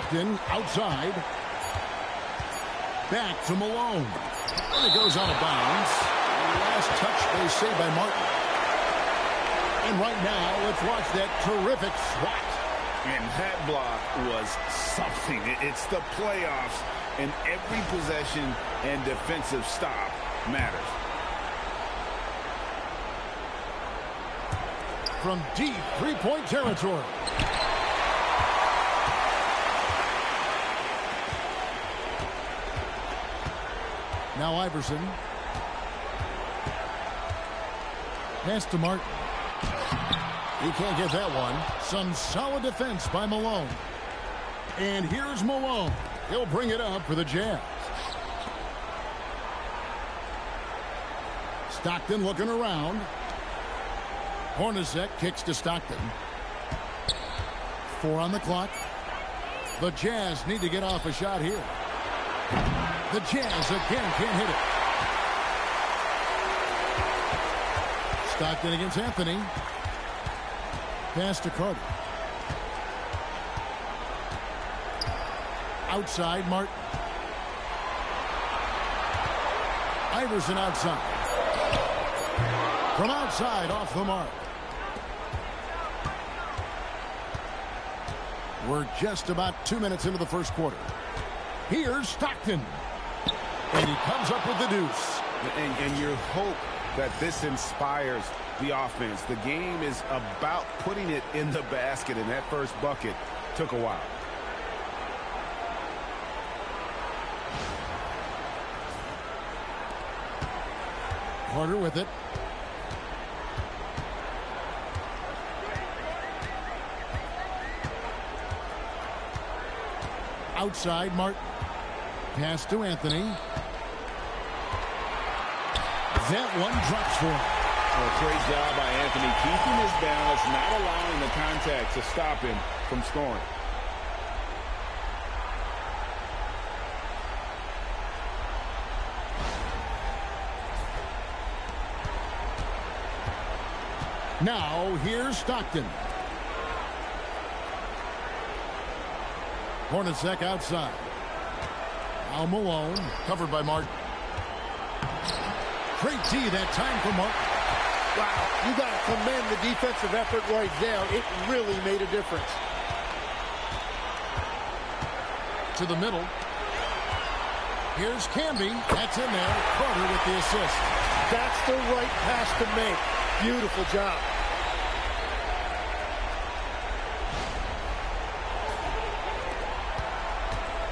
Stockton outside. Back to Malone. And it goes out of bounds. Last touch, they say, by Martin. And right now, let's watch that terrific swat. And that block was something. It's the playoffs, and every possession and defensive stop matters. From deep three-point territory. Now Iverson. Pass to Martin. He can't get that one. Some solid defense by Malone. And here's Malone. He'll bring it up for the Jazz. Stockton looking around. Hornacek kicks to Stockton. 4 on the clock. The Jazz need to get off a shot here. The Jazz again can't hit it. Stockton against Anthony. Pass to Carter. Outside, Martin. Iverson outside. From outside, off the mark. We're just about 2 minutes into the first quarter. Here's Stockton. And he comes up with the deuce. And you hope that this inspires the offense. The game is about putting it in the basket, and that first bucket took a while. Carter with it. Outside, Martin. Pass to Anthony. That one drops for him. A great job by Anthony, keeping his balance, not allowing the contact to stop him from scoring. Now, here's Stockton. Hornacek outside. Now Malone, covered by Martin. Great D that time for Martin. Wow, you got to commend the defensive effort right there. It really made a difference. To the middle. Here's Camby. That's in there. Carter with the assist. That's the right pass to make. Beautiful job.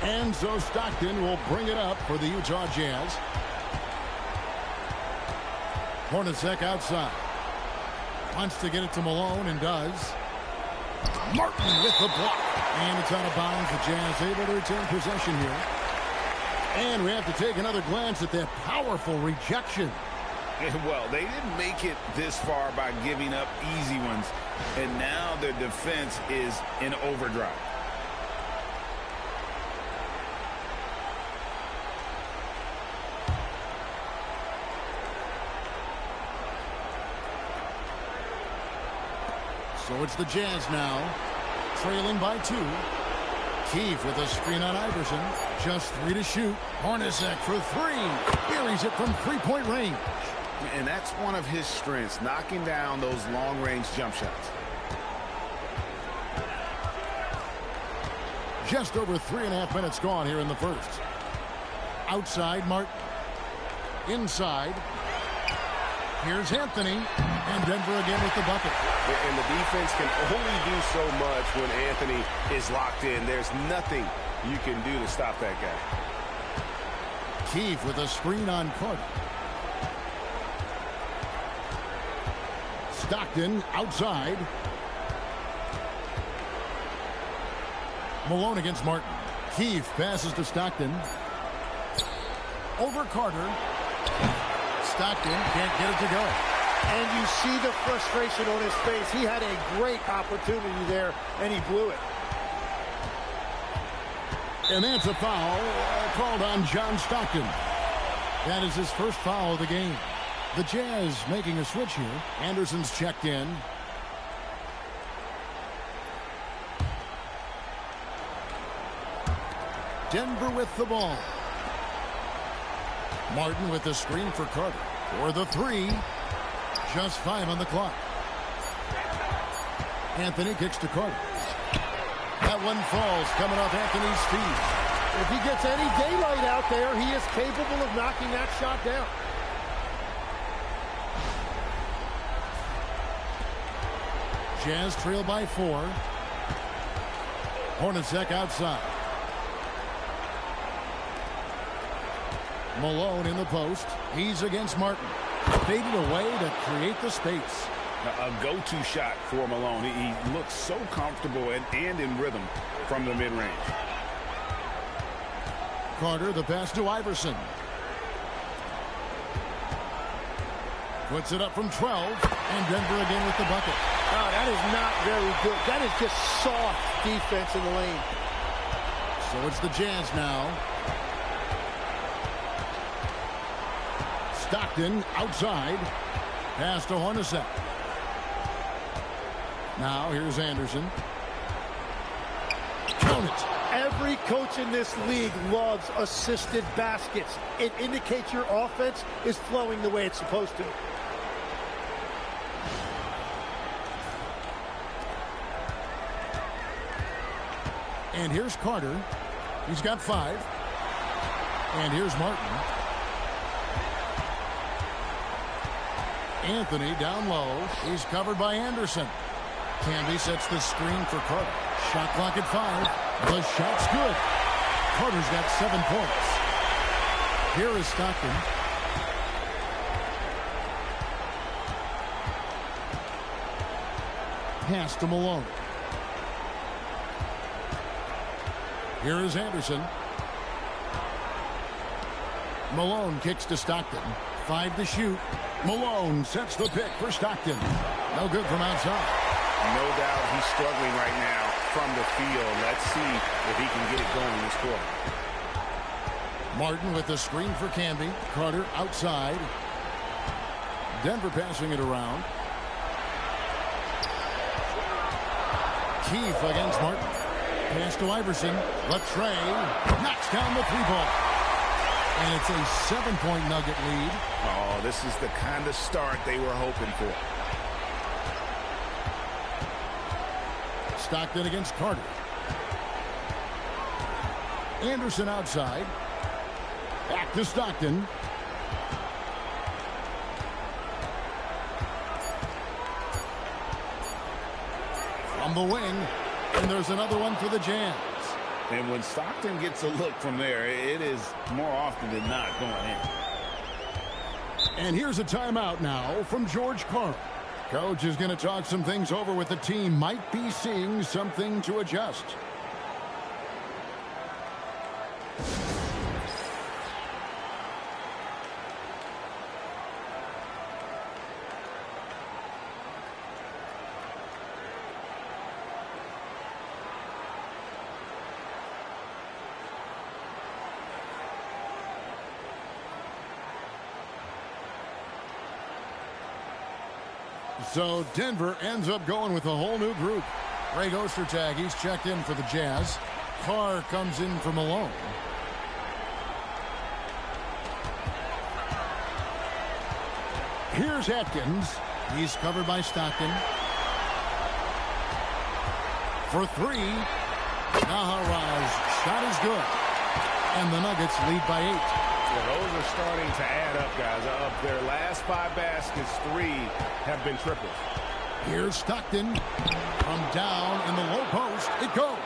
And so Stockton will bring it up for the Utah Jazz. Hornacek outside. Wants to get it to Malone and does. Martin with the block. And it's out of bounds. The Jazz able to retain possession here. And we have to take another glance at that powerful rejection. Well, they didn't make it this far by giving up easy ones. And now their defense is in overdrive. So it's the Jazz now, trailing by 2. Keefe with a screen on Iverson. Just 3 to shoot. Hornacek for 3. Buries it from three-point range. And that's one of his strengths, knocking down those long-range jump shots. Just over 3.5 minutes gone here in the first. Outside, Martin. Inside. Here's Anthony. And Denver again with the bucket. And the defense can only do so much when Anthony is locked in. There's nothing you can do to stop that guy. Keefe with a screen on Carter. Stockton outside. Malone against Martin. Keefe passes to Stockton. Over Carter. Stockton can't get it to go. And you see the frustration on his face. He had a great opportunity there, and he blew it. And that's a foul called on John Stockton. That is his first foul of the game. The Jazz making a switch here. Anderson's checked in. Denver with the ball. Martin with the screen for Carter. For the three. Just 5 on the clock. Anthony kicks to Carter. That one falls, coming off Anthony's feet. If he gets any daylight out there, he is capable of knocking that shot down. Jazz trail by 4. Hornacek outside. Malone in the post. He's against Martin. Faded away to create the space. A go-to shot for Malone. He looks so comfortable and in rhythm from the mid-range. Carter, the pass to Iverson. Puts it up from 12, and Denver again with the bucket. Oh, that is not very good. That is just soft defense in the lane. So it's the Jazz now. Stockton outside. Pass to Hornacek. Now here's Anderson. Count it. Every coach in this league loves assisted baskets. It indicates your offense is flowing the way it's supposed to. And here's Carter. He's got 5. And here's Martin. Anthony down low. He's covered by Anderson. Camby sets the screen for Carter. Shot clock at 5. The shot's good. Carter's got 7 points. Here is Stockton. Pass to Malone. Here is Anderson. Malone kicks to Stockton. 5 to shoot. Malone sets the pick for Stockton. No good from outside. No doubt he's struggling right now from the field. Let's see if he can get it going this quarter. Martin with the screen for Camby. Carter outside. Denver passing it around. Keefe against Martin. Pass to Iverson. Latrey knocks down the 3-ball. And it's a 7-point Nugget lead. Oh, this is the kind of start they were hoping for. Stockton against Carter. Anderson outside. Back to Stockton. From the wing. And there's another one for the Jazz. And when Stockton gets a look from there, it is more often than not going in. And here's a timeout now from George Karl. Coach is going to talk some things over with the team. Might be seeing something to adjust. So Denver ends up going with a whole new group. Greg Ostertag, he's checked in for the Jazz. Carr comes in for Malone. Here's Atkins. He's covered by Stockton. For 3. Naharaj. Shot is good. And the Nuggets lead by 8. Well, those are starting to add up, guys. Of their last 5 baskets, 3 have been triples. Here's Stockton. From down in the low post. It goes.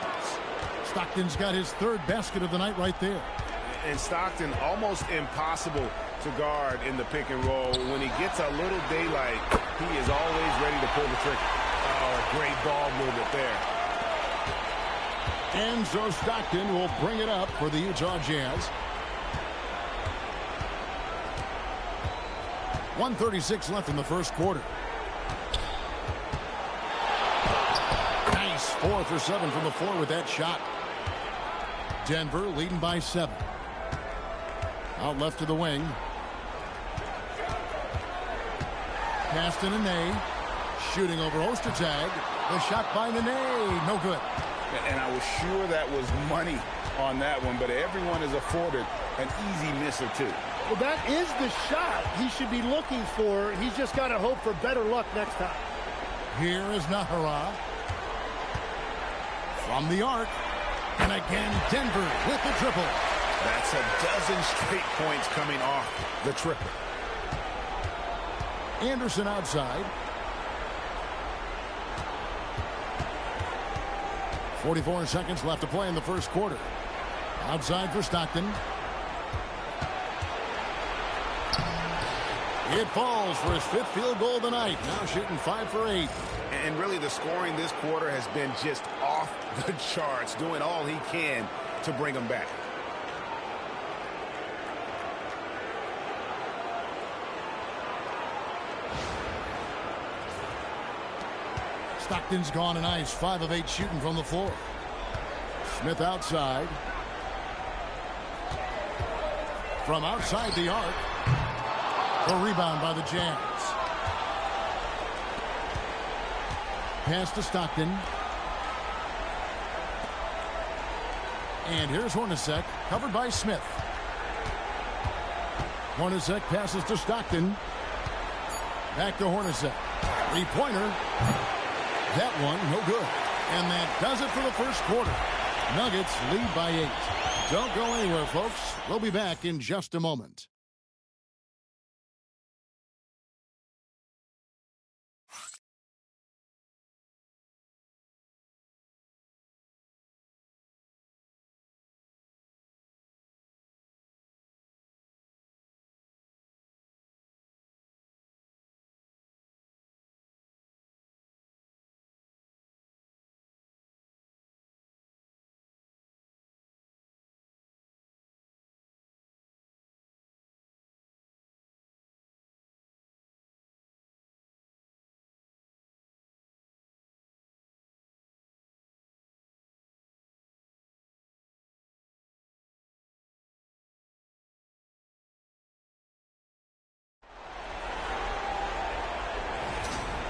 Stockton's got his 3rd basket of the night right there. And Stockton almost impossible to guard in the pick and roll. When he gets a little daylight, he is always ready to pull the trigger. Oh, great ball movement there. And so Stockton will bring it up for the Utah Jazz. 1:36 left in the first quarter. Nice 4 for 7 from the floor with that shot. Denver leading by 7. Out left to the wing. Pass to Nene. Shooting over Ostertag. The shot by Nene. No good. And I was sure that was money on that one, but everyone is afforded an easy miss or two. Well, that is the shot he should be looking for. He's just got to hope for better luck next time. Here is Nahara. From the arc. And again, Denver with the triple. That's a dozen straight points coming off the triple. Anderson outside. 44 seconds left to play in the first quarter. Outside for Stockton. It falls for his 5th field goal of the night. Now shooting 5 for 8. And really the scoring this quarter has been just off the charts, doing all he can to bring them back. Stockton's gone and ice. 5 of 8 shooting from the floor. Smith outside. From outside the arc. A rebound by the Jazz. Pass to Stockton. And here's Hornacek, covered by Smith. Hornacek passes to Stockton. Back to Hornacek. Three-pointer. That one, no good. And that does it for the first quarter. Nuggets lead by 8. Don't go anywhere, folks. We'll be back in just a moment.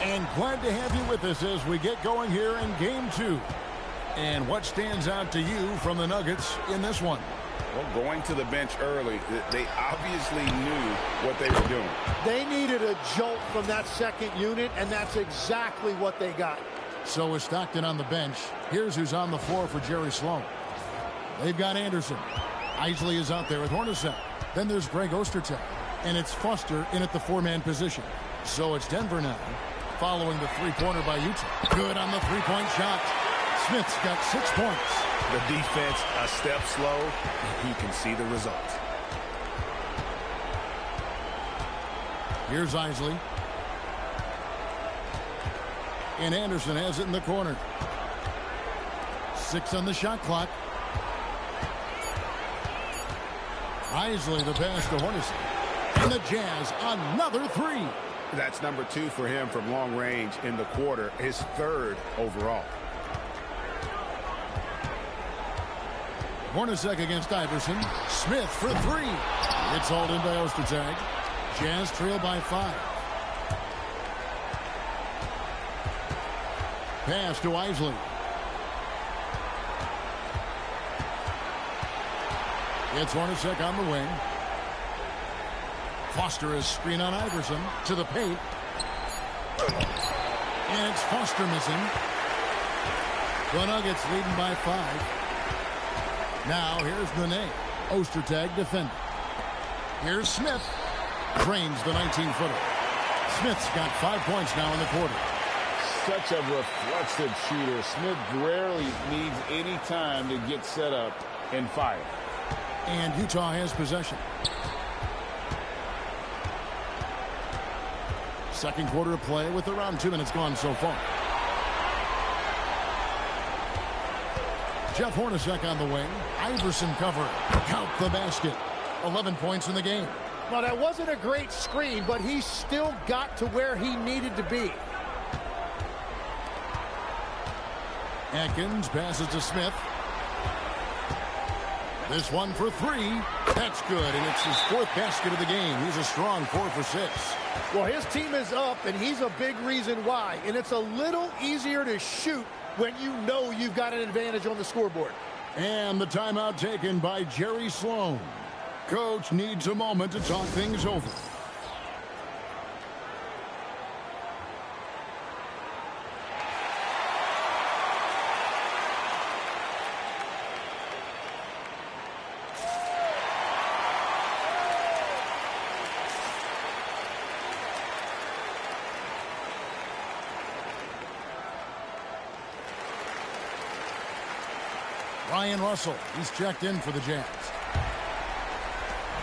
And glad to have you with us as we get going here in Game 2. And what stands out to you from the Nuggets in this one? Well, going to the bench early, they obviously knew what they were doing. They needed a jolt from that second unit, and that's exactly what they got. So is Stockton on the bench. Here's who's on the floor for Jerry Sloan. They've got Anderson. Isley is out there with Hornacek. Then there's Greg Ostertag. And it's Foster in at the 4-man position. So it's Denver now, following the three-pointer by Utah. Good on the three-point shot. Smith's got 6 points. The defense a step slow. He can see the result. Here's Isley. And Anderson has it in the corner. 6 on the shot clock. Isley the pass to Hornacek. And the Jazz another 3. That's number 2 for him from long range in the quarter, his 3rd overall. Hornacek against Iverson. Smith for 3. It's hauled in by Ostertag. Jazz trail by 5. Pass to Isley. It's Hornacek on the wing. Foster is screen on Iverson to the paint. And it's Foster missing. The Nuggets leading by 5. Now here's Nene. Ostertag defending. Here's Smith. Drains the 19-footer. Smith's got 5 points now in the quarter. Such a reflexive shooter. Smith rarely needs any time to get set up and fire. And Utah has possession. Second quarter of play with around 2 minutes gone so far. Jeff Hornacek on the wing. Iverson cover. Count the basket. 11 points in the game. Well, that wasn't a great screen, but he still got to where he needed to be. Atkins passes to Smith. This one for 3. That's good, and it's his 4th basket of the game. He's a strong 4 for 6. Well, his team is up, and he's a big reason why. And it's a little easier to shoot when you know you've got an advantage on the scoreboard. And the timeout taken by Jerry Sloan. Coach needs a moment to talk things over. Ryan Russell, he's checked in for the Jazz.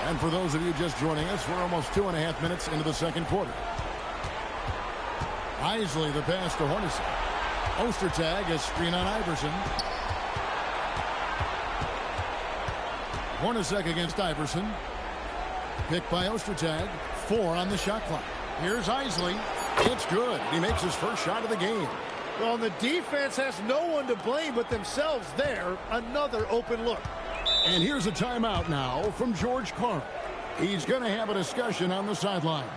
And for those of you just joining us, we're almost 2.5 minutes into the second quarter. Isley the pass to Hornacek. Ostertag, a screen on Iverson. Hornacek against Iverson. Picked by Ostertag. 4 on the shot clock. Here's Isley. It's good. He makes his first shot of the game. Well, the defense has no one to blame but themselves there. Another open look. And here's a timeout now from George Clark. He's going to have a discussion on the sideline.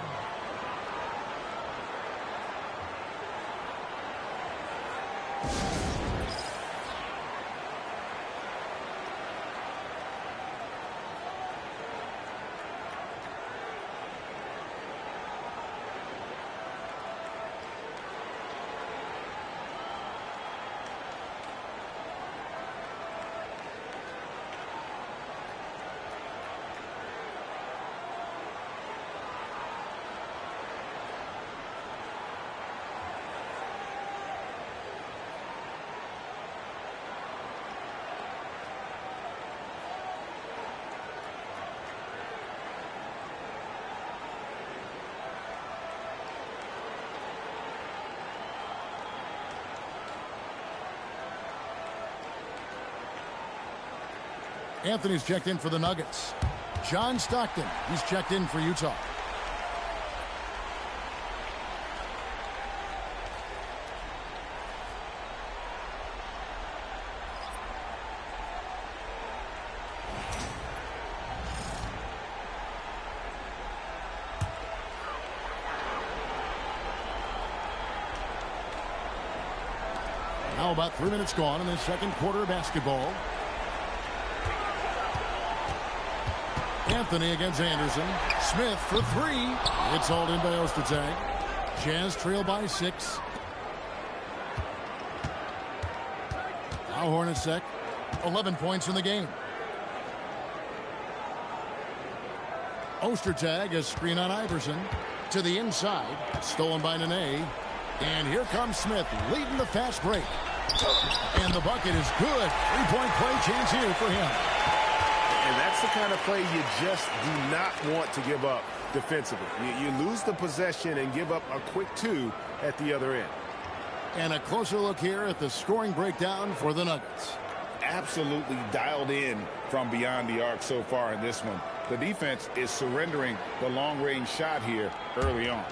Anthony's checked in for the Nuggets. John Stockton, he's checked in for Utah. Now about 3 minutes gone in the second quarter of basketball. Anthony against Anderson. Smith for 3. It's hauled in by Ostertag. Jazz trail by 6. Now Hornacek. 11 points in the game. Ostertag, a screen on Iverson. To the inside. Stolen by Nene. And here comes Smith leading the fast break. And the bucket is good. 3-point play chance here for him. And that's the kind of play you just do not want to give up defensively. You lose the possession and give up a quick 2 at the other end. And a closer look here at the scoring breakdown for the Nuggets. Absolutely dialed in from beyond the arc so far in this one. The defense is surrendering the long-range shot here early on.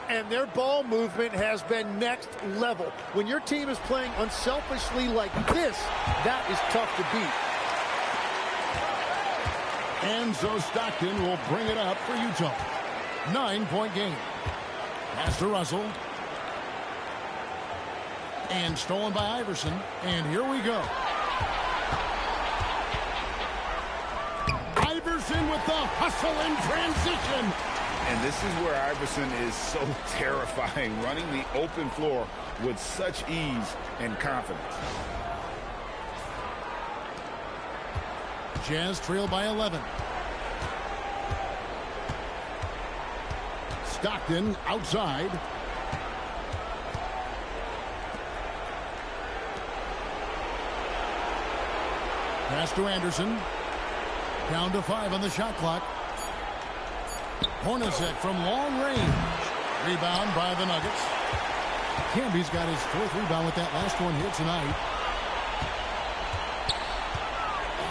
And their ball movement has been next level. When your team is playing unselfishly like this, that is tough to beat. And so Stockton will bring it up for Utah. 9-point game. Pass to Russell. And stolen by Iverson. And here we go. Iverson with the hustle in transition. And this is where Iverson is so terrifying, running the open floor with such ease and confidence. Jazz trail by 11. Stockton outside. Pass to Anderson. Down to 5 on the shot clock. Hornacek from long range. Rebound by the Nuggets. Camby's got his 4th rebound with that last one here tonight.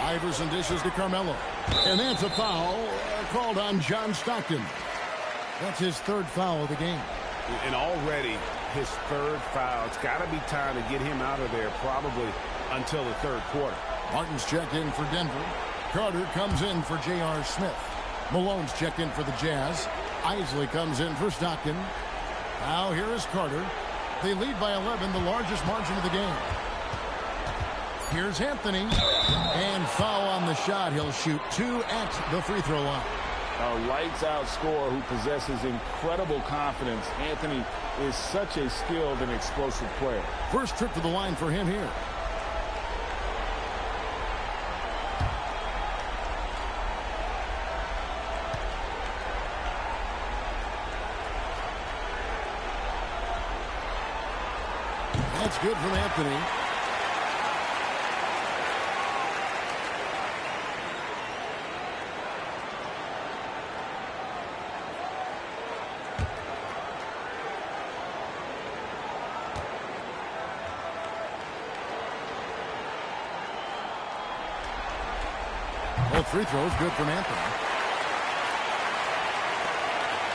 Iverson dishes to Carmelo. And that's a foul called on John Stockton. That's his 3rd foul of the game. And already his 3rd foul. It's got to be time to get him out of there probably until the 3rd quarter. Martin's checked in for Denver. Carter comes in for J.R. Smith. Malone's checked in for the Jazz. Isley comes in for Stockton. Now here is Carter. They lead by 11, the largest margin of the game. Here's Anthony. And foul on the shot. He'll shoot 2 at the free throw line. A lights-out scorer who possesses incredible confidence. Anthony is such a skilled and explosive player. First trip to the line for him here. That's good from Anthony. Both free throws good from Anthony.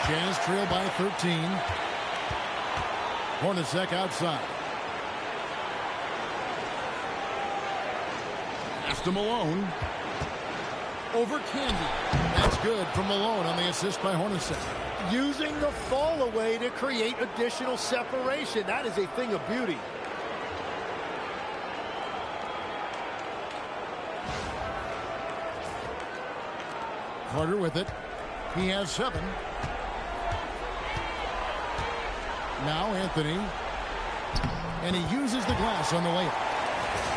Jazz trail by 13. Hornacek outside. Pass to Malone. Over Candy. That's good from Malone on the assist by Hornacek. Using the fall away to create additional separation. That is a thing of beauty. Carter with it. He has 7. Now Anthony. And he uses the glass on the layup.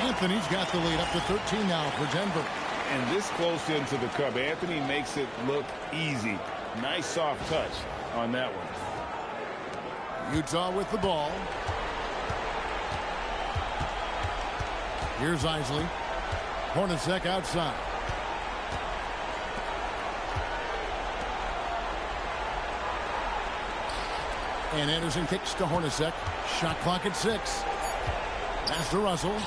Anthony's got the lead up to 13 now for Denver. And this close into the cup, Anthony makes it look easy. Nice soft touch on that one. Utah with the ball. Here's Isley. Hornacek outside. And Anderson kicks to Hornacek. Shot clock at 6. Pass to Russell.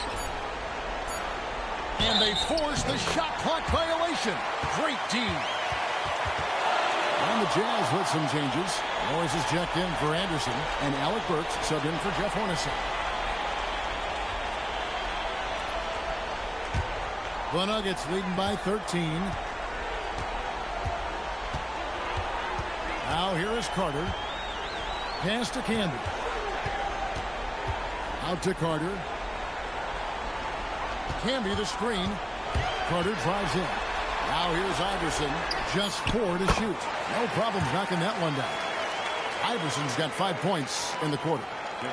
And they force the shot clock violation. Great D. And the Jazz with some changes. Morris is checked in for Anderson. And Alec Burks subbed in for Jeff Hornacek. The Nuggets leading by 13. Now here is Carter. Pass to Candy. Out to Carter. Candy the screen. Carter drives in. Now here's Iverson. Just 4 to shoot. No problems knocking that one down. Iverson's got 5 points in the quarter.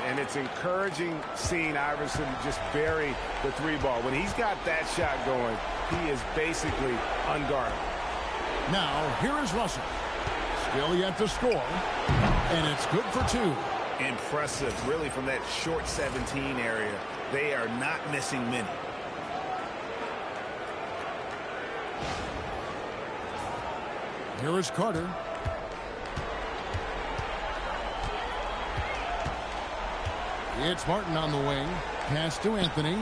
And it's encouraging seeing Iverson just bury the 3 ball. When he's got that shot going, he is basically unguardable. Now here is Russell. Still yet to score. And it's good for 2. Impressive, really, from that short 17 area. They are not missing many. Here is Carter. It's Martin on the wing. Pass to Anthony.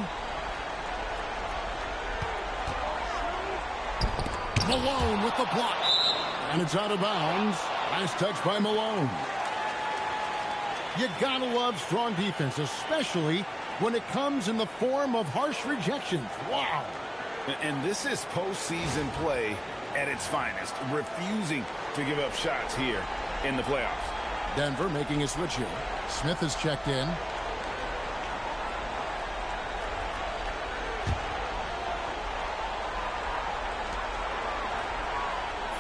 Malone with the block. And it's out of bounds. Nice touch by Malone. You gotta love strong defense, especially when it comes in the form of harsh rejections. Wow. And this is postseason play at its finest, refusing to give up shots here in the playoffs. Denver making a switch here. Smith is checked in.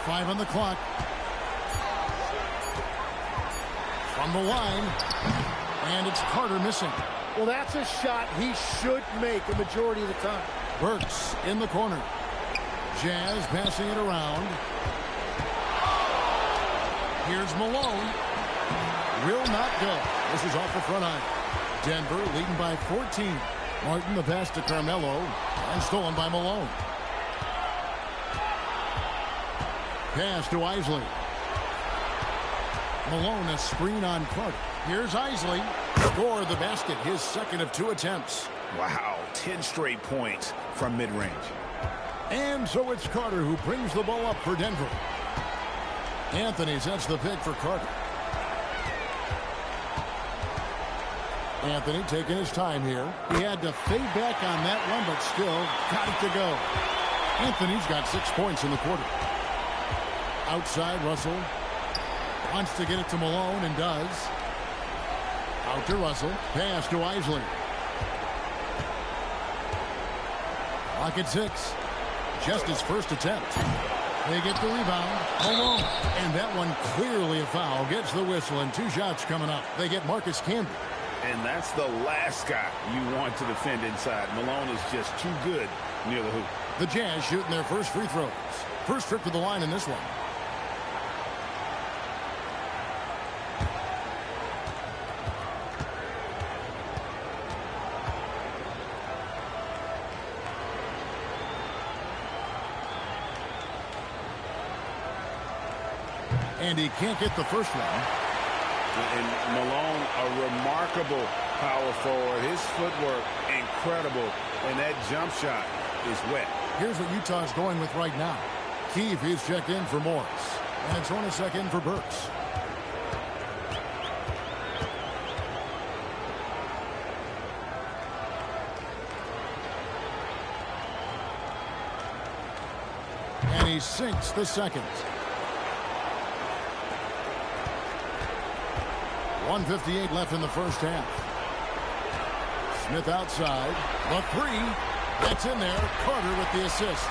Five on the clock. From the line. And it's Carter missing. Well, that's a shot he should make a majority of the time. Burks in the corner. Jazz passing it around. Here's Malone. Will not go. This is off the front iron. Denver leading by 14. Martin the pass to Carmelo. And stolen by Malone. Pass to Isley. Malone a screen on Carter. Here's Isley. Score the basket. His second of 2 attempts. Wow, 10 straight points from mid-range. And so it's Carter who brings the ball up for Denver. Anthony sets the pick for Carter. Anthony taking his time here. He had to fade back on that one, but still got it to go. Anthony's got 6 points in the quarter. Outside, Russell wants to get it to Malone and does. Out to Russell. Pass to Isley. Clock at 6. Just his first attempt. They get the rebound. Malone. And that one clearly a foul. Gets the whistle, and 2 shots coming up. They get Marcus Camby. And that's the last guy you want to defend inside. Malone is just too good near the hoop. The Jazz shooting their first free throws. First trip to the line in this one. And he can't get the first one. And Malone, a remarkable power forward. His footwork, incredible. And that jump shot is wet. Here's what Utah's going with right now. Keefe is checked in for Morris. And it's Hornacek in for Burks. And he sinks the second. 1:58 left in the first half. Smith outside. The 3. That's in there. Carter with the assist.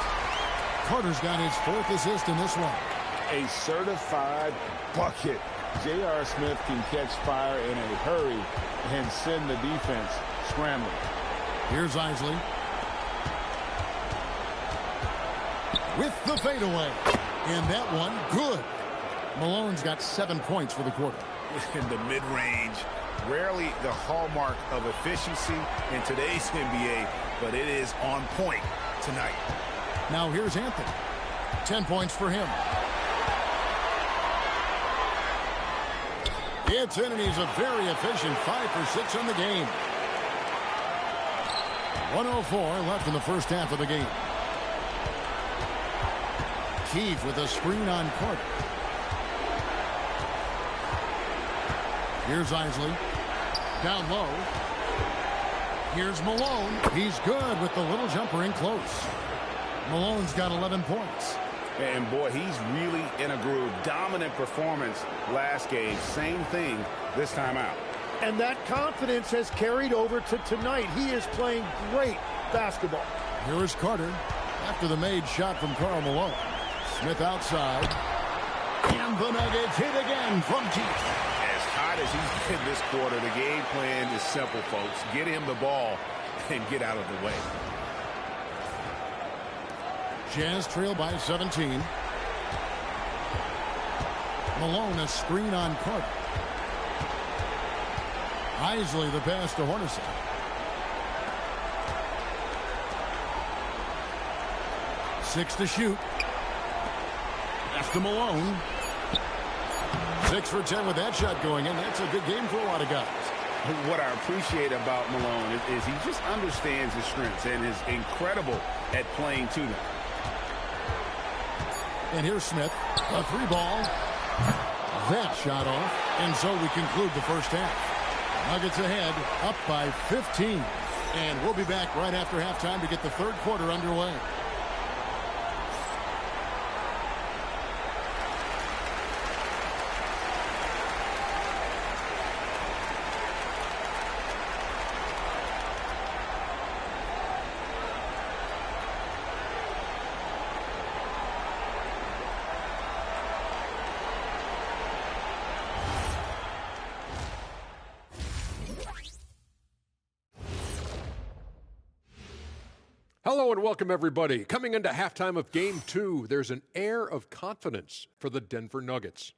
Carter's got his 4th assist in this one. A certified bucket. J.R. Smith can catch fire in a hurry and send the defense scrambling. Here's Isley. With the fadeaway. And that one, good. Malone's got 7 points for the quarter. In the mid-range, rarely the hallmark of efficiency in today's NBA, but it is on point tonight. Now here's Anthony. 10 points for him. It's in, and he's a very efficient 5 for 6 on the game. 1:04 left in the first half of the game. Keefe with a screen on Carter. Here's Isley. Down low. Here's Malone. He's good with the little jumper in close. Malone's got 11 points. And boy, he's really in a groove. Dominant performance last game. Same thing this time out. And that confidence has carried over to tonight. He is playing great basketball. Here is Carter after the made shot from Karl Malone. Smith outside. And the Nuggets hit again from deep. Hot as he's been this quarter, the game plan is simple, folks. Get him the ball and get out of the way. Jazz trail by 17. Malone a screen on Carter. Isley the pass to Hornacek. Six to shoot. That's to Malone. 6 for 10 with that shot going in. That's a good game for a lot of guys. What I appreciate about Malone is he just understands his strengths and is incredible at playing to them. And here's Smith. A 3-ball. That shot off. And so we conclude the first half. Nuggets ahead, up by 15. And we'll be back right after halftime to get the third quarter underway. Hello and welcome, everybody. Coming into halftime of Game 2, there's an air of confidence for the Denver Nuggets.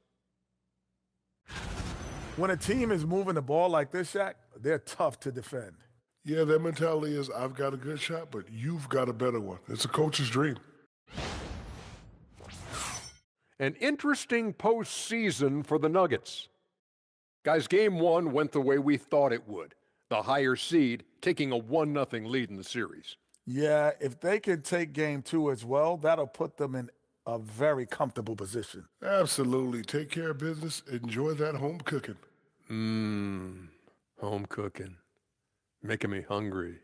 When a team is moving the ball like this, Shaq, they're tough to defend. Yeah, their mentality is, I've got a good shot, but you've got a better one. It's a coach's dream. An interesting postseason for the Nuggets. Guys, Game 1 went the way we thought it would. The higher seed taking a 1-0 lead in the series. Yeah, if they can take Game 2 as well, that'll put them in a very comfortable position. Absolutely. Take care of business. Enjoy that home cooking. Home cooking. Making me hungry.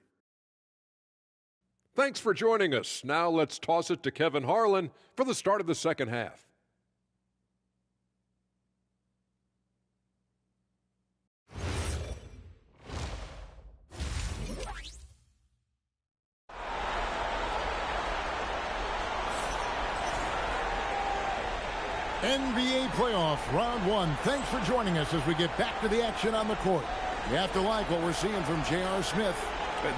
Thanks for joining us. Now let's toss it to Kevin Harlan for the start of the second half. NBA playoff round one. Thanks for joining us as we get back to the action on the court. You have to like what we're seeing from J.R. Smith.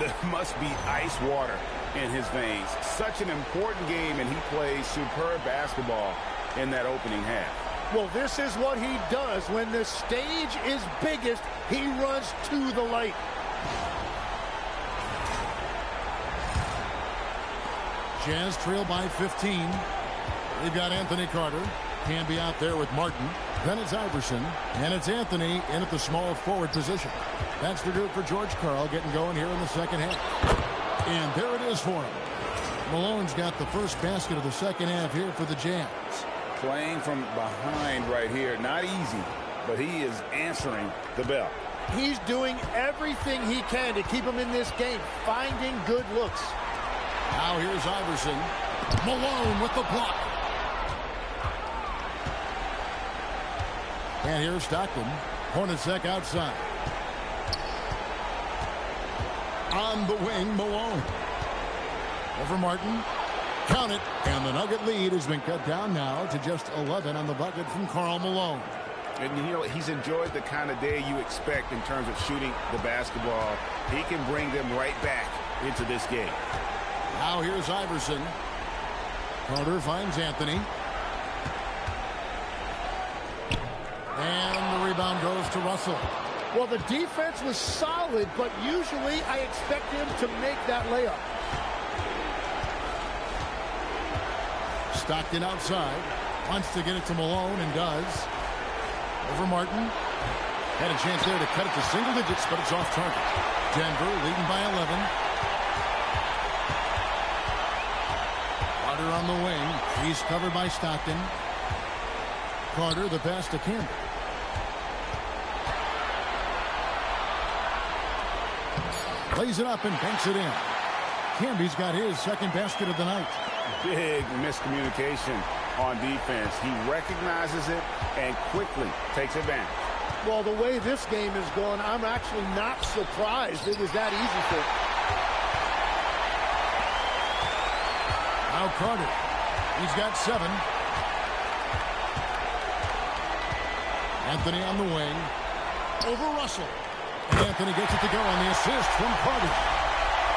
There must be ice water in his veins. Such an important game, and he plays superb basketball in that opening half. Well, this is what he does. When the stage is biggest, he runs to the light. Jazz trail by 15. They've got Anthony Carter. Can be out there with Martin. Then it's Iverson. And it's Anthony in at the small forward position. That's the do it for George Karl getting going here in the second half. And there it is for him. Malone's got the first basket of the second half here for the Jazz. Playing from behind right here. Not easy, but he is answering the bell. He's doing everything he can to keep him in this game, finding good looks. Now here's Iverson. Malone with the block. And here's Stockton. Hornacek outside. On the wing, Malone. Over Martin. Count it. And the Nugget lead has been cut down now to just 11 on the bucket from Karl Malone. And, you know, he's enjoyed the kind of day you expect in terms of shooting the basketball. He can bring them right back into this game. Now here's Iverson. Carter finds Anthony. And the rebound goes to Russell. Well, the defense was solid, but usually I expect him to make that layup. Stockton outside. Wants to get it to Malone and does. Over Martin. Had a chance there to cut it to single digits, but it's off target. Denver leading by 11. Carter on the wing. He's covered by Stockton. Carter, the pass to Campbell. Plays it up and banks it in. Camby's got his second basket of the night. Big miscommunication on defense. He recognizes it and quickly takes advantage. Well, the way this game is going, I'm actually not surprised it was that easy for him. Now Carter. He's got 7. Anthony on the wing. Over Russell. And Anthony gets it to go on the assist from Carter.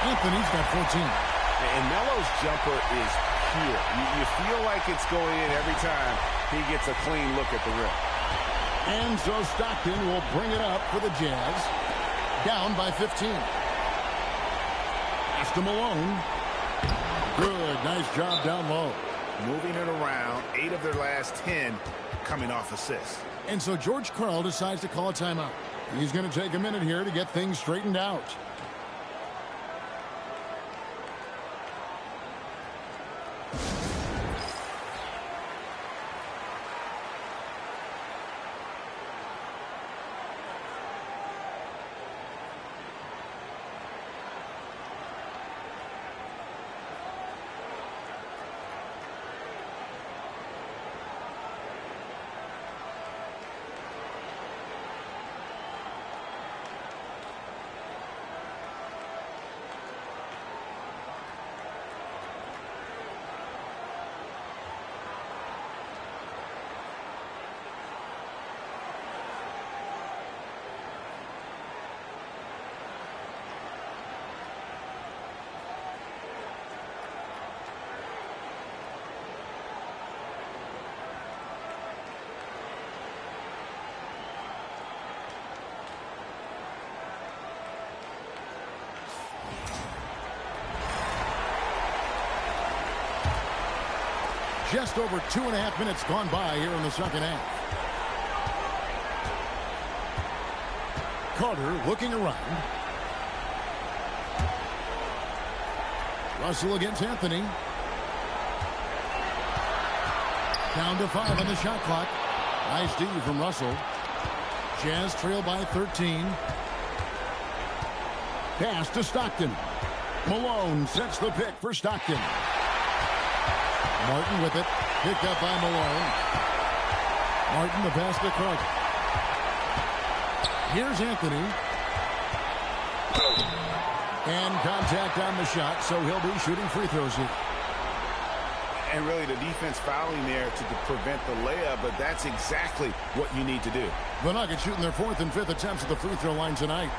Anthony's got 14. And Melo's jumper is pure. You feel like it's going in every time he gets a clean look at the rim. And so Stockton will bring it up for the Jazz. Down by 15. Pass to Malone. Good. Nice job down low. Moving it around. 8 of their last 10 coming off assists. And so George Karl decides to call a timeout. He's going to take a minute here to get things straightened out. Just over 2.5 minutes gone by here in the second half. Carter looking around. Russell against Anthony. Down to 5 on the shot clock. Nice D from Russell. Jazz trail by 13. Pass to Stockton. Malone sets the pick for Stockton. Martin with it. Picked up by Malone. Martin the pass to Carter. Here's Anthony. And contact on the shot, so he'll be shooting free throws here. And really the defense fouling there to prevent the layup, but that's exactly what you need to do. The Nuggets shooting their 4th and 5th attempts at the free throw line tonight.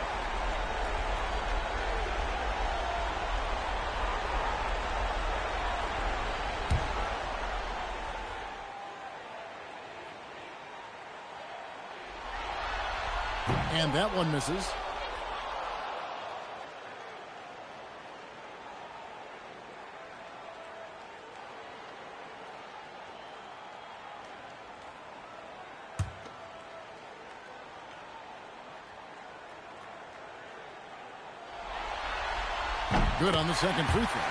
And that one misses. Good on the second free throw.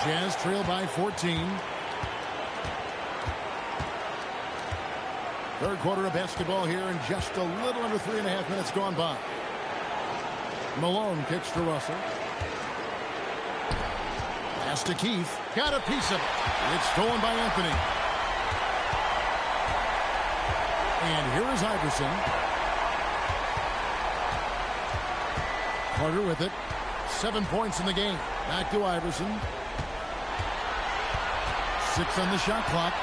Jazz trail by 14. Third quarter of basketball here, and just a little under 3.5 minutes gone by. Malone kicks to Russell. Pass to Keith. Got a piece of it. It's stolen by Anthony. And here is Iverson. Carter with it. 7 points in the game. Back to Iverson. 6 on the shot clock.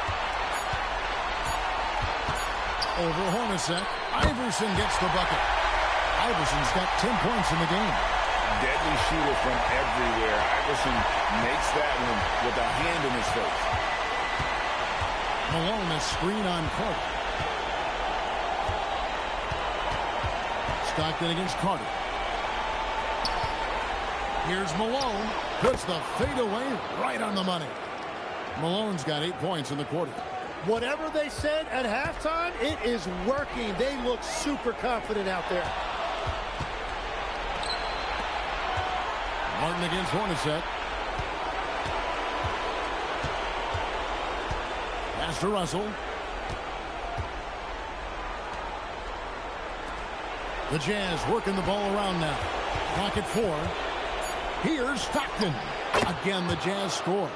Over Hornacek. Iverson gets the bucket. Iverson's got 10 points in the game. Deadly shooter from everywhere. Iverson makes that one with a hand in his face. Malone, a screen on Carter. Stockton against Carter. Here's Malone. Puts the fadeaway right on the money. Malone's got 8 points in the quarter. Whatever they said at halftime, it is working. They look super confident out there. Martin against Hornacek. Pass to Russell. The Jazz working the ball around now. Clock at 4. Here's Stockton. Again, the Jazz score.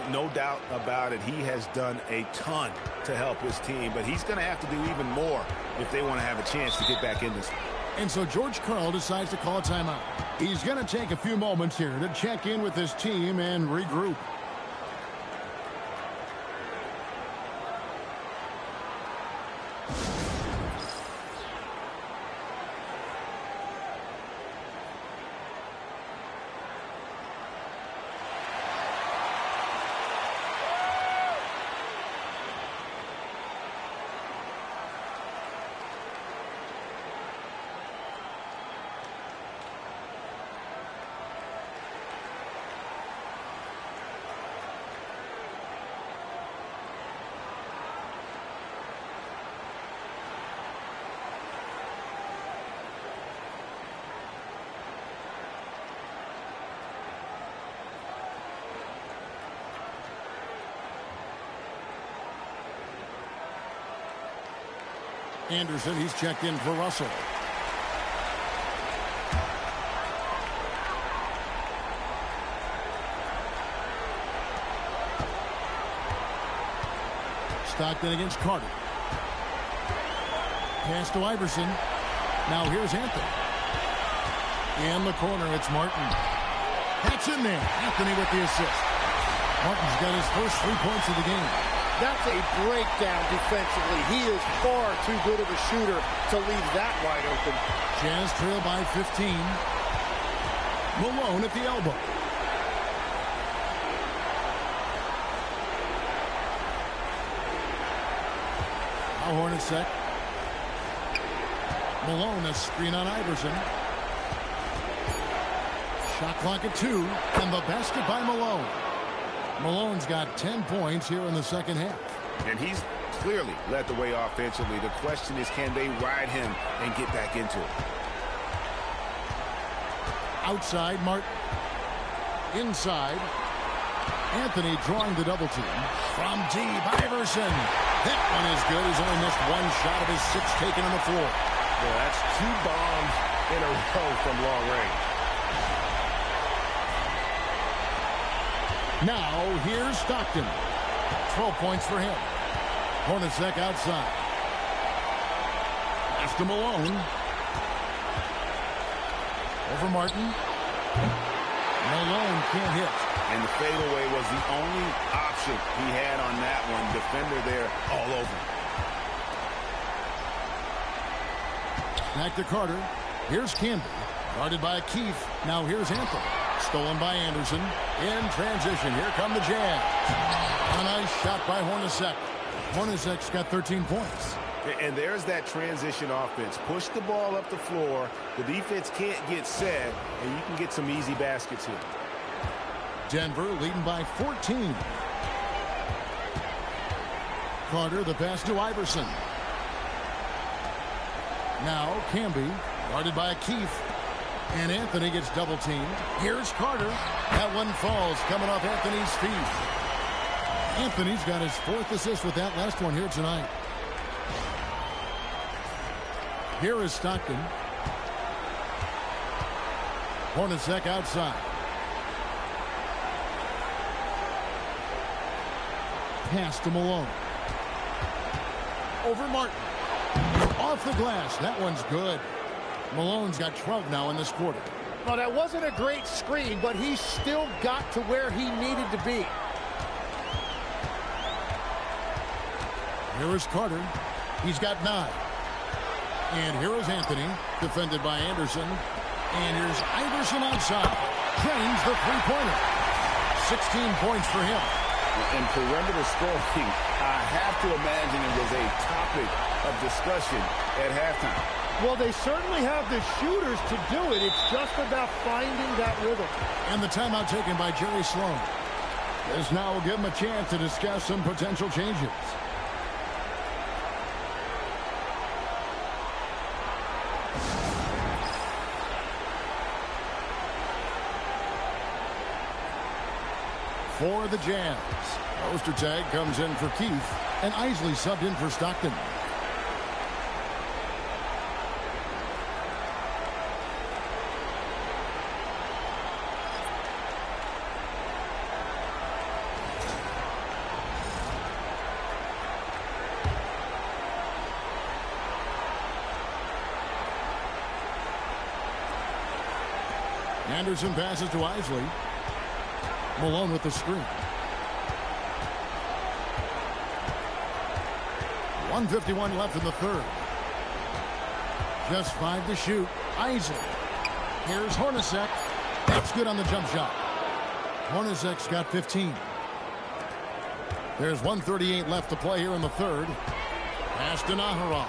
No doubt about it. He has done a ton to help his team, but he's going to have to do even more if they want to have a chance to get back in this one. And so George Karl decides to call a timeout. He's going to take a few moments here to check in with his team and regroup. Anderson, he's checked in for Russell. Stockton against Carter. Pass to Iverson. Now here's Anthony. In the corner, it's Martin. That's in there. Anthony with the assist. Martin's got his first 3 points of the game. That's a breakdown defensively. He is far too good of a shooter to leave that wide open. Jazz trail by 15. Malone at the elbow. Now Hornacek. Malone, a screen on Iverson. Shot clock at 2. And the basket by Malone. Malone's got 10 points here in the second half. And he's clearly led the way offensively. The question is, can they ride him and get back into it? Outside, Martin. Inside. Anthony drawing the double team. From deep, Iverson. That one is good. He's only missed 1 shot of his 6 taken on the floor. Yeah, that's 2 bombs in a row from long range. Now, here's Stockton. 12 points for him. Hornacek outside. Pass to Malone. Over Martin. Malone can't hit. And the fadeaway was the only option he had on that one. Defender there all over. Back to Carter. Here's Campbell. Guarded by Keefe. Now here's Anthony. Stolen by Anderson. In transition. Here come the Jazz. A nice shot by Hornacek. Hornacek's got 13 points. And there's that transition offense. Push the ball up the floor. The defense can't get set, and you can get some easy baskets here. Denver leading by 14. Carter, the pass to Iverson. Now Camby, guarded by Keefe. And Anthony gets double teamed. Here's Carter. That one falls, coming off Anthony's feet. Anthony's got his 4th assist with that last one here tonight. Here is Stockton. Hornacek outside. Pass to Malone. Over Martin. Off the glass. That one's good. Malone's got 12 now in this quarter. Well, that wasn't a great screen, but he still got to where he needed to be. Here is Carter. He's got 9. And here is Anthony, defended by Anderson. And here's Iverson outside. Drains the three-pointer. 16 points for him. And perimeter scoring, I have to imagine it was a topic of discussion at halftime. Well, they certainly have the shooters to do it. It's just about finding that rhythm. And the timeout taken by Jerry Sloan. This now will give him a chance to discuss some potential changes. For the Jazz. Ostertag comes in for Keefe, and Isley subbed in for Stockton. Anderson passes to Isley. Malone with the screen. 1:51 left in the third. Just 5 to shoot. Isley. Here's Hornacek. That's good on the jump shot. Hornacek's got 15. There's 1:38 left to play here in the third. Pass to Naharov.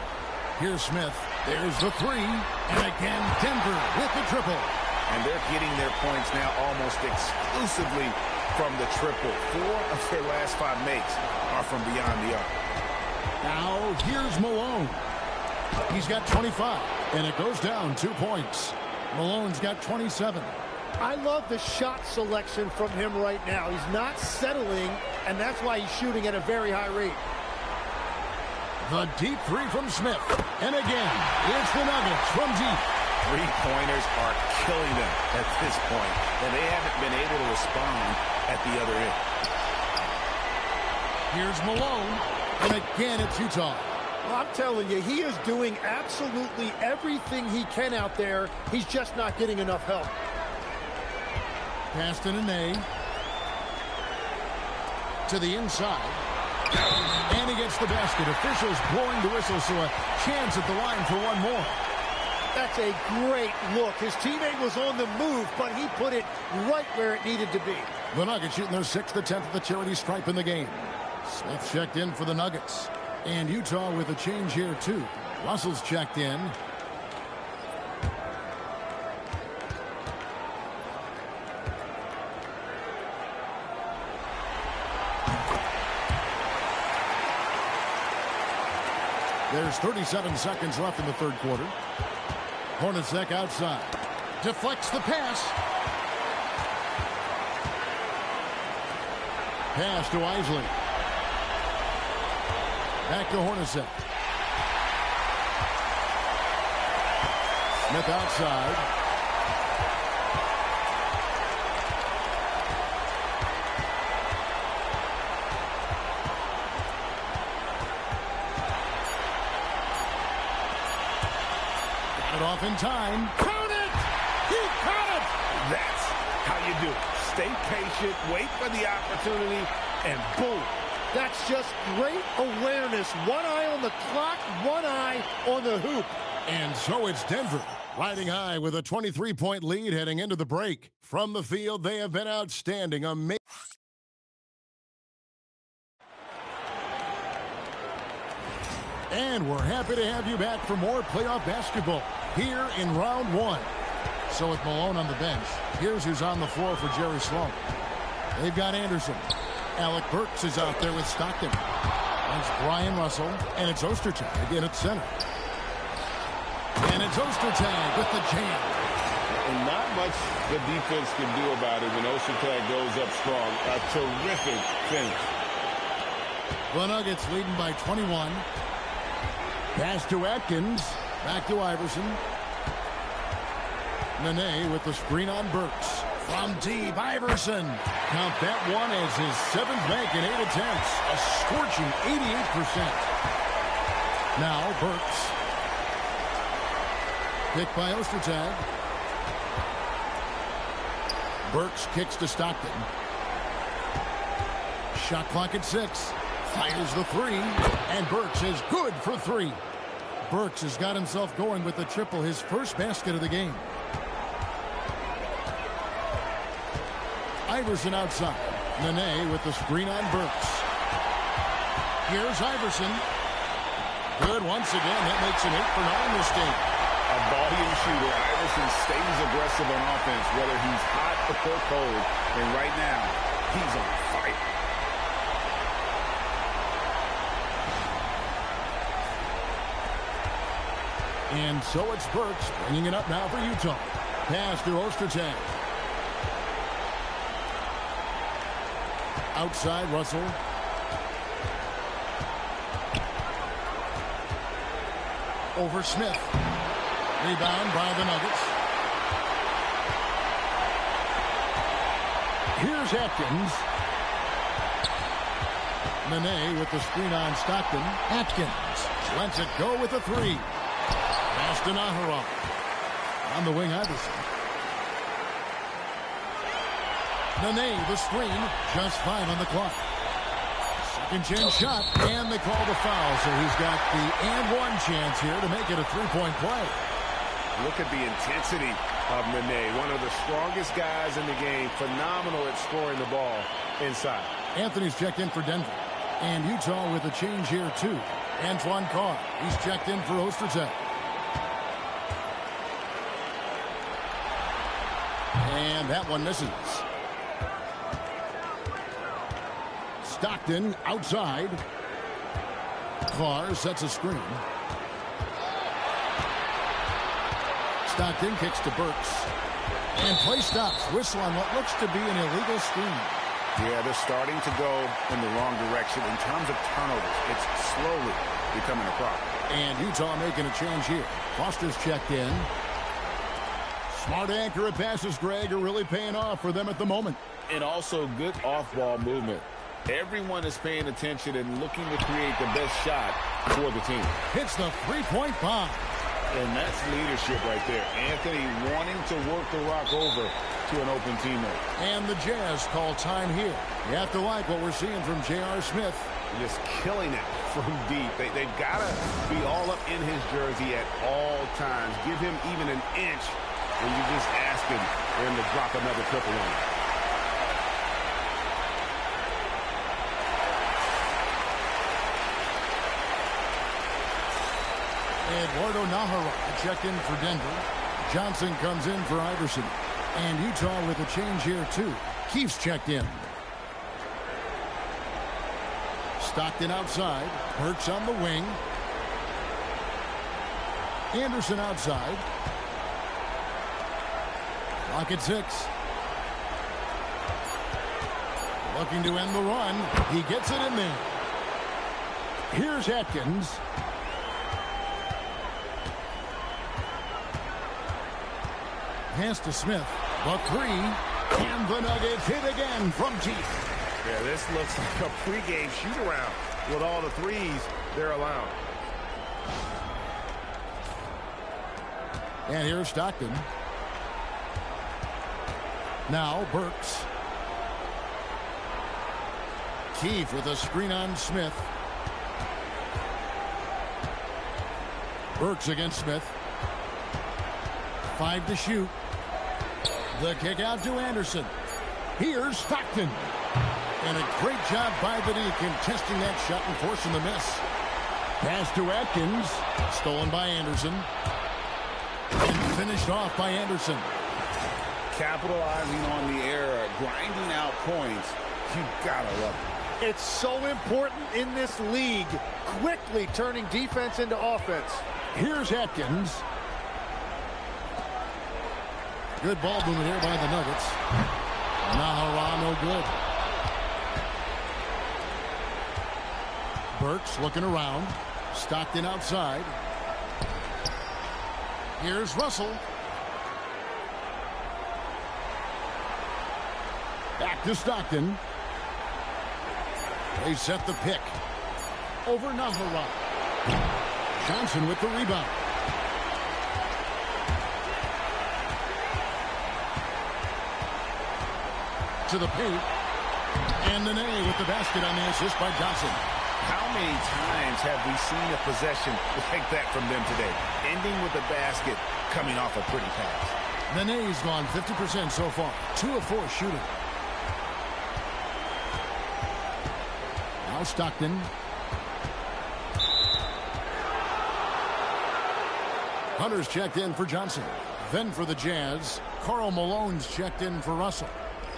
Here's Smith. There's the 3. And again, Denver with the triple. And they're getting their points now almost exclusively from the triple. 4 of their last 5 makes are from beyond the arc. Now here's Malone. He's got 25, and it goes down 2 points. Malone's got 27. I love the shot selection from him right now. He's not settling, and that's why he's shooting at a very high rate. The deep 3 from Smith. And again, it's the Nuggets from deep. Three-pointers are killing them at this point, and they haven't been able to respond at the other end. Here's Malone, and again it's Utah. Well, I'm telling you, he is doing absolutely everything he can out there. He's just not getting enough help. Pass to Nene. To the inside. And he gets the basket. Officials blowing the whistle, so a chance at the line for one more. That's a great look. His teammate was on the move, but he put it right where it needed to be. The Nuggets shooting their 6th attempt at the charity stripe in the game. Smith checked in for the Nuggets. And Utah with a change here, too. Russell's checked in. There's 37 seconds left in the third quarter. Hornacek outside. Deflects the pass. Pass to Isley. Back to Hornacek. Smith outside. Got it off in time. Count it! He caught it! That's how you do it. stay patient, wait for the opportunity, and boom. That's just great awareness. One eye on the clock, one eye on the hoop. And so it's Denver, riding high with a 23-point lead heading into the break. From the field, they have been outstanding. And we're happy to have you back for more playoff basketball here in round one. So with Malone on the bench, here's who's on the floor for Jerry Sloan. They've got Anderson. Alec Burks is out there with Stockton. It's Brian Russell, and it's Ostertag in at center. And it's Ostertag with the jam. And not much the defense can do about it when Ostertag goes up strong. A terrific finish. The Nuggets leading by 21. Pass to Atkins. Back to Iverson. Nene with the screen on Burks. From deep, Iverson. Count that one as his 7th bank in 8 attempts. A scorching 88%. Now Burks. Picked by Ostertag. Burks kicks to Stockton. Shot clock at 6. Fires the 3. And Burks is good for 3. Burks has got himself going with the triple, his first basket of the game. Iverson outside. Nene with the screen on Burks. Here's Iverson. Good once again. That makes an 8 for 9 this game. A volume shooter. Iverson stays aggressive on offense, whether he's hot or cold. And right now, he's on fire. And so it's Burks bringing it up now for Utah. Pass to Ostertag. Outside, Russell. Over Smith. Rebound by the Nuggets. Here's Atkins. Nene with the screen on Stockton. Atkins lets it go with a 3. Pass to Naharov. On the wing, Iverson. Nene, the screen, just 5 on the clock. Second chance shot, and they call the foul, so he's got the and 1 chance here to make it a 3-point play. Look at the intensity of Nene, one of the strongest guys in the game, phenomenal at scoring the ball inside. Anthony's checked in for Denver, and Utah with a change here too. Antoine Carr, he's checked in for Ostertag. And that one misses. Stockton outside. Carr sets a screen. Stockton kicks to Burks. And play stops. Whistle on what looks to be an illegal screen. Yeah, they're starting to go in the wrong direction in terms of turnovers. It's slowly becoming a problem. And Utah making a change here. Foster's checked in. Smart accurate passes, Greg, are really paying off for them at the moment. And also good off-ball movement. Everyone is paying attention and looking to create the best shot for the team. Hits the 3-point bomb. And that's leadership right there. Anthony wanting to work the rock over to an open teammate. And the Jazz call time here. You have to like what we're seeing from J.R. Smith. Just killing it from deep. They've got to be all up in his jersey at all times. Give him even an inch when you're just asking for him to drop another triple on him. Eduardo Naharov checked in for Denver. Johnson comes in for Iverson. And Utah with a change here, too. Keefe's checked in. Stockton outside. Burks on the wing. Anderson outside. Clock at 6. Looking to end the run. He gets it in there. Here's Atkins. Pass to Smith. The 3. And the Nuggets hit again from deep. Yeah, this looks like a pregame shoot-around with all the threes they're allowing. And here's Stockton. Now Burks. Keefe with a screen on Smith. Burks against Smith. 5 to shoot. The kick out to Anderson. Here's Stockton. And a great job by the D contesting that shot and forcing the miss. Pass to Atkins. Stolen by Anderson. And finished off by Anderson. Capitalizing on the error, grinding out points. You gotta love it. It's so important in this league, quickly turning defense into offense. Here's Atkins. Good ball movement here by the Nuggets. Nahara, no good. Burks looking around. Stockton outside. Here's Russell. Back to Stockton. They set the pick. Over Nahara. Johnson with the rebound. To the paint. And Nene with the basket on the assist by Johnson. How many times have we seen a possession like that from them today? Ending with a basket, coming off a pretty pass. Nene's gone 50% so far. 2 of 4 shooting. Now Stockton. Hunter's checked in for Johnson. Then for the Jazz, Karl Malone's checked in for Russell.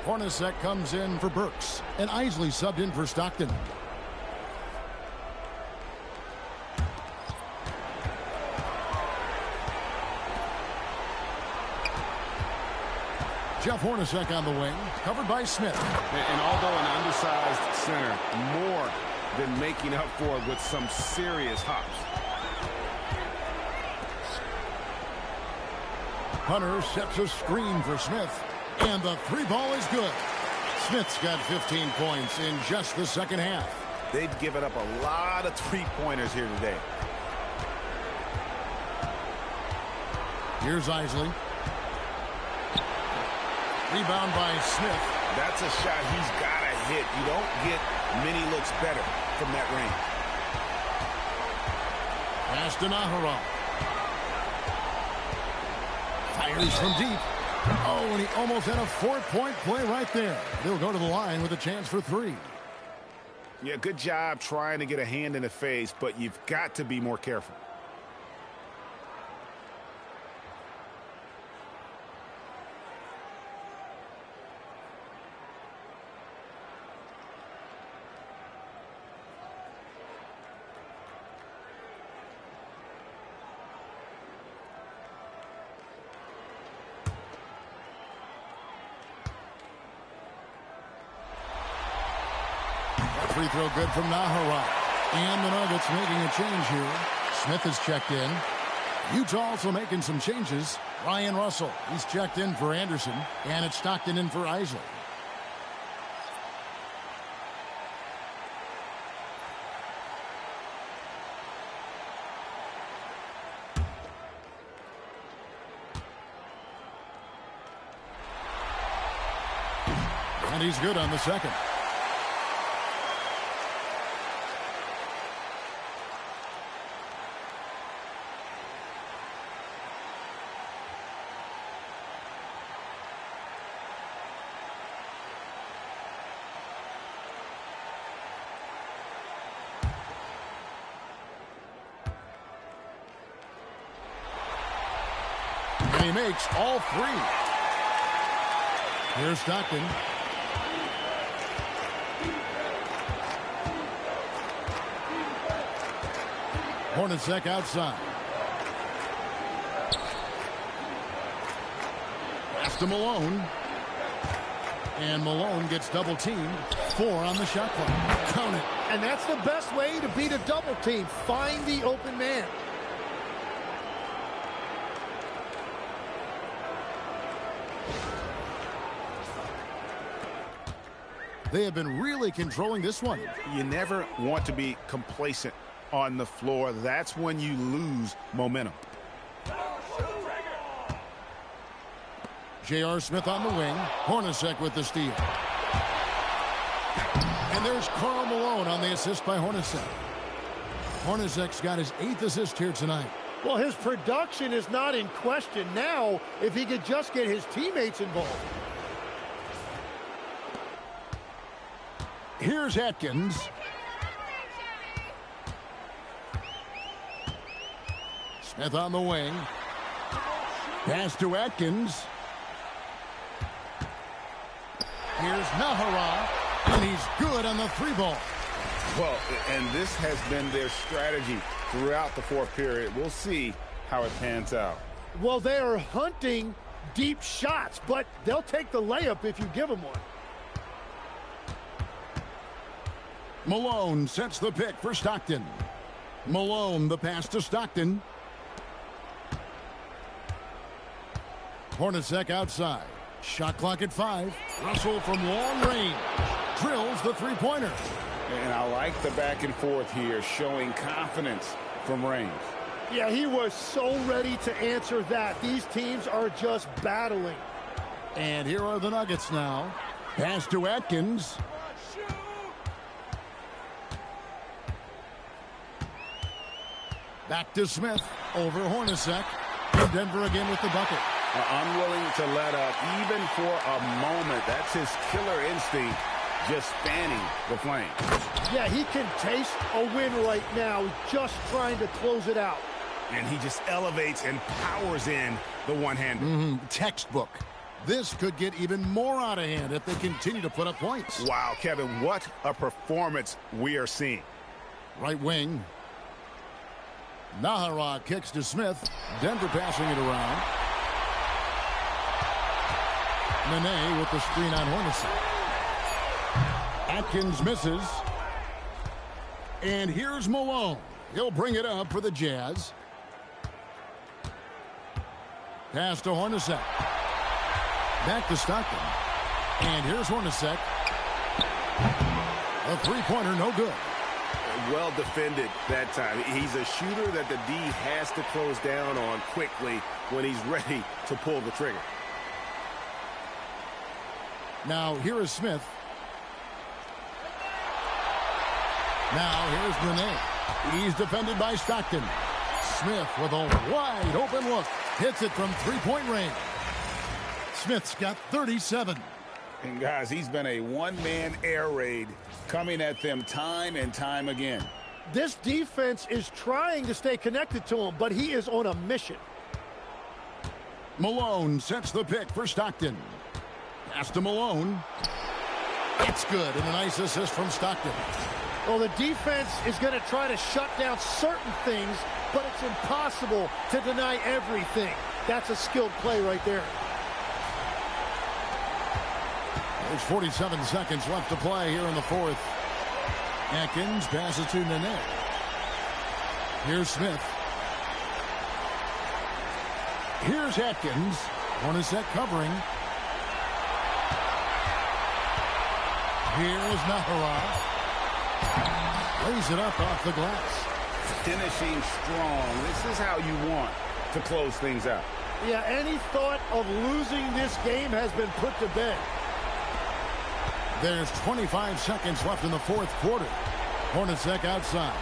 Hornacek comes in for Burks. And Isley subbed in for Stockton. Jeff Hornacek on the wing, covered by Smith. And although an undersized center, more than making up for it with some serious hops. Hunter sets a screen for Smith. And the 3 ball is good. Smith's got 15 points in just the second half. They've given up a lot of 3-pointers here today. Here's Isley. Rebound by Smith. That's a shot he's got to hit. You don't get many looks better from that range. Pass to Nahara. Fires from deep. Oh, and he almost had a 4-point play right there. He'll go to the line with a chance for 3. Yeah, good job trying to get a hand in the face, but you've got to be more careful. Free throw good from Nahara. And the Nuggets making a change here. Smith is checked in. Utah also making some changes. Ryan Russell, he's checked in for Anderson. And it's Stockton in for Isley. And he's good on the second. And he makes all 3. Here's Stockton. Hornacek outside. Pass to Malone. And Malone gets double teamed. 4 on the shot clock. Count it. And that's the best way to beat a double team. Find the open man. They have been really controlling this one. You never want to be complacent on the floor. That's when you lose momentum. J.R. Smith on the wing. Hornacek with the steal. And there's Karl Malone on the assist by Hornacek. Hornacek's got his 8th assist here tonight. Well, his production is not in question now if he could just get his teammates involved. Here's Atkins. Smith on the wing. Pass to Atkins. Here's Nahara, and he's good on the 3-ball. Well, and this has been their strategy throughout the fourth period. We'll see how it pans out. Well, they are hunting deep shots, but they'll take the layup if you give them one. Malone sets the pick for Stockton. Malone, the pass to Stockton. Hornacek outside. Shot clock at 5. Russell from long range drills the 3-pointer. And I like the back and forth here, showing confidence from range. Yeah, he was so ready to answer that. These teams are just battling. And here are the Nuggets now. Pass to Atkins. Back to Smith. Over Hornacek. And Denver again with the bucket. Unwilling to let up even for a moment. That's his killer instinct, just fanning the flame. Yeah, he can taste a win right now, just trying to close it out. And he just elevates and powers in the one-hander. Textbook. This could get even more out of hand if they continue to put up points. Wow, Kevin, what a performance we are seeing. Right wing. Nahara kicks to Smith. Denver passing it around. Nene with the screen on Hornacek. Atkins misses. And here's Malone. He'll bring it up for the Jazz. Pass to Hornacek. Back to Stockton. And here's Hornacek. A 3-pointer, no good. Well defended that time. He's a shooter that the D has to close down on quickly when he's ready to pull the trigger. Now, here is Smith. Now, here's Nene. He's defended by Stockton. Smith with a wide open look. Hits it from 3-point range. Smith's got 37. And, guys, he's been a one-man air raid coming at them time and time again. This defense is trying to stay connected to him, but he is on a mission. Malone sets the pick for Stockton. Pass to Malone. It's good, and a nice assist from Stockton. Well, the defense is going to try to shut down certain things, but it's impossible to deny everything. That's a skilled play right there. There's 47 seconds left to play here in the fourth. Atkins passes to Nene. Here's Smith. Here's Atkins. Hornacek covering. Here's Nahara. Lays it up off the glass. Finishing strong. This is how you want to close things out. Yeah, any thought of losing this game has been put to bed. There's 25 seconds left in the fourth quarter. Hornacek outside.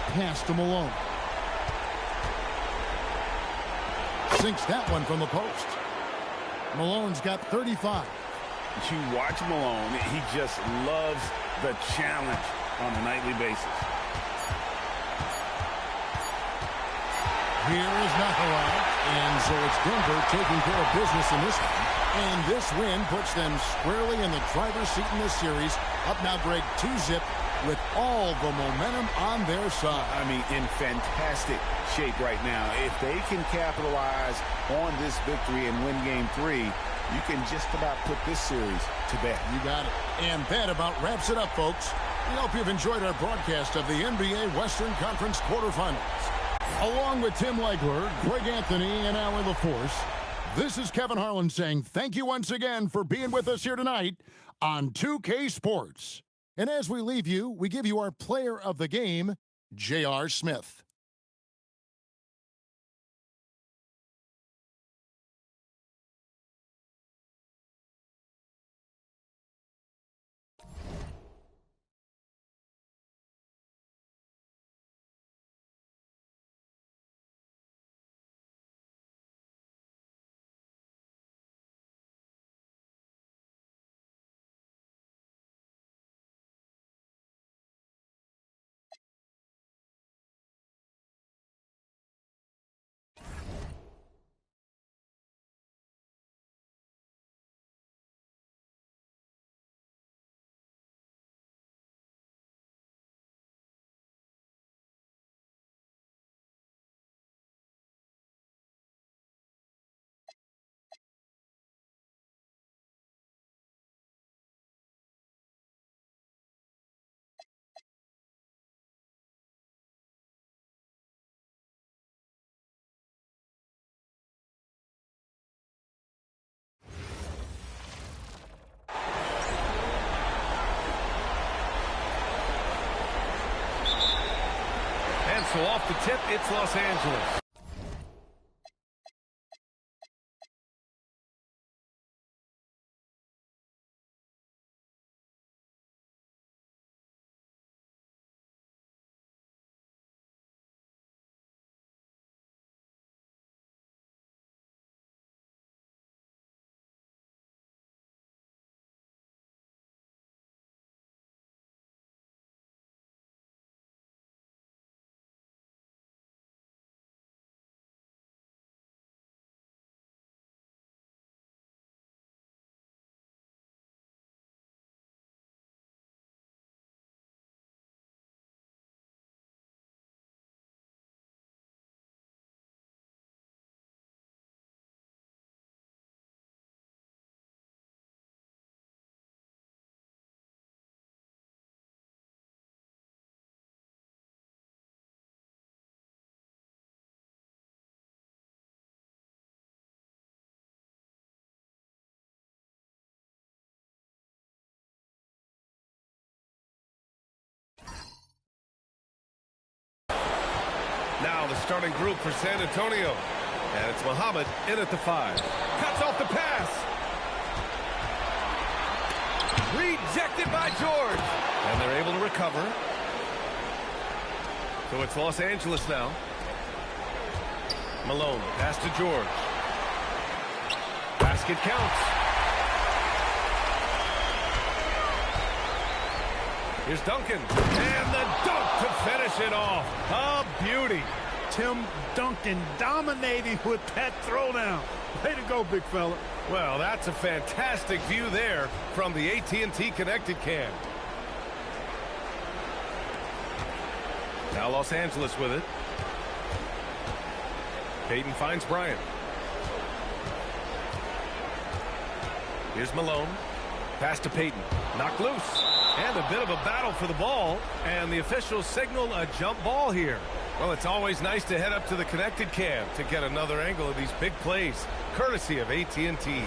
Pass to Malone. Sinks that one from the post. Malone's got 35. You watch Malone, he just loves the challenge on a nightly basis. Here is Nahara. And so it's Denver taking care of business in this one. And this win puts them squarely in the driver's seat in this series. Up now, Greg, 2-zip with all the momentum on their side. I mean, in fantastic shape right now. If they can capitalize on this victory and win Game 3, you can just about put this series to bed. You got it. And that about wraps it up, folks. We hope you've enjoyed our broadcast of the NBA Western Conference quarterfinals. Along with Tim Legler, Greg Anthony, and Alan LaForce, this is Kevin Harlan saying thank you once again for being with us here tonight on 2K Sports. And as we leave you, we give you our player of the game, J.R. Smith. so off the tip, it's Los Angeles. Now the starting group for San Antonio. And it's Muhammad in at the 5. Cuts off the pass. Rejected by George. And they're able to recover. So it's Los Angeles now. Malone, pass to George. Basket counts. Here's Duncan. And the dunk to finish it off. A beauty. Tim Duncan dominating with that throwdown. Way to go, big fella. Well, that's a fantastic view there from the AT&T connected cam. Now Los Angeles with it. Payton finds Bryant. Here's Malone. Pass to Payton. Knocked loose. And a bit of a battle for the ball. And the officials signal a jump ball here. Well, it's always nice to head up to the connected cam to get another angle of these big plays, courtesy of AT&T.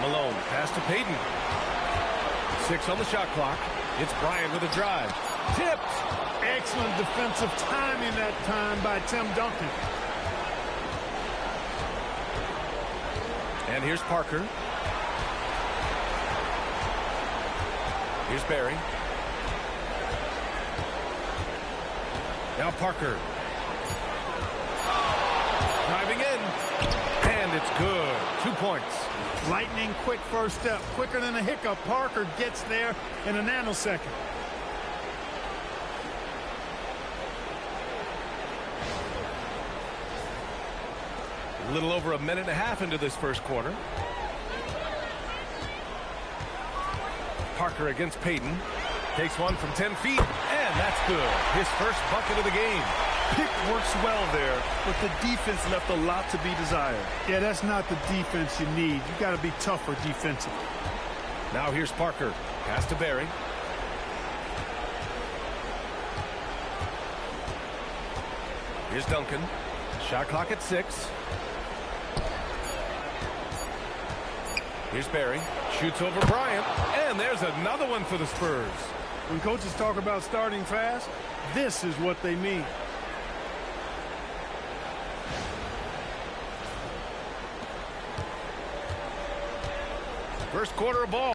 Malone, pass to Payton. 6 on the shot clock. It's Bryant with a drive. Tipped. Excellent defensive timing that time by Tim Duncan. And here's Parker. Here's Barry. Now Parker. Driving in. And it's good. 2 points. Lightning quick first step. Quicker than a hiccup. Parker gets there in a nanosecond. A little over a minute and a half into this first quarter. Parker against Payton. Takes one from 10 feet. And that's good. His first bucket of the game. Pick works well there, but the defense left a lot to be desired. Yeah, that's not the defense you need. You got to be tougher defensively. Now here's Parker. Pass to Barry. Here's Duncan. Shot clock at 6. Here's Barry. Shoots over Bryant. And there's another one for the Spurs. When coaches talk about starting fast, this is what they mean. First quarter of ball.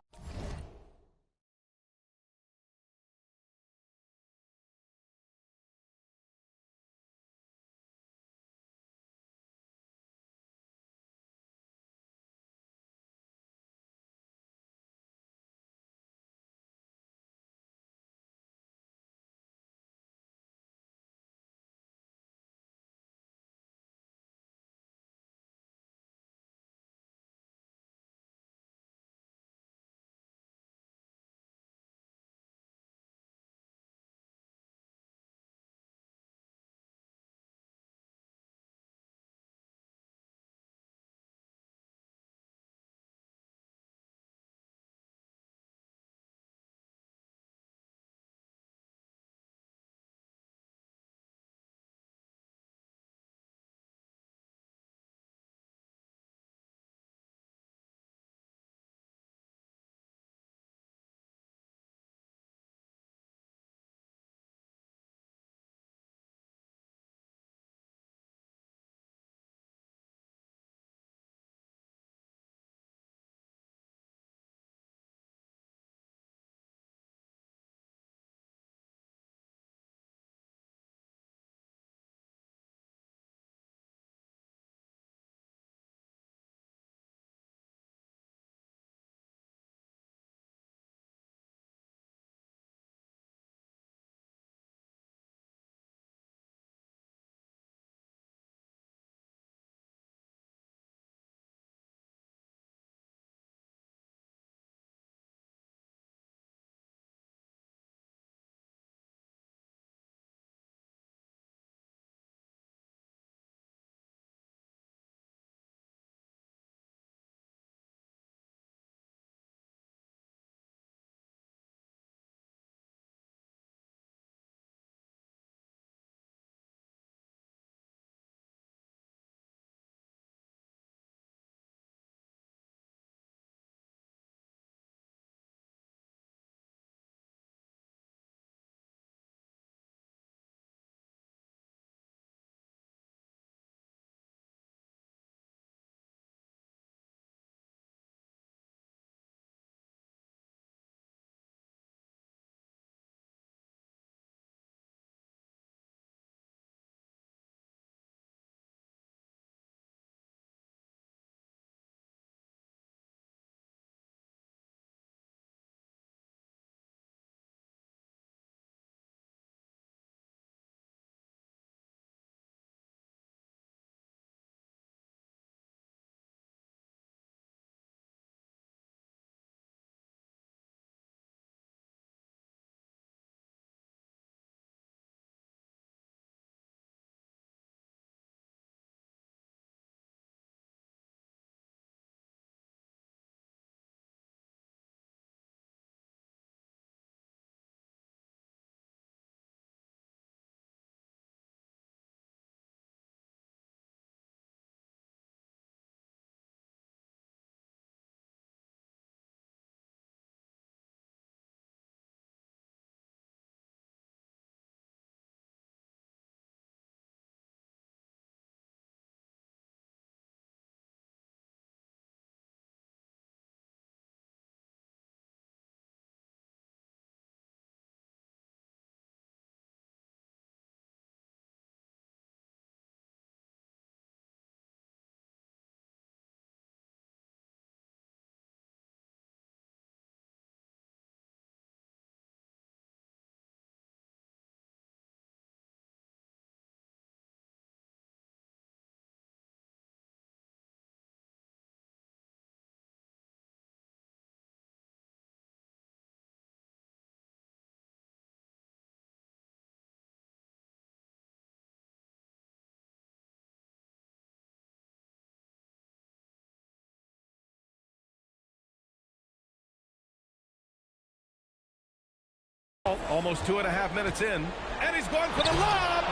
Almost 2.5 minutes in, and he's going for the lob.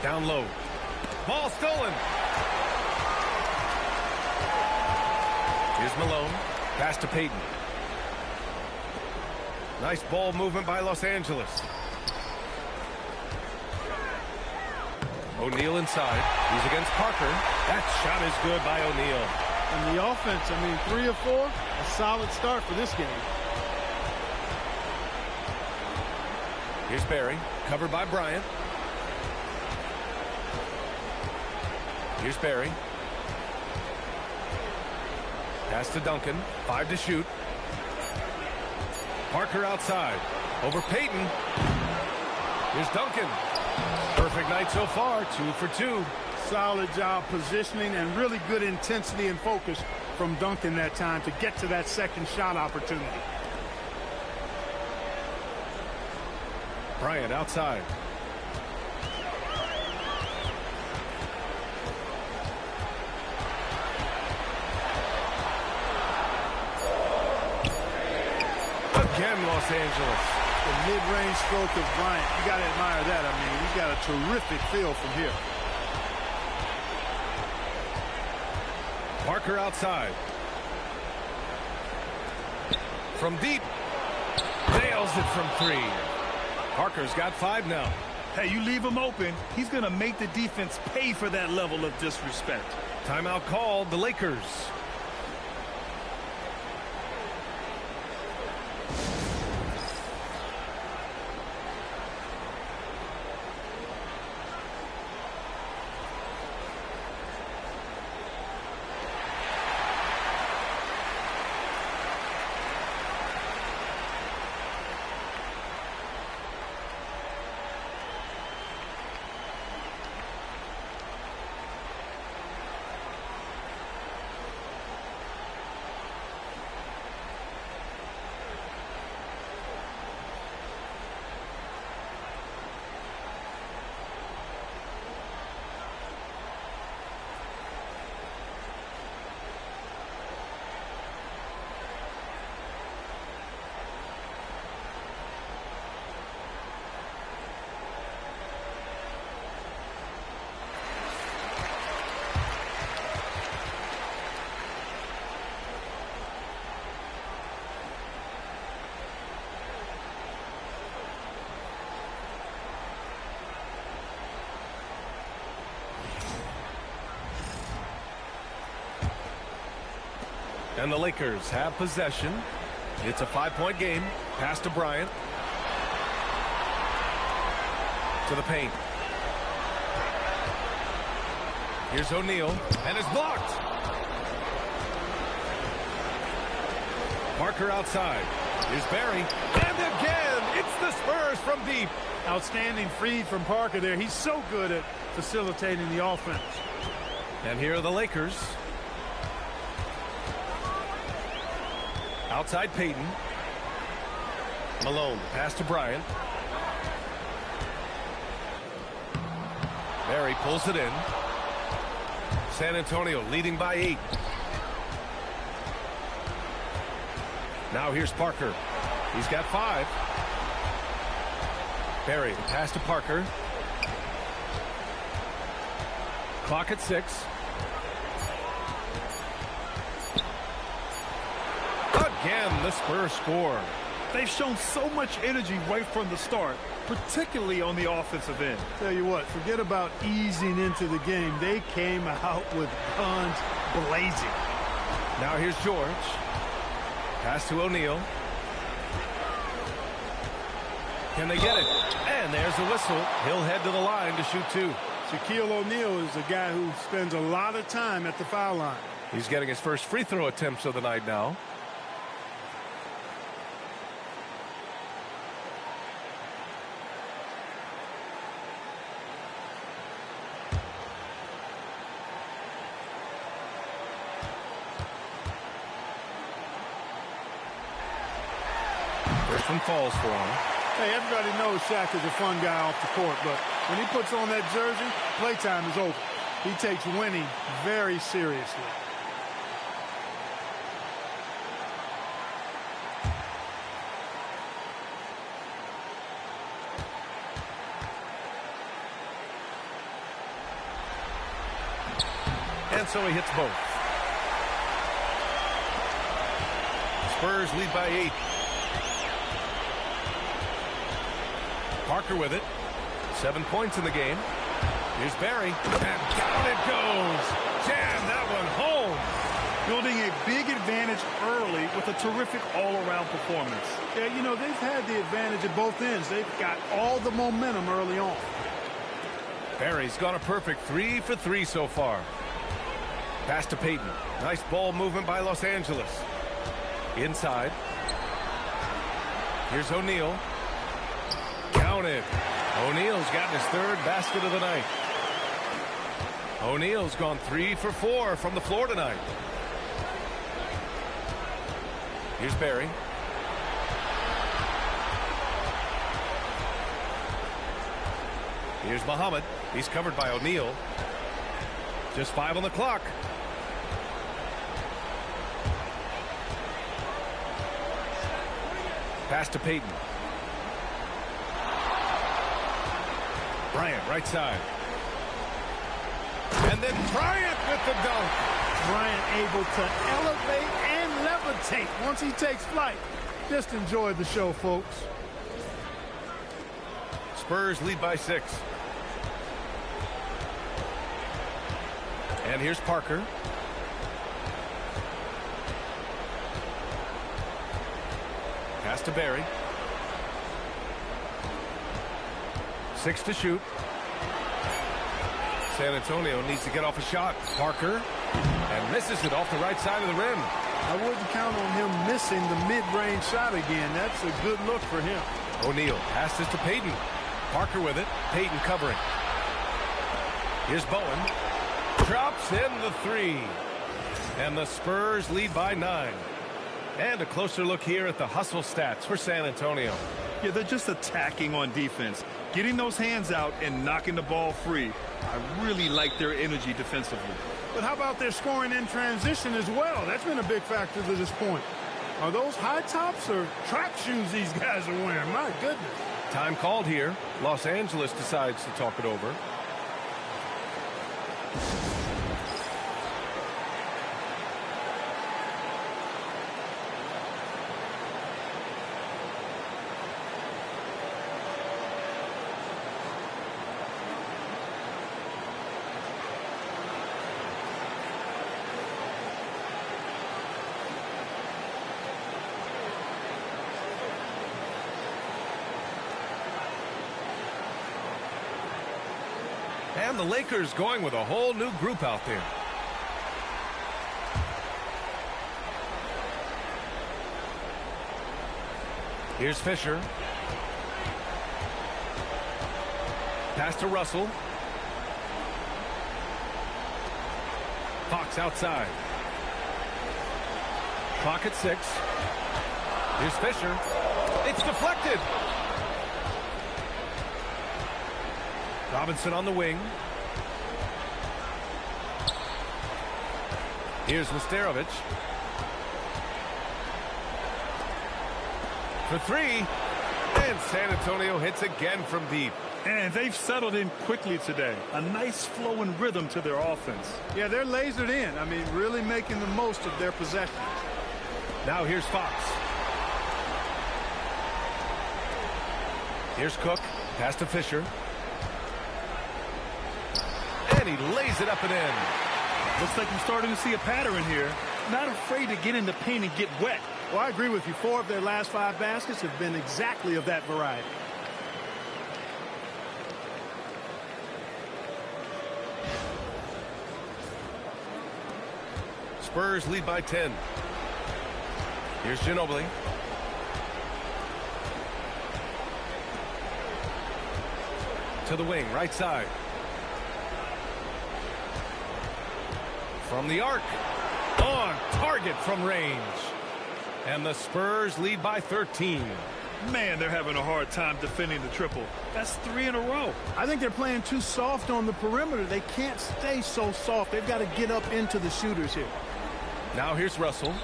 Down low. Ball stolen. Here's Malone. Pass to Payton. Nice ball movement by Los Angeles. O'Neal inside. He's against Parker. That shot is good by O'Neal. And the offense, 3 of 4, a solid start for this game. Here's Barry, covered by Bryant. Here's Barry. Pass to Duncan. 5 to shoot. Parker outside. Over Payton. Here's Duncan. Perfect night so far. 2 for 2. Solid job positioning and really good intensity and focus from Duncan that time to get to that second shot opportunity. Bryant outside. Again, Los Angeles. The mid-range stroke of Bryant. You got to admire that. He's got a terrific feel from here. Parker outside. From deep. Nails it from 3. Parker's got 5 now. Hey, you leave him open, he's going to make the defense pay for that level of disrespect. Timeout called, the Lakers. And the Lakers have possession. It's a 5-point game. Pass to Bryant. To the paint. Here's O'Neal. And it's blocked. Parker outside. Here's Barry. And again, it's the Spurs from deep. Outstanding feed from Parker there. He's so good at facilitating the offense. And here are the Lakers. Outside Payton. Malone. Pass to Bryant. Barry pulls it in. San Antonio leading by 8. Now here's Parker. He's got 5. Barry, pass to Parker. Clock at 6. Again, the Spurs score. They've shown so much energy right from the start, particularly on the offensive end. Tell you what, forget about easing into the game. They came out with guns blazing. Now here's George. Pass to O'Neal. Can they get it? And there's the whistle. He'll head to the line to shoot 2. Shaquille O'Neal is a guy who spends a lot of time at the foul line. He's getting his first free throw attempts of the night now. First one falls for him. Hey, everybody knows Shaq is a fun guy off the court, but when he puts on that jersey, playtime is over. He takes winning very seriously. And so he hits both. Spurs lead by 8. Parker with it. 7 points in the game. Here's Barry. And down it goes. Jam that one home. Building a big advantage early with a terrific all-around performance. Yeah, you know, they've had the advantage at both ends. They've got all the momentum early on. Barry's gone a perfect 3 for 3 so far. Pass to Payton. Nice ball movement by Los Angeles. Inside. Here's O'Neal. Counted. O'Neal's gotten his 3rd basket of the night. O'Neal's gone 3 for 4 from the floor tonight. Here's Barry. Here's Muhammad. He's covered by O'Neal. Just 5 on the clock. Pass to Payton. Bryant, right side. And then Bryant with the dunk. Bryant able to elevate and levitate once he takes flight. Just enjoy the show, folks. Spurs lead by 6. And here's Parker. Pass to Barry. 6 to shoot. San Antonio needs to get off a shot. Parker. And misses it off the right side of the rim. I wouldn't count on him missing the mid-range shot again. That's a good look for him. O'Neal passes to Payton. Parker with it. Payton covering. Here's Bowen. Drops in the 3. And the Spurs lead by 9. And a closer look here at the hustle stats for San Antonio. Yeah, they're just attacking on defense. Getting those hands out and knocking the ball free. I really like their energy defensively. But how about their scoring in transition as well? That's been a big factor to this point. Are those high tops or track shoes these guys are wearing? My goodness. Time called here. Los Angeles decides to talk it over. And the Lakers going with a whole new group out there. Here's Fisher. Pass to Russell. Fox outside. Clock at 6. Here's Fisher. It's deflected. Robinson on the wing. Here's Nesterovic. For 3. And San Antonio hits again from deep. And they've settled in quickly today. A nice flowing rhythm to their offense. Yeah, they're lasered in. I mean, really making the most of their possessions. Now here's Fox. Here's Cook. Pass to Fisher. And he lays it up and in. Looks like we're starting to see a pattern here. Not afraid to get in the paint and get wet. Well, I agree with you. 4 of their last 5 baskets have been exactly of that variety. Spurs lead by 10. Here's Ginobili. To the wing, right side. From the arc. On target from range. And the Spurs lead by 13. Man, they're having a hard time defending the triple. That's 3 in a row. I think they're playing too soft on the perimeter. They can't stay so soft. They've got to get up into the shooters here. Now here's Russell.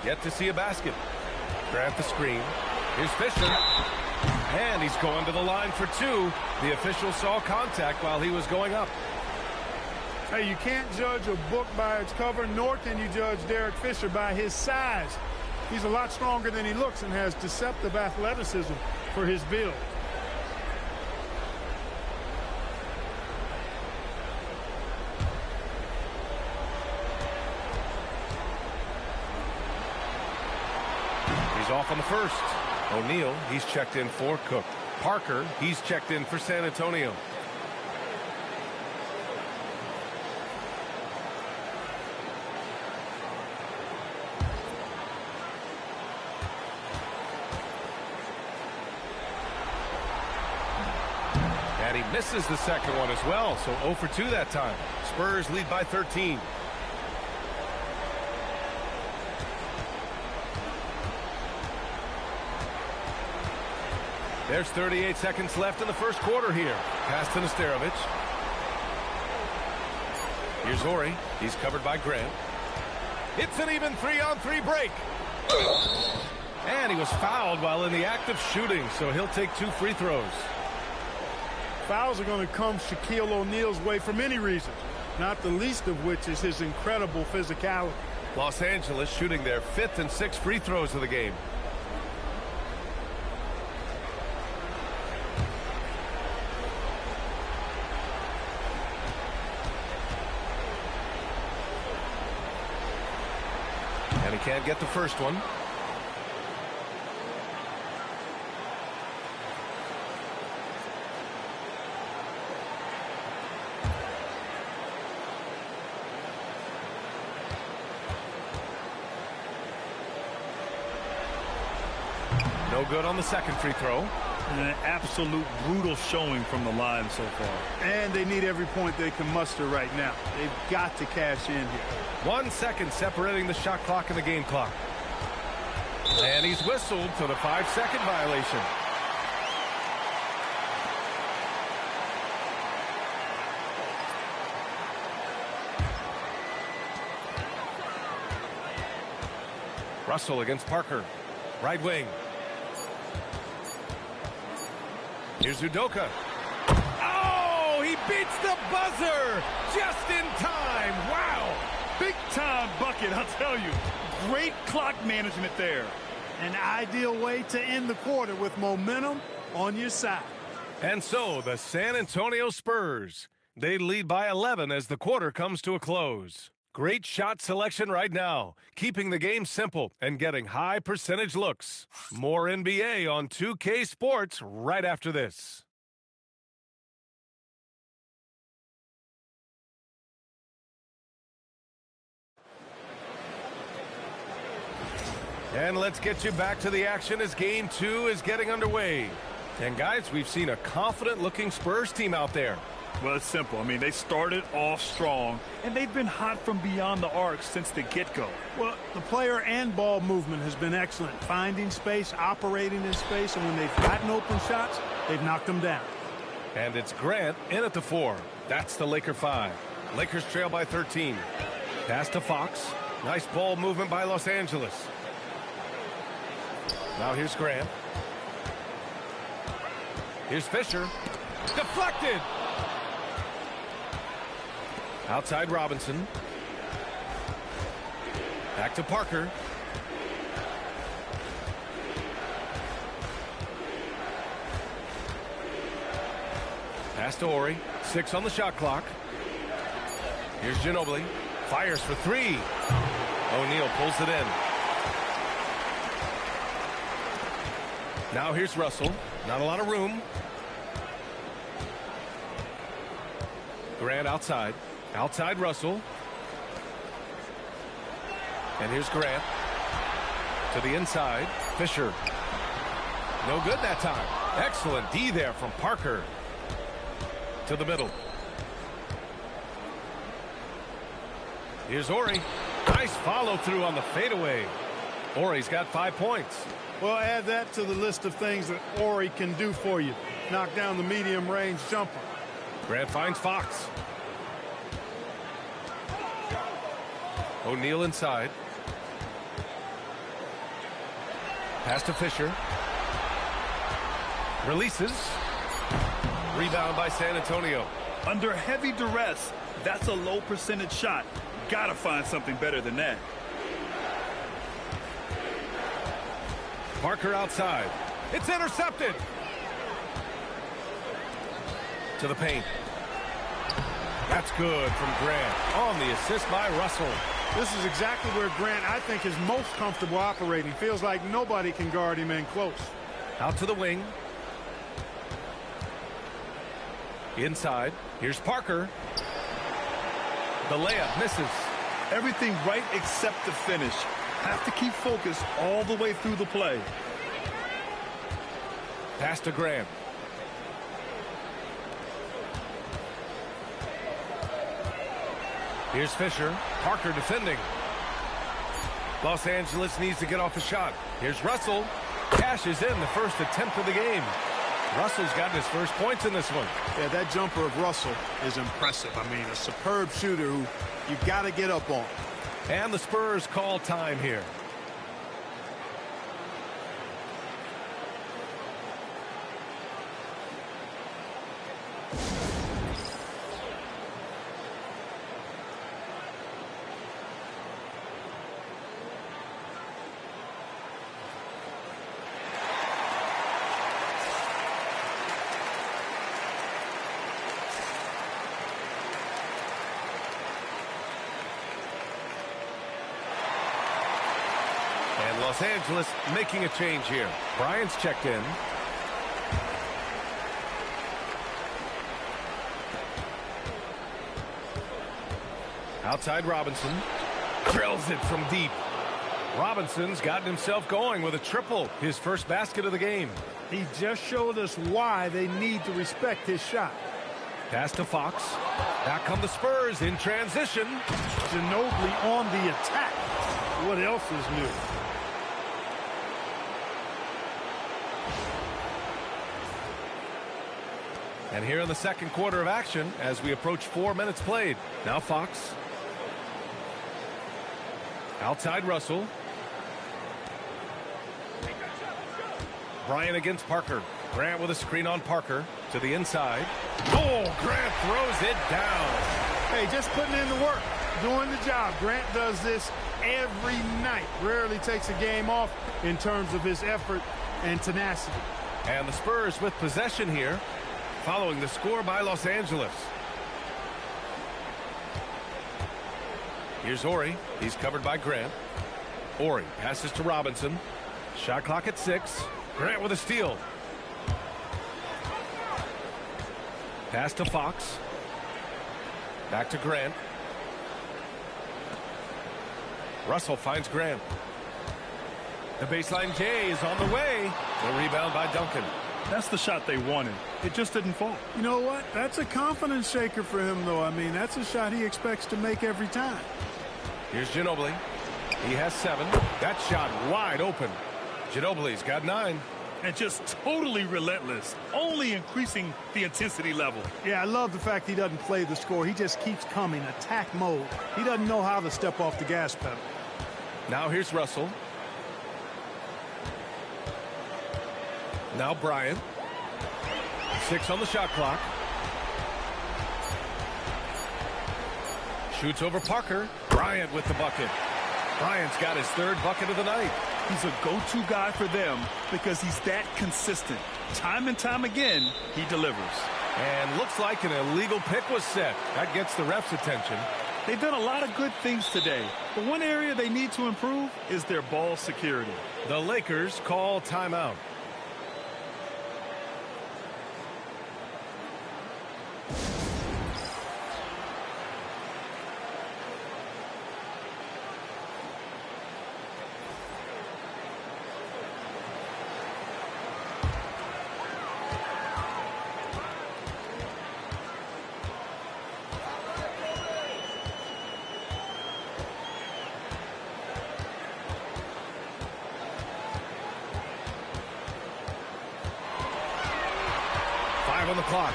Yet to see a basket. Grant the screen. Here's Fisher. And he's going to the line for 2. The official saw contact while he was going up. Hey, you can't judge a book by its cover, nor can you judge Derek Fisher by his size. He's a lot stronger than he looks and has deceptive athleticism for his build. He's off on the first. O'Neal, he's checked in for Cook. Parker, he's checked in for San Antonio. And he misses the second one as well, so 0 for 2 that time. Spurs lead by 13. There's 38 seconds left in the first quarter here. Pass to Nesterovic. Here's Ori. He's covered by Grant. It's an even 3-on-3 break. And he was fouled while in the act of shooting, so he'll take 2 free throws. Fouls are going to come Shaquille O'Neal's way for many reasons, not the least of which is his incredible physicality. Los Angeles shooting their 5th and 6th free throws of the game. And he can't get the first one. No good on the second free throw. An absolute brutal showing from the line so far. And they need every point they can muster right now. They've got to cash in here. 1 second separating the shot clock and the game clock. And he's whistled for the 5-second violation. Russell against Parker. Right wing. Here's Udoka. Oh, he beats the buzzer just in time. Wow. Big time bucket, I'll tell you. Great clock management there. An ideal way to end the quarter with momentum on your side. And so the San Antonio Spurs, they lead by 11 as the quarter comes to a close. Great shot selection right now, keeping the game simple and getting high percentage looks. More NBA on 2K Sports right after this. And let's get you back to the action as Game 2 is getting underway. And guys, we've seen a confident-looking Spurs team out there. Well, it's simple. I mean, they started off strong, and they've been hot from beyond the arc since the get-go. Well, the player and ball movement has been excellent. Finding space, operating in space, and when they've gotten open shots, they've knocked them down. And it's Grant in at the 4. That's the Laker 5. Lakers trail by 13. Pass to Fox. Nice ball movement by Los Angeles. Now here's Grant. Here's Fisher. Deflected. Outside Robinson. Back to Parker. Pass to Ori. 6 on the shot clock. Here's Ginobili. Fires for 3. O'Neal pulls it in. Now here's Russell. Not a lot of room. Grant outside. Outside Russell. And here's Grant. To the inside. Fisher. No good that time. Excellent D there from Parker. To the middle. Here's Ori. Nice follow through on the fadeaway. Ori's got 5 points. Well, add that to the list of things that Ori can do for you. Knock down the medium range jumper. Grant finds Fox. O'Neal inside. Pass to Fisher. Releases. Rebound by San Antonio. Under heavy duress, That's a low percentage shot. Gotta find something better than that. Parker outside. It's intercepted. To the paint. That's good from Grant on the assist by Russell. This is exactly where Grant, I think, is most comfortable operating. Feels like nobody can guard him in close. Out to the wing. Inside. Here's Parker. The layup misses. Everything right except the finish. Have to keep focused all the way through the play. Pass to Grant. Here's Fisher. Parker defending. Los Angeles needs to get off a shot. Here's Russell. Cashes in the first attempt of the game. Russell's gotten his first points in this one. Yeah, that jumper of Russell is impressive. I mean, a superb shooter who you've got to get up on. And the Spurs call time here. Los Angeles making a change here. Bryant's checked in. Outside Robinson. Drills it from deep. Robinson's gotten himself going with a triple. His first basket of the game. He just showed us why they need to respect his shot. Pass to Fox. Back come the Spurs in transition. Ginobili on the attack. What else is new? And here in the second quarter of action as we approach 4 minutes played. Now Fox. Outside Russell. Bryant against Parker. Grant with a screen on Parker to the inside. Oh, Grant throws it down. Hey, just putting in the work, doing the job. Grant does this every night. Rarely takes a game off in terms of his effort and tenacity. And the Spurs with possession here, following the score by Los Angeles. Here's Horry. He's covered by Grant. Horry passes to Robinson. Shot clock at 6. Grant with a steal. Pass to Fox. Back to Grant. Russell finds Grant. The baseline J is on the way. The rebound by Duncan. That's the shot they wanted. It just didn't fall. You know what? That's a confidence shaker for him, though. I mean, that's a shot he expects to make every time. Here's Ginobili. He has 7. That shot wide open. Ginobili's got 9. And just totally relentless, only increasing the intensity level. Yeah, I love the fact he doesn't play the score. He just keeps coming, attack mode. He doesn't know how to step off the gas pedal. Now here's Russell. Now Bryant. 6 on the shot clock. Shoots over Parker. Bryant with the bucket. Bryant's got his 3rd bucket of the night. He's a go-to guy for them because he's that consistent. Time and time again, he delivers. And looks like an illegal pick was set. That gets the ref's attention. They've done a lot of good things today, but one area they need to improve is their ball security. The Lakers call timeout. On the clock.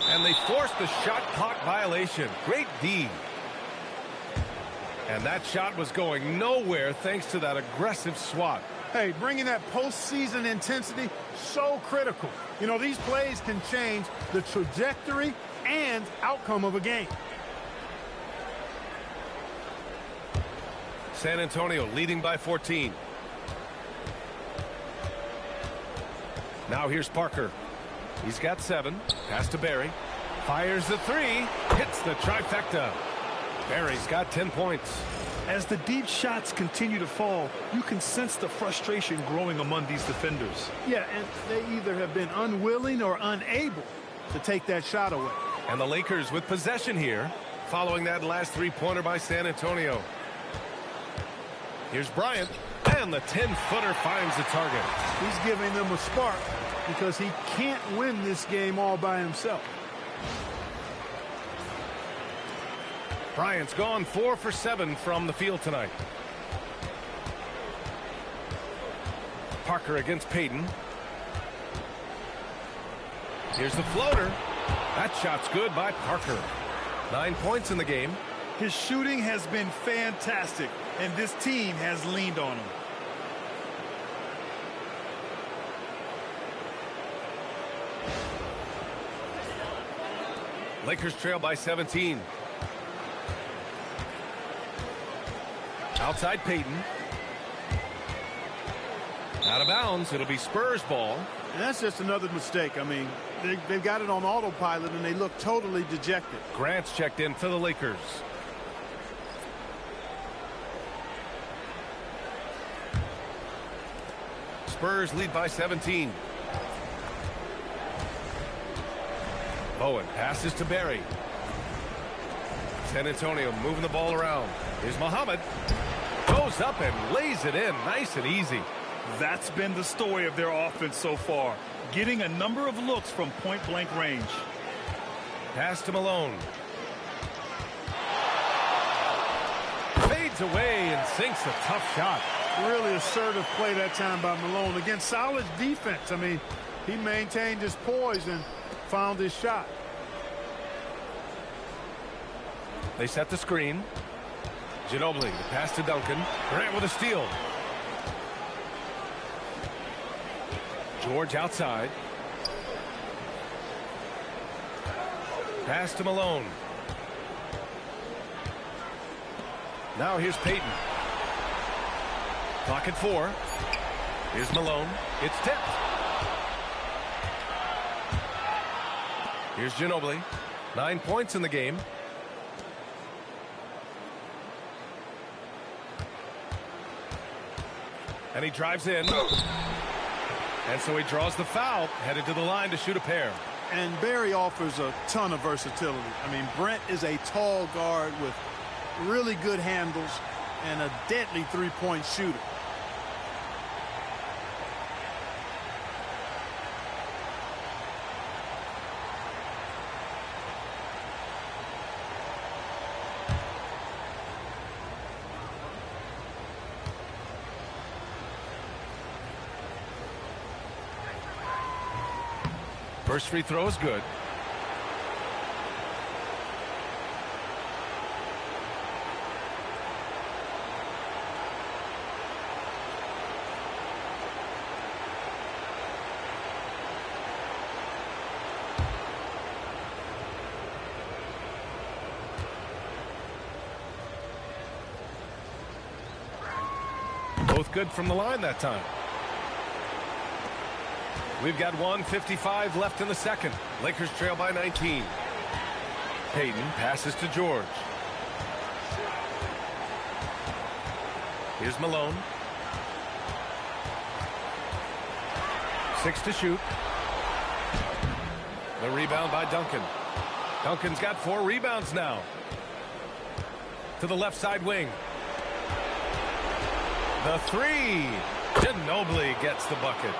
And they forced the shot clock violation. Great D. And that shot was going nowhere thanks to that aggressive swat. Hey, bringing that postseason intensity, so critical. You know, these plays can change the trajectory and outcome of a game. San Antonio leading by 14. Now here's Parker. He's got 7. Pass to Barry. Fires the 3. Hits the trifecta. Barry's got 10 points. As the deep shots continue to fall, you can sense the frustration growing among these defenders. Yeah, and they either have been unwilling or unable to take that shot away. And the Lakers with possession here, following that last three-pointer by San Antonio. Here's Bryant, and the 10-footer finds the target. He's giving them a spark because he can't win this game all by himself. Bryant's gone 4 for 7 from the field tonight. Parker against Payton. Here's the floater. That shot's good by Parker. 9 points in the game. His shooting has been fantastic, and this team has leaned on him. Lakers trail by 17. Outside Payton. Out of bounds. It'll be Spurs ball. And that's just another mistake. I mean, they've got it on autopilot, and they look totally dejected. Grant's checked in for the Lakers. Spurs lead by 17. Bowen passes to Barry. San Antonio moving the ball around. Here's Muhammad. Goes up and lays it in nice and easy. That's been the story of their offense so far, getting a number of looks from point-blank range. Pass to Malone. Fades away and sinks a tough shot. Really assertive play that time by Malone. Again, solid defense. I mean, he maintained his poise and found his shot. They set the screen. Ginobili, the pass to Duncan. Grant with a steal. George outside. Pass to Malone. Now here's Payton. Clock at 4. Here's Malone. It's tipped. Here's Ginobili. 9 points in the game. And he drives in. And so he draws the foul, headed to the line to shoot a pair. And Barry offers a ton of versatility. I mean, Brent is a tall guard with really good handles and a deadly three-point shooter. First free throw is good. Both good from the line that time. We've got 1:55 left in the second. Lakers trail by 19. Payton passes to George. Here's Malone. 6 to shoot. The rebound by Duncan. Duncan's got 4 rebounds now. To the left side wing. The 3. Ginobili gets the bucket.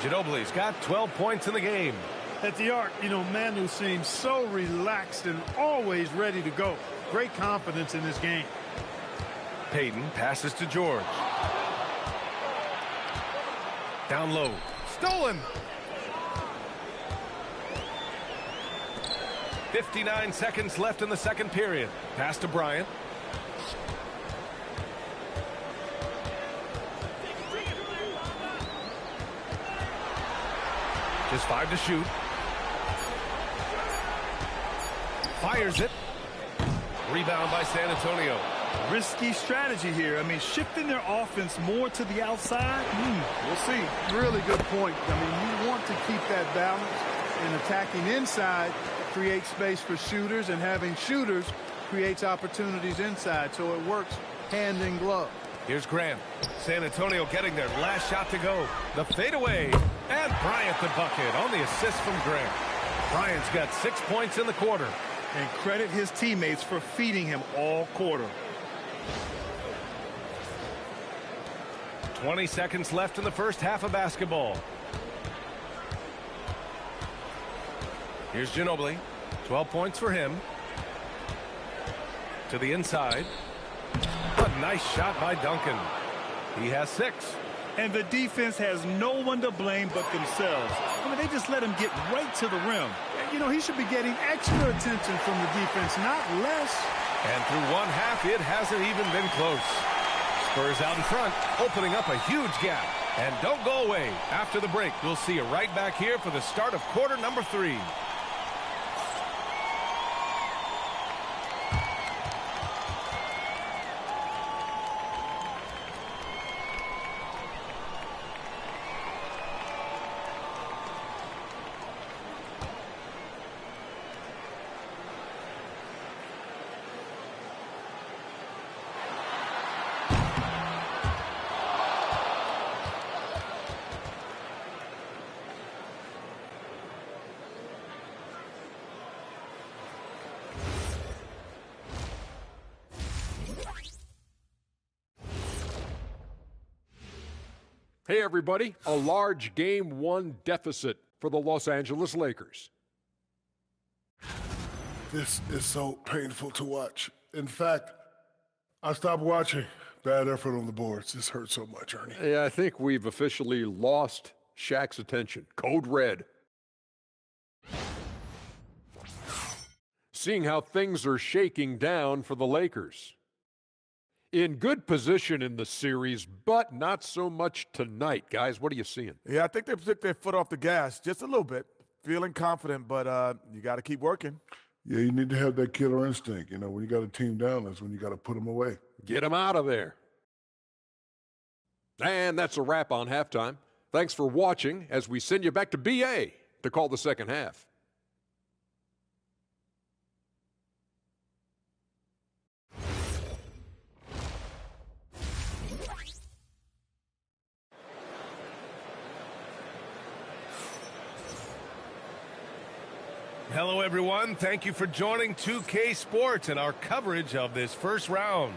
Ginobili's got 12 points in the game. At the arc, you know, Manu seems so relaxed and always ready to go. Great confidence in this game. Payton passes to George. Down low. Stolen. 59 seconds left in the second period. Pass to His 5 to shoot. Fires it. Rebound by San Antonio. Risky strategy here. I mean, shifting their offense more to the outside. We'll see. Really good point. I mean, you want to keep that balance, and attacking inside creates space for shooters, and having shooters creates opportunities inside, so it works hand in glove. Here's Grant. San Antonio getting their last shot to go. The fadeaway. And Bryant the bucket on the assist from Grant. Bryant's got 6 points in the quarter. And credit his teammates for feeding him all quarter. 20 seconds left in the first half of basketball. Here's Ginobili. 12 points for him. To the inside. A nice shot by Duncan. He has 6. And the defense has no one to blame but themselves. I mean, they just let him get right to the rim. You know, he should be getting extra attention from the defense, not less. And through one half, it hasn't even been close. Spurs out in front, opening up a huge gap. And don't go away. After the break, we'll see you right back here for the start of quarter number 3. Hey, everybody. A large Game 1 deficit for the Los Angeles Lakers. This is so painful to watch. In fact, I stopped watching. Bad effort on the boards. This hurts so much, Ernie. Yeah, I think we've officially lost Shaq's attention. Code red. Seeing how things are shaking down for the Lakers. In good position in the series, but not so much tonight. Guys, what are you seeing? Yeah, I think they took their foot off the gas just a little bit. Feeling confident, but you got to keep working. Yeah, you need to have that killer instinct. You know, when you got a team down, that's when you got to put them away. Get them out of there. And that's a wrap on halftime. Thanks for watching as we send you back to BA to call the second half. Hello, everyone. Thank you for joining 2K Sports and our coverage of this first round.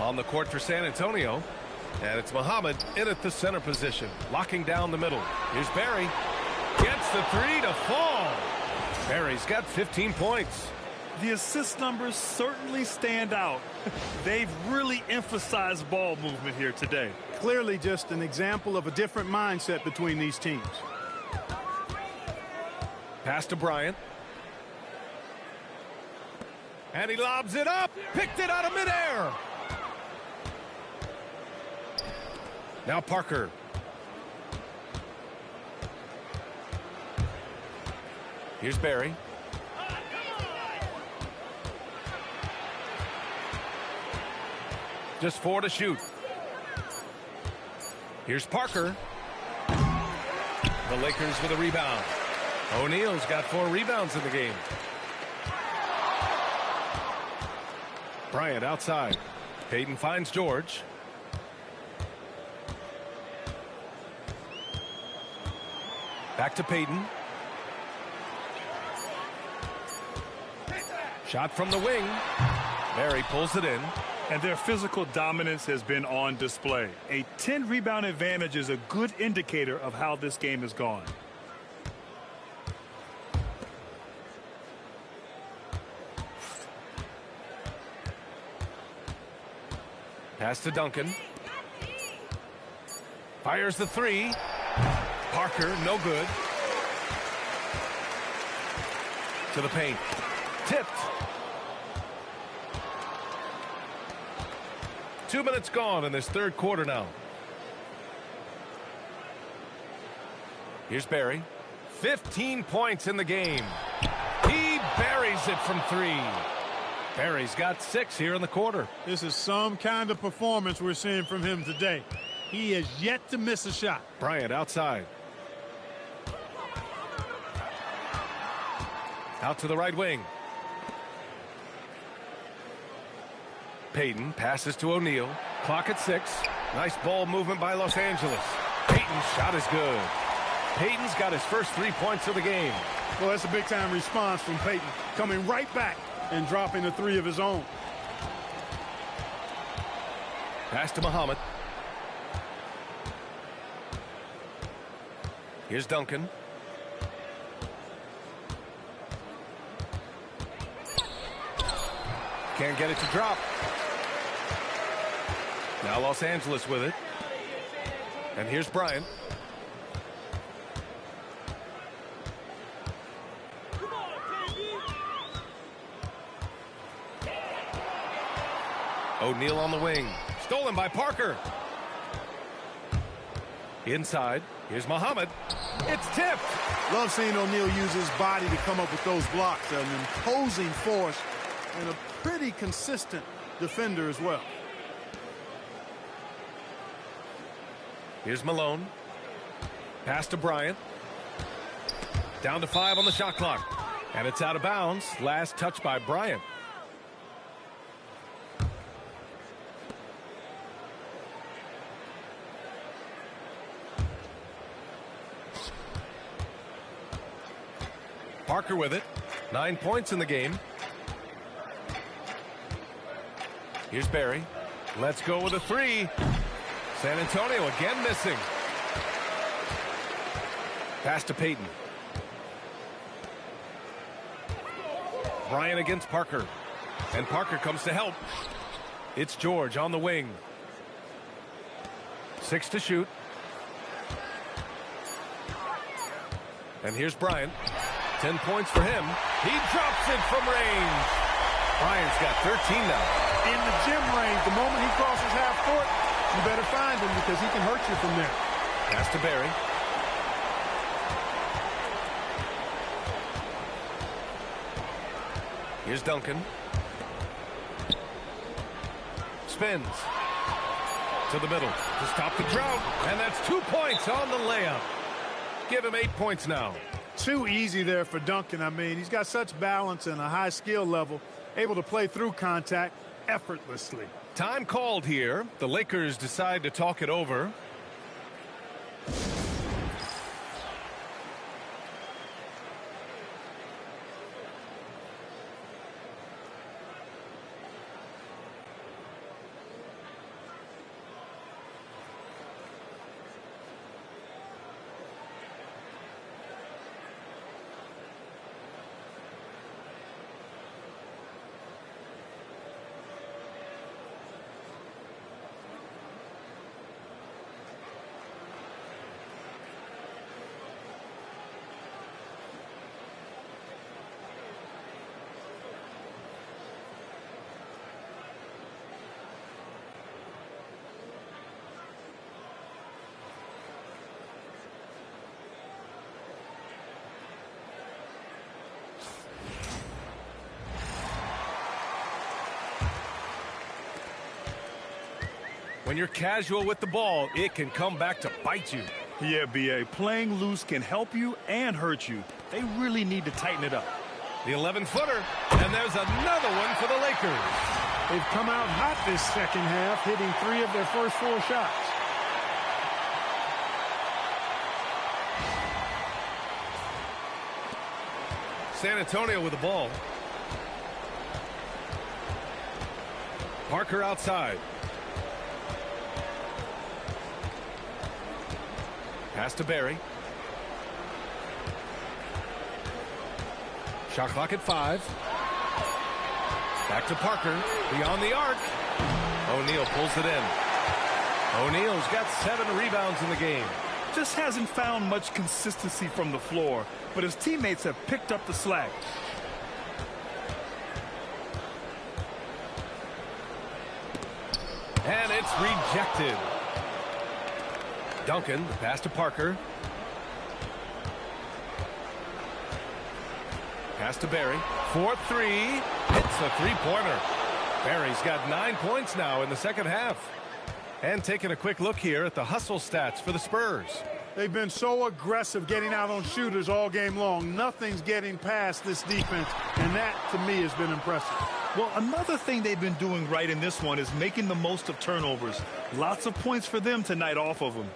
On the court for San Antonio. And it's Muhammad in at the center position. Locking down the middle. Here's Barry. Gets the 3 to fall. Barry's got 15 points. The assist numbers certainly stand out. They've really emphasized ball movement here today. Clearly just an example of a different mindset between these teams. Pass to Bryant. And he lobs it up. Picked it out of midair. Now Parker. Here's Barry. Just 4 to shoot. Here's Parker. The Lakers with a rebound. O'Neal's got 4 rebounds in the game. Bryant outside. Payton finds George. Back to Payton. Shot from the wing. Barry pulls it in. And their physical dominance has been on display. A 10-rebound advantage is a good indicator of how this game has gone. Pass to Duncan. Fires the three. Parker, no good. To the paint. Tipped. 2 minutes gone in this third quarter now. Here's Barry. 15 points in the game. He buries it from three. Barry's got 6 here in the quarter. This is some kind of performance we're seeing from him today. He has yet to miss a shot. Bryant outside. Out to the right wing. Payton passes to O'Neal. Clock at 6. Nice ball movement by Los Angeles. Payton's shot is good. Payton's got his first 3 points of the game. Well, that's a big-time response from Payton, coming right back and dropping a 3 of his own. Pass to Muhammad. Here's Duncan. Can't get it to drop. Now Los Angeles with it. And here's Bryant. O'Neal on the wing. Stolen by Parker. Inside. Here's Muhammad. It's tipped. Love seeing O'Neal use his body to come up with those blocks. An imposing force and a pretty consistent defender as well. Here's Malone. Pass to Bryant. Down to 5 on the shot clock. And it's out of bounds. Last touch by Bryant. Parker with it. 9 points in the game. Here's Barry. Let's go with a 3. San Antonio again missing. Pass to Payton. Bryant against Parker. And Parker comes to help. It's George on the wing. 6 to shoot. And here's Bryant. 10 points for him. He drops it from range. Bryant's got 13 now. In the gym range, the moment he crosses half court, you better find him because he can hurt you from there. Pass to Barry. Here's Duncan. Spins. To the middle to stop the drought. And that's 2 points on the layup. Give him 8 points now. Too easy there for Duncan. I mean, he's got such balance and a high skill level, able to play through contact effortlessly. Time called here. The Lakers decide to talk it over. When you're casual with the ball, it can come back to bite you. Yeah, B.A. Playing loose can help you and hurt you. They really need to tighten it up. The 11-footer, and there's another one for the Lakers. They've come out hot this second half, hitting 3 of their first 4 shots. San Antonio with the ball. Parker outside. Pass to Barry. Shot clock at 5. Back to Parker. Beyond the arc. O'Neal pulls it in. O'Neal's got 7 rebounds in the game. Just hasn't found much consistency from the floor, but his teammates have picked up the slack. And it's rejected. Duncan, the pass to Parker. Pass to Barry. 4-3. Hits a three-pointer. Barry's got 9 points now in the second half. And taking a quick look here at the hustle stats for the Spurs. They've been so aggressive getting out on shooters all game long. Nothing's getting past this defense, and that, to me, has been impressive. Well, another thing they've been doing right in this one is making the most of turnovers. Lots of points for them tonight off of them.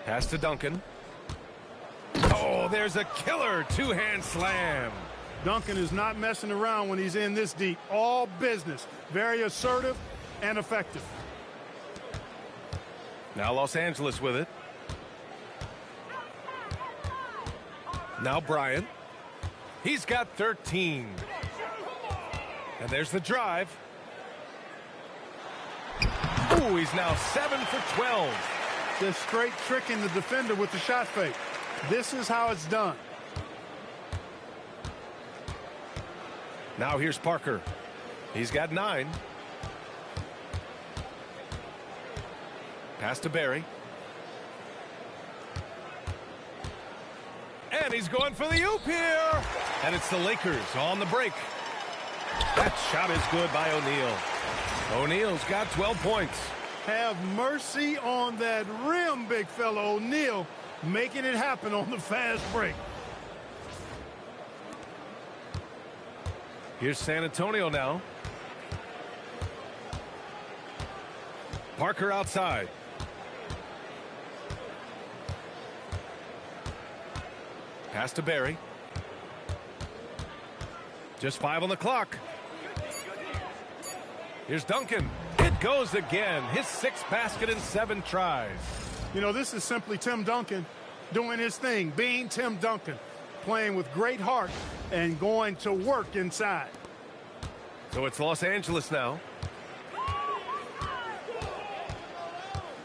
Pass to Duncan. Oh, there's a killer two-hand slam. Duncan is not messing around when he's in this deep. All business. Very assertive and effective. Now Los Angeles with it. Now Bryant. He's got 13. And there's the drive. Ooh, he's now 7 for 12. Just straight tricking the defender with the shot fake. This is how it's done. Now here's Parker. He's got 9. Pass to Barry. And he's going for the oop here. And it's the Lakers on the break. That shot is good by O'Neal. O'Neal's got 12 points. Have mercy on that rim, big fella. O'Neal making it happen on the fast break. Here's San Antonio now. Parker outside. Pass to Barry. Just 5 on the clock. Here's Duncan. It goes again. His 6th basket in 7 tries. You know, this is simply Tim Duncan doing his thing, being Tim Duncan, playing with great heart and going to work inside. So it's Los Angeles now.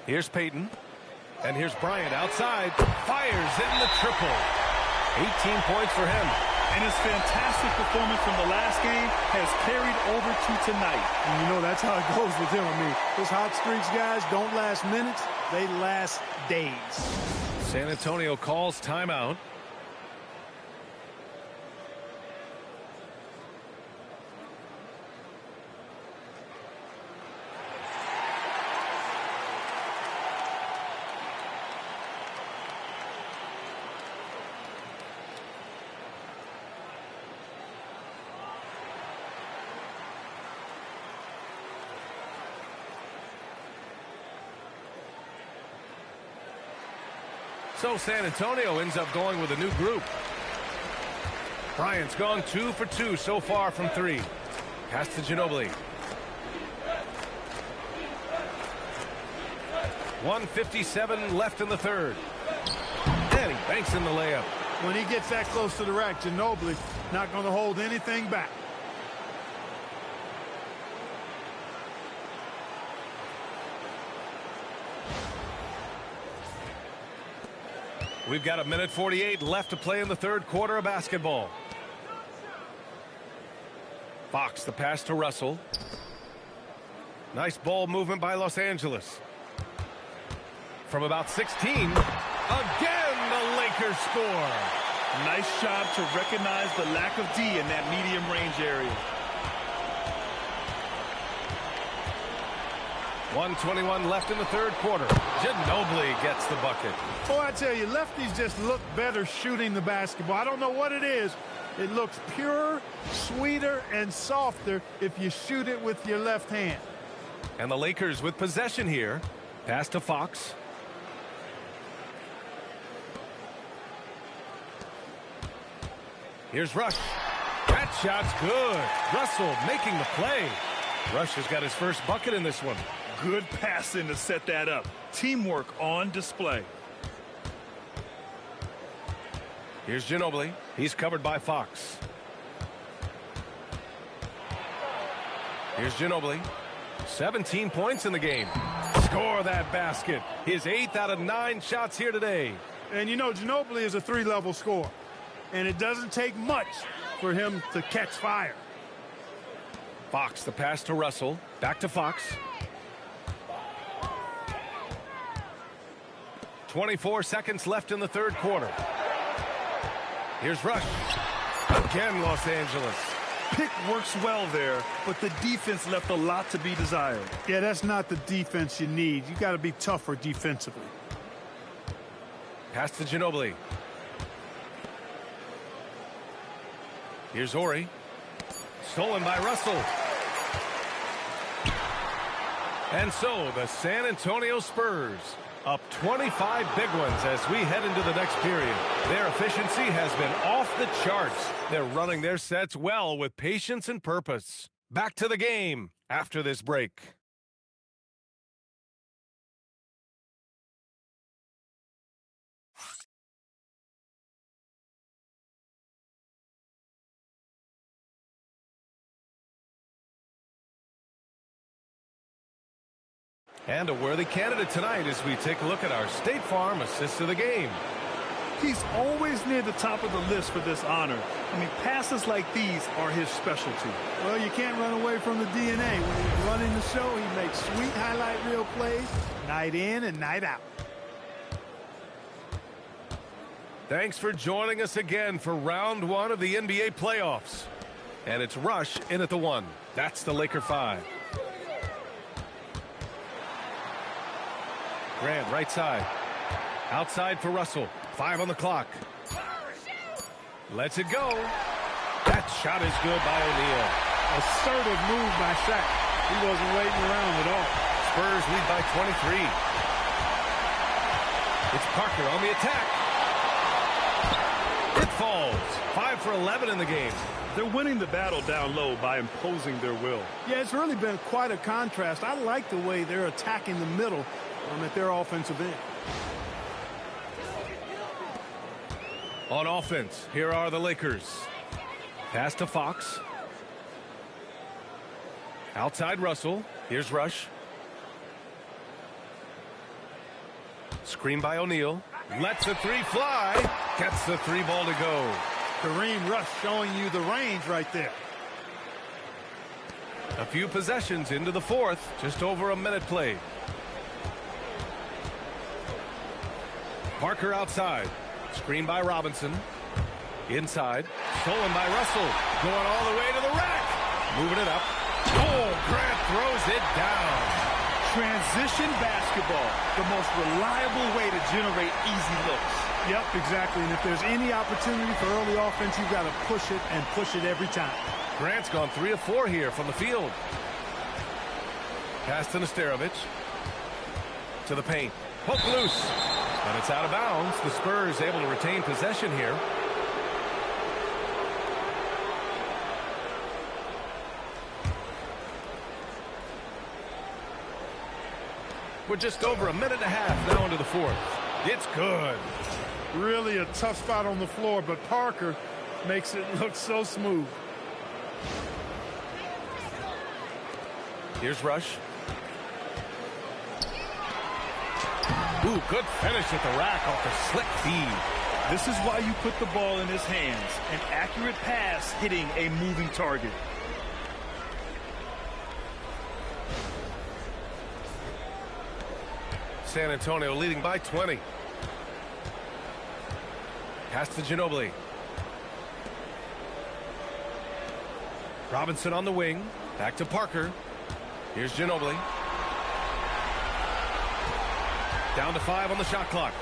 Here's Payton. And here's Bryant outside. Fires in the triple. 18 points for him. And his fantastic performance from the last game has carried over to tonight. And you know, that's how it goes with him. I mean, those hot streaks, guys, don't last minutes. They last days. San Antonio calls timeout. So San Antonio ends up going with a new group. Bryant's gone 2 for 2 so far from 3. Pass to Ginobili. 1:57 left in the third. And he banks in the layup. When he gets that close to the rack, Ginobili not going to hold anything back. We've got 1:48 left to play in the third quarter of basketball. Fox, the pass to Russell. Nice ball movement by Los Angeles. From about 16. Again, the Lakers score. Nice job to recognize the lack of D in that medium range area. 1:21 left in the third quarter. Ginobili gets the bucket. Oh, I tell you, lefties just look better shooting the basketball. I don't know what it is. It looks purer, sweeter, and softer if you shoot it with your left hand. And the Lakers with possession here. Pass to Fox. Here's Rush. That shot's good. Russell making the play. Rush has got his first bucket in this one. Good passing to set that up. Teamwork on display. Here's Ginobili. He's covered by Fox. Here's Ginobili. 17 points in the game. Score that basket. His 8th out of 9 shots here today. And you know, Ginobili is a 3-level scorer. And it doesn't take much for him to catch fire. Fox, the pass to Russell. Back to Fox. 24 seconds left in the third quarter. Here's Rush. Again, Los Angeles. Pick works well there, but the defense left a lot to be desired. Yeah, that's not the defense you need. You got to be tougher defensively. Pass to Ginobili. Here's Ori. Stolen by Russell. And so the San Antonio Spurs up 25 big ones as we head into the next period. Their efficiency has been off the charts. They're running their sets well with patience and purpose. Back to the game after this break. And a worthy candidate tonight as we take a look at our State Farm assist of the game. He's always near the top of the list for this honor. I mean, passes like these are his specialty. Well, you can't run away from the DNA. When he's running the show, he makes sweet highlight reel plays night in and night out. Thanks for joining us again for round 1 of the NBA playoffs. And it's Rush in at the 1. That's the Laker 5. Grant, right side. Outside for Russell. 5 on the clock. Lets it go. That shot is good by O'Neal. Assertive move by Shaq. He wasn't waiting around at all. Spurs lead by 23. It's Parker on the attack. It falls. 5 for 11 in the game. They're winning the battle down low by imposing their will. Yeah, it's really been quite a contrast. I like the way they're attacking the middle at their offensive end. On offense, here are the Lakers. Pass to Fox. Outside Russell. Here's Rush. Screen by O'Neal. Lets the 3 fly. Gets the 3 ball to go. Kareem Rush showing you the range right there. A few possessions into the 4th. Just over a minute played. Parker outside. Screen by Robinson. Inside. Stolen by Russell. Going all the way to the rack. Moving it up. Oh, Grant throws it down. Transition basketball. The most reliable way to generate easy looks. Yep, exactly. And if there's any opportunity for early offense, you've got to push it and push it every time. Grant's gone 3 of 4 here from the field. Pass to Nesterovic. To the paint. Poke loose. And it's out of bounds. The Spurs able to retain possession here. We're just over a minute and a half now into the 4th. It's good. Really a tough spot on the floor, but Parker makes it look so smooth. Here's Rush. Ooh, good finish at the rack off the slick feed. This is why you put the ball in his hands. An accurate pass hitting a moving target. San Antonio leading by 20. Pass to Ginobili. Robinson on the wing. Back to Parker. Here's Ginobili. Down to 5 on the shot clock.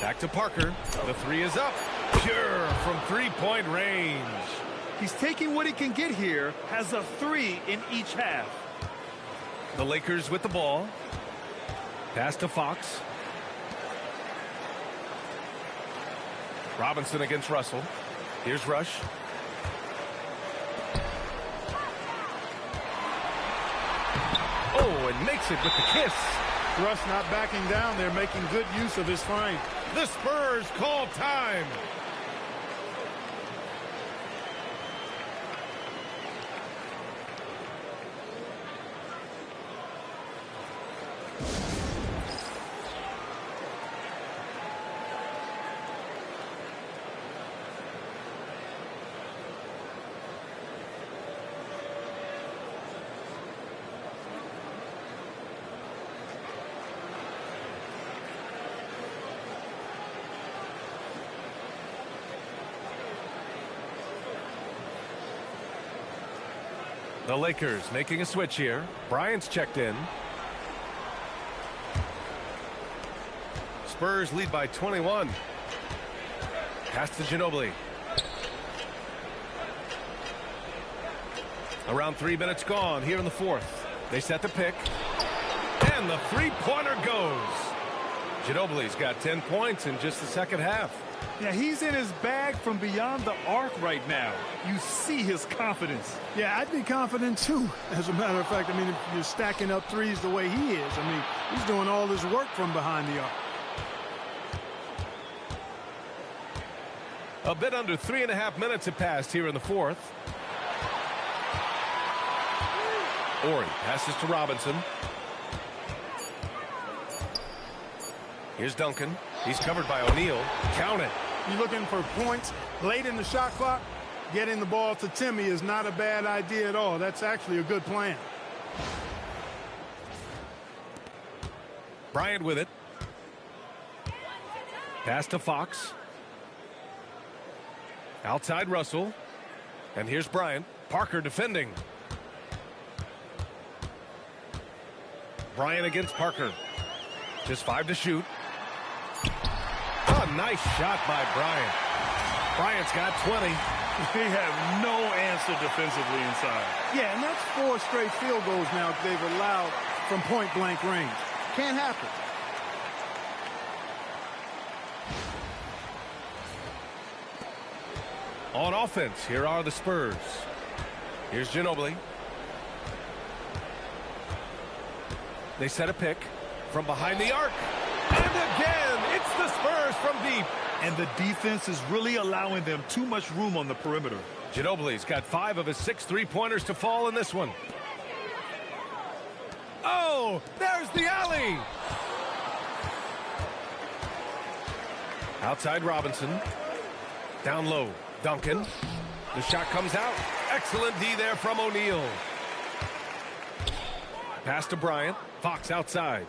Back to Parker. The 3 is up. Pure from 3-point range. He's taking what he can get here. Has a 3 in each half. The Lakers with the ball. Pass to Fox. Robinson against Russell. Here's Rush. Oh, and makes it with the kiss. Russ not backing down. They're making good use of his frame. The Spurs call time. The Lakers making a switch here. Bryant's checked in. Spurs lead by 21. Pass to Ginobili. Around 3 minutes gone here in the fourth. They set the pick. And the three-pointer goes. Ginobili's got 10 points in just the second half. Yeah, he's in his bag from beyond the arc right now. You see his confidence. Yeah, I'd be confident too. As a matter of fact, I mean, if you're stacking up threes the way he is, I mean, he's doing all his work from behind the arc. A bit under 3.5 minutes have passed here in the fourth. Ori passes to Robinson. Here's Duncan. He's covered by O'Neal. Count it. You're looking for points late in the shot clock. Getting the ball to Timmy is not a bad idea at all. That's actually a good plan. Bryant with it. Pass to Fox. Outside Russell. And here's Bryant. Parker defending. Bryant against Parker. Just 5 to shoot. A nice shot by Bryant. Bryant's got 20. They have no answer defensively inside. Yeah, and that's 4 straight field goals now they've allowed from point-blank range. Can't happen. On offense, here are the Spurs. Here's Ginobili. They set a pick from behind the arc. And again, it's the Spurs from deep. And the defense is really allowing them too much room on the perimeter. Ginobili's got 5 of his 6 three-pointers to fall in this one. Oh, there's the alley. Outside Robinson. Down low, Duncan. The shot comes out. Excellent D there from O'Neal. Pass to Bryant. Fox outside.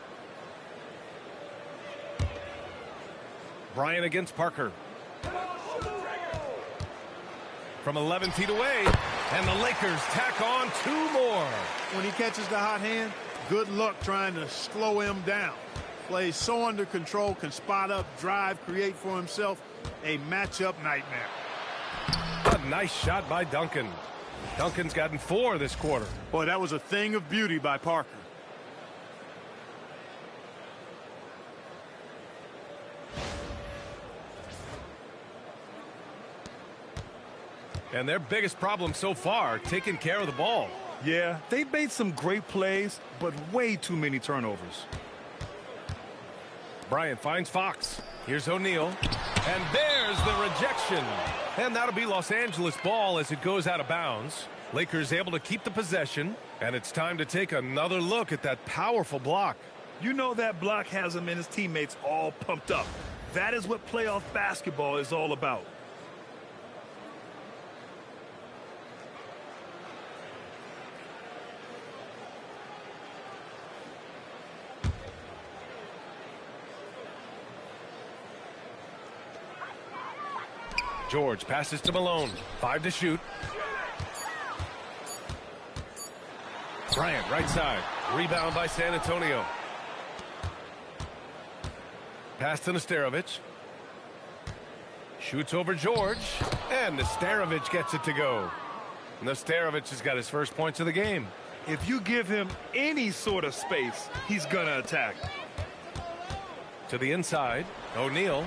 Bryant against Parker. From 11 feet away. And the Lakers tack on 2 more. When he catches the hot hand, good luck trying to slow him down. Plays so under control, can spot up, drive, create for himself. A matchup nightmare. A nice shot by Duncan. Duncan's gotten 4 this quarter. Boy, that was a thing of beauty by Parker. And their biggest problem so far, taking care of the ball. Yeah, they've made some great plays, but way too many turnovers. Bryant finds Fox. Here's O'Neal. And there's the rejection. And that'll be Los Angeles ball as it goes out of bounds. Lakers able to keep the possession. And it's time to take another look at that powerful block. You know that block has him and his teammates all pumped up. That is what playoff basketball is all about. George passes to Malone. 5 to shoot. Bryant right side. Rebound by San Antonio. Pass to Nesterovic. Shoots over George. And Nesterovic gets it to go. Nesterovic has got his first points of the game. If you give him any sort of space, he's going to attack. To the inside. O'Neal.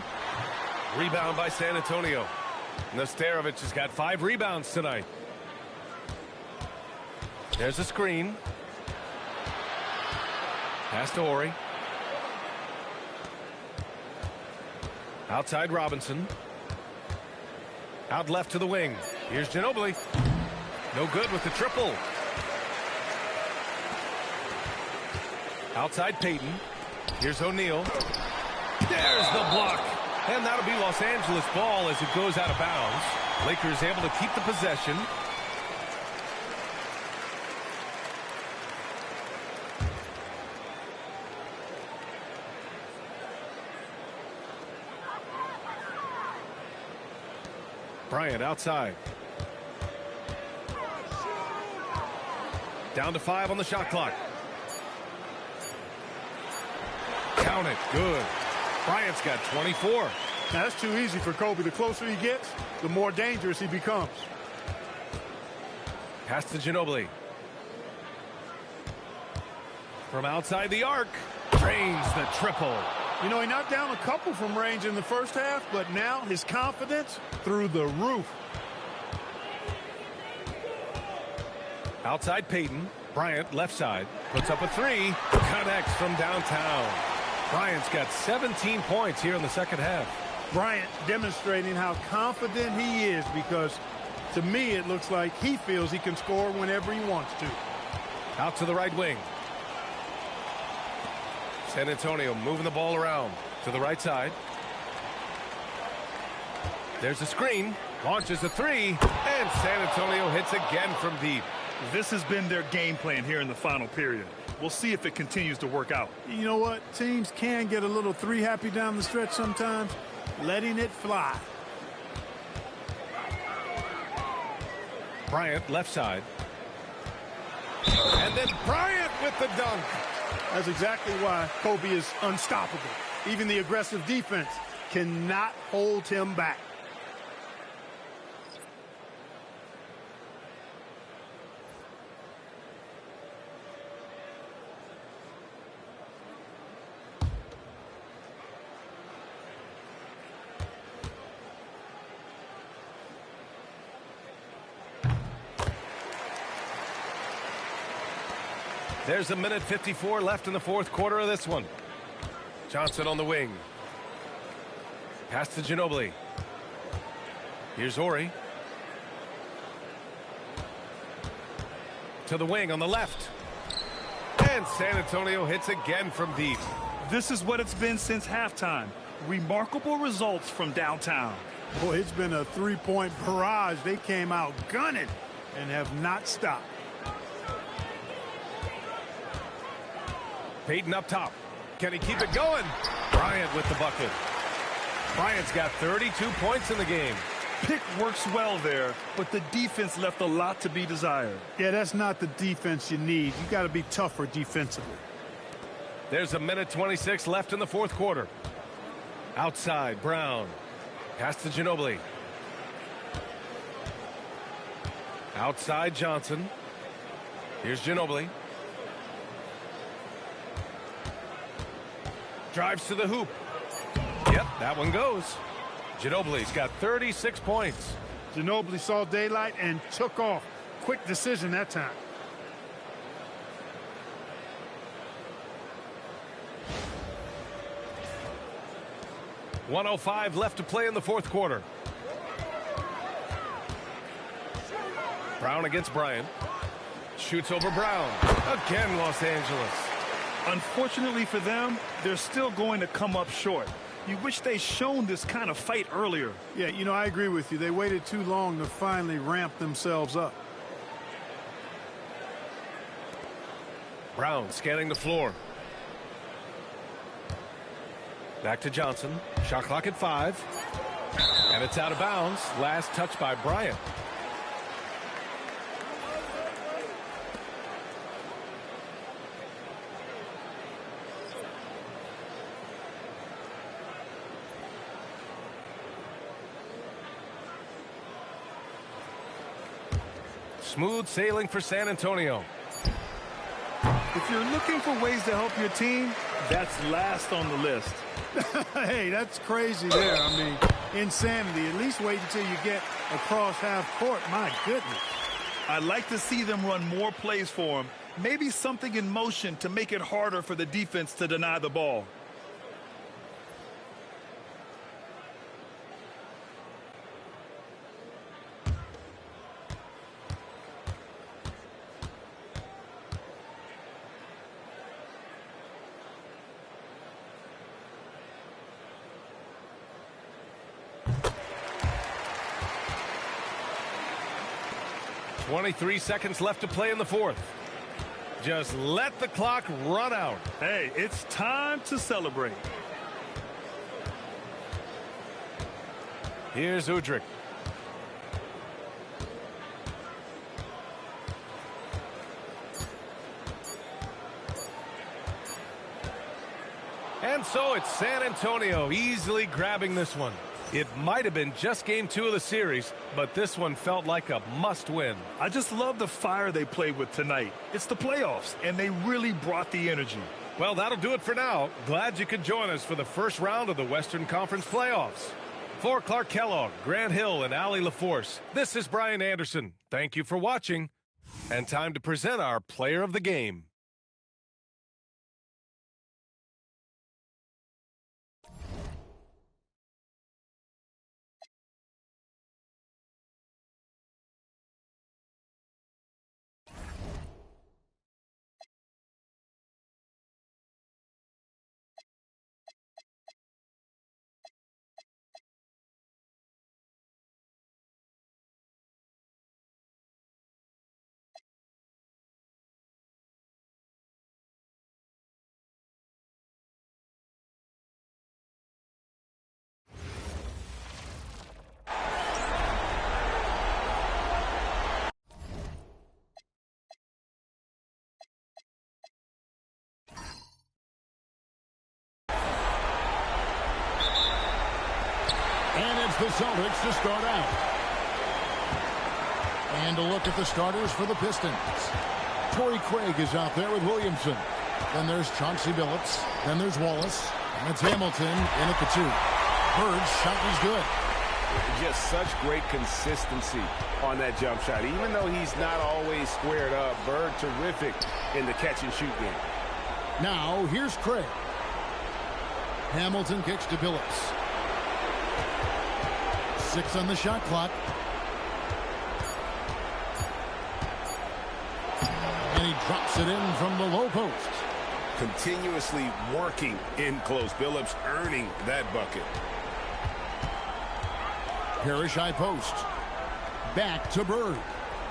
Rebound by San Antonio. Nesterovic has got 5 rebounds tonight. There's a screen. Pass to Ori. Outside Robinson. Out left to the wing. Here's Ginobili. No good with the triple. Outside Peyton. Here's O'Neal. There's the block. And that'll be Los Angeles ball as it goes out of bounds. Lakers able to keep the possession. Bryant outside. Down to 5 on the shot clock. Count it. Good. Bryant's got 24. Now, that's too easy for Kobe. The closer he gets, the more dangerous he becomes. Pass to Ginobili. From outside the arc. Drains the triple. You know, he knocked down a couple from range in the first half, but now his confidence through the roof. Outside Peyton. Bryant left side. Puts up a 3. Connects from downtown. Bryant's got 17 points here in the second half. Bryant demonstrating how confident he is, because to me it looks like he feels he can score whenever he wants to. Out to the right wing. San Antonio moving the ball around to the right side. There's a screen. Launches a 3. And San Antonio hits again from deep. This has been their game plan here in the final period. We'll see if it continues to work out. You know what? Teams can get a little 3 happy down the stretch sometimes. Letting it fly. Bryant left side. And then Bryant with the dunk. That's exactly why Kobe is unstoppable. Even the aggressive defense cannot hold him back. There's a minute 54 left in the fourth quarter of this one. Johnson on the wing. Pass to Ginobili. Here's Ori. To the wing on the left. And San Antonio hits again from deep. This is what it's been since halftime. Remarkable results from downtown. Boy, it's been a 3-point barrage. They came out gunning and have not stopped. Peyton up top. Can he keep it going? Bryant with the bucket. Bryant's got 32 points in the game. Pick works well there, but the defense left a lot to be desired. Yeah, that's not the defense you need. You got to be tougher defensively. There's a minute 26 left in the fourth quarter. Outside, Brown. Pass to Ginobili. Outside, Johnson. Here's Ginobili. Drives to the hoop. Yep, that one goes. Ginobili's got 36 points. Ginobili saw daylight and took off. Quick decision that time. .105 left to play in the fourth quarter. Brown against Bryant. Shoots over Brown. Again, Los Angeles. Unfortunately for them, they're still going to come up short. You wish they'd shown this kind of fight earlier. Yeah, you know, I agree with you. They waited too long to finally ramp themselves up. Brown scanning the floor. Back to Johnson. Shot clock at 5. And it's out of bounds. Last touch by Bryant. Smooth sailing for San Antonio. If you're looking for ways to help your team, that's last on the list. Hey, that's crazy there. I mean, insanity. At least wait until you get across half court. My goodness. I'd like to see them run more plays for him. Maybe something in motion to make it harder for the defense to deny the ball. 23 seconds left to play in the fourth. Just let the clock run out. Hey, it's time to celebrate. Here's Udrih. And so it's San Antonio easily grabbing this one. It might have been just game 2 of the series, but this one felt like a must-win. I just love the fire they played with tonight. It's the playoffs, and they really brought the energy. Well, that'll do it for now. Glad you could join us for the first round of the Western Conference playoffs. For Clark Kellogg, Grant Hill, and Allie LaForce, this is Brian Anderson. Thank you for watching. And time to present our player of the game. The Celtics to start out. And a look at the starters for the Pistons. Torrey Craig is out there with Williamson. Then there's Chauncey Billups. Then there's Wallace. And it's Hamilton in at the 2. Bird's shot was good. Just such great consistency on that jump shot. Even though he's not always squared up, Bird terrific in the catch-and-shoot game. Now, here's Craig. Hamilton kicks to Billups. 6 on the shot clock. And he drops it in from the low post. Continuously working in close. Billups earning that bucket. Parrish high post. Back to Bird.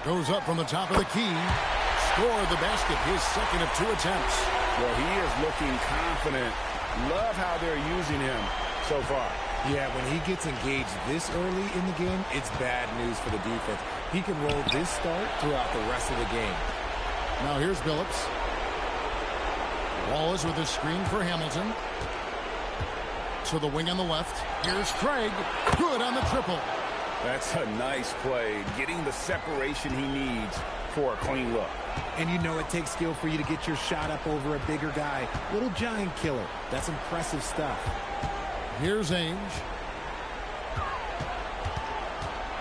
Goes up from the top of the key. Scored the basket. His second of 2 attempts. Well, he is looking confident. Love how they're using him so far. Yeah, when he gets engaged this early in the game, it's bad news for the defense. He can roll this start throughout the rest of the game. Now here's Billups. Wallace with a screen for Hamilton. To the wing on the left. Here's Craig. Good on the triple. That's a nice play. Getting the separation he needs for a clean look. And you know it takes skill for you to get your shot up over a bigger guy. Little giant killer. That's impressive stuff. Here's Ainge.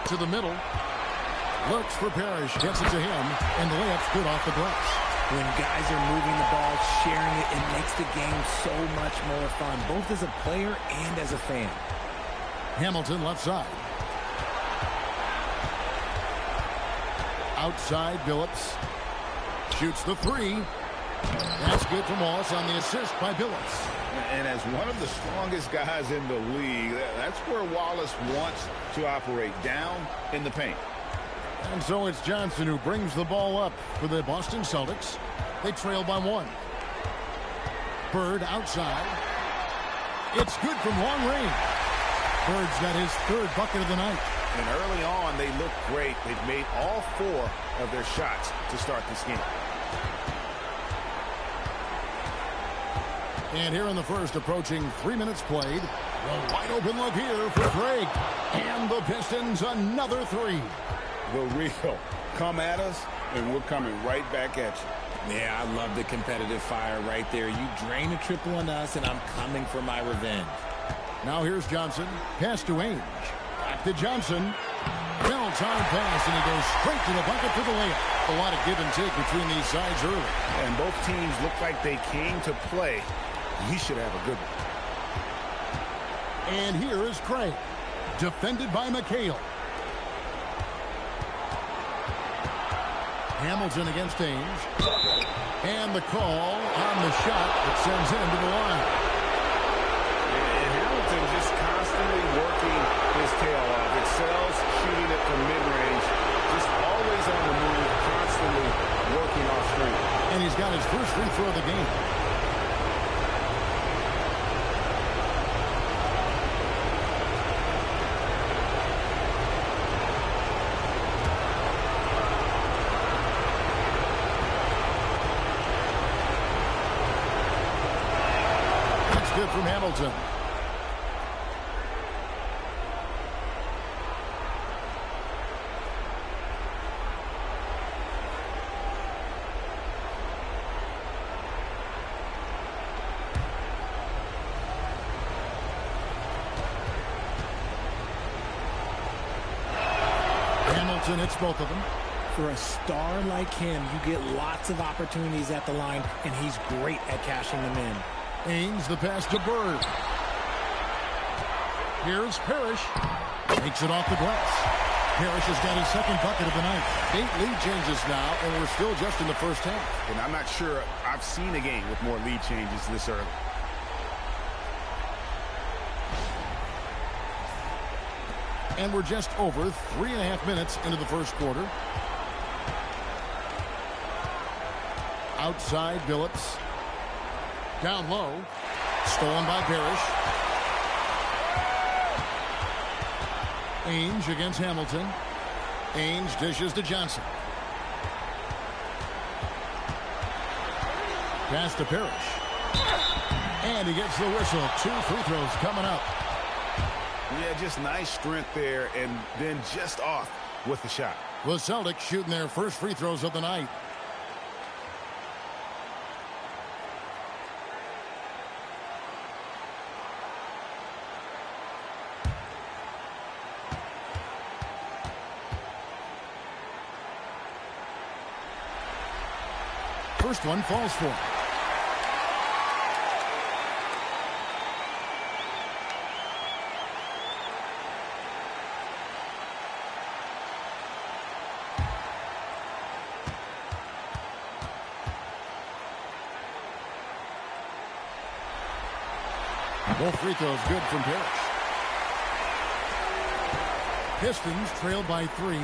To the middle. Looks for Parrish. Gets it to him. And the layup's good off the glass. When guys are moving the ball, sharing it, it makes the game so much more fun, both as a player and as a fan. Hamilton left side. Outside, Billups. Shoots the 3. That's good from Wallace on the assist by Billups. And as one of the strongest guys in the league, that's where Wallace wants to operate, down in the paint. And so it's Johnson who brings the ball up for the Boston Celtics. They trail by 1. Bird outside. It's good from long range. Bird's got his 3rd bucket of the night. And early on, they look great. They've made all 4 of their shots to start this game. And here in the first, approaching 3 minutes played. A wide open look here for Craig. And the Pistons another 3. The real. Come at us, and we're coming right back at you. Yeah, I love the competitive fire right there. You drain a triple on us, and I'm coming for my revenge. Now here's Johnson. Pass to Ainge. Back to Johnson. Well-timed pass, and he goes straight to the bucket for the layup. A lot of give and take between these sides early. And both teams look like they came to play. He should have a good one. And here is Craig. Defended by McHale. Hamilton against Ainge. And the call on the shot that sends him to the line. And Hamilton just constantly working his tail off. Excels shooting it from mid-range. Just always always on the move, constantly working off screen. And he's got his first free throw of the game. That's good from Hamilton. Hamilton hits both of them. For a star like him, you get lots of opportunities at the line, and he's great at cashing them in. Haynes, the pass to Bird. Here's Parrish. Takes it off the glass. Parrish has got his second bucket of the night. 8 lead changes now, and we're still just in the first half. And I'm not sure I've seen a game with more lead changes this early. And we're just over 3.5 minutes into the first quarter. Outside, Billups. Down low. Stolen by Parrish. Ainge against Hamilton. Ainge dishes to Johnson. Pass to Parrish. And he gets the whistle. 2 free throws coming up. Yeah, just nice strength there, and then just off with the shot. The Celtics shooting their first free throws of the night. First one falls for him. Both free throws good from Parrish. Pistons trailed by 3.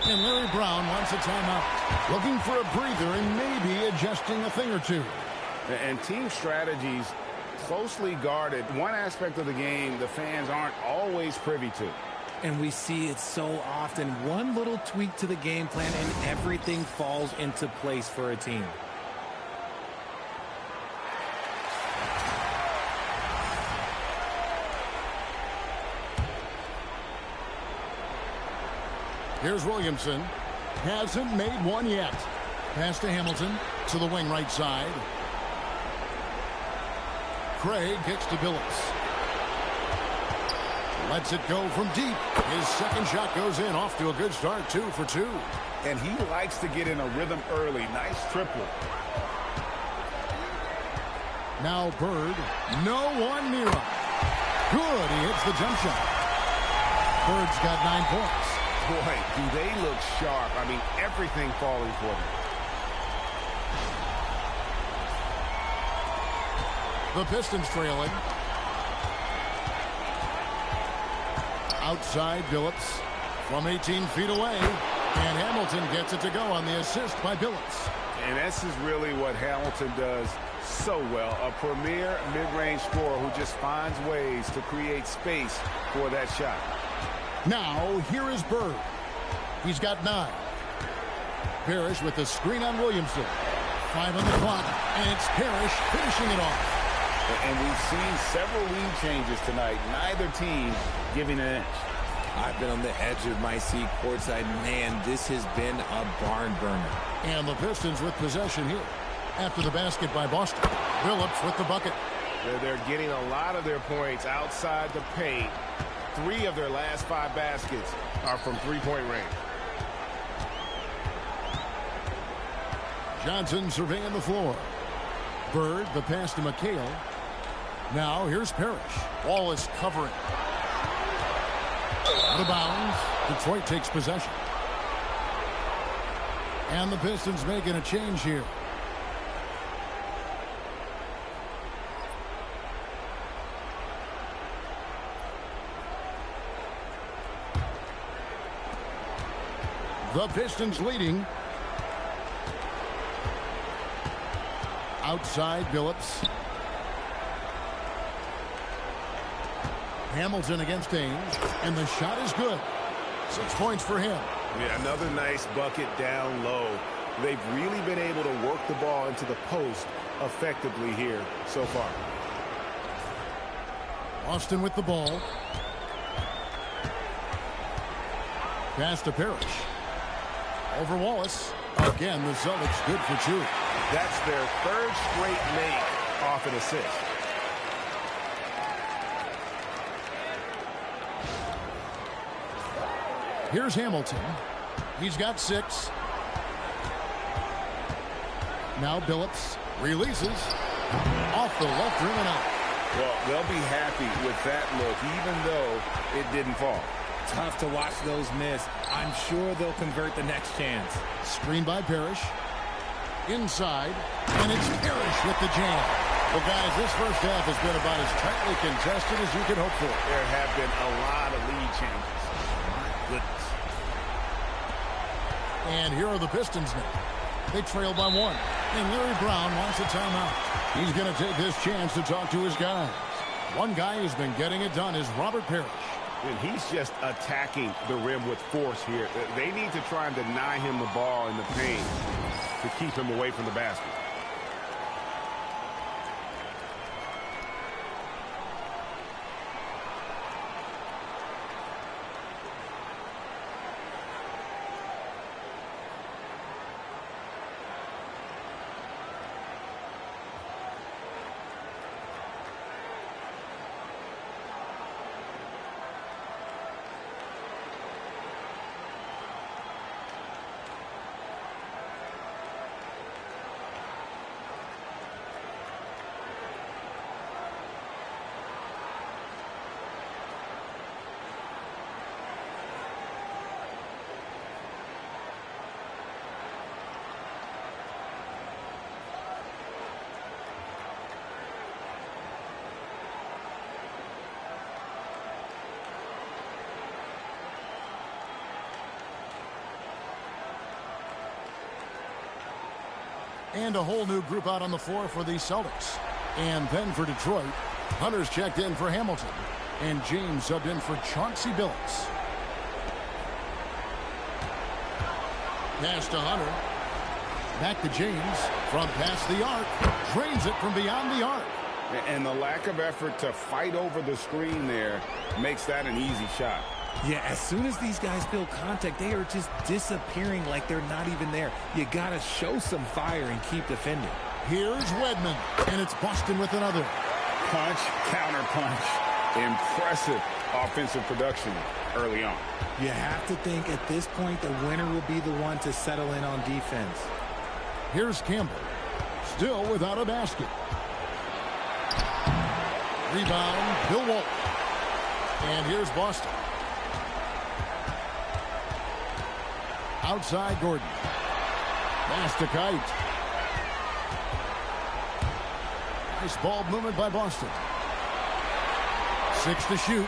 And Larry Brown wants a timeout. Looking for a breather and maybe adjusting a thing or two. And team strategies closely guarded. One aspect of the game the fans aren't always privy to. And we see it so often. One little tweak to the game plan and everything falls into place for a team. Here's Williamson. Hasn't made one yet. Pass to Hamilton. To the wing right side. Craig kicks to Billups. Lets it go from deep. His second shot goes in. Off to a good start. 2 for 2. And he likes to get in a rhythm early. Nice triple. Now Bird. No one near him. Good. He hits the jump shot. Bird's got 9 points. Boy, do they look sharp. I mean, everything falling for them. The Pistons trailing. Outside, Billups from 18 feet away. And Hamilton gets it to go on the assist by Billups. And this is really what Hamilton does so well. A premier mid-range scorer who just finds ways to create space for that shot. Now, here is Bird. He's got 9. Parrish with the screen on Williamson. 5 on the clock, and it's Parrish finishing it off. And we've seen several lead changes tonight. Neither team giving an inch. I've been on the edge of my seat courtside. Man, this has been a barn burner. And the Pistons with possession here. After the basket by Boston. Billups with the bucket. They're getting a lot of their points outside the paint. 3 of their last 5 baskets are from three-point range. Johnson surveying the floor. Bird, the pass to McHale. Now here's Parrish. Ball is covering. Out of bounds. Detroit takes possession. And the Pistons making a change here. The Pistons leading. Outside Billups. Hamilton against Ainge, and the shot is good. 6 points for him. Yeah, another nice bucket down low. They've really been able to work the ball into the post effectively here so far. Austin with the ball. Pass to Parrish. Over Wallace. Again, the Celtics good for 2. That's their third straight make off an assist. Here's Hamilton. He's got 6. Now Billups releases off the left rim and out. Well, they'll be happy with that look, even though it didn't fall. Tough to watch those miss. I'm sure they'll convert the next chance. Screen by Parrish. Inside, and it's Parrish with the jam. Well, guys, this first half has been about as tightly contested as you could hope for. There have been a lot of lead changes. My goodness. And here are the Pistons now. They trail by 1. And Larry Brown wants a timeout. He's going to take this chance to talk to his guys. One guy who's been getting it done is Robert Parrish. And he's just attacking the rim with force here. They need to try and deny him the ball in the paint to keep him away from the basket. And a whole new group out on the floor for the Celtics. And then for Detroit, Hunter's checked in for Hamilton. And James subbed in for Chauncey Billups. Pass to Hunter. Back to James. From past the arc. Drains it from beyond the arc. And the lack of effort to fight over the screen there makes that an easy shot. Yeah, as soon as these guys feel contact, they are just disappearing like they're not even there. You got to show some fire and keep defending. Here's Wedman, and it's Boston with another. Punch, counter punch. Impressive offensive production early on. You have to think at this point the winner will be the one to settle in on defense. Here's Campbell, still without a basket. Rebound, Bill Walton. And here's Boston. Outside Gordon. Pass to Kite. Nice ball movement by Boston. 6 to shoot.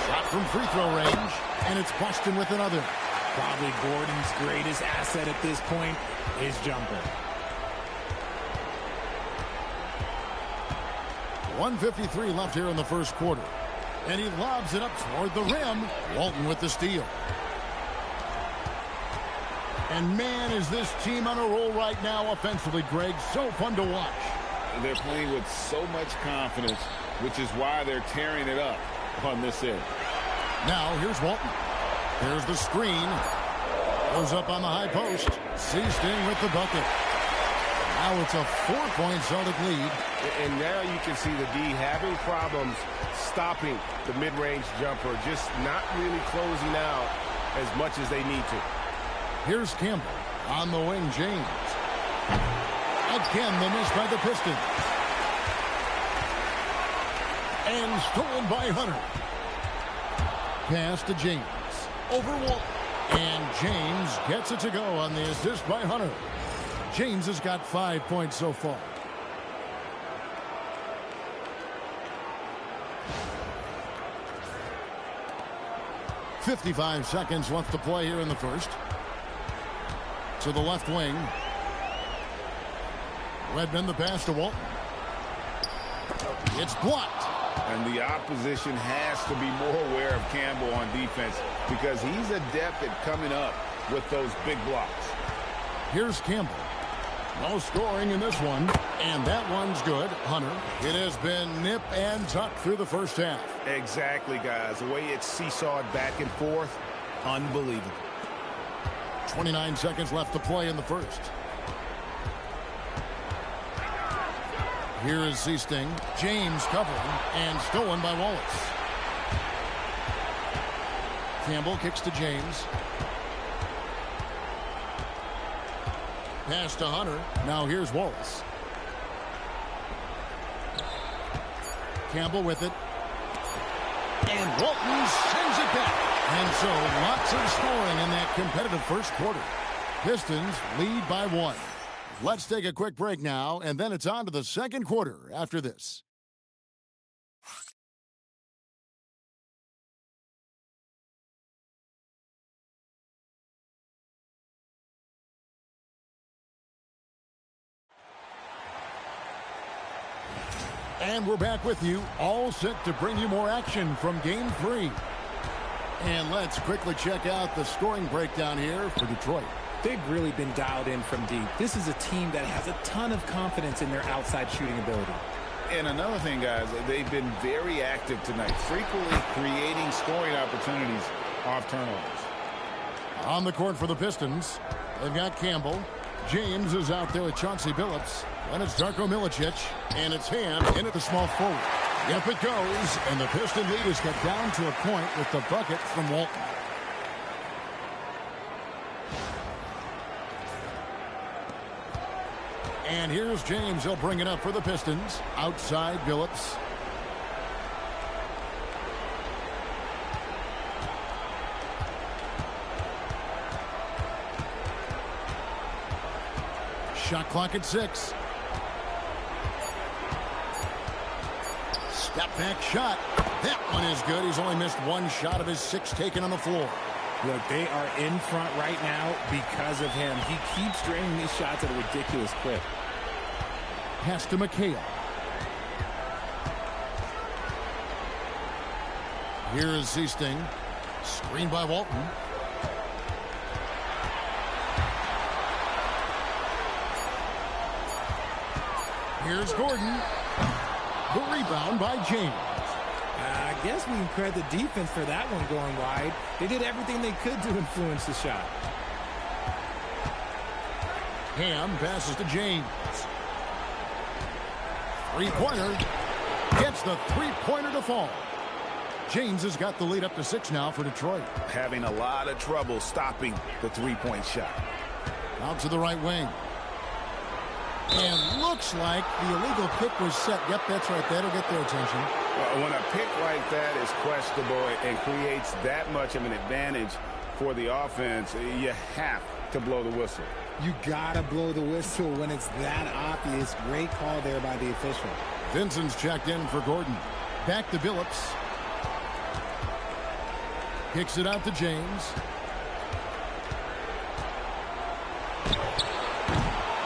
Shot from free throw range. And it's Boston with another. Probably Gordon's greatest asset at this point, his jumper. 1:53 left here in the first quarter. And he lobs it up toward the rim. Walton with the steal. And man, is this team on a roll right now offensively, Greg. So fun to watch. They're playing with so much confidence, which is why they're tearing it up on this end. Now, here's Walton. Here's the screen. Goes up on the high post. Seasting with the bucket. Now it's a 4-point Celtic lead. And now you can see the D having problems stopping the mid-range jumper, just not really closing out as much as they need to. Here's Campbell. On the wing, James. Again, the miss by the Pistons. And stolen by Hunter. Pass to James. Over Walton. And James gets it to go on the assist by Hunter. James has got 5 points so far. 55 seconds left to play here in the first. To the left wing. Redmond the pass to Walton. It's blocked. And the opposition has to be more aware of Campbell on defense because he's adept at coming up with those big blocks. Here's Campbell. No scoring in this one. And that one's good. Hunter. It has been nip and tuck through the first half. Exactly, guys. The way it's seesawed back and forth, unbelievable. 29 seconds left to play in the first. Here is Seasting. James covering and stolen by Wallace. Campbell kicks to James. Pass to Hunter. Now here's Wallace. Campbell with it. And Walton sends it back. And so lots of scoring in that competitive first quarter. Pistons lead by 1. Let's take a quick break now, and then it's on to the second quarter after this. And we're back with you, all set to bring you more action from Game 3. And let's quickly check out the scoring breakdown here for Detroit. They've really been dialed in from deep. This is a team that has a ton of confidence in their outside shooting ability. And another thing, guys, they've been very active tonight, frequently creating scoring opportunities off turnovers. On the court for the Pistons, they've got Campbell. James is out there with Chauncey Billups. Then it's Darko Milicic, and it's Ham in at the small forward. Up it goes, and the Piston lead is cut down to a point with the bucket from Walton. And here's James. He'll bring it up for the Pistons. Outside Billups. Shot clock at 6. Step back shot. That one is good. He's only missed one shot of his 6 taken on the floor. Look, they are in front right now because of him. He keeps draining these shots at a ridiculous clip. Pass to McHale. Here is Seasting. Screen by Walton. Here's Gordon. The rebound by James. I guess we can credit the defense for that one going wide. They did everything they could to influence the shot. Ham passes to James. Three-pointer. Gets the three-pointer to fall. James has got the lead up to 6 now for Detroit. Having a lot of trouble stopping the three-point shot. Out to the right wing. And looks like the illegal pick was set. Yep, that's right. That'll get their attention. When a pick like that is questionable and creates that much of an advantage for the offense, you have to blow the whistle. You gotta blow the whistle when it's that obvious. Great call there by the official. Vincent's checked in for Gordon. Back to Billups. Kicks it out to James.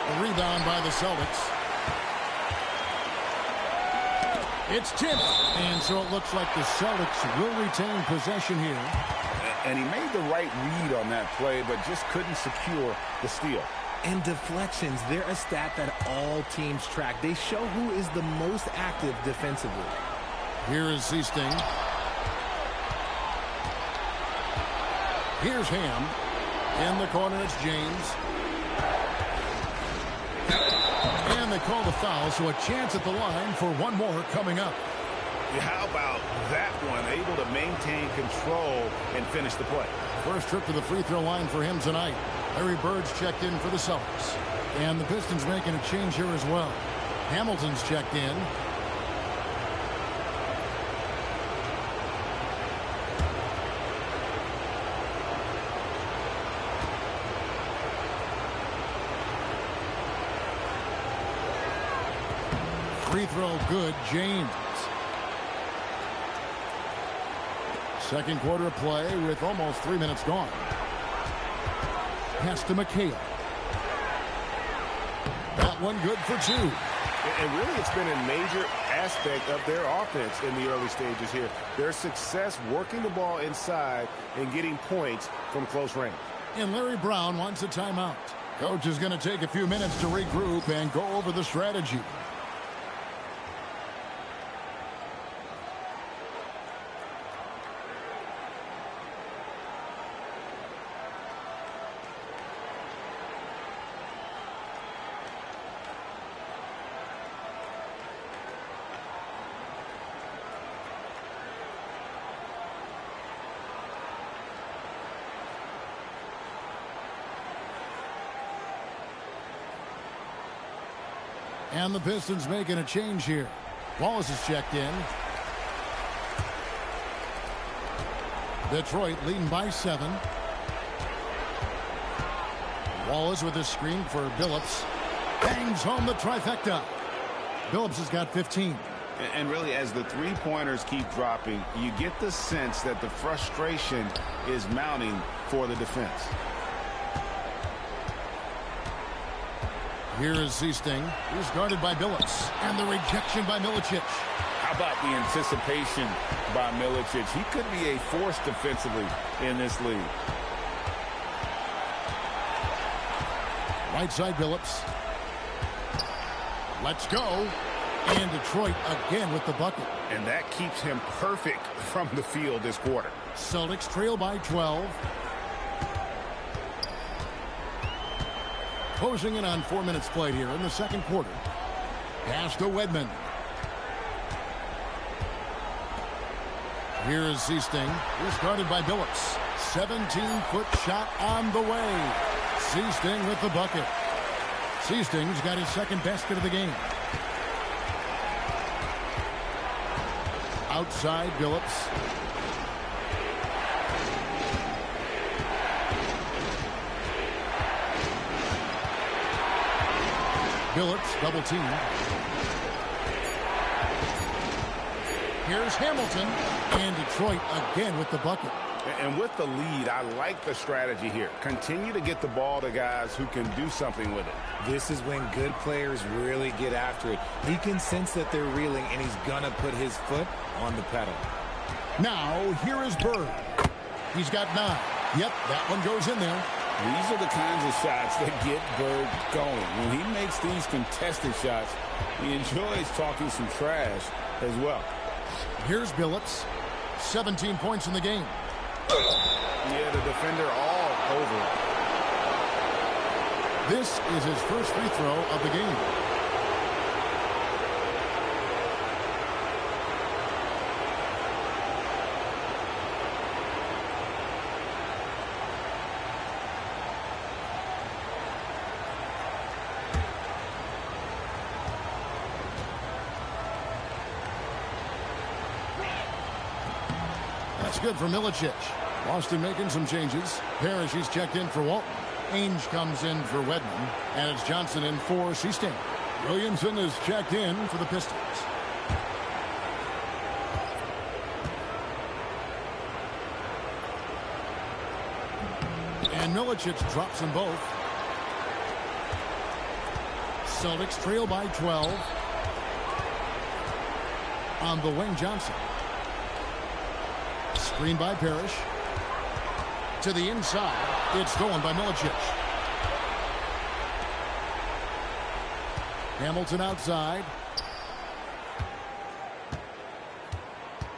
A rebound by the Celtics. It's tipped. And so it looks like the Celtics will retain possession here. And he made the right read on that play, but just couldn't secure the steal. And deflections, they're a stat that all teams track. They show who is the most active defensively. Here is Seasting. Here's Ham. In the corner, it's James. And they call the foul, so a chance at the line for one more coming up. How about that one? Able to maintain control and finish the play. First trip to the free throw line for him tonight. Larry Bird's checked in for the Celtics. And the Pistons making a change here as well. Hamilton's checked in. Free throw good, James. Second quarter of play with almost 3 minutes gone. Pass to McHale. That one good for 2. And really, it's been a major aspect of their offense in the early stages here. Their success working the ball inside and getting points from close range. And Larry Brown wants a timeout. Coach is going to take a few minutes to regroup and go over the strategy. And the Pistons making a change here. Wallace is checked in. Detroit leading by 7. Wallace with his screen for Billups. Bangs home the trifecta. Billups has got 15. And really, as the three-pointers keep dropping, you get the sense that the frustration is mounting for the defense. Here is Seasting. He's guarded by Billups. And the rejection by Milicic. How about the anticipation by Milicic? He could be a force defensively in this league. Right side Billups. Let's go. And Detroit again with the bucket. And that keeps him perfect from the field this quarter. Celtics trail by 12. Closing in on 4 minutes played here in the second quarter. Pass to Wedman. Here is Seasting. He's guarded by Billups. 17-foot shot on the way. Seasting with the bucket. Seasting's got his second basket of the game. Outside Billups. Billups double team. Here's Hamilton. And Detroit again with the bucket. And with the lead, I like the strategy here. Continue to get the ball to guys who can do something with it. This is when good players really get after it. He can sense that they're reeling, and he's going to put his foot on the pedal. Now, here is Bird. He's got 9. Yep, that one goes in there. These are the kinds of shots that get Bird going. When he makes these contested shots, he enjoys talking some trash as well. Here's Billups. 17 points in the game. Yeah, the defender all over it. This is his first free throw of the game. That's good for Milicic. Boston making some changes. Parrish, he's checked in for Walton. Ainge comes in for Wedman. And it's Johnson in for Seasting. Williamson is checked in for the Pistons. And Milicic drops them both. Celtics trail by 12. On the wing, Johnson. Screen by Parrish. To the inside. It's stolen by Milicic. Hamilton outside.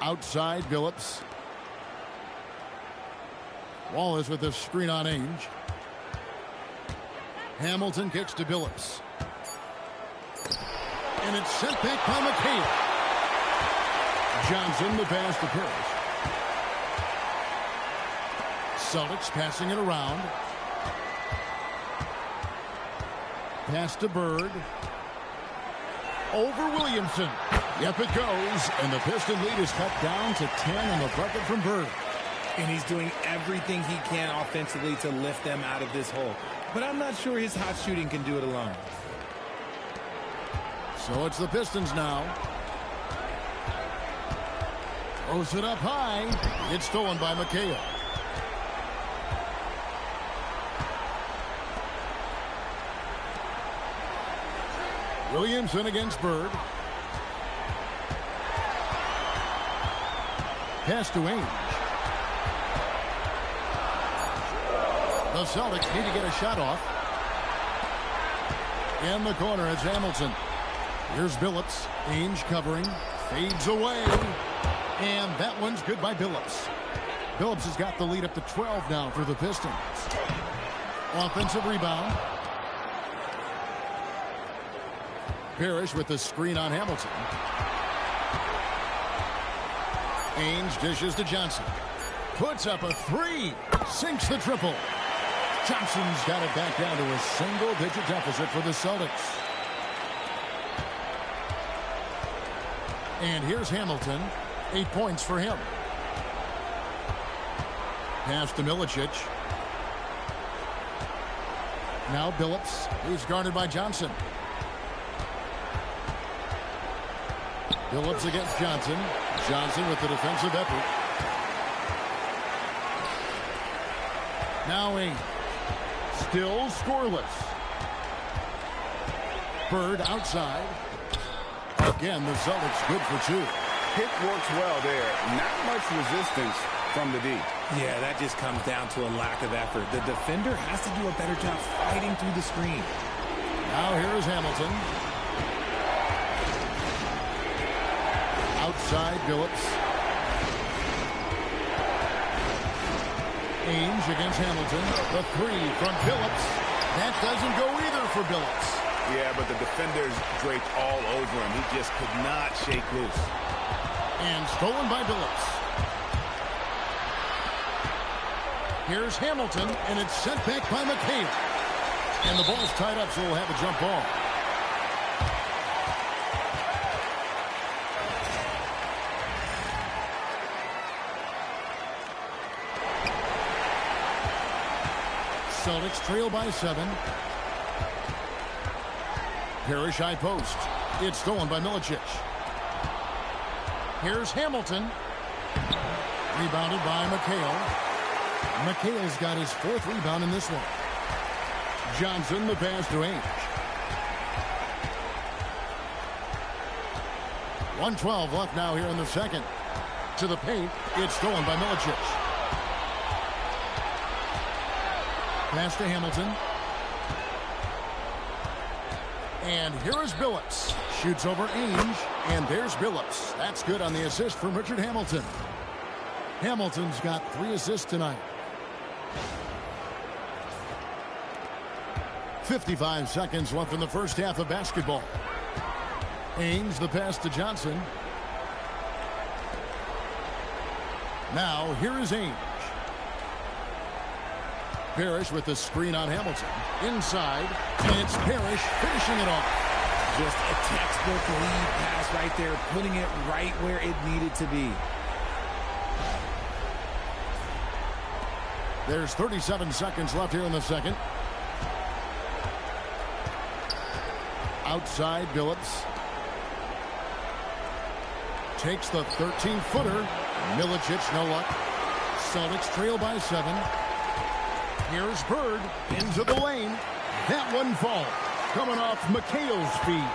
Outside Billups. Wallace with the screen on Ainge. Hamilton kicks to Billups. And it's sent back by McHale. Johnson the pass to Parrish. Celtics passing it around. Pass to Bird. Over Williamson. Yep, it goes. And the Piston lead is cut down to 10 on the bucket from Bird. And he's doing everything he can offensively to lift them out of this hole. But I'm not sure his hot shooting can do it alone. So it's the Pistons now. Throws it up high. It's stolen by McHale. Williamson against Bird. Pass to Ainge. The Celtics need to get a shot off. In the corner, it's Hamilton. Here's Billups. Ainge covering. Fades away. And that one's good by Billups. Billups has got the lead up to 12 now for the Pistons. Offensive rebound. Parrish with the screen on Hamilton. Ainge dishes to Johnson. Puts up a three. Sinks the triple. Johnson's got it back down to a single-digit deficit for the Celtics. And here's Hamilton. 8 points for him. Pass to Milicic. Now Billups. He's guarded by Johnson. Billups against Johnson. Johnson with the defensive effort. Now Ainge. Still scoreless. Bird outside. Again, the Celtics good for two. Pick works well there. Not much resistance from the D. Yeah, that just comes down to a lack of effort. The defender has to do a better job fighting through the screen. Now here's Hamilton. Outside Billups. Ainge against Hamilton. The three from Billups. That doesn't go either for Billups. Yeah, but the defenders draped all over him. He just could not shake loose. And stolen by Billups. Here's Hamilton, and it's sent back by McHale. And the ball's tied up, so we'll have a jump ball. Celtics trail by 7. Parrish high post. It's stolen by Milicic. Here's Hamilton. Rebounded by McHale. McHale's got his 4th rebound in this one. Johnson, the pass to Ainge. 1:12 left now here in the second. To the paint. It's stolen by Milicic. Pass to Hamilton. And here is Billups. Shoots over Ainge. And there's Billups. That's good on the assist from Richard Hamilton. Hamilton's got 3 assists tonight. 55 seconds left in the first half of basketball. Ainge, the pass to Johnson. Now, here is Ainge. Parrish with the screen on Hamilton. Inside, and it's Parrish finishing it off. Just a textbook lead pass right there, putting it right where it needed to be. There's 37 seconds left here in the second. Outside, Billups. Takes the 13-footer. Milicic, no luck. Celtics trail by 7. Here's Bird into the lane. That one falls. Coming off McHale's feet.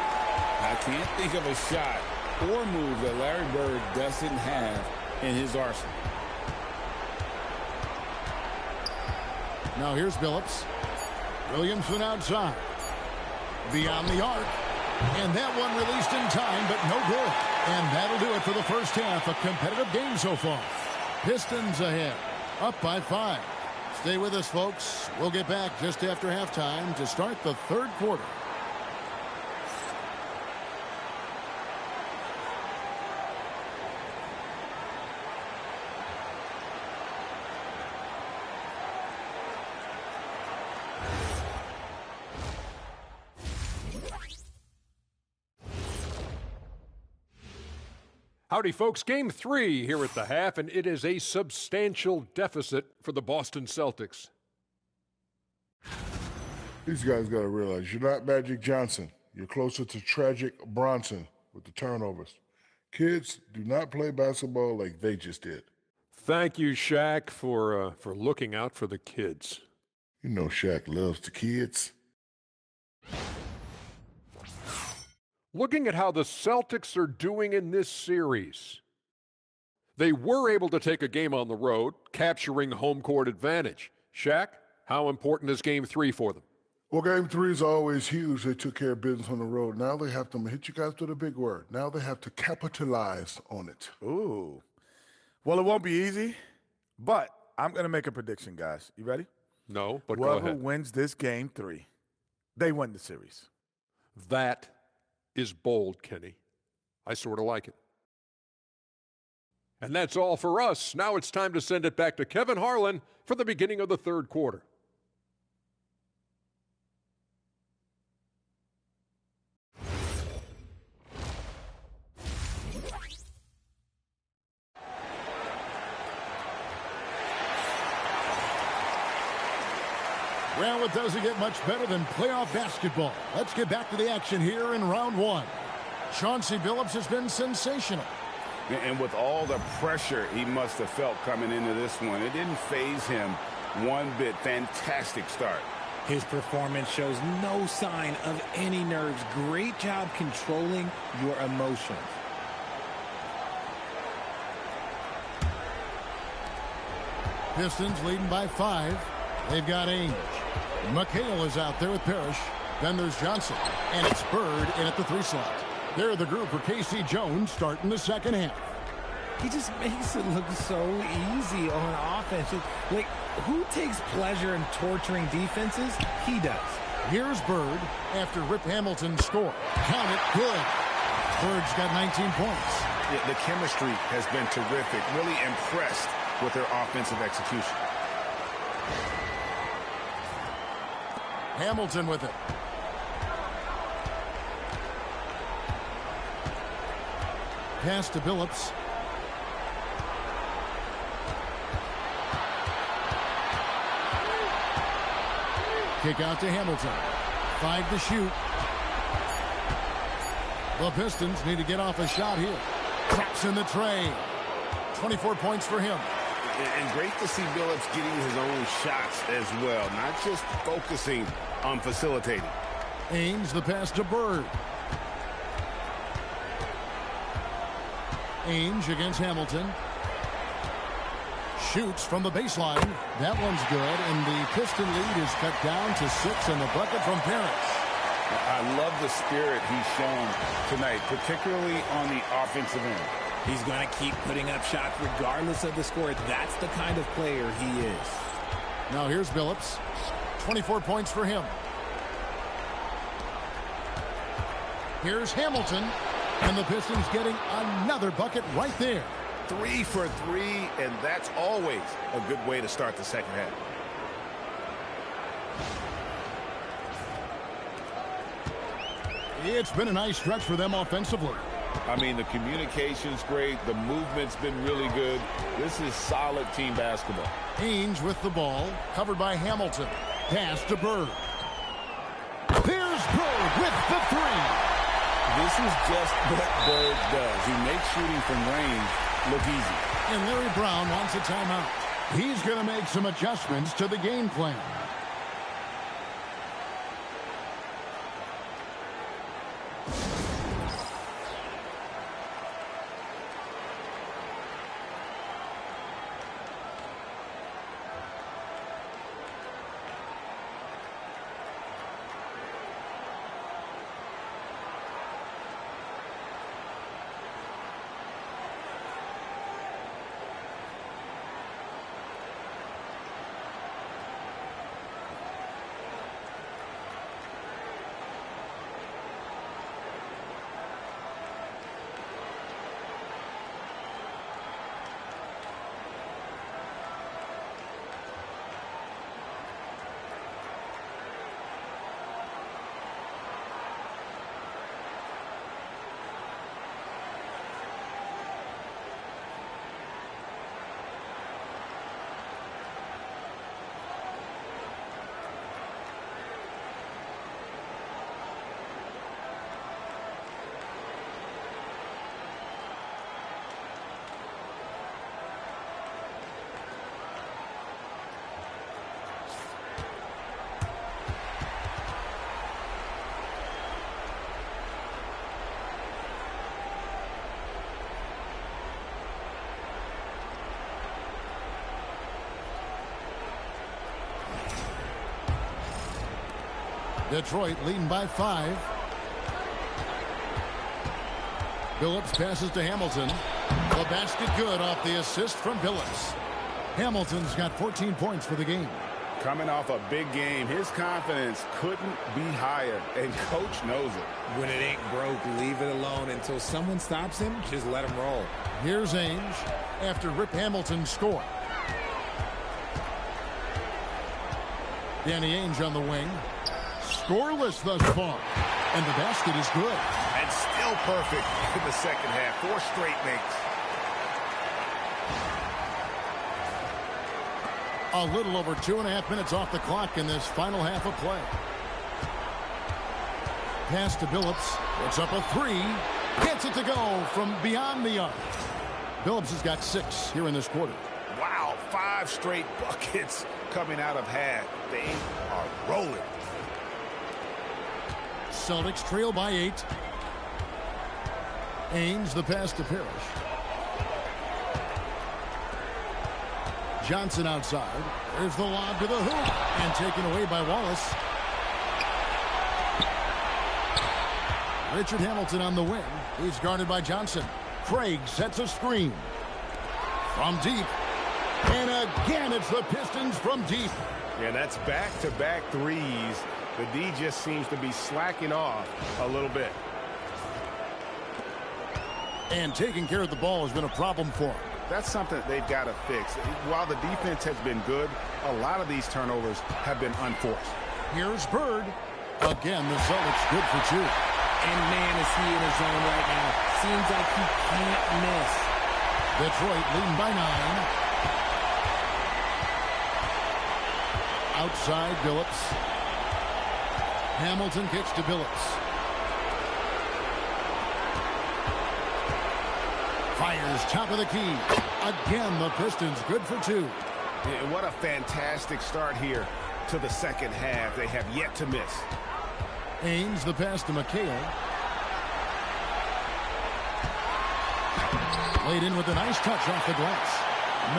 I can't think of a shot or move that Larry Bird doesn't have in his arsenal. Now here's Billups. Williamson outside. Beyond the arc. And that one released in time, but no good. And that'll do it for the first half. A competitive game so far. Pistons ahead. Up by 5. Stay with us, folks. We'll get back just after halftime to start the third quarter. Howdy, folks. Game 3 here at the half, and it is a substantial deficit for the Boston Celtics. These guys got to realize you're not Magic Johnson. You're closer to tragic Bronson with the turnovers. Kids do not play basketball like they just did. Thank you, Shaq, for looking out for the kids. You know Shaq loves the kids. Looking at how the Celtics are doing in this series, they were able to take a game on the road, capturing home court advantage. Shaq, how important is Game 3 for them? Well, Game 3 is always huge. They took care of business on the road. Now they have to hit you guys with a big word. Now they have to capitalize on it. Ooh. Well, it won't be easy, but I'm going to make a prediction, guys. You ready? No, but Whoever go ahead. wins this Game 3, they win the series. That is bold, Kenny. I sort of like it. And that's all for us. Now it's time to send it back to Kevin Harlan for the beginning of the third quarter. Well, it doesn't get much better than playoff basketball. Let's get back to the action here in round one. Chauncey Billups has been sensational. And with all the pressure he must have felt coming into this one, it didn't faze him one bit. Fantastic start. His performance shows no sign of any nerves. Great job controlling your emotions. Pistons leading by 5. They've got Ainge. McHale is out there with Parrish. Then there's Johnson. And it's Bird in at the 3 slot. They're the group for K.C. Jones starting the second half. He just makes it look so easy on offense. Like, who takes pleasure in torturing defenses? He does. Here's Bird after Rip Hamilton's score. Count it, good. Bird's got 19 points. Yeah, the chemistry has been terrific. Really impressed with their offensive execution. Hamilton with it. Pass to Billups. Kick out to Hamilton. 5 to shoot. The Pistons need to get off a shot here. Traps in the tray. 24 points for him. And great to see Billups getting his own shots as well, not just focusing on facilitating. Ainge the pass to Bird. Ainge against Hamilton. Shoots from the baseline. That one's good, and the Piston lead is cut down to 6, and the bucket from Parrish. I love the spirit he's shown tonight, particularly on the offensive end. He's going to keep putting up shots regardless of the score. That's the kind of player he is. Now here's Billups. 24 points for him. Here's Hamilton. And the Pistons getting another bucket right there. 3 for 3, and that's always a good way to start the second half. It's been a nice stretch for them offensively. I mean, the communication's great. The movement's been really good. This is solid team basketball. Ainge with the ball, covered by Hamilton. Pass to Bird. Here's Bird with the 3. This is just what Bird does. He makes shooting from range look easy. And Larry Brown wants a timeout. He's going to make some adjustments to the game plan. Detroit leading by 5. Billups passes to Hamilton. The basket good off the assist from Billups. Hamilton's got 14 points for the game. Coming off a big game, his confidence couldn't be higher, and coach knows it. When it ain't broke, leave it alone until someone stops him. Just let him roll. Here's Ainge after Rip Hamilton scored. Danny Ainge on the wing. Scoreless thus far. And the basket is good. And still perfect in the second half. 4 straight makes. A little over 2.5 minutes off the clock in this final half of play. Pass to Billups. Puts up a 3. Gets it to go from beyond the arc. Billups has got 6 here in this quarter. Wow, 5 straight buckets coming out of half. They are rolling. Celtics trail by 8. Ainge the pass to Parrish. Johnson outside. There's the lob to the hoop. And taken away by Wallace. Richard Hamilton on the wing. He's guarded by Johnson. Craig sets a screen. From deep. And again, it's the Pistons from deep. Yeah, that's back-to-back threes. The D just seems to be slacking off a little bit. And taking care of the ball has been a problem for him. That's something they've got to fix. While the defense has been good, a lot of these turnovers have been unforced. Here's Bird. Again, the Celtics good for 2. And man, is he in his zone right now. Seems like he can't miss. Detroit leading by 9. Outside Billups. Hamilton kicks to Billups. Fires top of the key. Again, the Pistons good for 2. Yeah, what a fantastic start here to the second half. They have yet to miss. Ainge the pass to McHale. Laid in with a nice touch off the glass.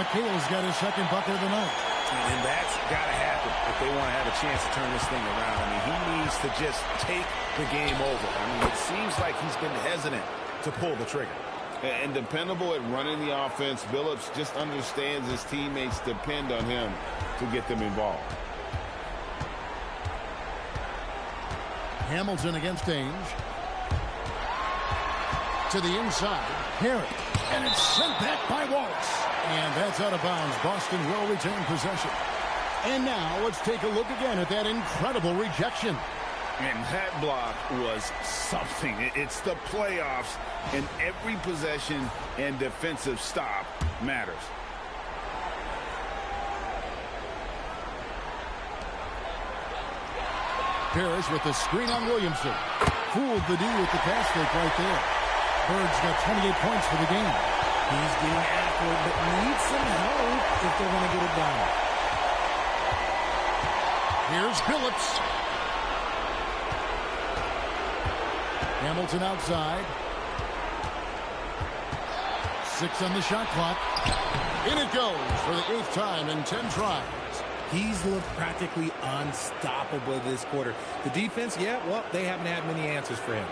McHale's got his second bucket of the night. And that's got to happen if they want to have a chance to turn this thing around. I mean, he needs to just take the game over. I mean, it seems like he's been hesitant to pull the trigger. And dependable at running the offense, Billups just understands his teammates depend on him to get them involved. Hamilton against Ainge. To the inside. Harry. And it's sent back by Wallace. And that's out of bounds. Boston will retain possession. And now let's take a look again at that incredible rejection. And that block was something. It's the playoffs, and every possession and defensive stop matters. Parrish with the screen on Williamson. Fooled the D with the pass fake right there. Bird's got 28 points for the game. He's getting after it, but needs some help if they're going to get it done. Here's Billups. Hamilton outside. 6 on the shot clock. In it goes for the 8th time in 10 tries. He's looked practically unstoppable this quarter. The defense, yeah, well, they haven't had many answers for him.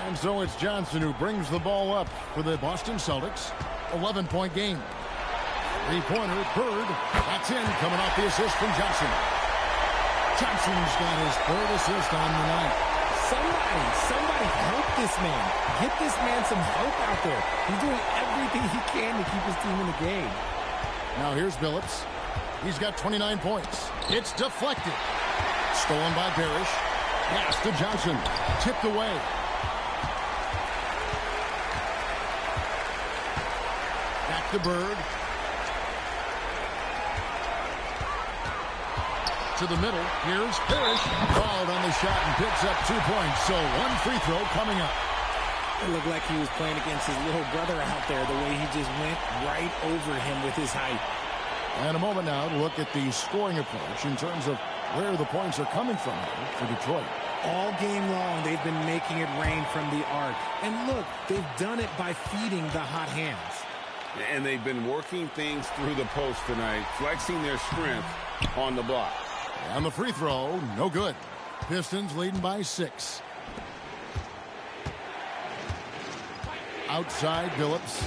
And so it's Johnson who brings the ball up for the Boston Celtics. 11-point game. 3-pointer, Bird. That's in, coming off the assist from Johnson. Johnson's got his 3rd assist on the night. Somebody help this man. Get this man some help out there. He's doing everything he can to keep his team in the game. Now here's Billups. He's got 29 points. It's deflected. Stolen by Parrish. Pass to Johnson. Tipped away. Back to Bird. To the middle. Here's Parrish. Fouled on the shot and picks up 2 points. So 1 free throw coming up. It looked like he was playing against his little brother out there, the way he just went right over him with his height. And a moment now to look at the scoring approach in terms of where the points are coming from for Detroit. All game long, they've been making it rain from the arc. And look, they've done it by feeding the hot hands. And they've been working things through the post tonight, flexing their strength on the block. And the free throw, no good. Pistons leading by 6. Outside, Billups.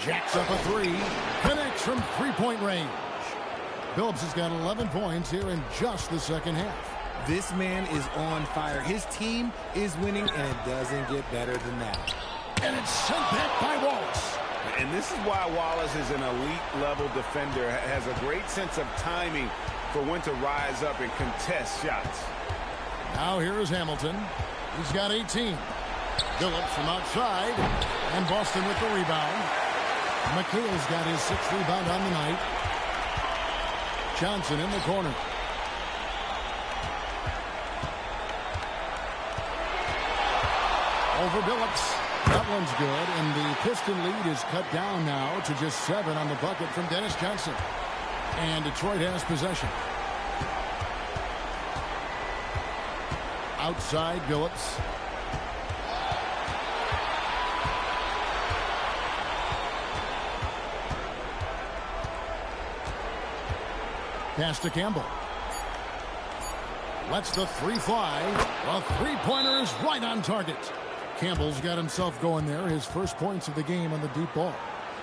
Jacks up a 3. Connects from three-point range. Billups has got 11 points here in just the second half. This man is on fire. His team is winning, and it doesn't get better than that. And it's sent back by Wallace. And this is why Wallace is an elite-level defender, has a great sense of timing for when to rise up and contest shots. Now here is Hamilton. He's got 18. Billups from outside, and Boston with the rebound. McHale's got his 6th rebound on the night. Johnson in the corner. Over Billups. That one's good, and the Piston lead is cut down now to just 7 on the bucket from Dennis Johnson. And Detroit has possession. Outside, Billups. Pass to Campbell. Lets the 3 fly. The three-pointer is right on target. Campbell's got himself going there. His first points of the game on the deep ball.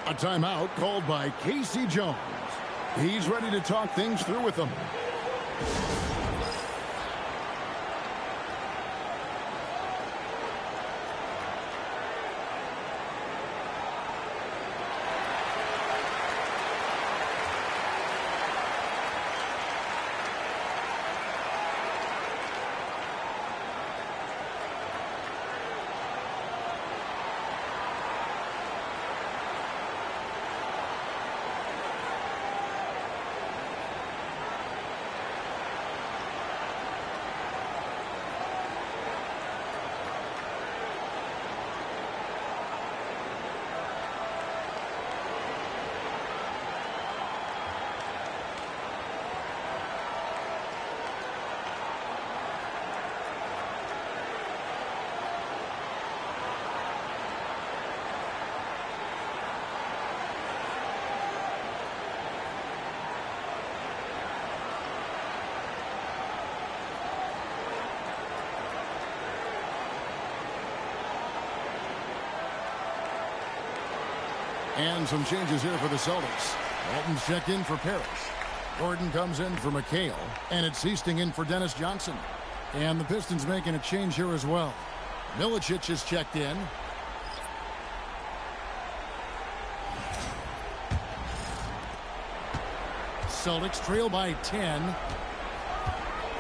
A timeout called by Casey Jones. He's ready to talk things through with them. And some changes here for the Celtics. Walton's checked in for Parrish. Gordon comes in for McHale. And it's Easting in for Dennis Johnson. And the Pistons making a change here as well. Milicic is checked in. Celtics trail by 10.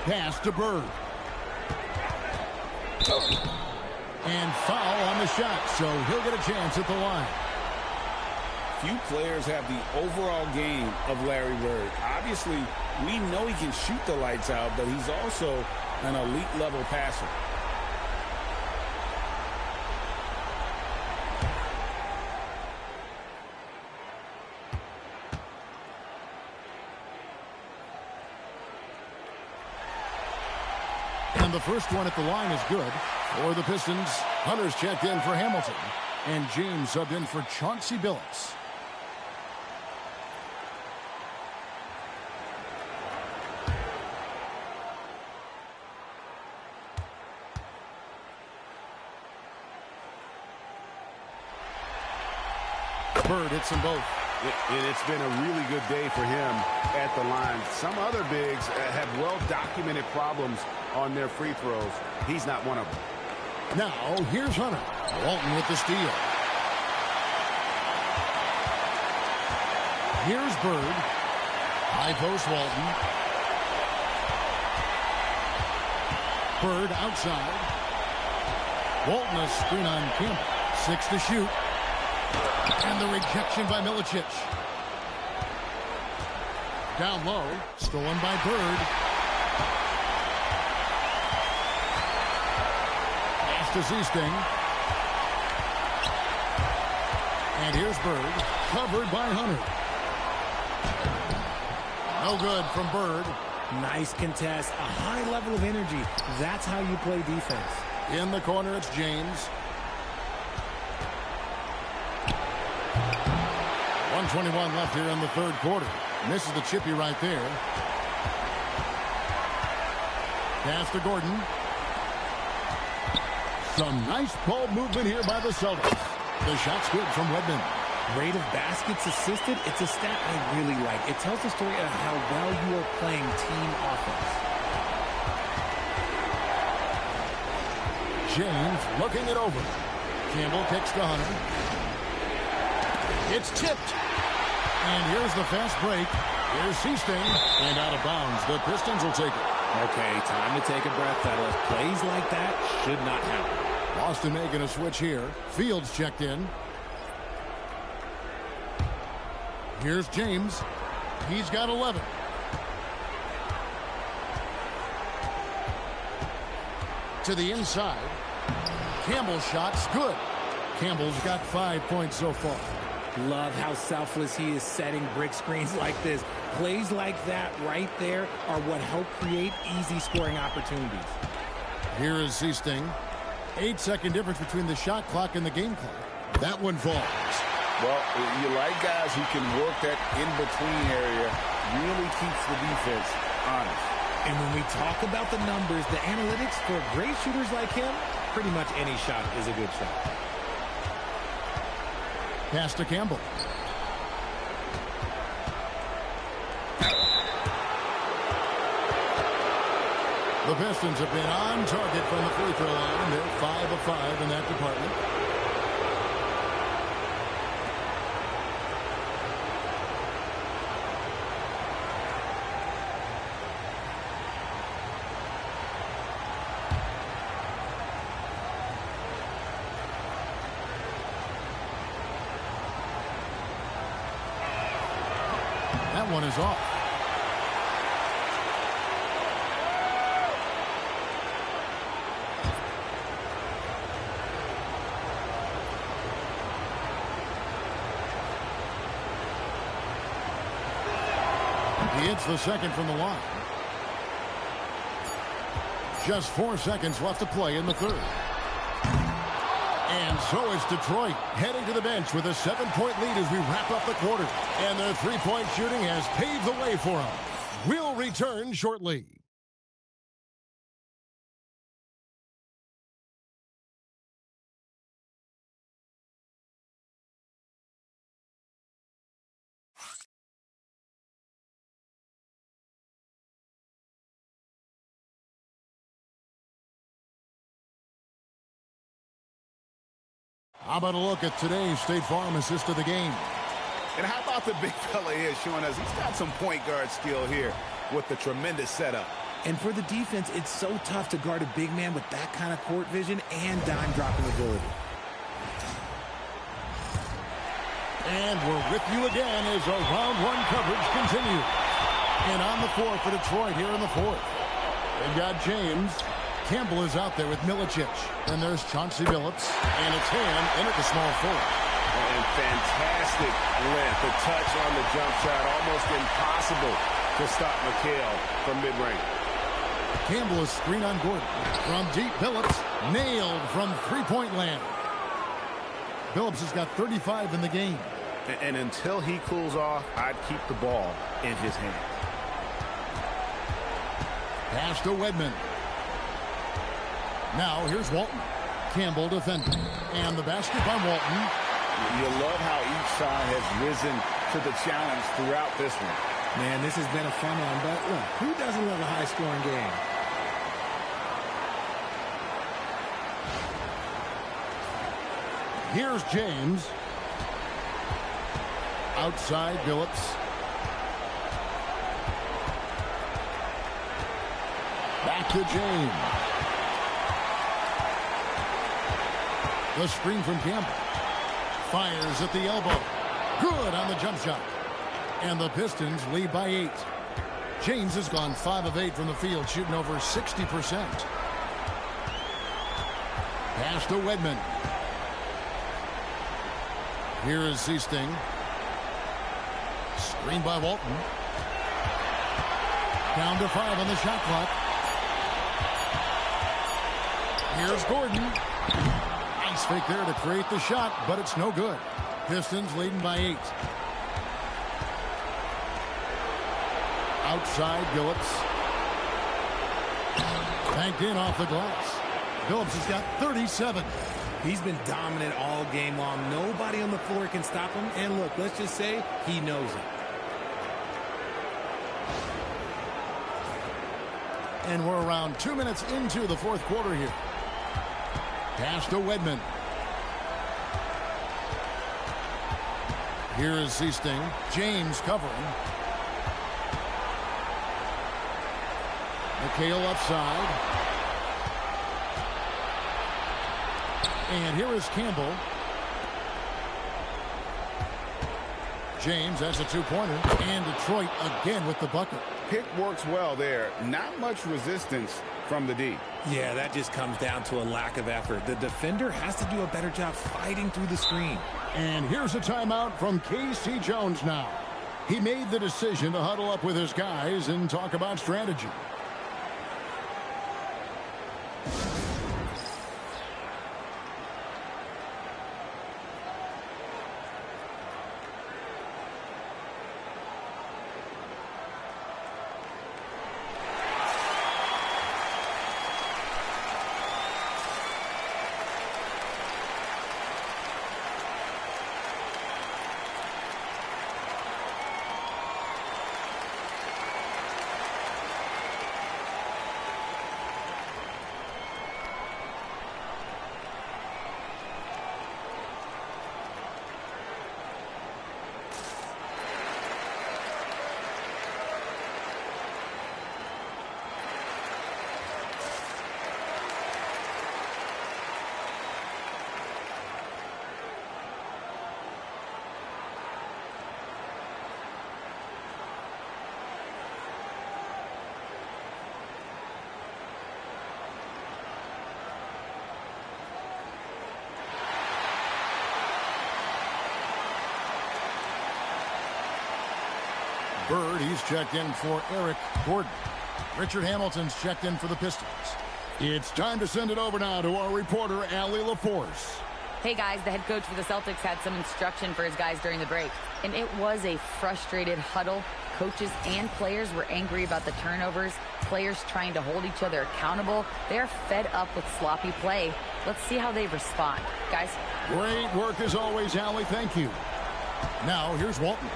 Pass to Bird. And foul on the shot, so he'll get a chance at the line. Few players have the overall game of Larry Bird. Obviously, we know he can shoot the lights out, but he's also an elite-level passer. And the first one at the line is good for the Pistons. Hunter's checked in for Hamilton. And James subbed in for Chauncey Billups. Bird hits them both. And it's been a really good day for him at the line. Some other bigs have well-documented problems on their free throws. He's not one of them. Now, here's Hunter. Walton with the steal. Here's Bird. High post Walton. Bird outside. Walton a screen on Campbell. 6 to shoot. And the rejection by Milicic. Down low. Stolen by Bird. Pass to Easting. And here's Bird. Covered by Hunter. No good from Bird. Nice contest. A high level of energy. That's how you play defense. In the corner, it's James. 2:21 left here in the third quarter. Misses the chippy right there. Pass to Gordon. Some nice ball movement here by the Celtics. The shot's good from Wedman. Rate of baskets assisted, it's a stat I really like. It tells the story of how well you are playing team offense. James looking it over. Campbell kicks to Hunter. It's tipped. And here's the fast break. Here's Seasting. And out of bounds. The Pistons will take it. Okay, time to take a breath, fellas. Plays like that should not happen. Boston making a switch here. Fields checked in. Here's James. He's got 11. To the inside. Campbell's shot's good. Campbell's got 5 points so far. Love how selfless he is setting brick screens like this. Plays like that right there are what help create easy scoring opportunities. Here is Seasting. 8-second difference between the shot clock and the game clock. That one falls. Well, you like guys who can work that in-between area. Really keeps the defense honest. And when we talk about the numbers, the analytics for great shooters like him, pretty much any shot is a good shot. Pass to Campbell. The Pistons have been on target from the free throw line. They're 5 of 5 in that department. That one is off. He hits the second from the line. Just 4 seconds left to play in the third. And so it's Detroit heading to the bench with a 7-point lead as we wrap up the quarter. And their three-point shooting has paved the way for them. We'll return shortly. How about a look at today's State Farm assist of the game? And how about the big fella here showing us he's got some point guard skill here with the tremendous setup. And for the defense, it's so tough to guard a big man with that kind of court vision and dime dropping ability. And we're with you again as our round one coverage continues. And on the floor for Detroit here in the fourth. They've got James. Campbell is out there with Milicic. And there's Chauncey Billups. And it's Hand in at the small forward. And fantastic length. The touch on the jump shot. Almost impossible to stop McHale from mid-range. Campbell is screen on Gordon. From deep, Billups nailed from three-point land. Billups has got 35 in the game. And until he cools off, I'd keep the ball in his hand. Pass to Wedman. Now here's Walton. Campbell defending. And the basket by Walton. You love how each side has risen to the challenge throughout this one. Man, this has been a fun one, but look, who doesn't love a high-scoring game? Here's James. Outside, Billups. Back to James. The screen from Campbell. Fires at the elbow. Good on the jump shot. And the Pistons lead by 8. James has gone 5 of 8 from the field, shooting over 60%. Pass to Wedman. Here is Seasting. Screen by Walton. Down to 5 on the shot clock. Here's Gordon. Nice fake there to create the shot, but it's no good. Pistons leading by 8. Outside, Billups. Banked in off the glass. Billups has got 37. He's been dominant all game long. Nobody on the floor can stop him. And look, let's just say he knows it. And we're around 2 minutes into the fourth quarter here. Pass to Wedman. Here is Seasting. James covering. McHale left side. And here is Campbell. James has a two-pointer. And Detroit again with the bucket. Pick works well there. Not much resistance from the D. Yeah, that just comes down to a lack of effort. The defender has to do a better job fighting through the screen. And here's a timeout from K.C. Jones now. He made the decision to huddle up with his guys and talk about strategy. Bird, he's checked in for Eric Gordon. Richard Hamilton's checked in for the Pistons. It's time to send it over now to our reporter, Allie LaForce. Hey guys, the head coach for the Celtics had some instruction for his guys during the break, and it was a frustrated huddle. Coaches and players were angry about the turnovers, players trying to hold each other accountable. They're fed up with sloppy play. Let's see how they respond. Guys. Great work as always, Allie. Thank you. Now, here's Walton.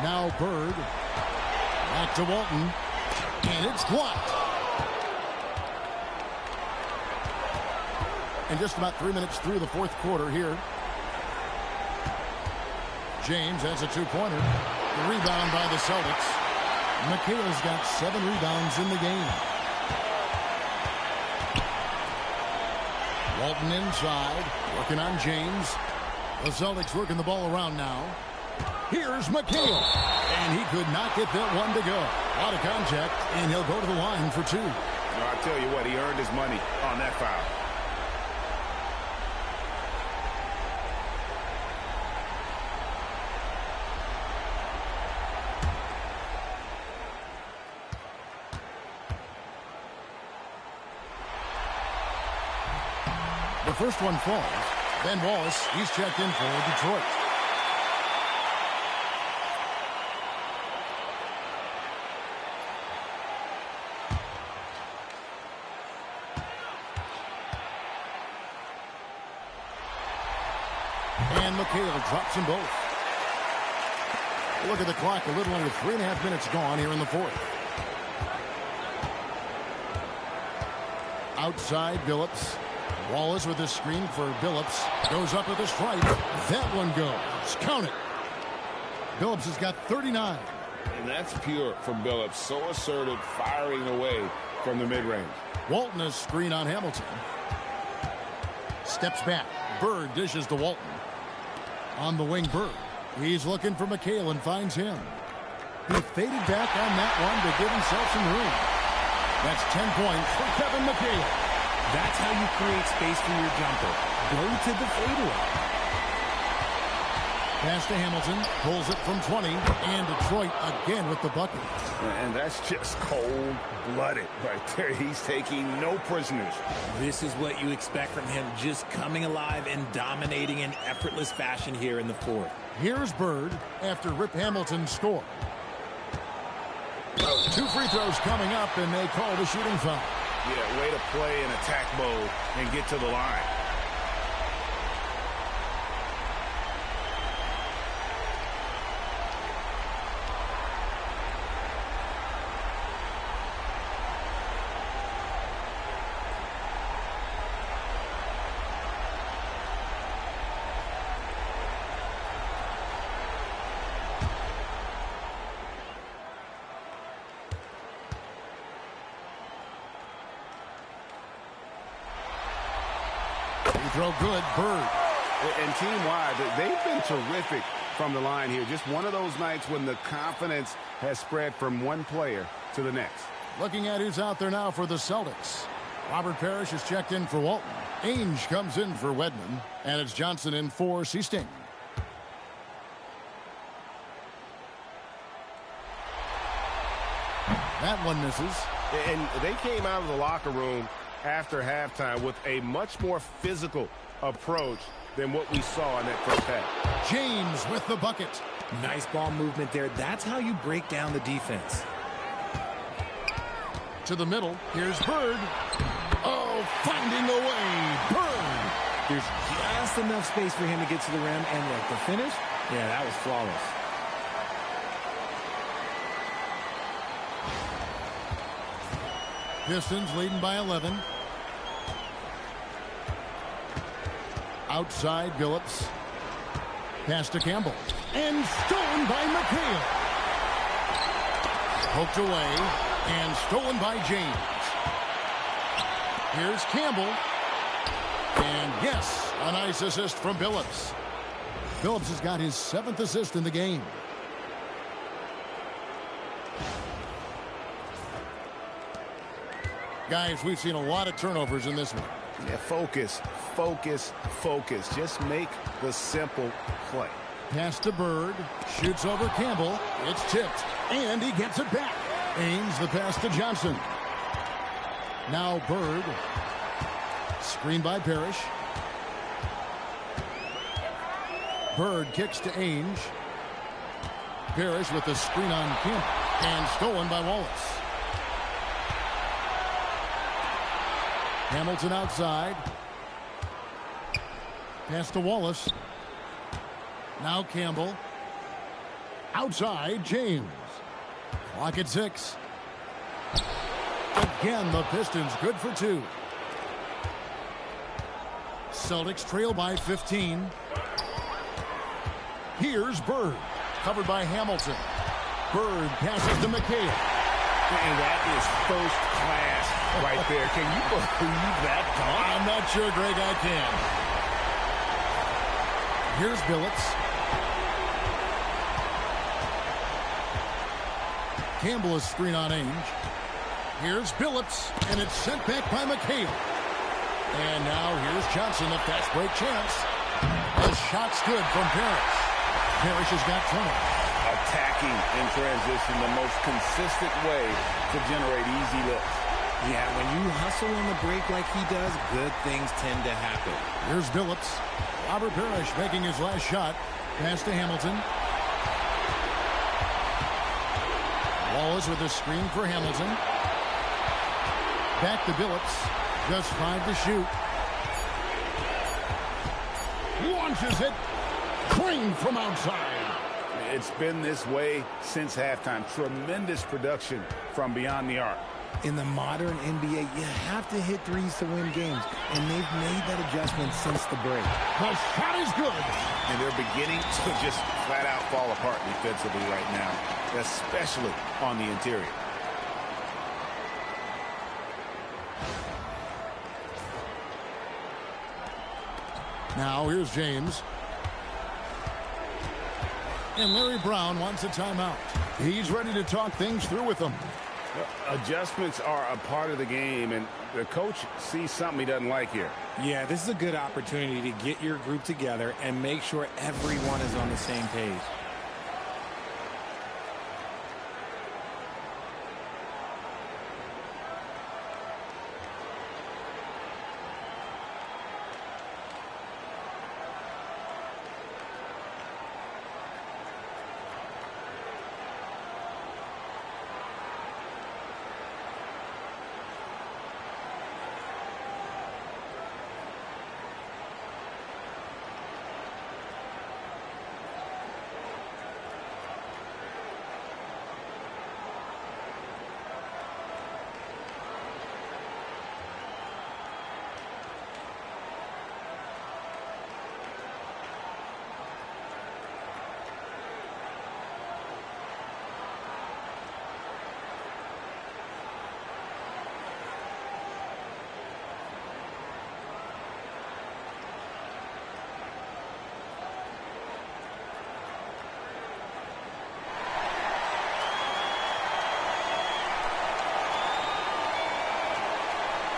Now Bird. Back to Walton. And it's blocked. And just about 3 minutes through the fourth quarter here. James has a two-pointer. The rebound by the Celtics. McHale's got 7 rebounds in the game. Walton inside, working on James. The Celtics working the ball around now. Here's McHale. And he could not get that one to go. A lot of contact, and he'll go to the line for 2. Well, I'll tell you what, he earned his money on that foul. The first one falls. Ben Wallace, he's checked in for Detroit. And McHale drops them both. Look at the clock, a little under 3.5 minutes gone here in the fourth. Outside, Billups. Wallace with his screen for Billups. Goes up with a strike. That one goes. Count it. Billups has got 39. And that's pure from Billups. So assertive, firing away from the mid-range. Walton has screen on Hamilton. Steps back. Bird dishes to Walton. On the wing, Bird. He's looking for McHale and finds him. He faded back on that one to give himself some room. That's 10 points for Kevin McHale. That's how you create space for your jumper. Go to the fadeaway. Pass to Hamilton. Pulls it from 20. And Detroit again with the bucket. And that's just cold-blooded right there. He's taking no prisoners. This is what you expect from him, just coming alive and dominating in effortless fashion here in the fourth. Here's Bird after Rip Hamilton scored. 2 free throws coming up, and they call the shooting foul. Yeah, way to play in attack mode and get to the line. Throw good, Bird. And team-wide, they've been terrific from the line here. Just one of those nights when the confidence has spread from one player to the next. Looking at who's out there now for the Celtics. Robert Parrish is checked in for Walton. Ainge comes in for Wedman. And it's Johnson in for Seasting. That one misses. And they came out of the locker room after halftime with a much more physical approach than what we saw in that first half. James with the bucket. Nice ball movement there. That's how you break down the defense. To the middle. Here's Bird. Oh, finding a way. Bird. There's just enough space for him to get to the rim. And look, the finish, yeah, that was flawless. Pistons leading by 11. Outside, Billups. Pass to Campbell. And stolen by McHale. Poked away. And stolen by James. Here's Campbell. And yes, a nice assist from Billups. Billups has got his 7th assist in the game. Guys, we've seen a lot of turnovers in this one. Yeah, focus, focus, focus. Just make the simple play. Pass to Bird. Shoots over Campbell. It's tipped. And he gets it back. Aims the pass to Johnson. Now Bird. Screen by Parrish. Bird kicks to Ainge. Parrish with the screen on Campbell. And stolen by Wallace. Hamilton outside. Pass to Wallace. Now Campbell. Outside, James. Clock at 6. Again, the Pistons good for 2. Celtics trail by 15. Here's Bird. Covered by Hamilton. Bird passes to McHale. And that is first class right there. Can you believe that dunk? I'm not sure, Greg, I can. Here's Billups. Campbell is screen on Ainge. Here's Billups, and it's sent back by McHale. And now here's Johnson, a fast break chance. The shot's good from Parrish. Parrish has got 20. Attacking in transition, the most consistent way to generate easy looks. Yeah, when you hustle on the break like he does, good things tend to happen. Here's Billups. Robert Parrish making his last shot. Pass to Hamilton. Wallace with a screen for Hamilton. Back to Billups. Just 5 to shoot. Launches it. Clean from outside. It's been this way since halftime. Tremendous production from beyond the arc. In the modern NBA, you have to hit threes to win games, and they've made that adjustment since the break. The shot is good. And they're beginning to just flat out fall apart defensively right now, especially on the interior. Now here's James. And Larry Brown wants a timeout. He's ready to talk things through with them. Adjustments are a part of the game, and the coach sees something he doesn't like here. Yeah, this is a good opportunity to get your group together and make sure everyone is on the same page.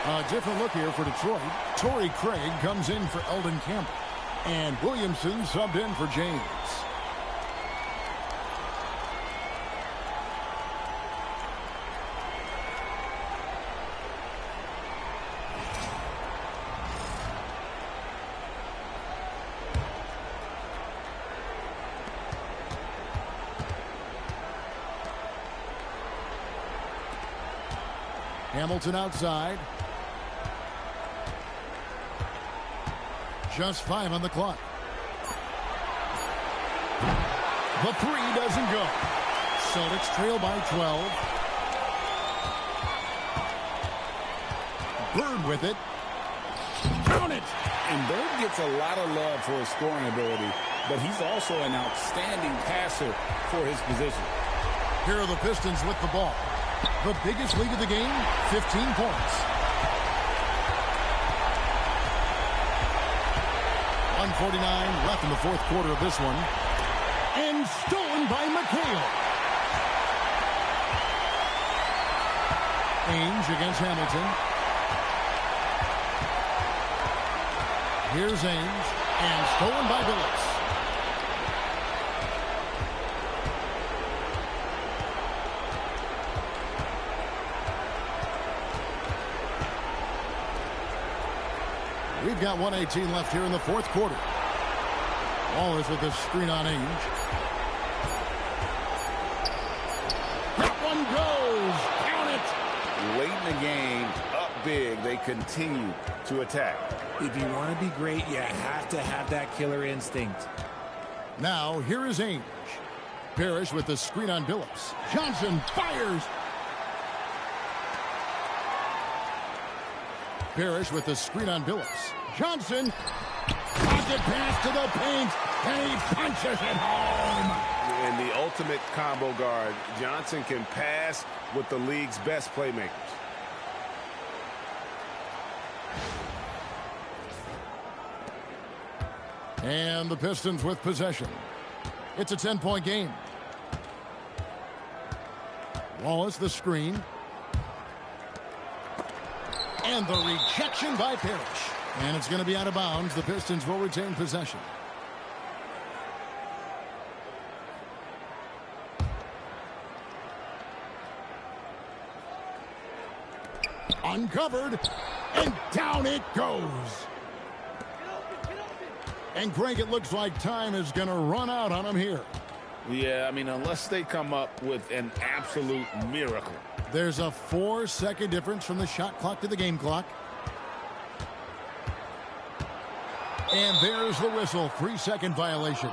A different look here for Detroit. Torrey Craig comes in for Eldon Campbell. And Williamson subbed in for James. Hamilton outside. Just 5 on the clock. The three doesn't go. Celtics trail by 12. Bird with it. Count it! And Bird gets a lot of love for his scoring ability, but he's also an outstanding passer for his position. Here are the Pistons with the ball. The biggest lead of the game, 15 points. 1:49 left in the fourth quarter of this one. And stolen by McHale. Ainge against Hamilton. Here's Ainge. And stolen by Billups. We've got 1:18 left here in the fourth quarter. Wallace with the screen on Ainge. That one goes. Count it. Late in the game, up big, they continue to attack. If you want to be great, you have to have that killer instinct. Now, here is Ainge. Parrish with the screen on Billups. Johnson fires. Parrish with the screen on Billups. Johnson. Pocket pass to the paint. And he punches it home. And the ultimate combo guard. Johnson can pass with the league's best playmakers. And the Pistons with possession. It's a 10-point game. Wallace the screen. And the rejection by Parrish. And it's going to be out of bounds. The Pistons will retain possession. Uncovered. And down it goes. And Greg, it looks like time is going to run out on him here. Yeah, I mean, unless they come up with an absolute miracle. There's a 4-second difference from the shot clock to the game clock. And there's the whistle. 3-second violation.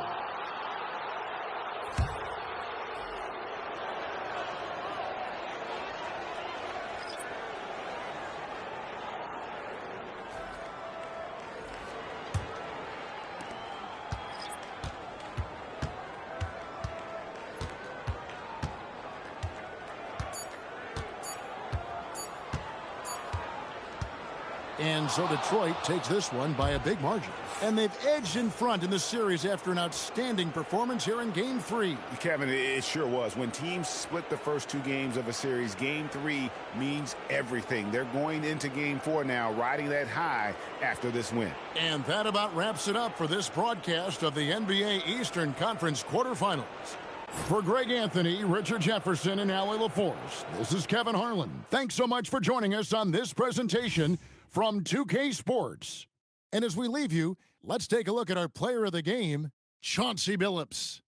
And so Detroit takes this one by a big margin. And they've edged in front in the series after an outstanding performance here in Game 3. Kevin, it sure was. When teams split the first 2 games of a series, Game 3 means everything. They're going into Game 4 now, riding that high after this win. And that about wraps it up for this broadcast of the NBA Eastern Conference quarterfinals. For Greg Anthony, Richard Jefferson, and Allie LaForce, this is Kevin Harlan. Thanks so much for joining us on this presentation from 2K Sports. And as we leave you, let's take a look at our player of the game, Chauncey Billups.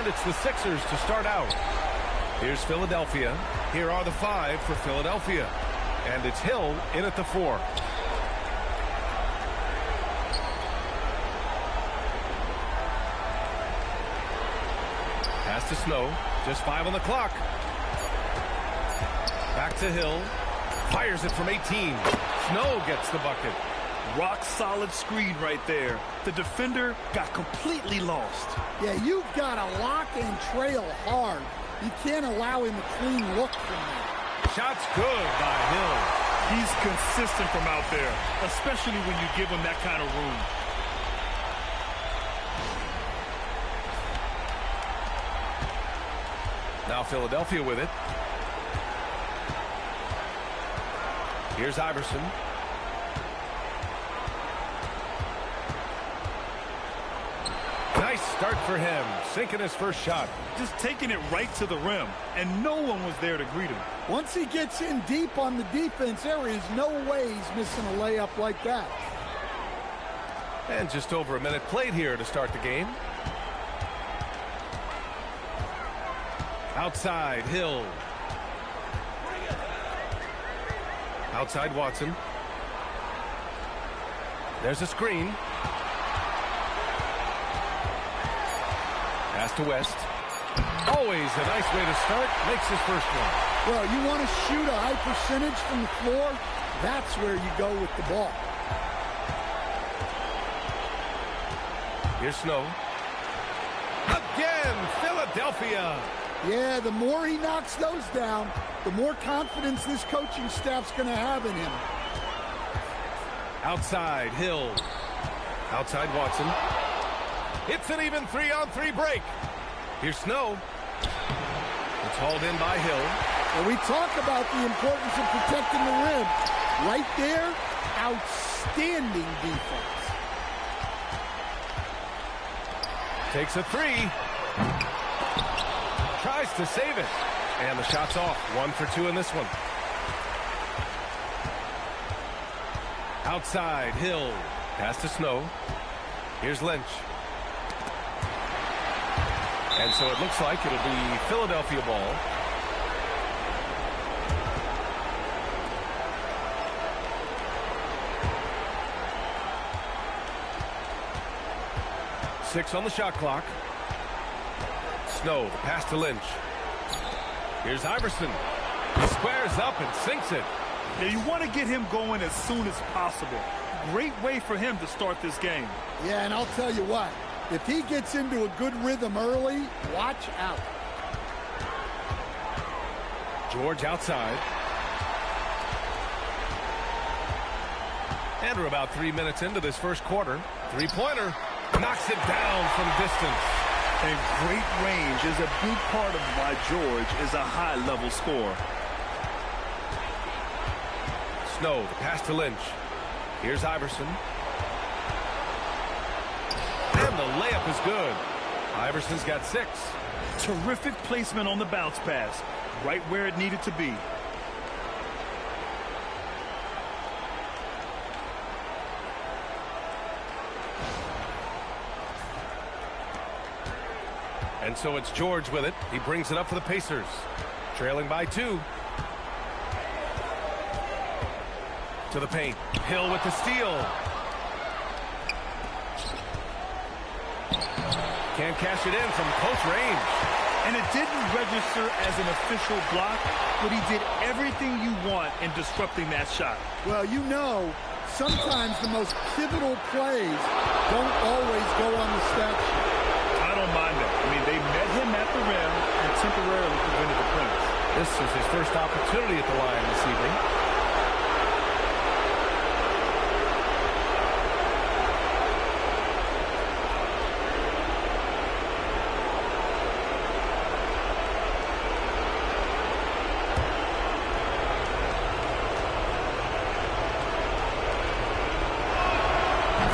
And it's the Sixers to start out. Here's Philadelphia. Here are the 5 for Philadelphia. And it's Hill in at the 4. Pass to Snow. Just 5 on the clock. Back to Hill. Fires it from 18. Snow gets the bucket. Rock solid screen right there. The defender got completely lost. Yeah, you've got to lock and trail hard. You can't allow him a clean look from that. Shot's good by Hill. He's consistent from out there, especially when you give him that kind of room. Now Philadelphia with it. Here's Iverson. Nice start for him, sinking his first shot. Just taking it right to the rim, and no one was there to greet him. Once he gets in deep on the defense, there is no way he's missing a layup like that. And just over a minute played here to start the game. Outside, Hill. Outside, Watson. There's a screen. Pass to West. Always a nice way to start. Makes his first one. Well, you want to shoot a high percentage from the floor? That's where you go with the ball. Here's Snow. Again, Philadelphia. Yeah, the more he knocks those down, the more confidence this coaching staff's going to have in him. Outside, Hill. Outside, Watson. It's an even 3-on-3 break. Here's Snow. It's hauled in by Hill. Well, we talk about the importance of protecting the rim. Right there, outstanding defense. Takes a 3. Tries to save it. And the shot's off. 1 for 2 in this one. Outside, Hill. Pass to Snow. Here's Lynch. And so it looks like it'll be Philadelphia ball. Six on the shot clock. Snow, the pass to Lynch. Here's Iverson. He squares up and sinks it. Yeah, you want to get him going as soon as possible. Great way for him to start this game. Yeah, and I'll tell you what. If he gets into a good rhythm early, watch out. George outside. And we're about 3 minutes into this first quarter. Three-pointer. Knocks it down from distance. And great range is a big part of why George is a high-level scorer. Snow, the pass to Lynch. Here's Iverson. And the layup is good. Iverson's got 6. Terrific placement on the bounce pass. Right where it needed to be. And so it's George with it. He brings it up for the Pacers. Trailing by 2. To the paint. Hill with the steal. Can't cash it in from close range. And it didn't register as an official block, but he did everything you want in disrupting that shot. Well, you know, sometimes the most pivotal plays don't always go on the stat sheet. I don't mind that. I mean, they met him at the rim and temporarily prevented the points. This is his first opportunity at the line this evening.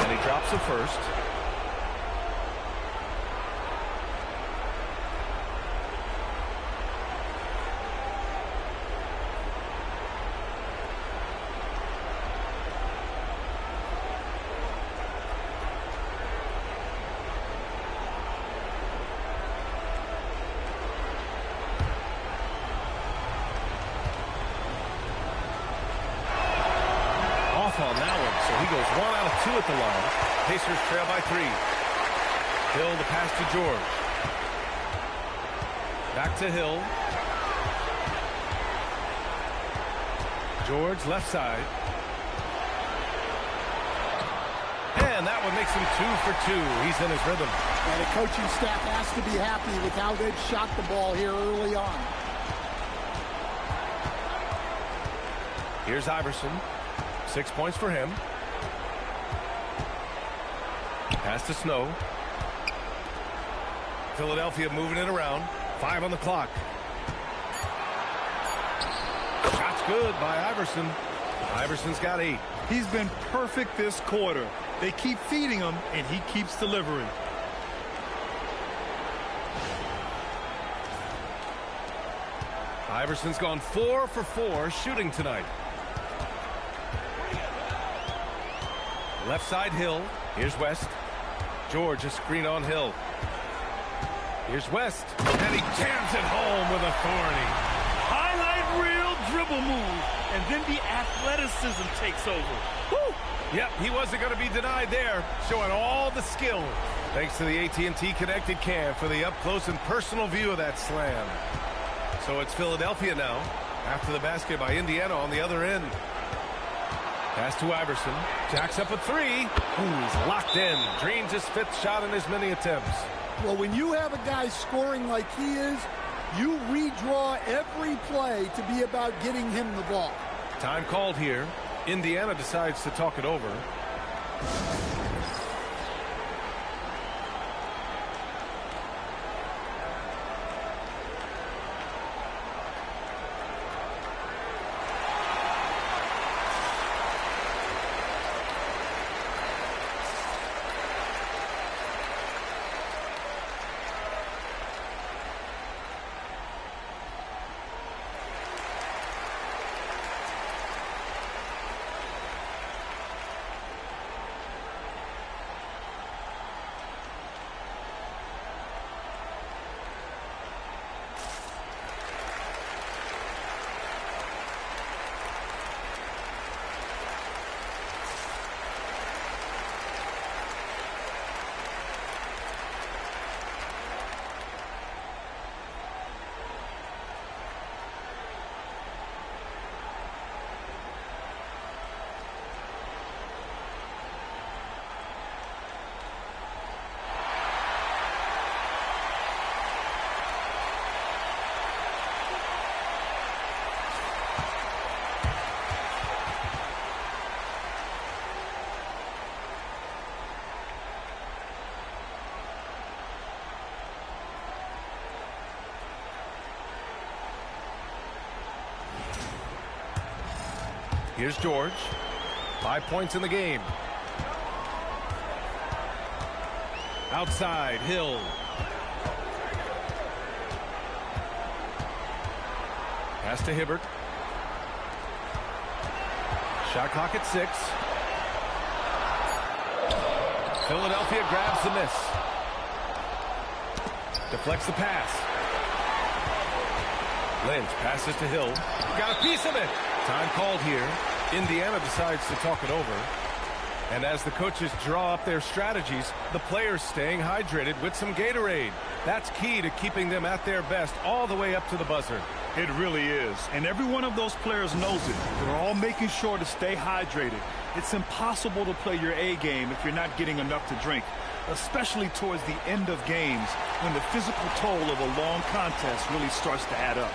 And he drops the first. on that one. So he goes 1 out of 2 at the line. Pacers trail by 3. Hill the pass to George. Back to Hill. George left side. And that one makes him 2 for 2. He's in his rhythm. And the coaching staff has to be happy with how they've shot the ball here early on. Here's Iverson. 6 points for him. Pass to Snow. Philadelphia moving it around. 5 on the clock. Shot's good by Iverson. Iverson's got 8. He's been perfect this quarter. They keep feeding him, and he keeps delivering. Iverson's gone 4 for 4 shooting tonight. Left side Hill. Here's West. George a screen on Hill. Here's West. And he jams it home with authority. Highlight reel dribble move. And then the athleticism takes over. Woo! Yep, he wasn't going to be denied there. Showing all the skill. Thanks to the AT&T Connected Cam for the up-close and personal view of that slam. So it's Philadelphia now. After the basket by Indiana on the other end. Pass to Iverson. Jacks up a 3. Ooh, he's locked in. Dreams his 5th shot in as many attempts. Well, when you have a guy scoring like he is, you redraw every play to be about getting him the ball. Time called here. Indiana decides to talk it over. Here's George. 5 points in the game. Outside, Hill. Pass to Hibbert. Shot clock at 6. Philadelphia grabs the miss. Deflects the pass. Lynch passes to Hill. Got a piece of it. Time called here. Indiana decides to talk it over. And as the coaches draw up their strategies, the players staying hydrated with some Gatorade. That's key to keeping them at their best all the way up to the buzzer. It really is. And every one of those players knows it. They're all making sure to stay hydrated. It's impossible to play your A game if you're not getting enough to drink, especially towards the end of games when the physical toll of a long contest really starts to add up.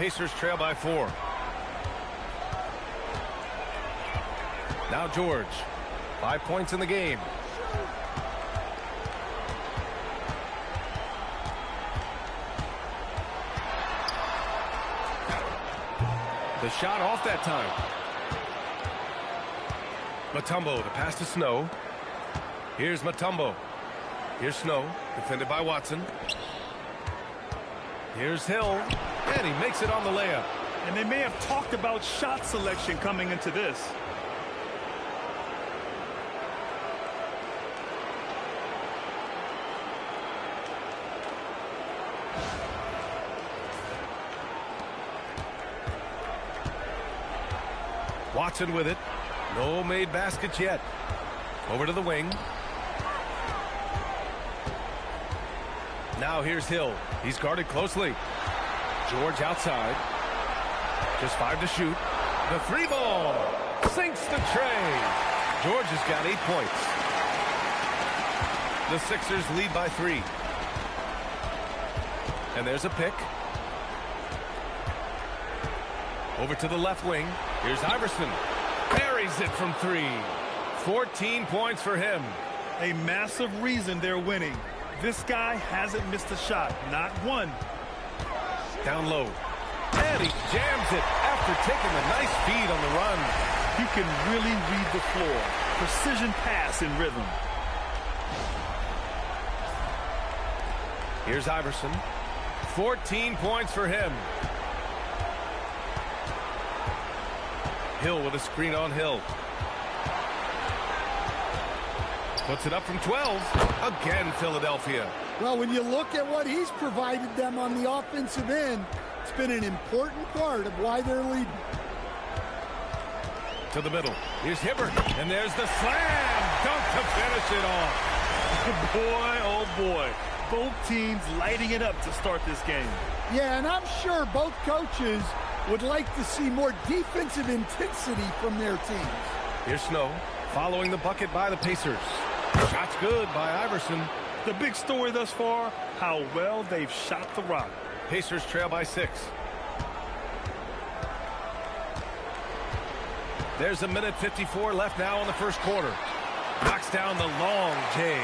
Pacers trail by 4. Now George. 5 points in the game. The shot off that time. Mutombo to pass to Snow. Here's Mutombo. Here's Snow, defended by Watson. Here's Hill, and he makes it on the layup. And they may have talked about shot selection coming into this. Watson with it. No made baskets yet. Over to the wing. Now here's Hill. He's guarded closely. George outside. Just 5 to shoot. The 3 ball. Sinks the tray. George has got 8 points. The Sixers lead by 3. And there's a pick. Over to the left wing. Here's Iverson. Buries it from 3. 14 points for him. A massive reason they're winning. This guy hasn't missed a shot. Not one. Down low. And he jams it after taking a nice feed on the run. He can really read the floor. Precision pass in rhythm. Here's Iverson. 14 points for him. Hill with a screen on Hill. Puts it up from 12. Again, Philadelphia. Well, when you look at what he's provided them on the offensive end, it's been an important part of why they're leading. To the middle. Here's Hibbert. And there's the slam. Dunk to finish it off. Boy, oh boy. Both teams lighting it up to start this game. Yeah, and I'm sure both coaches would like to see more defensive intensity from their teams. Here's Snow following the bucket by the Pacers. Shot's good by Iverson. The big story thus far, how well they've shot the rock. Pacers trail by 6. There's a minute 54 left now in the first quarter. Knocks down the long J.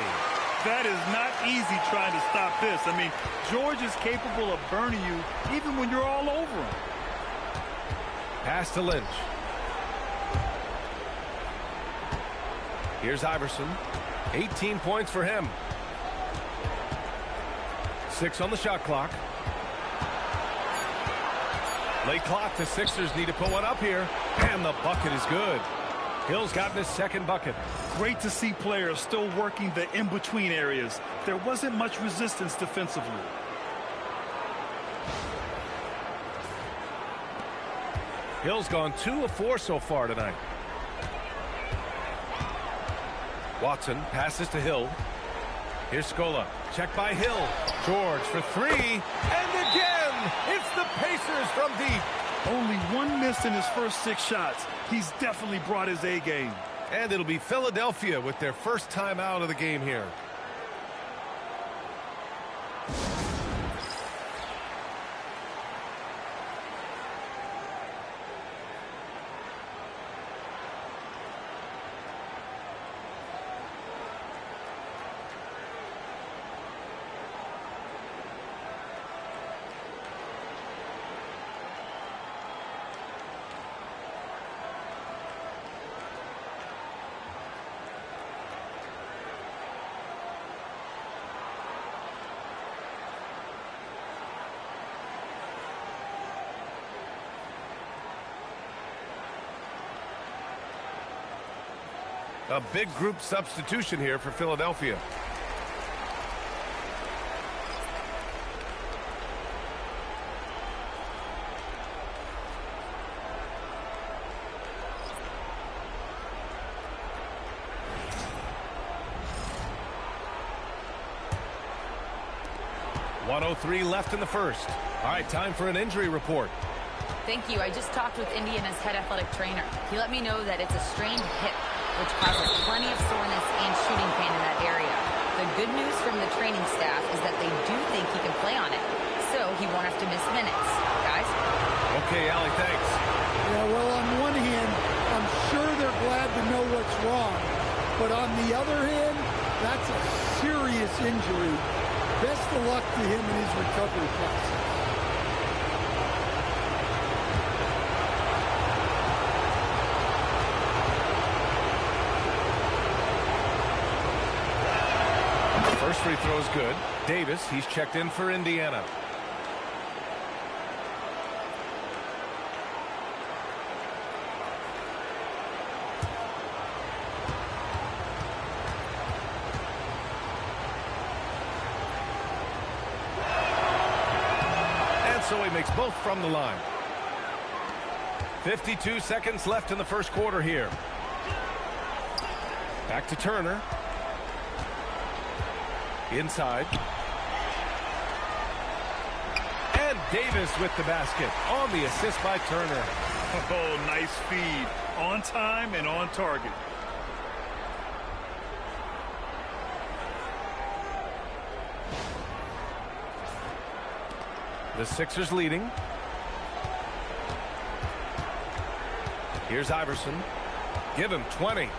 That is not easy trying to stop this. I mean, George is capable of burning you even when you're all over him. Pass to Lynch. Here's Iverson. 18 points for him. 6 on the shot clock. Late clock. The Sixers need to put one up here. And the bucket is good. Hill's gotten his second bucket. Great to see players still working the in-between areas. There wasn't much resistance defensively. Hill's gone 2 of 4 so far tonight. Watson passes to Hill. Here's Scola. Check by Hill. George for 3. And again, it's the Pacers from deep. Only 1 miss in his first 6 shots. He's definitely brought his A game. And it'll be Philadelphia with their first time out of the game here. A big group substitution here for Philadelphia. .103 left in the first. All right, time for an injury report. Thank you. I just talked with Indiana's head athletic trainer. He let me know that it's a strained hip, which causes plenty of soreness and shooting pain in that area. The good news from the training staff is that they do think he can play on it, so he won't have to miss minutes. Guys? Okay, Allie, thanks. Yeah, well, on one hand, I'm sure they're glad to know what's wrong. But on the other hand, that's a serious injury. Best of luck to him in his recovery process. First free throw is good. Davis, he's checked in for Indiana. And so he makes both from the line. 52 seconds left in the first quarter here. Back to Turner. Inside. And Davis with the basket on the assist by Turner. Oh, nice feed. On time and on target. The Sixers leading. Here's Iverson. Give him 20.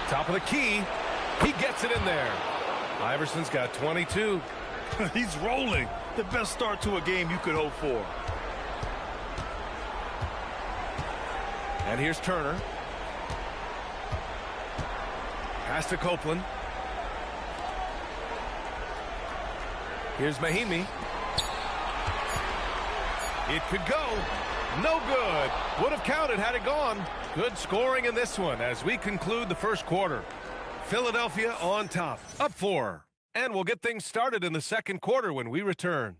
Top of the key. He gets it in there. Iverson's got 22. He's rolling. The best start to a game you could hope for. And here's Turner. Pass to Copeland. Here's Mahimi. It could go. No good. Would have counted had it gone. Good scoring in this one as we conclude the first quarter. Philadelphia on top, up 4. And we'll get things started in the second quarter when we return.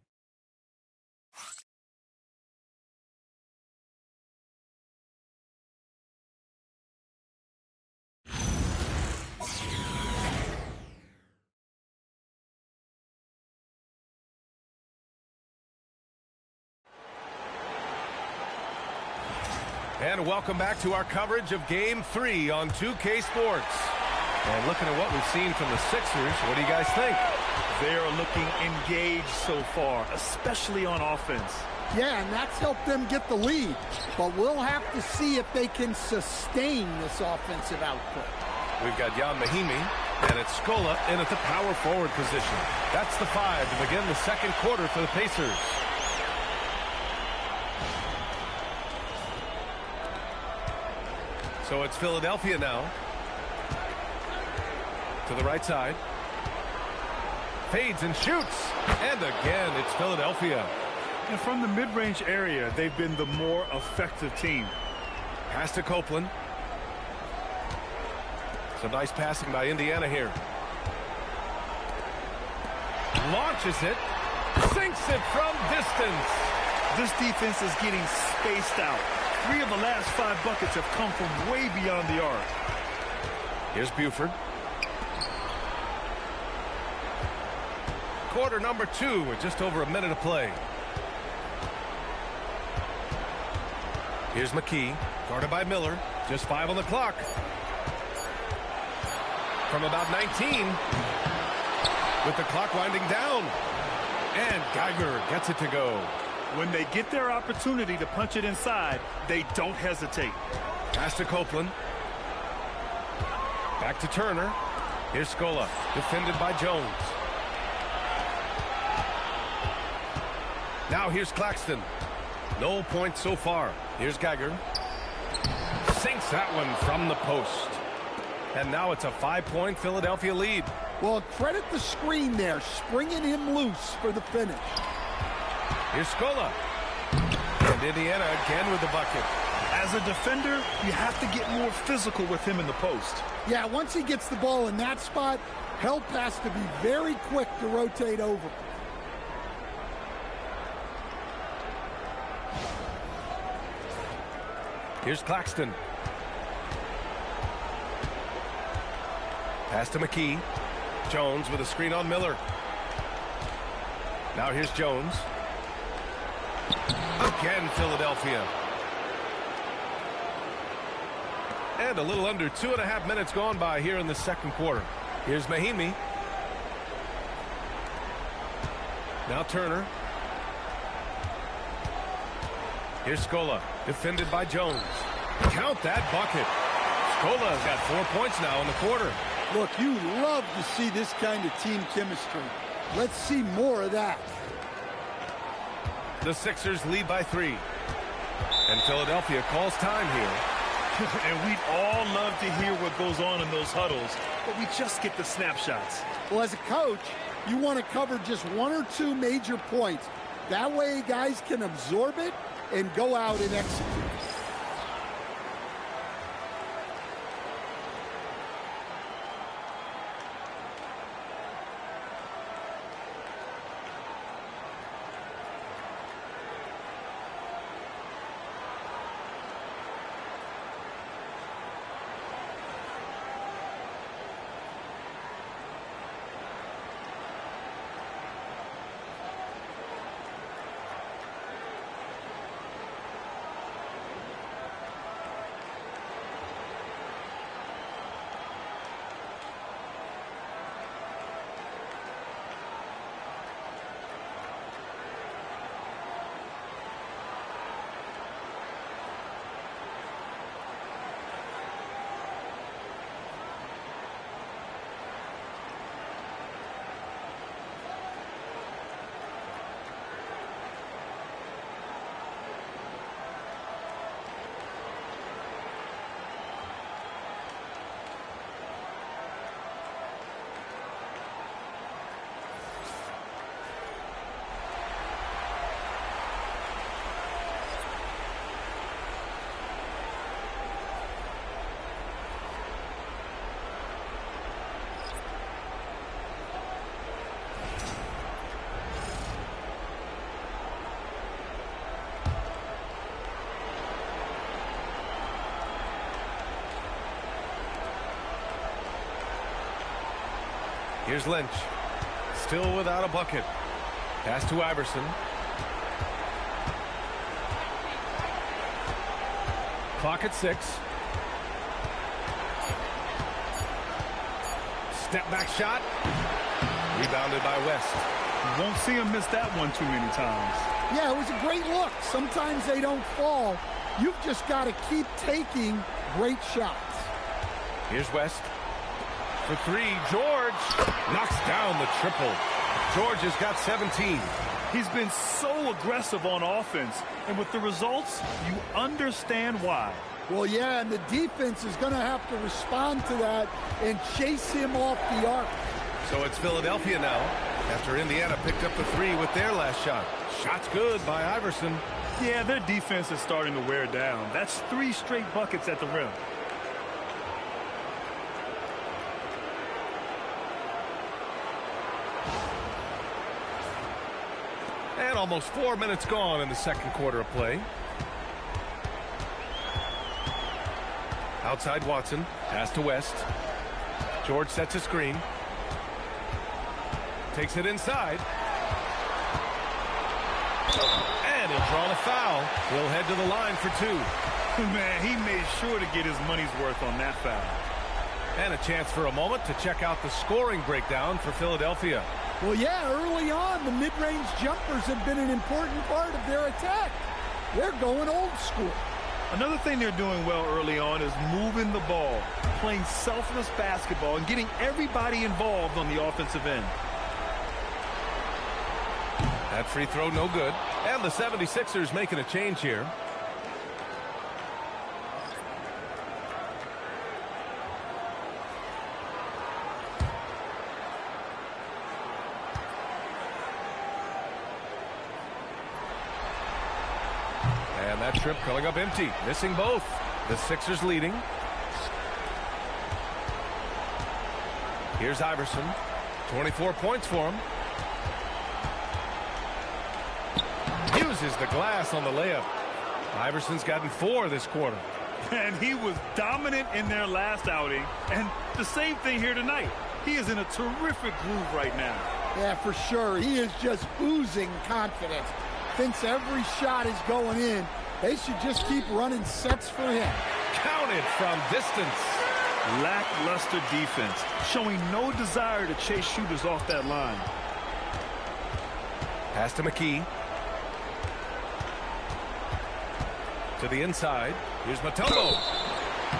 And welcome back to our coverage of Game 3 on 2K Sports. And looking at what we've seen from the Sixers, what do you guys think? They are looking engaged so far, especially on offense. Yeah, and that's helped them get the lead. But we'll have to see if they can sustain this offensive output. We've got Jan Mahimi, and it's Scola in at the power forward position. That's the 5 to begin the second quarter for the Pacers. So it's Philadelphia now. To the right side. Fades and shoots. And again, it's Philadelphia. And from the mid-range area, they've been the more effective team. Pass to Copeland. Some nice passing by Indiana here. Launches it. Sinks it from distance. This defense is getting spaced out. 3 of the last 5 buckets have come from way beyond the arc. Here's Buford. Quarter number 2 with just over a minute to play. Here's McKee, guarded by Miller. Just 5 on the clock. From about 19. With the clock winding down. And Geiger gets it to go. When they get their opportunity to punch it inside, they don't hesitate. Pass to Copeland. Back to Turner. Here's Scola, defended by Jones. Now here's Claxton. No points so far. Here's Geiger. Sinks that one from the post. And now it's a 5-point Philadelphia lead. Well, credit the screen there, springing him loose for the finish. Here's Scola. And Indiana again with the bucket. As a defender, you have to get more physical with him in the post. Yeah, once he gets the ball in that spot, help has to be very quick to rotate over. Here's Claxton. Pass to McKee. Jones with a screen on Miller. Now here's Jones. Again, Philadelphia. And a little under 2.5 minutes gone by here in the second quarter. Here's Mahimi. Now Turner. Here's Scola, defended by Jones. Count that bucket. Scola's got 4 points now in the quarter. Look, you love to see this kind of team chemistry. Let's see more of that. The Sixers lead by 3. And Philadelphia calls time here. And we'd all love to hear what goes on in those huddles, but we just get the snapshots. Well, as a coach, you want to cover just 1 or 2 major points. That way guys can absorb it and go out and execute. Here's Lynch. Still without a bucket. Pass to Iverson. Clock at 6. Step back shot. Rebounded by West. You won't see him miss that one too many times. Yeah, it was a great look. Sometimes they don't fall. You've just got to keep taking great shots. Here's West. For 3, George knocks down the triple. George has got 17. He's been so aggressive on offense, and with the results, you understand why. Well, yeah, and the defense is going to have to respond to that and chase him off the arc. So it's Philadelphia now, after Indiana picked up the 3 with their last shot. Shot's good by Iverson. Yeah, their defense is starting to wear down. That's 3 straight buckets at the rim. And almost 4 minutes gone in the second quarter of play. Outside Watson. Pass to West. George sets a screen. Takes it inside. And he'll draw the foul. He'll head to the line for 2. Man, he made sure to get his money's worth on that foul. And a chance for a moment to check out the scoring breakdown for Philadelphia. Well, yeah, early on, the mid-range jumpers have been an important part of their attack. They're going old school. Another thing they're doing well early on is moving the ball, playing selfless basketball, and getting everybody involved on the offensive end. That free throw no good. And the 76ers making a change here. And that trip coming up empty, missing both. The Sixers leading. Here's Iverson. 24 points for him. Uses the glass on the layup. Iverson's gotten 4 this quarter. And he was dominant in their last outing. And the same thing here tonight. He is in a terrific groove right now. Yeah, for sure. He is just oozing confidence. Thinks every shot is going in. They should just keep running sets for him. Counted from distance. Lackluster defense, showing no desire to chase shooters off that line. Pass to McKee. To the inside. Here's Matomo.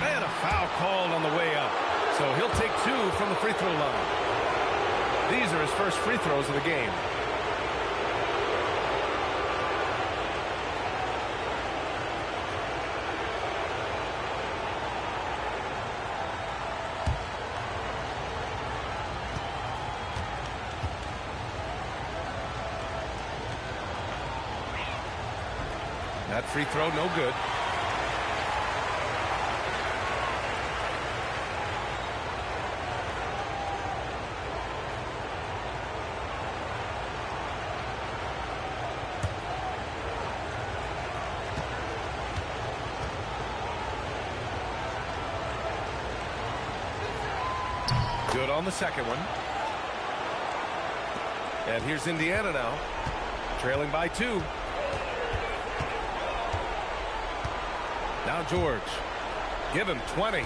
And a foul called on the way up. So he'll take 2 from the free throw line. These are his first free throws of the game. That free throw, no good. Good on the second one. And here's Indiana now, trailing by 2. Now George, give him 20.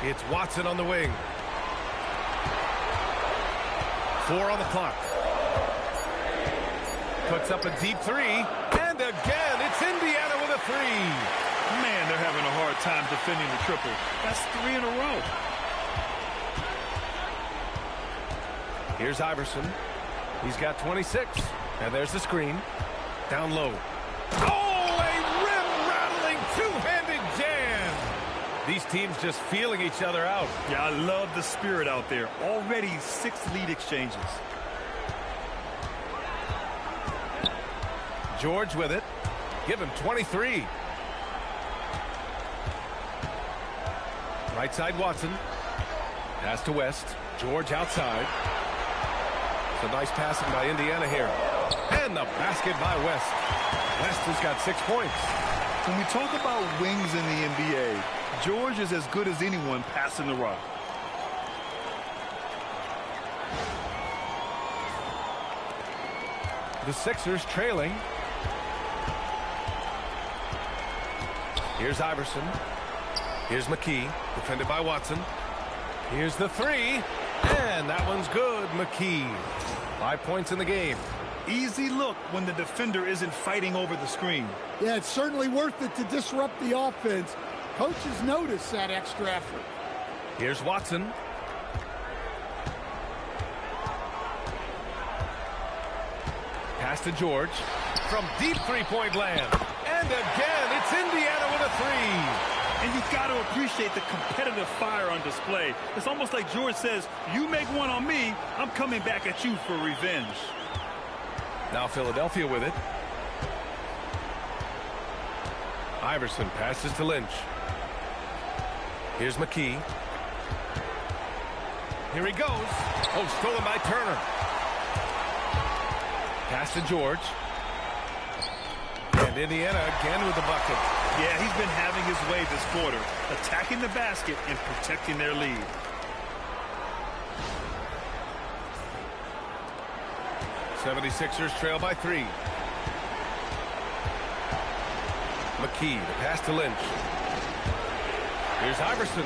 It's Watson on the wing. 4 on the clock. Puts up a deep 3. And again, it's Indiana with a 3. Man, they're having a hard time defending the triple. That's 3 in a row. Here's Iverson. He's got 26. And there's the screen. Down low. Oh, a rim-rattling two-handed jam. These teams just feeling each other out. Yeah, I love the spirit out there. Already 6 lead exchanges. George with it. Give him 23. Right side Watson. Pass to West. George outside. It's a nice passing by Indiana here. And the basket by West. West has got 6 points. When we talk about wings in the NBA, George is as good as anyone passing the rock. The Sixers trailing. Here's Iverson. Here's McKee, defended by Watson. Here's the 3. And that one's good, McKee. 5 points in the game. Easy look when the defender isn't fighting over the screen. Yeah, it's certainly worth it to disrupt the offense. Coaches notice that extra effort. Here's Watson. Pass to George. From deep three-point land. And again, it's Indiana with a 3. And you've got to appreciate the competitive fire on display. It's almost like George says, you make one on me, I'm coming back at you for revenge. Now Philadelphia with it. Iverson passes to Lynch. Here's McKee. Here he goes. Oh, stolen by Turner. Pass to George. And Indiana again with the bucket. Yeah, he's been having his way this quarter, attacking the basket and protecting their lead. '76ers trail by 3. McKee, the pass to Lynch. Here's Iverson.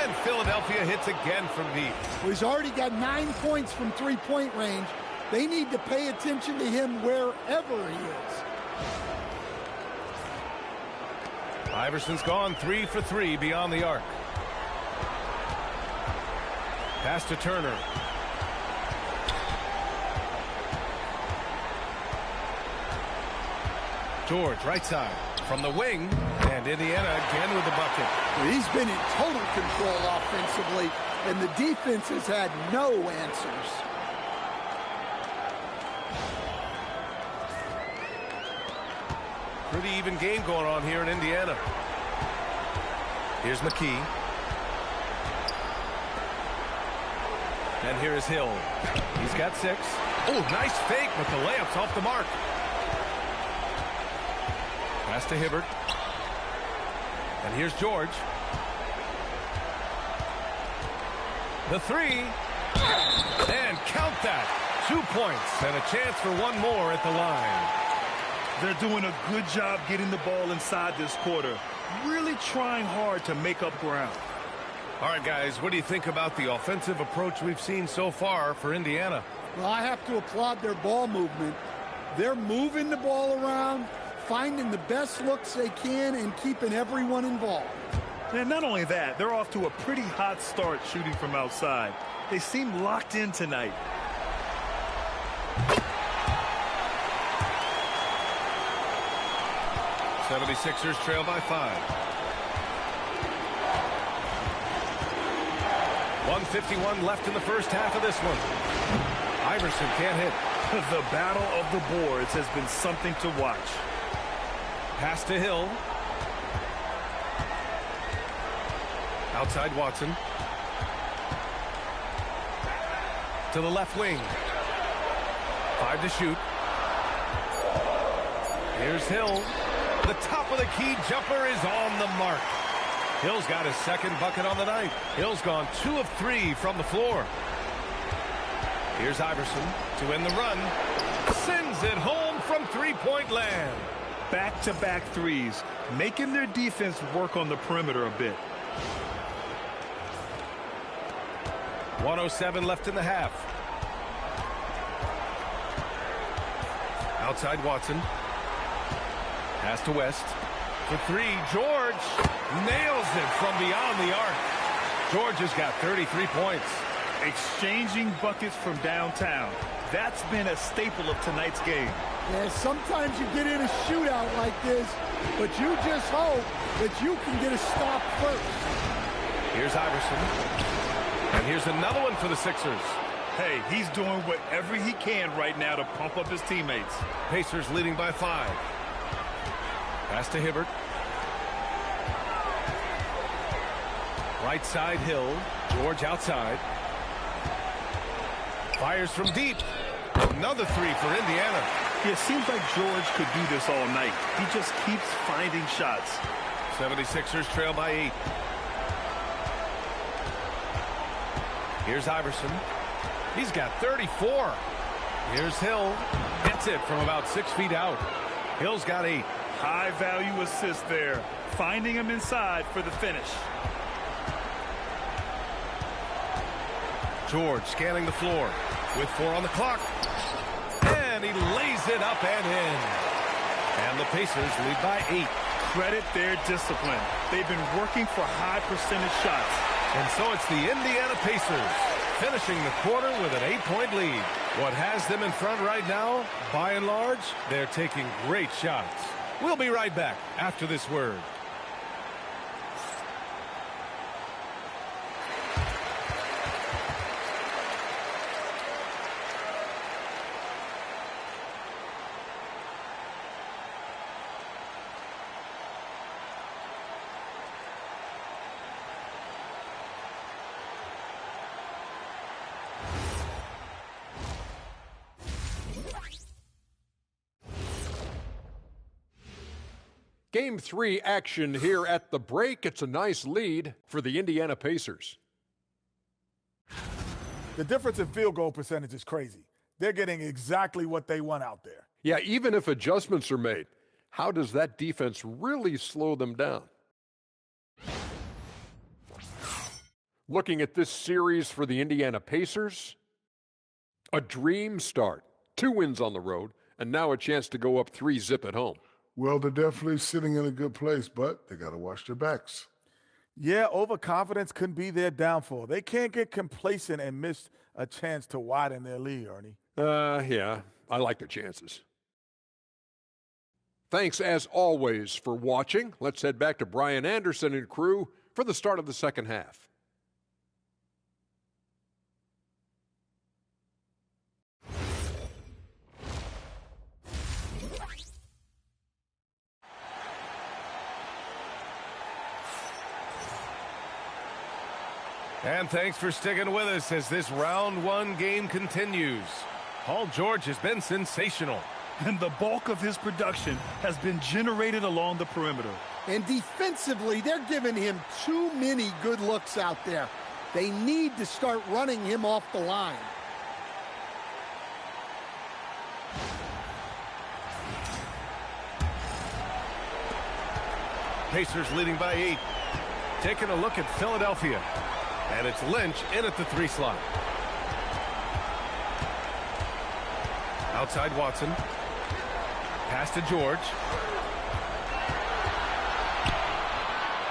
And Philadelphia hits again from deep. Well, he's already got 9 points from three-point range. They need to pay attention to him wherever he is. Iverson's gone 3 for 3 beyond the arc. Pass to Turner. George, right side. From the wing. And Indiana again with the bucket. He's been in total control offensively, and the defense has had no answers. Pretty even game going on here in Indiana. Here's McKee. And here is Hill. He's got 6. Oh, nice fake, but the layup's off the mark. Pass to Hibbert. And here's George. The 3. And count that. 2 points and a chance for one more at the line. They're doing a good job getting the ball inside this quarter. Really trying hard to make up ground. All right, guys, what do you think about the offensive approach we've seen so far for Indiana? Well, I have to applaud their ball movement. They're moving the ball around, finding the best looks they can, and keeping everyone involved. And not only that, they're off to a pretty hot start shooting from outside. They seem locked in tonight. 76ers trail by 5. 1:51 left in the first half of this one. Iverson can't hit. The battle of the boards has been something to watch. Pass to Hill. Outside Watson. To the left wing. 5 to shoot. Here's Hill. The top of the key jumper is on the mark. Hill's got his second bucket on the night. Hill's gone 2 of 3 from the floor. Here's Iverson to end the run. Sends it home from three-point land. Back-to-back threes, making their defense work on the perimeter a bit. 1:07 left in the half. Outside Watson. Pass to West. For 3, George nails it from beyond the arc. George has got 33 points. Exchanging buckets from downtown. That's been a staple of tonight's game. Yeah, sometimes you get in a shootout like this, but you just hope that you can get a stop first. Here's Iverson. And here's another one for the Sixers. Hey, he's doing whatever he can right now to pump up his teammates. Pacers leading by 5. Pass to Hibbert. Right side Hill. George outside. Fires from deep. Another 3 for Indiana. It seems like George could do this all night. He just keeps finding shots. 76ers trail by 8. Here's Iverson. He's got 34. Here's Hill. Gets it from about 6 feet out. Hill's got 8. High-value assist there. Finding him inside for the finish. George scanning the floor with 4 on the clock. And he lays it up and in. And the Pacers lead by 8. Credit their discipline. They've been working for high percentage shots. And so it's the Indiana Pacers finishing the quarter with an 8-point lead. What has them in front right now, by and large, they're taking great shots. We'll be right back after this word. Game 3 action here at the break. It's a nice lead for the Indiana Pacers. The difference in field goal percentage is crazy. They're getting exactly what they want out there. Yeah, even if adjustments are made, how does that defense really slow them down? Looking at this series for the Indiana Pacers, a dream start. 2 wins on the road, and now a chance to go up 3-0 at home. Well, they're definitely sitting in a good place, but they got to watch their backs. Yeah, overconfidence can be their downfall. They can't get complacent and miss a chance to widen their lead, Ernie. Yeah, I like their chances. Thanks, as always, for watching. Let's head back to Brian Anderson and crew for the start of the second half. And thanks for sticking with us as this round 1 game continues. Paul George has been sensational. And the bulk of his production has been generated along the perimeter. And defensively, they're giving him too many good looks out there. They need to start running him off the line. Pacers leading by 8. Taking a look at Philadelphia. And it's Lynch in at the 3 slot. Outside Watson. Pass to George.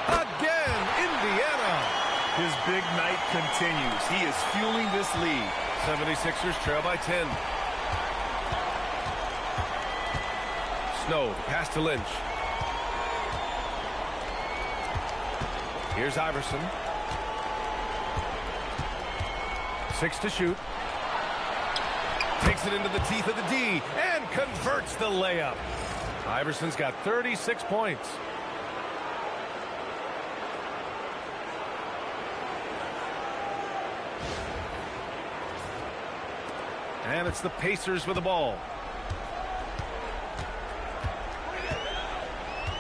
Again, Indiana. His big night continues. He is fueling this lead. 76ers trail by 10. Snow, pass to Lynch. Here's Iverson. 6 to shoot. Takes it into the teeth of the D and converts the layup. Iverson's got 36 points. And it's the Pacers with the ball.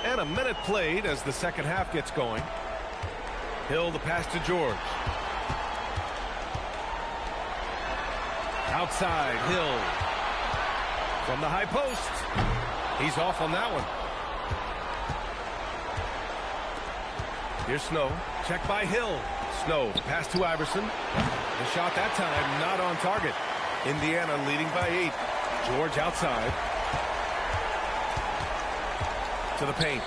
And a minute played as the second half gets going. Hill, the pass to George. Outside, Hill. From the high post. He's off on that one. Here's Snow. Check by Hill. Snow, pass to Iverson. The shot that time not on target. Indiana leading by 8. George outside. To the paint.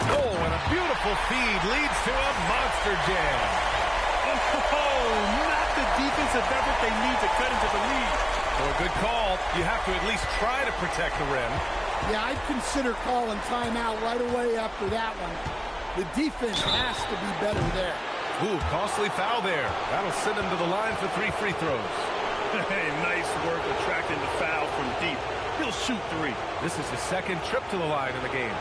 Oh, and a beautiful feed leads to a monster jam. Oh, not the defensive effort they need to cut into the lead. For a good call, you have to at least try to protect the rim. Yeah, I'd consider calling timeout right away after that one. The defense has to be better there. Ooh, costly foul there. That'll send him to the line for 3 free throws. Hey, nice work attracting the foul from deep. He'll shoot 3. This is his second trip to the line in the game.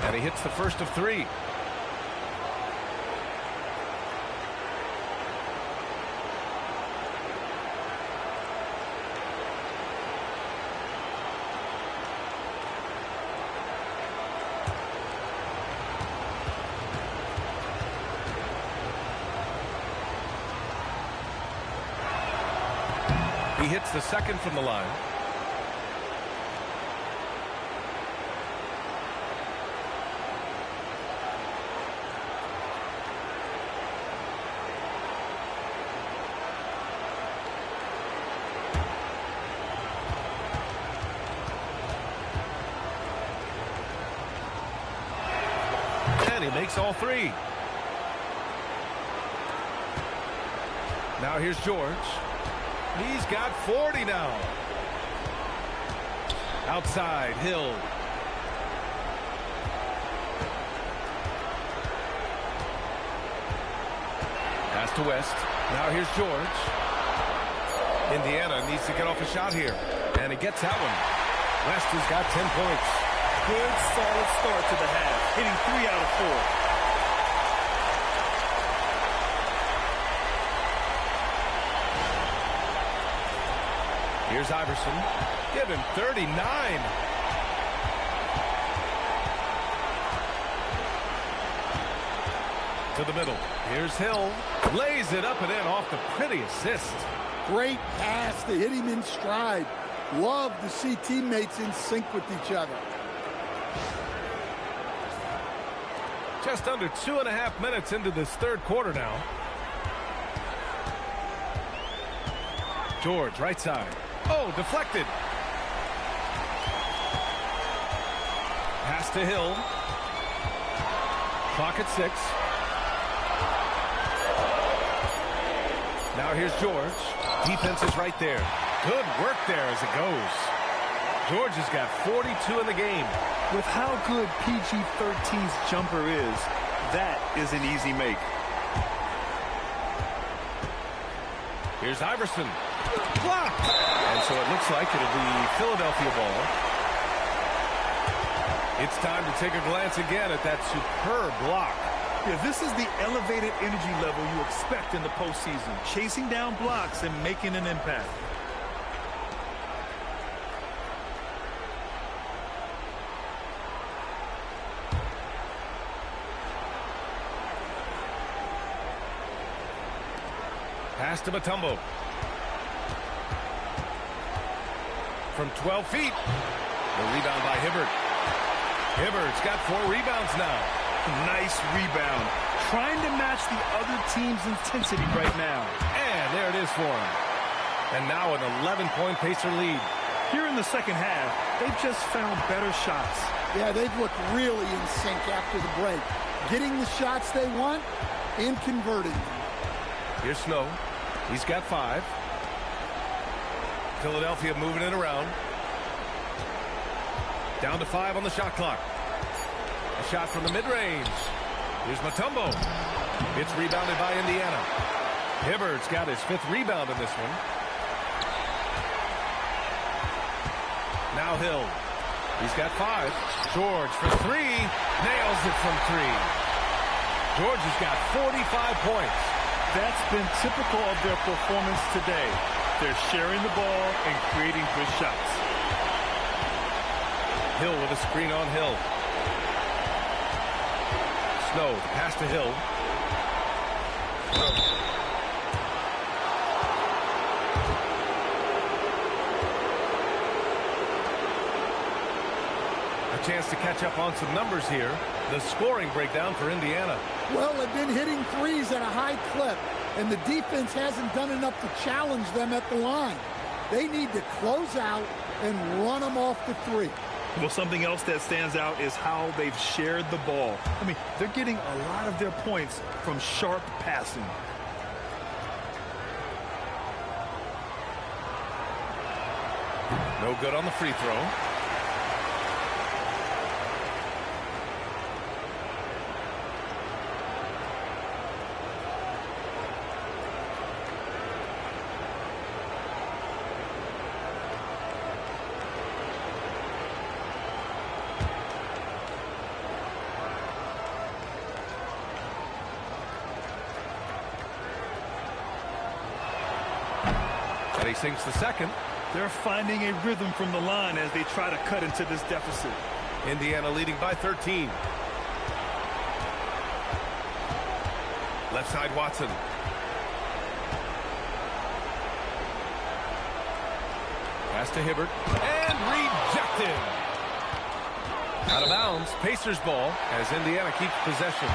And he hits the first of 3. He hits the second from the line. And he makes all 3. Now here's George. He's got 40 now. Outside, Hill. Pass to West. Now here's George. Indiana needs to get off a shot here. And he gets that one. West has got 10 points. Good, solid start to the half. Hitting 3 out of 4. Here's Iverson. Give him 39. To the middle. Here's Hill. Lays it up and in off the pretty assist. Great pass to hit him in stride. Love to see teammates in sync with each other. Just under 2.5 minutes into this third quarter now. George, right side. Oh, deflected. Pass to Hill. Clock at 6. Now here's George. Defense is right there. Good work there as it goes. George has got 42 in the game. With how good PG-13's jumper is, that is an easy make. Here's Iverson. Blocked. And so it looks like it'll be Philadelphia ball. It's time to take a glance again at that superb block. Yeah, this is the elevated energy level you expect in the postseason. Chasing down blocks and making an impact. Pass to Mutombo. From 12 feet. The rebound by Hibbert. Hibbert's got 4 rebounds now. Nice rebound. Trying to match the other team's intensity right now. And there it is for him. And now an 11-point Pacer lead. Here in the second half, they've just found better shots. Yeah, they've looked really in sync after the break. Getting the shots they want and converting them. Here's Snow. He's got 5. Philadelphia moving it around. Down to 5 on the shot clock. A shot from the mid-range. Here's Mutombo. It's rebounded by Indiana. Hibbert's got his 5th rebound in this one. Now Hill. He's got 5. George for 3. Nails it from 3. George has got 45 points. That's been typical of their performance today. They're sharing the ball and creating good shots. Hill with a screen on Hill. Snow, pass to Hill. A chance to catch up on some numbers here. The scoring breakdown for Indiana. Well, they've been hitting threes at a high clip, and the defense hasn't done enough to challenge them at the line. They need to close out and run them off the 3. Well, something else that stands out is how they've shared the ball. I mean, they're getting a lot of their points from sharp passing. No good on the free throw. He sinks the second. They're finding a rhythm from the line as they try to cut into this deficit. Indiana leading by 13. Left side Watson. Pass to Hibbert. And rejected. Out of bounds. Pacers ball as Indiana keeps possession.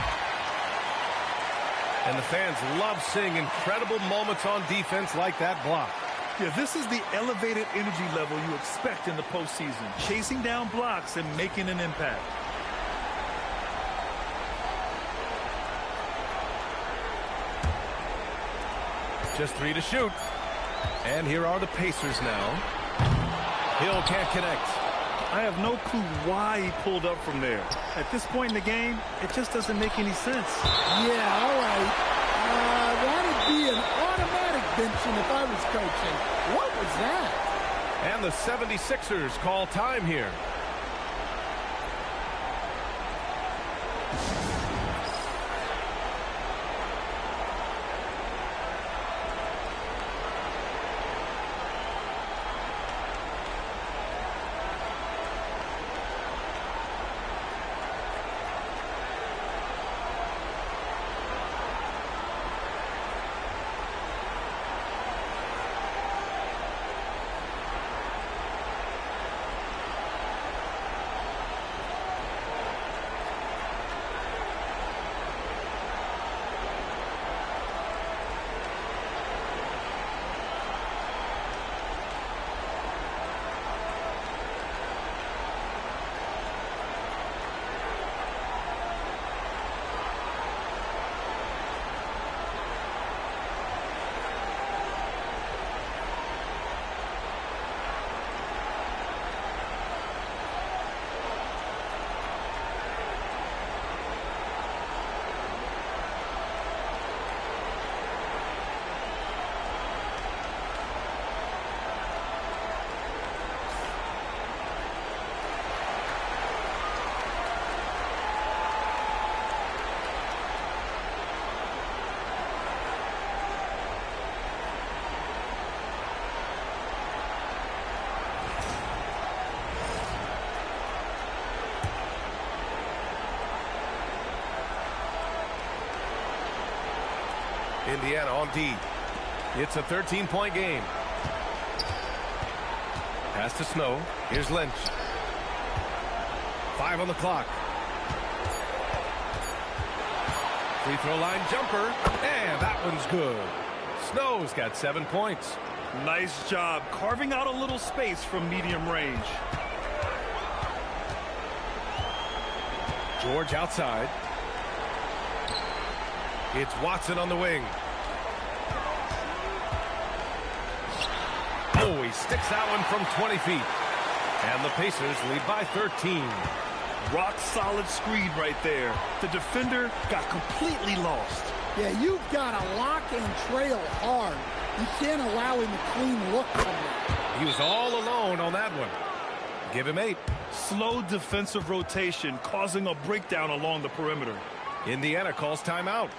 And the fans love seeing incredible moments on defense like that block. Yeah, this is the elevated energy level you expect in the postseason. Chasing down blocks and making an impact. Just 3 to shoot. And here are the Pacers now. Hill can't connect. I have no clue why he pulled up from there. At this point in the game, it just doesn't make any sense. Yeah, all right. That'd be an automatic benching if I was coaching. What was that? And the 76ers call time here. Indiana on D. It's a 13-point game. Pass to Snow. Here's Lynch. 5 on the clock. Free throw line jumper. And that one's good. Snow's got 7 points. Nice job carving out a little space from medium range. George outside. It's Watson on the wing. Oh, he sticks that one from 20 feet. And the Pacers lead by 13. Rock solid screen right there. The defender got completely lost. Yeah, you've got to lock and trail hard. You can't allow him a clean look from that. He was all alone on that one. Give him 8. Slow defensive rotation causing a breakdown along the perimeter. Indiana calls timeout.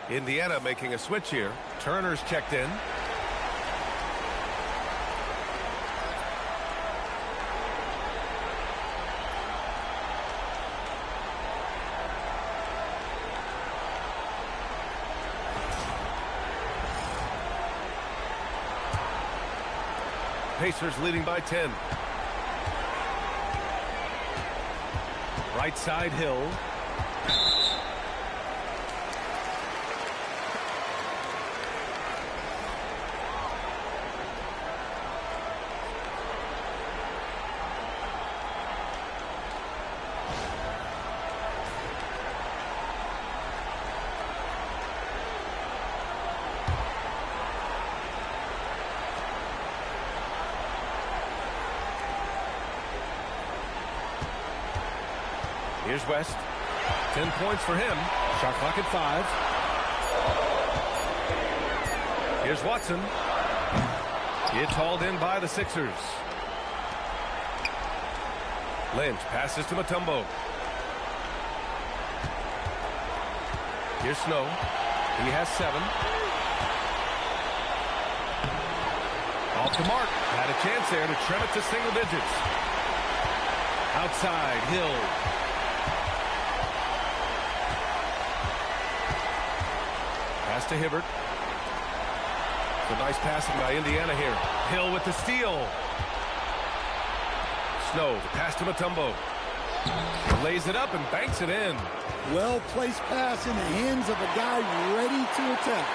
Indiana making a switch here. Turner's checked in. Pacers leading by 10. Right side, Hill. Here's West. 10 points for him. Shot clock at 5. Here's Watson. It's hauled in by the Sixers. Lynch passes to Mutombo. Here's Snow. He has 7. Off the mark. Had a chance there to trim it to single digits. Outside, Hill. Pass to Hibbert. It's a nice passing by Indiana here. Hill with the steal. Snow, the pass to Mutombo. Lays it up and banks it in. Well-placed pass in the hands of a guy ready to attack.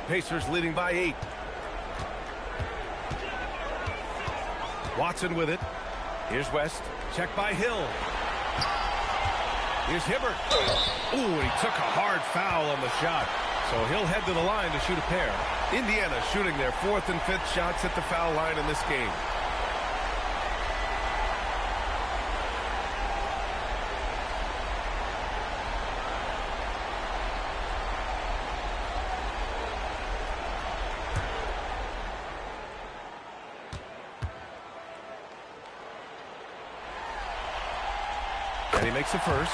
Pacers leading by 8. Watson with it. Here's West. Check by Hill. Here's Hibbert. Ooh, he took a hard foul on the shot. So he'll head to the line to shoot a pair. Indiana shooting their 4th and 5th shots at the foul line in this game. And he makes the first.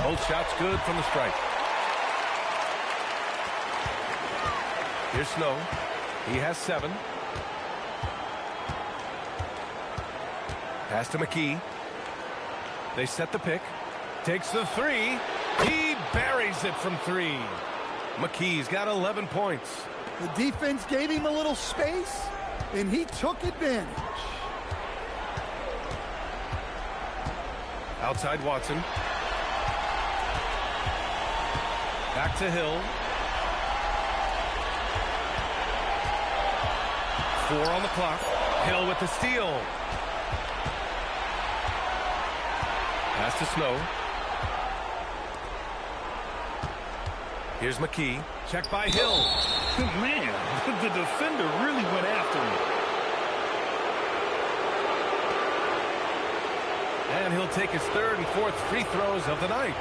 Both shots good from the stripe. Here's Snow. He has 7. Pass to McKee. They set the pick. Takes the 3. He buries it from 3. McKee's got 11 points. The defense gave him a little space, and he took advantage. Outside Watson. Back to Hill. 4 on the clock. Hill with the steal. Pass to Snow. Here's McKee. Check by Hill. Man, the defender really went after him. And he'll take his 3rd and 4th free throws of the night.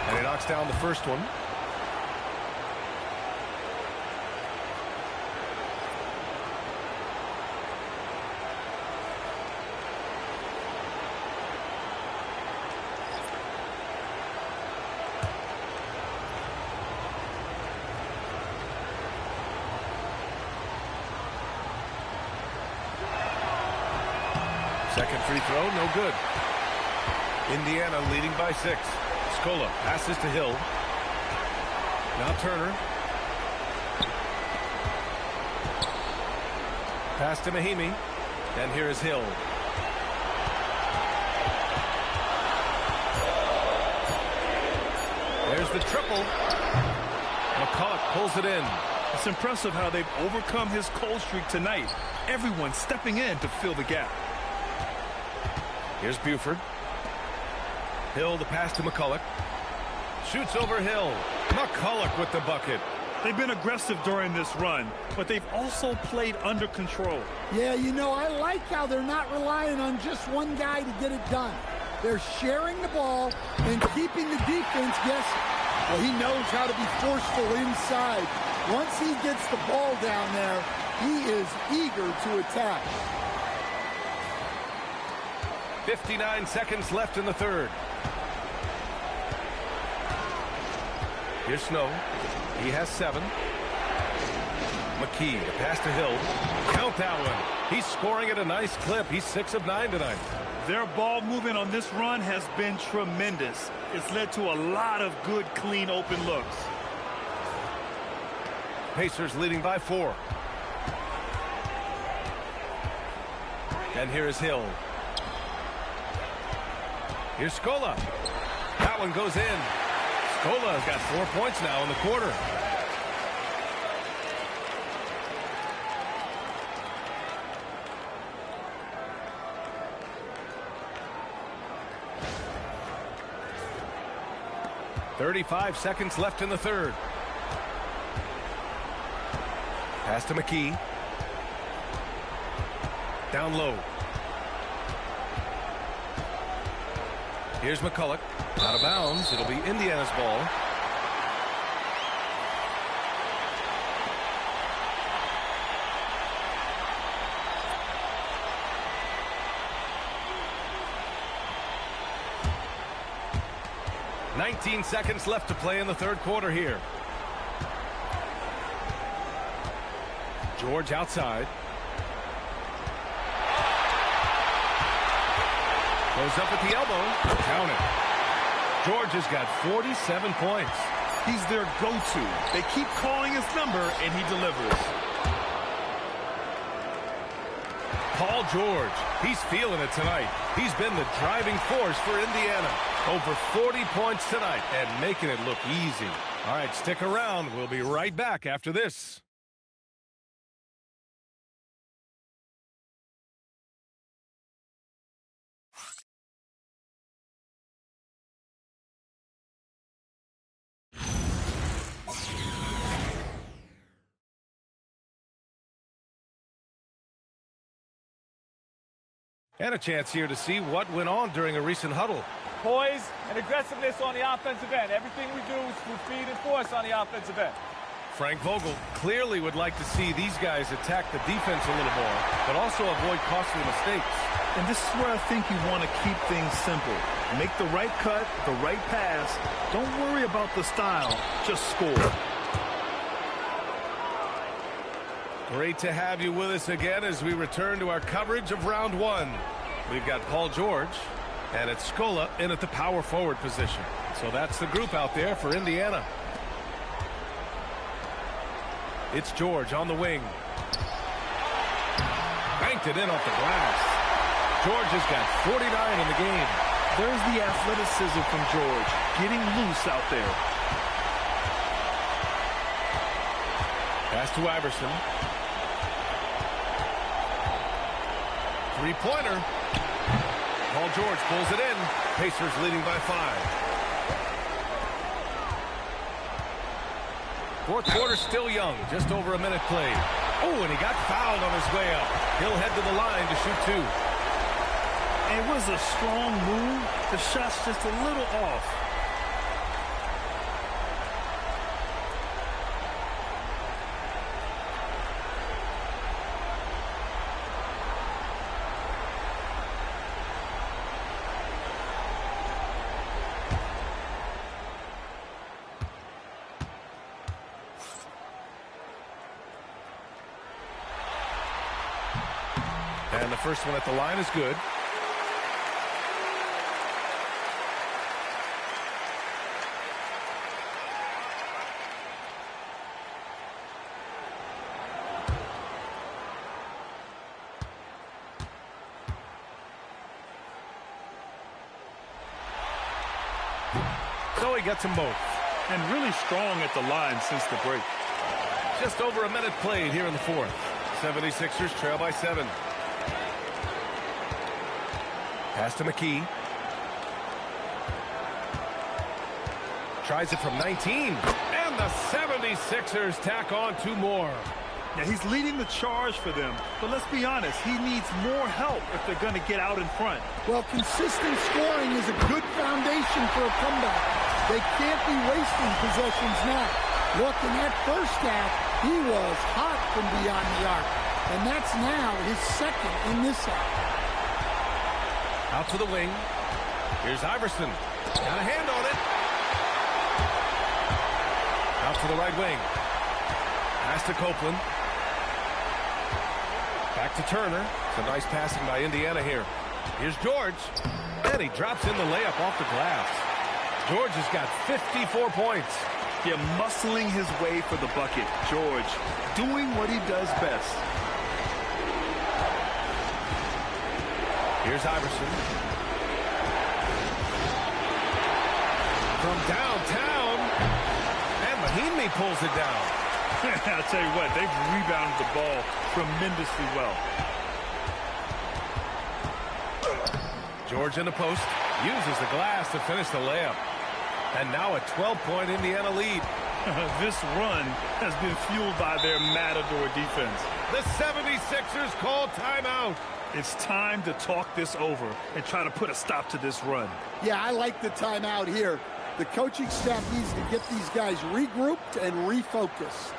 And he knocks down the first one. Second free throw, no good. Indiana leading by 6. Scola passes to Hill. Now Turner. Pass to Mahimi. And here is Hill. There's the triple. McCulloch pulls it in. It's impressive how they've overcome his cold streak tonight. Everyone stepping in to fill the gap. Here's Buford. Hill, the pass to McCulloch. Shoots over Hill. McCulloch with the bucket. They've been aggressive during this run, but they've also played under control. Yeah, you know, I like how they're not relying on just one guy to get it done. They're sharing the ball and keeping the defense guessing. Well, he knows how to be forceful inside. Once he gets the ball down there, he is eager to attack. 59 seconds left in the 3rd. Here's Snow. He has 7. McKee, the pass to Hill. Count that one. He's scoring at a nice clip. He's 6 of 9 tonight. Their ball movement on this run has been tremendous. It's led to a lot of good, clean, open looks. Pacers leading by 4. And here is Hill. Here's Scola. That one goes in. Scola has got 4 points now in the quarter. .35 seconds left in the 3rd. Pass to McKee. Down low. Here's McCulloch. Out of bounds. It'll be Indiana's ball. .19 seconds left to play in the 3rd quarter here. George outside. Goes up at the elbow. Count it. George has got 47 points. He's their go-to. They keep calling his number, and he delivers. Paul George, he's feeling it tonight. He's been the driving force for Indiana. Over 40 points tonight and making it look easy. All right, stick around. We'll be right back after this. And a chance here to see what went on during a recent huddle. Poise and aggressiveness on the offensive end. Everything we do is through speed and force on the offensive end. Frank Vogel clearly would like to see these guys attack the defense a little more, but also avoid costly mistakes. And this is where I think you want to keep things simple. Make the right cut, the right pass. Don't worry about the style. Just score. Great to have you with us again as we return to our coverage of round one. We've got Paul George, and it's Scola in at the power forward position. So that's the group out there for Indiana. It's George on the wing. Banked it in off the glass. George has got 49 in the game. There's the athleticism from George, getting loose out there. Pass to Iverson. Three-pointer. Paul George pulls it in. Pacers leading by 5. Fourth quarter still young. Just over a minute played. Oh, and he got fouled on his way up. He'll head to the line to shoot 2. It was a strong move. The shot's just a little off. And the first one at the line is good. So he gets them both. And really strong at the line since the break. Just over a minute played here in the fourth. 76ers trail by 7. Pass to McKee. Tries it from 19. And the 76ers tack on 2 more. Now he's leading the charge for them. But let's be honest, he needs more help if they're going to get out in front. Well, consistent scoring is a good foundation for a comeback. They can't be wasting possessions now. Look, in that first half, he was hot from beyond the arc. And that's now his second in this half. Out to the wing. Here's Iverson. Got a hand on it. Out to the right wing. Pass to Copeland. Back to Turner. Some nice passing by Indiana here. Here's George. And he drops in the layup off the glass. George has got 54 points. Yeah, muscling his way for the bucket. George doing what he does best. Here's Iverson. From downtown. And Mahinmi pulls it down. I'll tell you what, they've rebounded the ball tremendously well. George in the post. Uses the glass to finish the layup. And now a 12-point Indiana lead. This run has been fueled by their matador defense. The 76ers call timeout. It's time to talk this over and try to put a stop to this run. Yeah, I like the timeout here. The coaching staff needs to get these guys regrouped and refocused.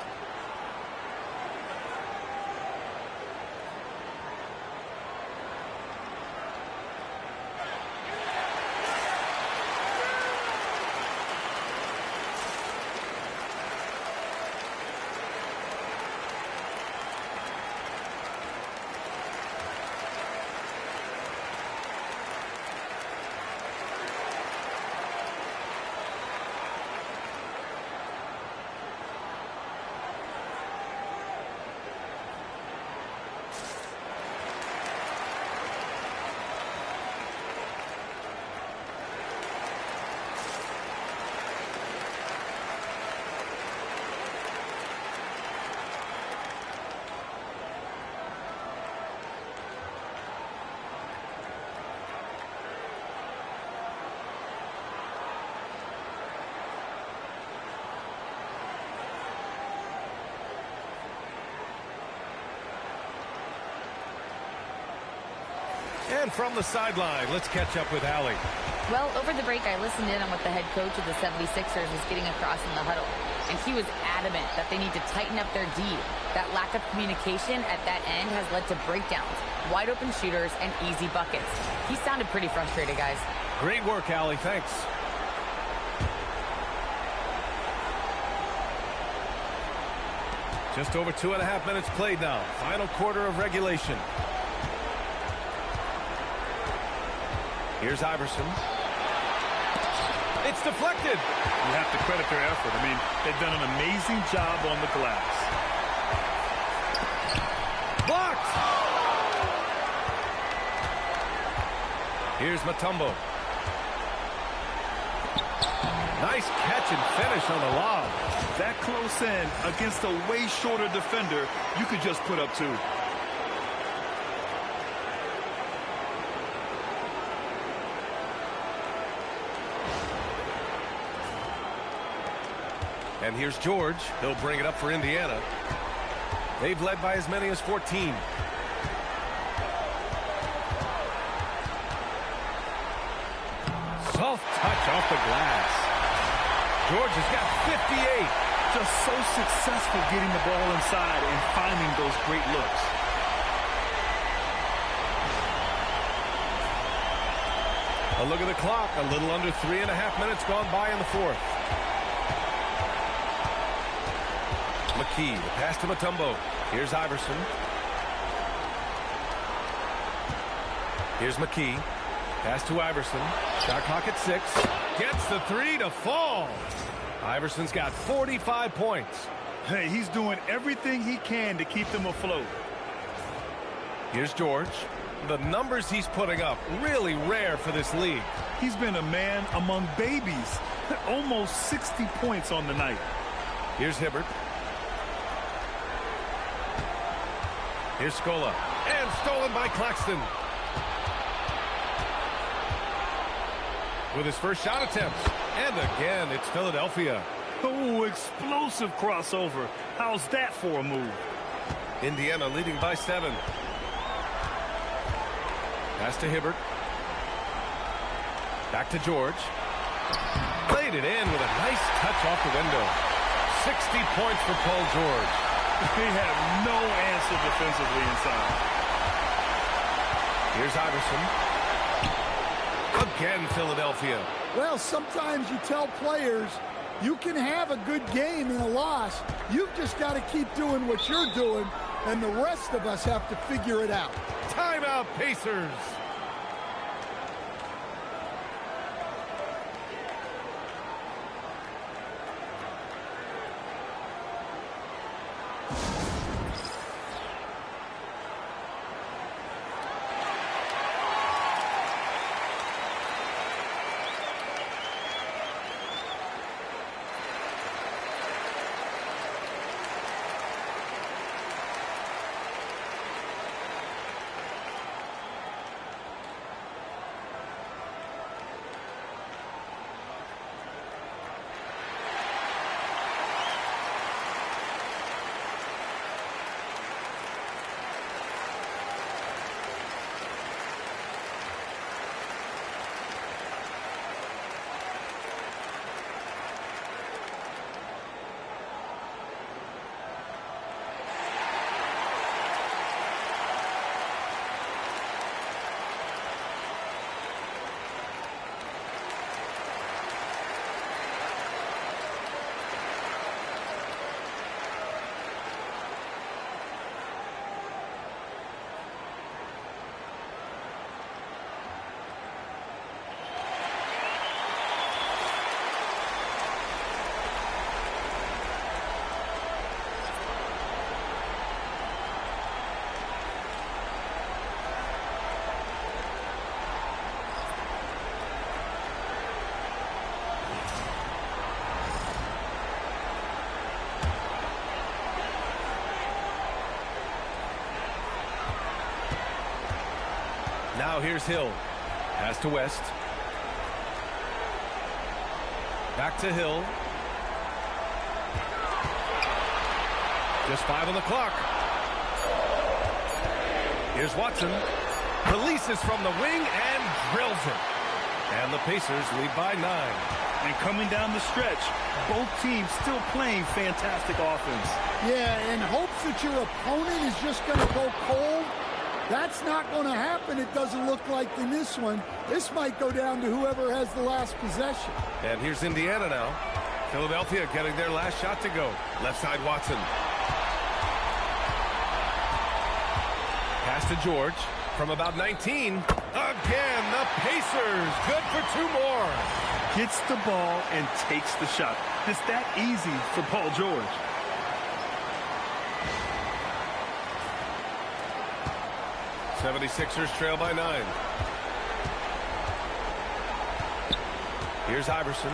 And from the sideline, let's catch up with Allie. Well, over the break, I listened in on what the head coach of the 76ers was getting across in the huddle. And he was adamant that they need to tighten up their D. That lack of communication at that end has led to breakdowns, wide open shooters, and easy buckets. He sounded pretty frustrated, guys. Great work, Allie. Thanks. Just over 2.5 minutes played now. Final quarter of regulation. Here's Iverson. It's deflected. You have to credit their effort. I mean, they've done an amazing job on the glass. Blocked. Here's Mutombo. Nice catch and finish on the lob. That close in against a way shorter defender, you could just put up 2. And here's George. He'll bring it up for Indiana. They've led by as many as 14. Soft touch off the glass. George has got 58. Just so successful getting the ball inside and finding those great looks. A look at the clock. A little under 3.5 minutes gone by in the fourth. McKee, the pass to Mutombo. Here's Iverson. Here's McKee. Pass to Iverson. Shot clock at 6. Gets the 3 to fall. Iverson's got 45 points. Hey, he's doing everything he can to keep them afloat. Here's George. The numbers he's putting up, really rare for this league. He's been a man among babies. Almost 60 points on the night. Here's Hibbert. Here's Scola. And stolen by Claxton. With his first shot attempt. And again, it's Philadelphia. Oh, explosive crossover. How's that for a move? Indiana leading by 7. Pass to Hibbert. Back to George. Played it in with a nice touch off the window. 60 points for Paul George. They have no answer defensively inside. Here's Iverson. Again, Philadelphia. Well, sometimes you tell players you can have a good game in a loss. You've just got to keep doing what you're doing, and the rest of us have to figure it out. Timeout, Pacers. Now here's Hill. Pass to West. Back to Hill. Just 5 on the clock. Here's Watson. Releases from the wing and drills it. And the Pacers lead by 9. And coming down the stretch, both teams still playing fantastic offense. Yeah, in hopes that your opponent is just going to go cold. That's not going to happen, it doesn't look like in this one. This might go down to whoever has the last possession. And here's Indiana now. Philadelphia getting their last shot to go. Left side, Watson. Pass to George from about 19. Again, the Pacers. Good for 2 more. Gets the ball and takes the shot. It's that easy for Paul George. '76ers trail by 9. Here's Iverson.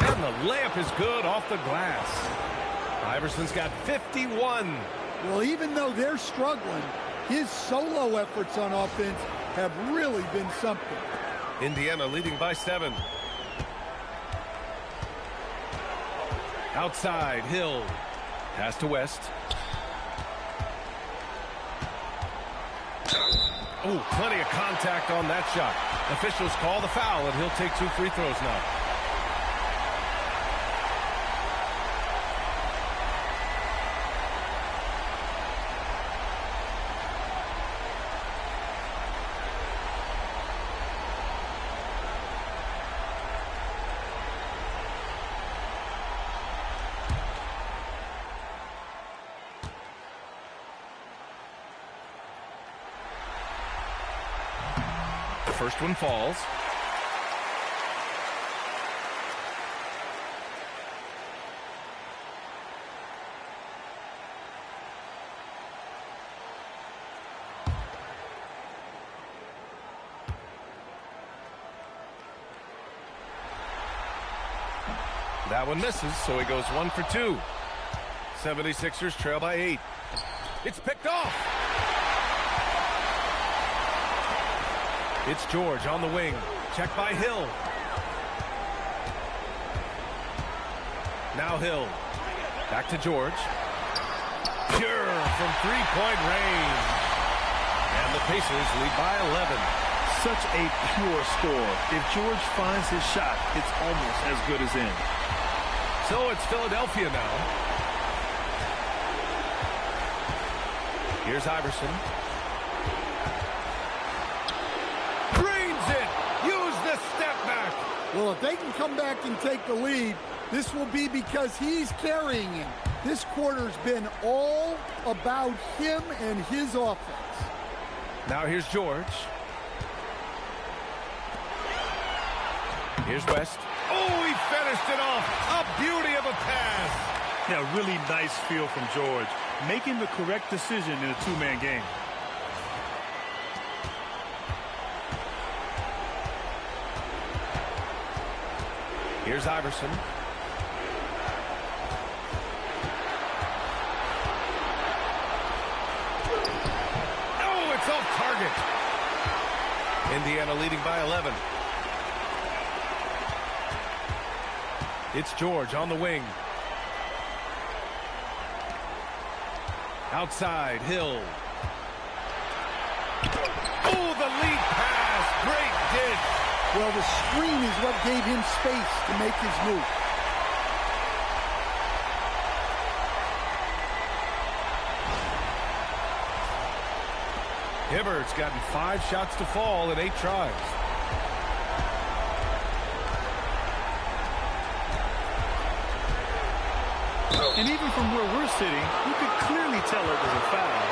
And the layup is good off the glass. Iverson's got 51. Well, even though they're struggling, his solo efforts on offense have really been something. Indiana leading by 7. Outside, Hill. Pass to West. Oh, plenty of contact on that shot. Officials call the foul, and he'll take 2 free throws now. First one falls. That one misses, so he goes 1 for 2. 76ers trail by 8. It's picked off. It's George on the wing. Check by Hill. Now Hill. Back to George. Pure from three-point range. And the Pacers lead by 11. Such a pure score. If George finds his shot, it's almost as good as in. So it's Philadelphia now. Here's Iverson. Well, if they can come back and take the lead, this will be because he's carrying him. This quarter's been all about him and his offense. Now here's George. Here's West. Oh, he finished it off. A beauty of a pass. Yeah, really nice feel from George. Making the correct decision in a two-man game. Here's Iverson. Oh, it's off target. Indiana leading by 11. It's George on the wing. Outside, Hill. Oh, the lead pass. Great dish. Well, the screen is what gave him space to make his move. Hibbert's gotten 5 shots to fall in 8 tries. And even from where we're sitting, you could clearly tell it was a foul.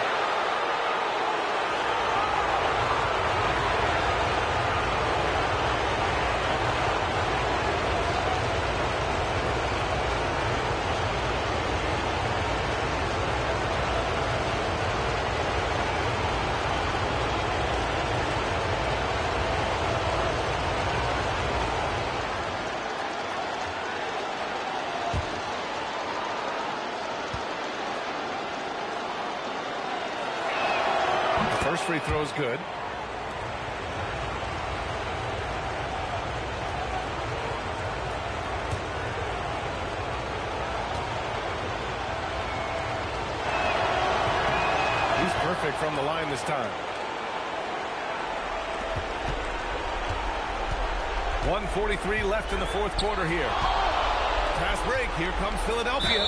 First free throw is good. perfect from the line this time. 1:43 left in the fourth quarter here. Fast break. Here comes Philadelphia.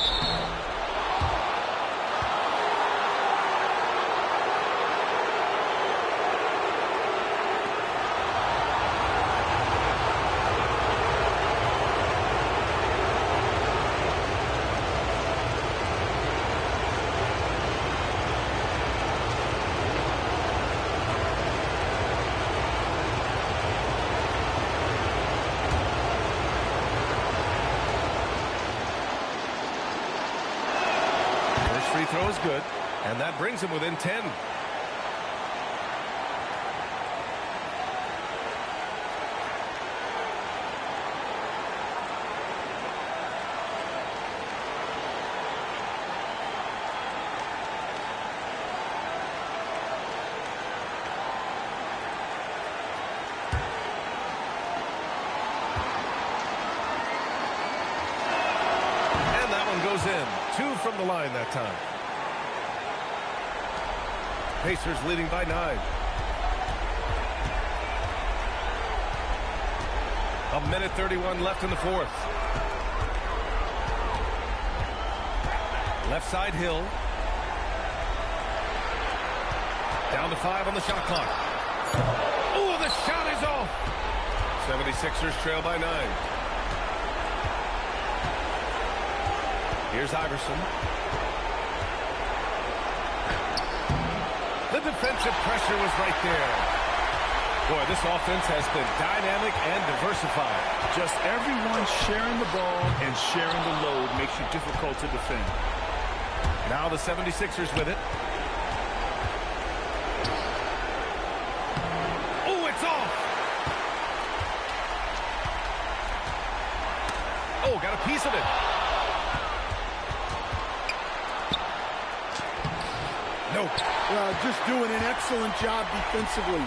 Free throw is good, and that brings him within 10. And that one goes in. 2 from the line that time. Pacers leading by 9. A minute 31 left in the fourth. Left side Hill. Down to 5 on the shot clock. Oh, the shot is off. 76ers trail by 9. Here's Iverson. The defensive pressure was right there. Boy, this offense has been dynamic and diversified. Just everyone sharing the ball and sharing the load makes you difficult to defend. Now the 76ers with it. Oh, it's off. Oh, got a piece of it. No. Just doing an excellent job defensively.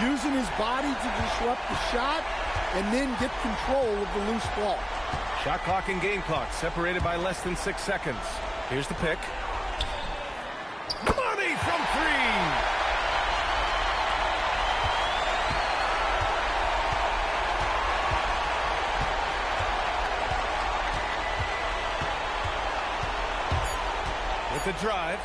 Using his body to disrupt the shot and then get control of the loose ball. Shot clock and game clock separated by less than 6 seconds. Here's the pick. Money from 3. With the drive.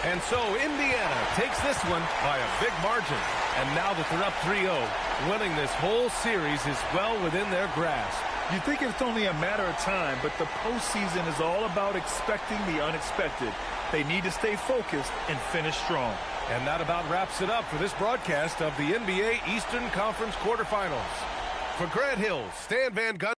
And so Indiana takes this one by a big margin. And now that they're up 3-0, winning this whole series is well within their grasp. You think it's only a matter of time, but the postseason is all about expecting the unexpected. They need to stay focused and finish strong. And that about wraps it up for this broadcast of the NBA Eastern Conference quarterfinals. For Grant Hill, Stan Van Gundy.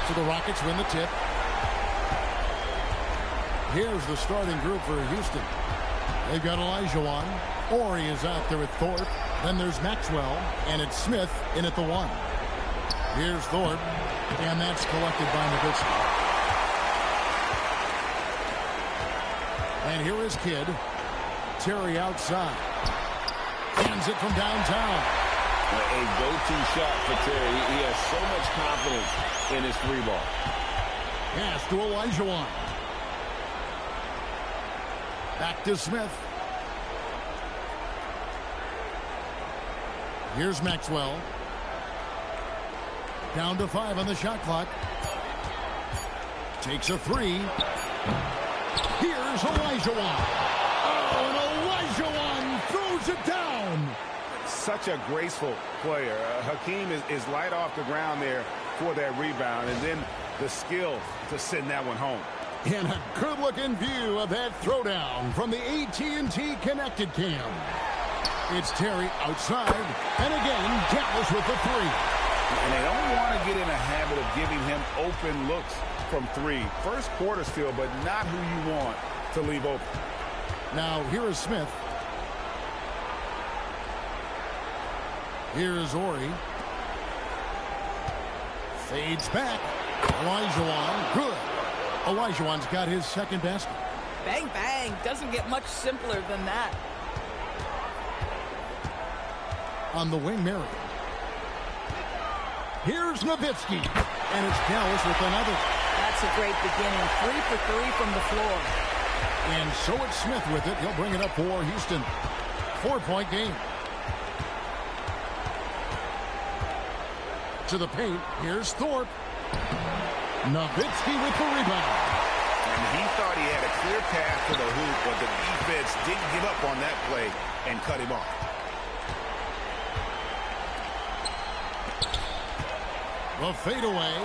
So the Rockets win the tip. Here's the starting group for Houston. They've got Olajuwon. Ori is out there at Thorpe. Then there's Maxwell, and it's Smith in at the 1. Here's Thorpe, and that's collected by Nowitzki. And here is Kidd. Terry outside. Hands it from downtown. A go-to shot for Terry. He has so much confidence in his 3-ball. Pass to Olajuwon. Back to Smith. Here's Maxwell. Down to 5 on the shot clock. Takes a 3. Here's Olajuwon. Oh, and Olajuwon throws it down. Such a graceful player. Hakeem is light off the ground there for that rebound, and then the skill to send that one home. And a good-looking view of that throwdown from the AT&T Connected Cam. It's Terry outside, and again, Dallas with the 3. And they don't want to get in a habit of giving him open looks. from three. First quarter still, but not who you want to leave open. Now, here is Smith. Here is Ori. Fades back. Olajuwon, good. Olajuwon's got his second basket. Bang, bang. Doesn't get much simpler than that. On the wing, Mary. Here's Nowitzki. And it's Dallas with another. That's a great beginning. 3 for 3 from the floor. And so it's Smith with it. He'll bring it up for Houston. 4-point game. To the paint. Here's Thorpe. Nowitzki with the rebound. And he thought he had a clear path to the hoop, but the defense didn't give up on that play and cut him off. The fadeaway,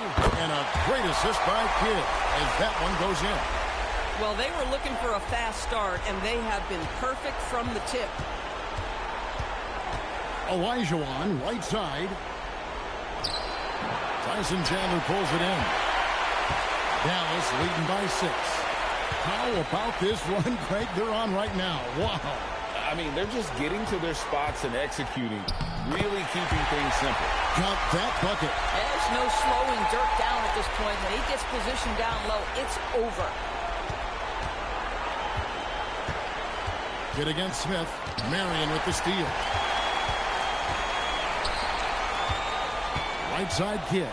and a great assist by Kidd as that one goes in. Well, they were looking for a fast start, and they have been perfect from the tip. Olajuwon, right side. Tyson Chandler pulls it in. Dallas leading by 6. How about this run, Craig, they're on right now? Wow. I mean, they're just getting to their spots and executing, really keeping things simple. Count that bucket. There's no slowing Dirk down at this point. When he gets positioned down low, it's over. Kidd against Smith. Marion with the steal. Right side Kidd.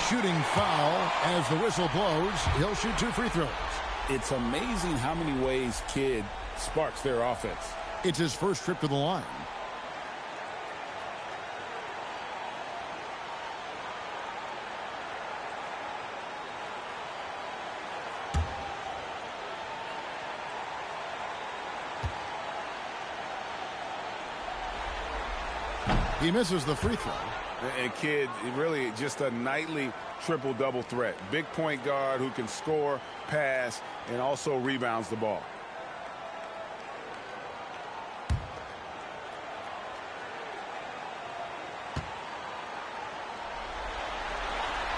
Shooting foul as the whistle blows. He'll shoot 2 free throws. It's amazing how many ways Kidd sparks their offense. It's his first trip to the line. He misses the free throw. And Kidd, really just a nightly triple-double threat. Big point guard who can score, pass, and also rebounds the ball.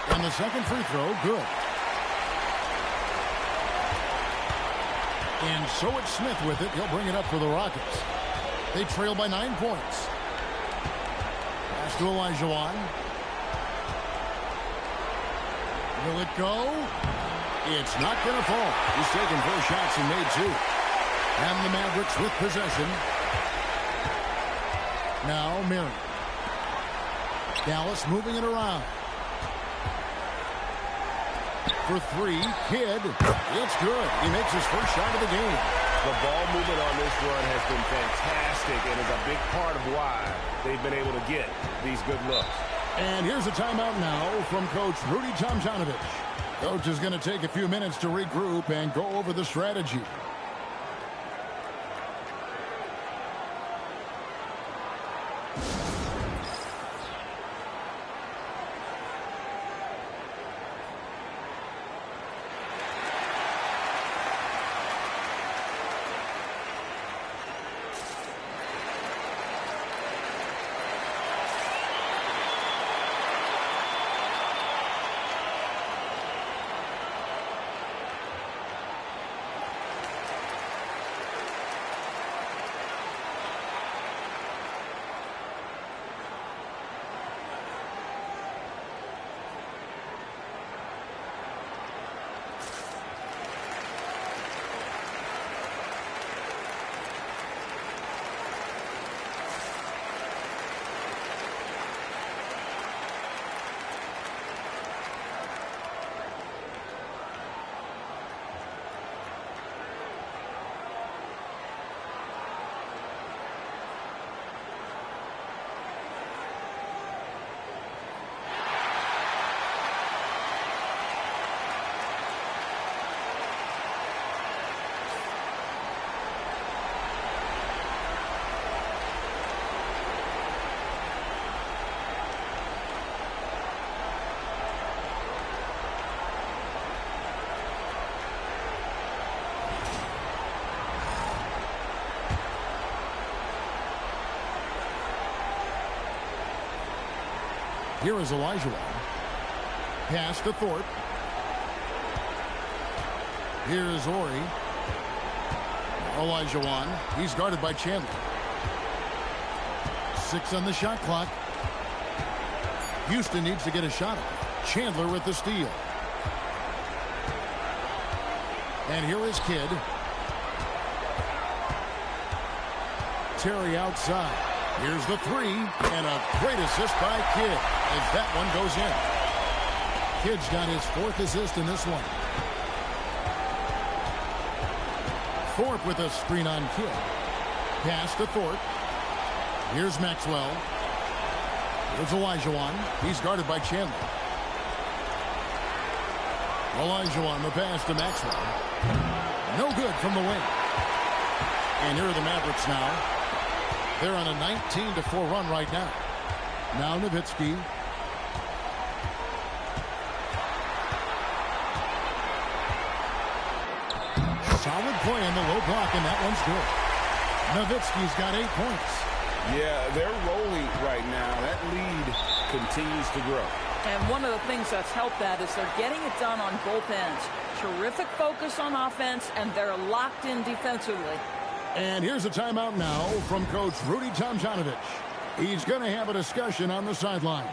And the second free throw, good. And so it's Smith with it. He'll bring it up for the Rockets. They trail by 9 points. Pass to Olajuwon. Will it go? It's not going to fall. He's taken 4 shots and made 2. And the Mavericks with possession. Now Mary. Dallas moving it around. For 3, Kidd. It's good. He makes his first shot of the game. The ball movement on this run has been fantastic and is a big part of why they've been able to get these good looks. And here's a timeout now from Coach Rudy Tomjanovich. Coach is going to take a few minutes to regroup and go over the strategy. Here is Elijah. Pass to Thorpe. Here is Ori. Elijah. He's guarded by Chandler. 6 on the shot clock. Houston needs to get a shot off. Chandler with the steal. And here is Kidd. Terry outside. Here's the 3. And a great assist by Kidd as that one goes in. Kidd's got his 4th assist in this one. Thorpe with a screen on Kidd. Pass to Thorpe. Here's Maxwell. Here's Elijah. He's guarded by Chandler. Elijah the pass to Maxwell. No good from the wing. And here are the Mavericks now. They're on a 19-4 run right now. Now Nowitzki. Solid play in the low block, and that one's good. Nowitzki's got 8 points. Yeah, they're rolling right now. That lead continues to grow. And one of the things that's helped that is they're getting it done on both ends. Terrific focus on offense, and they're locked in defensively. And here's a timeout now from Coach Rudy Tomjanovich. He's going to have a discussion on the sideline.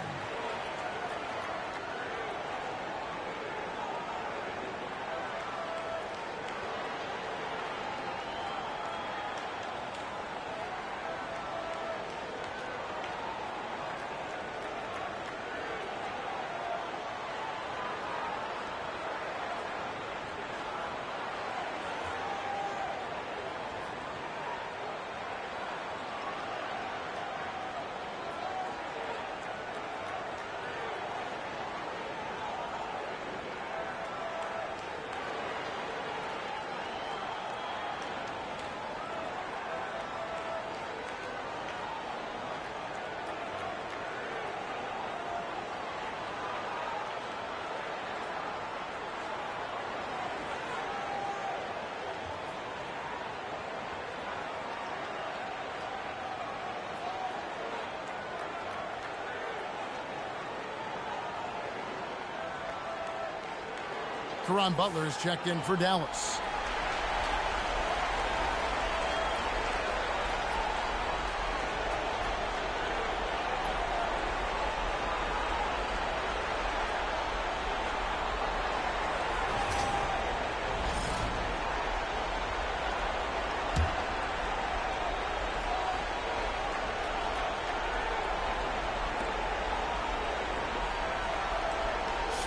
Caron Butler is checked in for Dallas.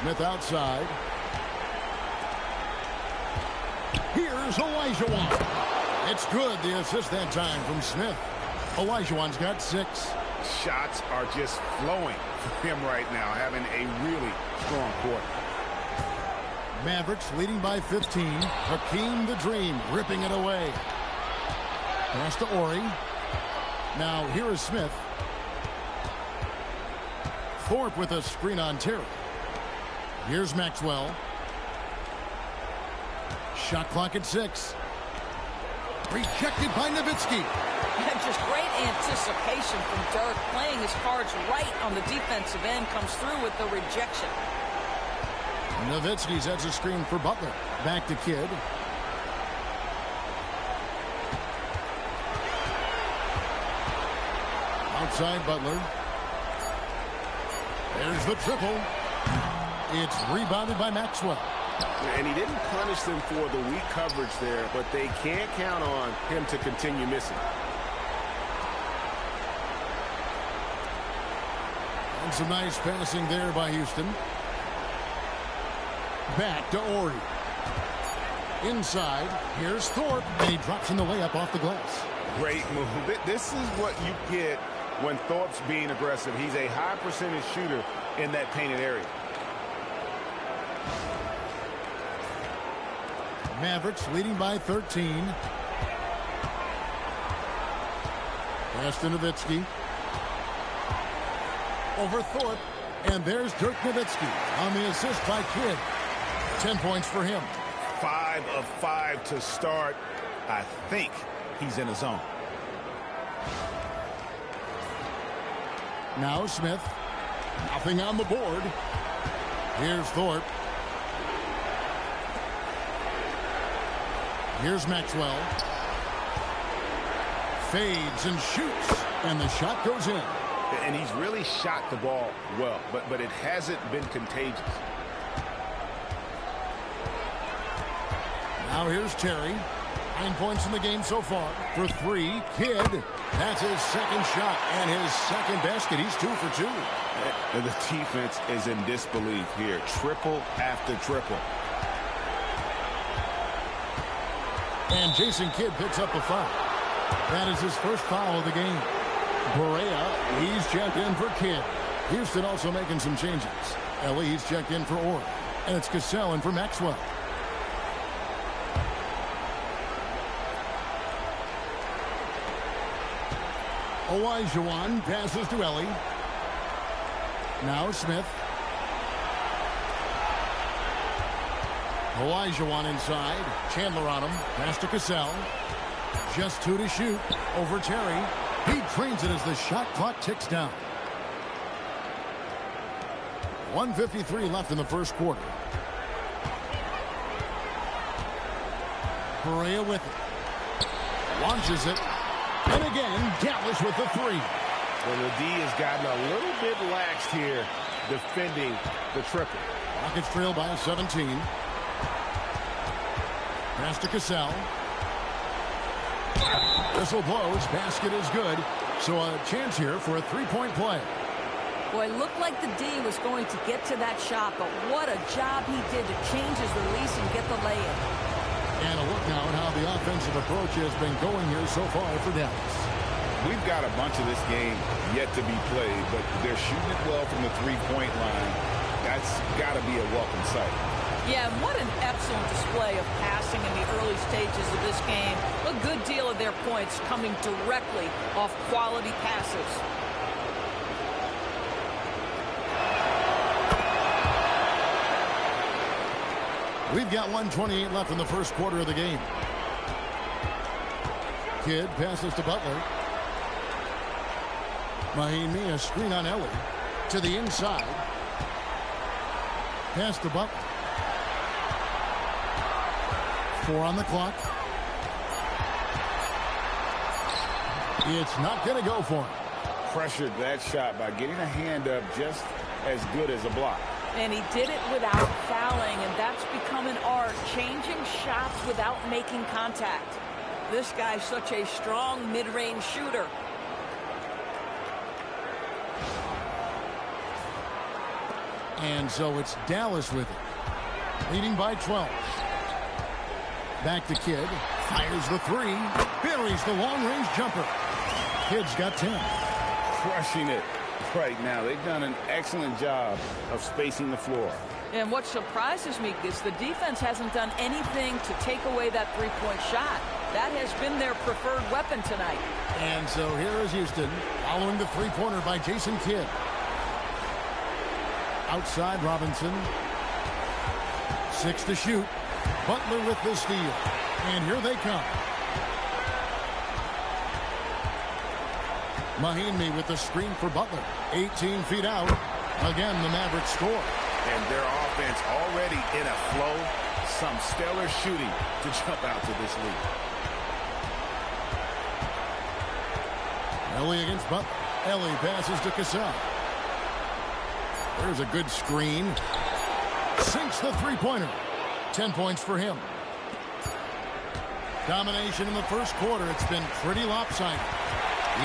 Smith outside. Here's Elijah. It's good, the assist that time from Smith. Elijah's got 6. Shots are just flowing for him right now, having a really strong quarter. Mavericks leading by 15. Hakeem the Dream ripping it away. Pass to Ori. Now here is Smith. Thorpe with a screen on Terry. Here's Maxwell. Shot clock at 6. Rejected by Nowitzki. And just great anticipation from Dirk, playing his cards right on the defensive end, comes through with the rejection. Nowitzki sets a screen for Butler. Back to Kidd. Outside Butler. There's the triple. It's rebounded by Maxwell. And he didn't punish them for the weak coverage there, but they can't count on him to continue missing. And some nice passing there by Houston. Back to Ori. Inside, here's Thorpe, and he drops in the layup off the glass. Great move. This is what you get when Thorpe's being aggressive. He's a high percentage shooter in that painted area. Mavericks leading by 13. Pass to Nowitzki. Over Thorpe. And there's Dirk Nowitzki on the assist by Kidd. 10 points for him. 5 of 5 to start. I think he's in a zone. Now Smith. Nothing on the board. Here's Thorpe. Here's Maxwell. Fades and shoots. And the shot goes in. And he's really shot the ball well, but it hasn't been contagious. Now here's Terry. 9 points in the game so far. For 3, Kidd. That's his second shot and his second basket. He's 2 for 2. And the defense is in disbelief here. Triple after triple. And Jason Kidd picks up a foul. That is his first foul of the game. Barea, he's checked in for Kidd. Houston also making some changes. Ellie, he's checked in for Orr. And it's Cassell in for Maxwell. Olajuwon passes to Ellie. Now Smith. Olajuwon inside. Chandler on him. Pass to Cassell. Just 2 to shoot. Over Terry. He drains it as the shot clock ticks down. 1:53 left in the first quarter. Barea with it. Launches it. And again, Dallas with the 3. Well, the D has gotten a little bit laxed here defending the triple. Rockets trail by 17. Pass to Cassell. Whistle blows. Basket is good. So a chance here for a three-point play. Boy, it looked like the D was going to get to that shot, but what a job he did to change his release and get the lay-in. And a look now at how the offensive approach has been going here so far for Dallas. We've got a bunch of this game yet to be played, but they're shooting it well from the three-point line. That's got to be a welcome sight. Yeah, and what an excellent display of passing in the early stages of this game. A good deal of their points coming directly off quality passes. We've got 1:28 left in the first quarter of the game. Kidd passes to Butler. Mahimi, a screen on Ellie. To the inside. Pass to Butler. 4 on the clock. It's not going to go for him. Pressured that shot by getting a hand up just as good as a block. And he did it without fouling, and that's become an art, changing shots without making contact. This guy's such a strong mid-range shooter. And so it's Dallas with it. Leading by 12. Back to Kidd. Fires the 3. Buries the long-range jumper. Kidd's got 10. Crushing it right now. They've done an excellent job of spacing the floor. And what surprises me is the defense hasn't done anything to take away that three-point shot. That has been their preferred weapon tonight. And so here is Houston following the three-pointer by Jason Kidd. Outside Robinson. 6 to shoot. Butler with the steal. And here they come. Mahimi with the screen for Butler. 18 feet out. Again, the Mavericks score. And their offense already in a flow. Some stellar shooting to jump out to this lead. Ellie against Butler. Ellie passes to Cassell. There's a good screen. Sinks the three-pointer. 10 points for him. Domination in the first quarter. It's been pretty lopsided.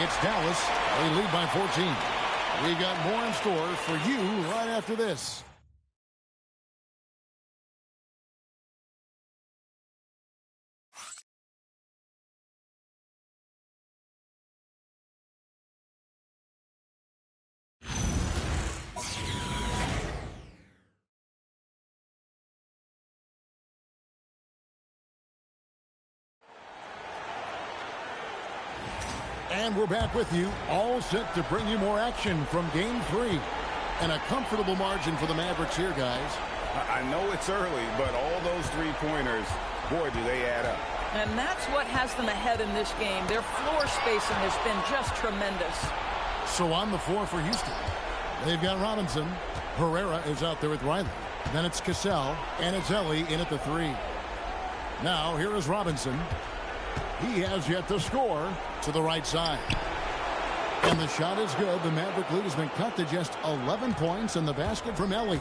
It's Dallas. They lead by 14. We've got more in store for you right after this. And we're back with you, all set to bring you more action from Game 3. And a comfortable margin for the Mavericks here, guys. I know it's early, but all those three-pointers, boy, do they add up. And that's what has them ahead in this game. Their floor spacing has been just tremendous. So on the floor for Houston. They've got Robinson. Herrera is out there with Riley. Then it's Cassell, and it's Ellie in at the 3. Now, here is Robinson. He has yet to score to the right side. And the shot is good. The Maverick lead has been cut to just 11 points in the basket from Ellie.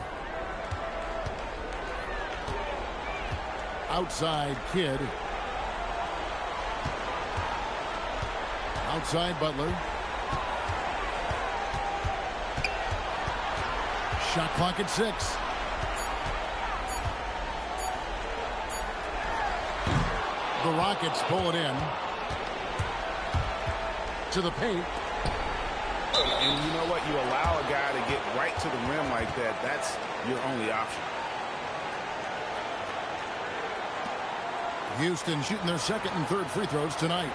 Outside Kidd. Outside Butler. Shot clock at 6. The Rockets pull it in to the paint. And you know what? You allow a guy to get right to the rim like that. That's your only option. Houston shooting their second and third free throws tonight.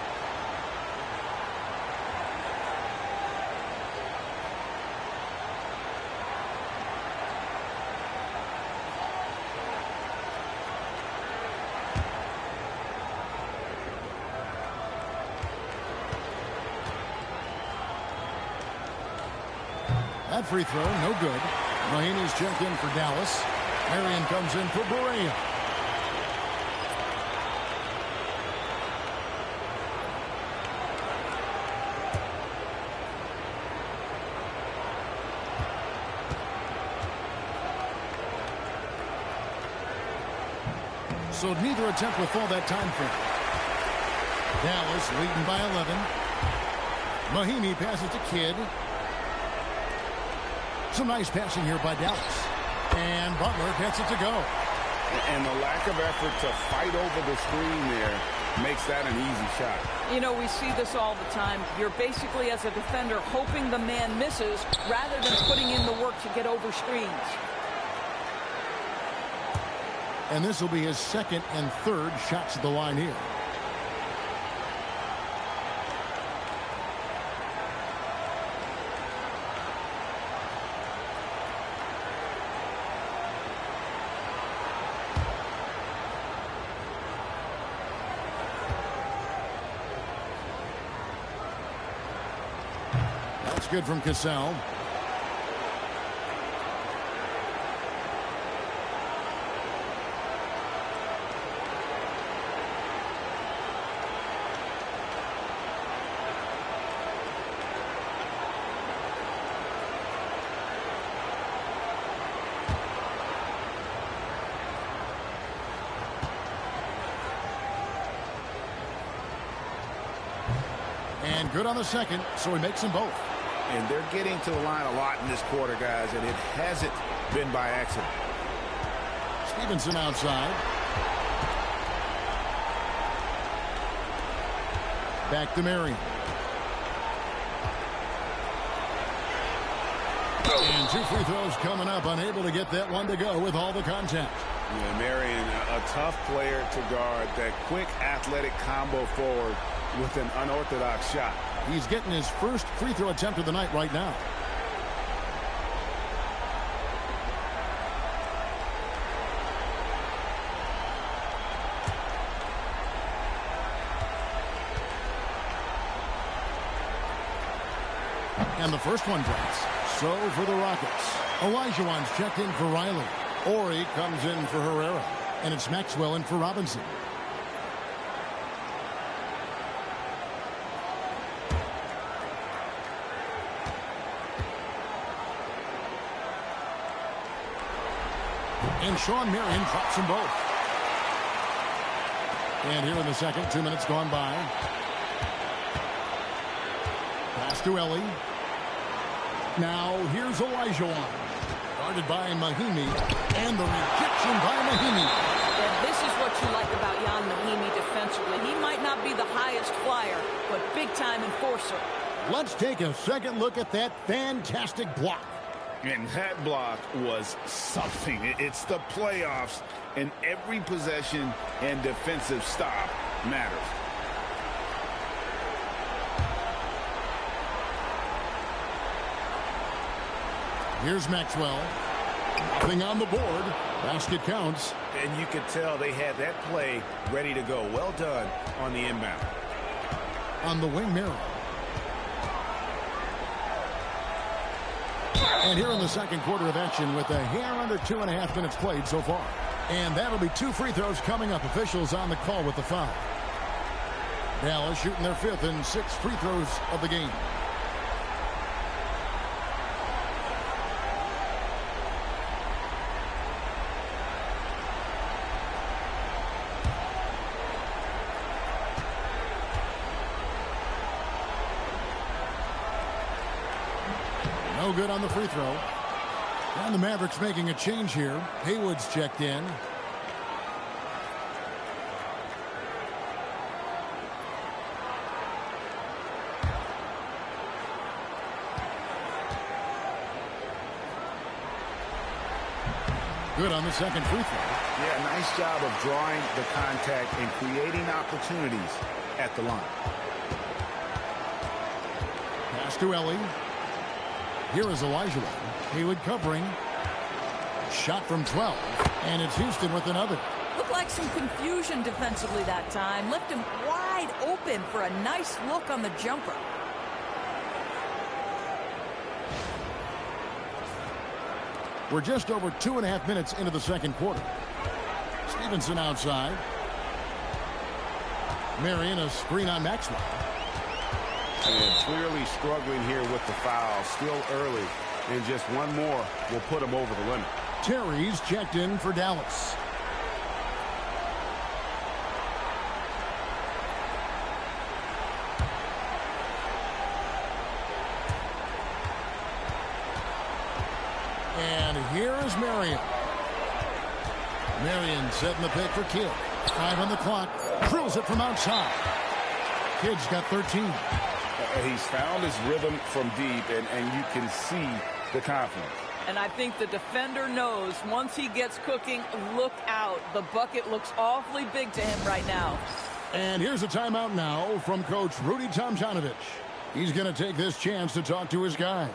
That free throw, no good. Mahinmi's checked in for Dallas. Marion comes in for Berea. So neither attempt will fall that time frame. Dallas leading by 11. Mahinmi passes to Kidd. Some nice passing here by Dallas. And Butler gets it to go. And the lack of effort to fight over the screen there makes that an easy shot. You know, we see this all the time. You're basically, as a defender, hoping the man misses rather than putting in the work to get over screens. And this will be his second and third shots at the line here. That's good from Cassell. And good on the second, so he makes them both. And they're getting to the line a lot in this quarter, guys, and it hasn't been by accident. Stevenson outside. Back to Marion. And 2 free throws coming up, unable to get that one to go with all the contact. Yeah, Marion, a tough player to guard. That quick athletic combo forward with an unorthodox shot. He's getting his first free throw attempt of the night right now. And the first one drops. So for the Rockets, Olajuwon's checked in for Riley. Ori comes in for Herrera. And it's Maxwell in for Robinson. And Sean Marion drops them both. And here in the second, 2 minutes gone by. Pass to Ellie. Now here's Olajuwon. Guarded by Mahinmi. And the rejection by Mahinmi. And this is what you like about Jan Mahinmi defensively. He might not be the highest flyer, but big-time enforcer. Let's take a second look at that fantastic block. And that block was something. It's the playoffs, and every possession and defensive stop matters. Here's Maxwell. Nothing on the board. Basket counts. And you could tell they had that play ready to go. Well done on the inbound. On the wing, Merrill. And here in the second quarter of action with a hair under 2.5 minutes played so far. And that'll be 2 free throws coming up. Officials on the call with the foul. Dallas shooting their 5th and 6th free throws of the game. No good on the free throw. And the Mavericks making a change here. Haywood's checked in. Good on the second free throw. Yeah, nice job of drawing the contact and creating opportunities at the line. Pass to Ellie. Here is Elijah. Haywood covering. Shot from 12. And it's Houston with another. Looked like some confusion defensively that time. Left him wide open for a nice look on the jumper. We're just over 2.5 minutes into the second quarter. Stevenson outside. Marion a screen on Maxwell. And clearly struggling here with the foul. Still early. And just one more will put him over the limit. Terry's checked in for Dallas. And here is Marion. Marion setting the pick for Kidd. 5 on the clock. Drills it from outside. Kidd's got 13. He's found his rhythm from deep, and you can see the confidence. And I think the defender knows once he gets cooking, look out. The bucket looks awfully big to him right now. And here's a timeout now from Coach Rudy Tomjanovich. He's going to take this chance to talk to his guys.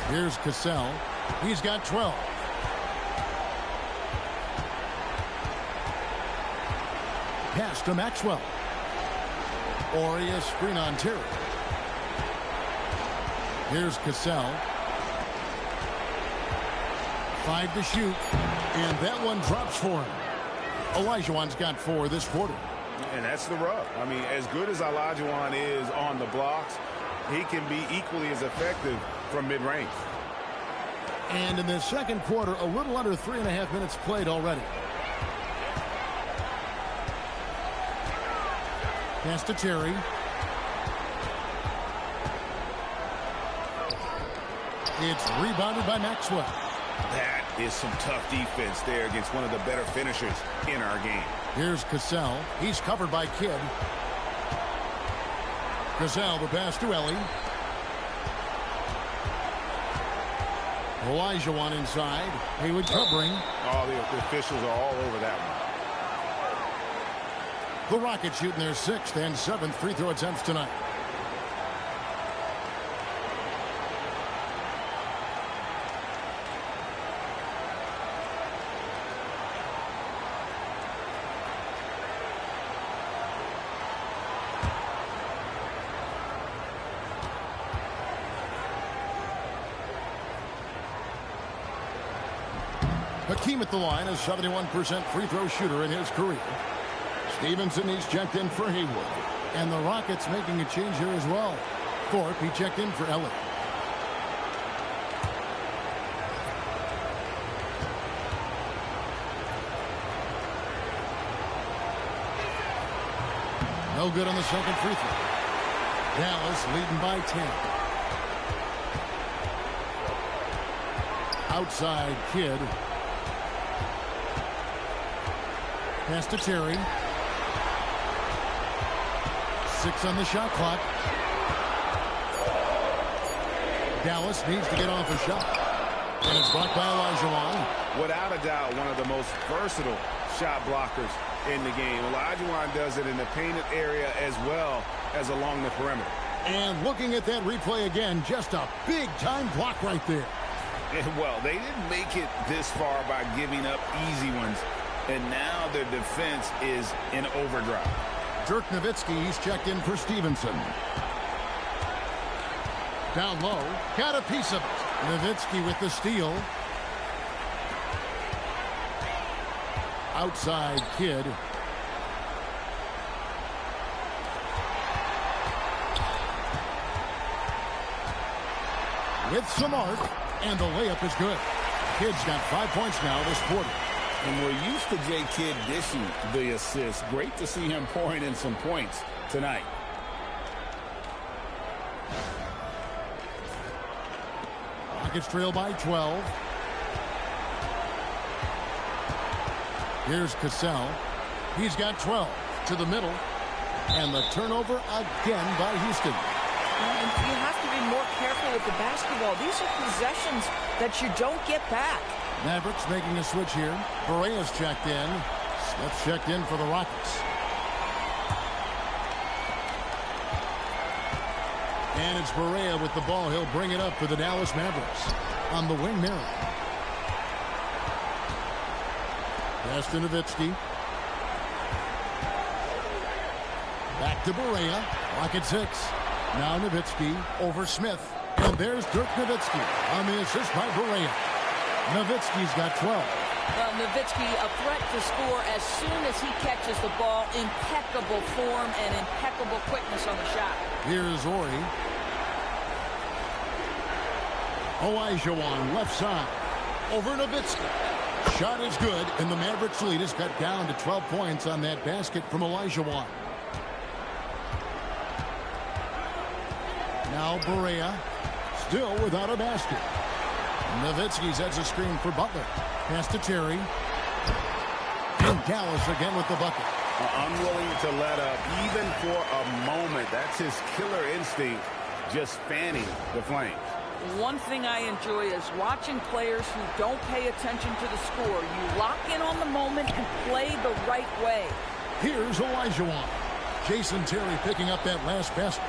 Here's Cassell. He's got 12. Pass to Maxwell. Orius screen on Terry. Here's Cassell. 5 to shoot. And that one drops for him. Olajuwon's got 4 this quarter. And that's the rub. I mean, as good as Olajuwon is on the blocks, he can be equally as effective from mid-range. And in the second quarter, a little under 3.5 minutes played already. Pass to Terry. It's rebounded by Maxwell. That is some tough defense there against one of the better finishers in our game. Here's Cassell. He's covered by Kidd. Cassell, the pass to Ellie. Olajuwon inside. Haywood covering. Oh, the officials are all over that one. The Rockets shooting their 6th and 7th free throw attempts tonight. Hakeem at the line, a 71% free throw shooter in his career. Stevenson, he's checked in for Haywood. And the Rockets making a change here as well. Thorpe, he checked in for Elliott. No good on the second free throw. Dallas leading by 10. Outside Kidd. Pass to Terry. 6 on the shot clock. Dallas needs to get off a shot. And it's blocked by Olajuwon. Without a doubt, one of the most versatile shot blockers in the game. Olajuwon does it in the painted area as well as along the perimeter. And looking at that replay again, just a big-time block right there. Well, they didn't make it this far by giving up easy ones. And now their defense is in overdrive. Dirk Nowitzki, he's checked in for Stevenson. Down low, got a piece of it. Nowitzki with the steal. Outside Kidd. With some arc, and the layup is good. Kidd's got 5 points now this quarter. And we're used to J. Kidd dishing the assist. Great to see him pouring in some points tonight. Rockets trail by 12. Here's Cassell. He's got 12 to the middle. And the turnover again by Houston. And you have to be more careful with the basketball. These are possessions that you don't get back. Mavericks making a switch here. Berea's checked in. Smith's checked in for the Rockets. And it's Berea with the ball. He'll bring it up for the Dallas Mavericks. On the wing, Merritt. Pass to Nowitzki. Back to Berea. Rocket 6. Now Nowitzki over Smith. And there's Dirk Nowitzki on the assist by Berea. Nowitzki's got 12. Well, Nowitzki, a threat to score as soon as he catches the ball. Impeccable form and impeccable quickness on the shot. Here's Ori. Olajuwon left side. Over Nowitzki. Shot is good, and the Mavericks lead is cut down to 12 points on that basket from Olajuwon. Now Berea, still without a basket. Nowitzki sets a screen for Butler. Pass to Terry. And Dallas again with the bucket. Unwilling to let up, even for a moment. That's his killer instinct, just fanning the flames. One thing I enjoy is watching players who don't pay attention to the score. You lock in on the moment and play the right way. Here's Olajuwon. Jason Terry picking up that last basket.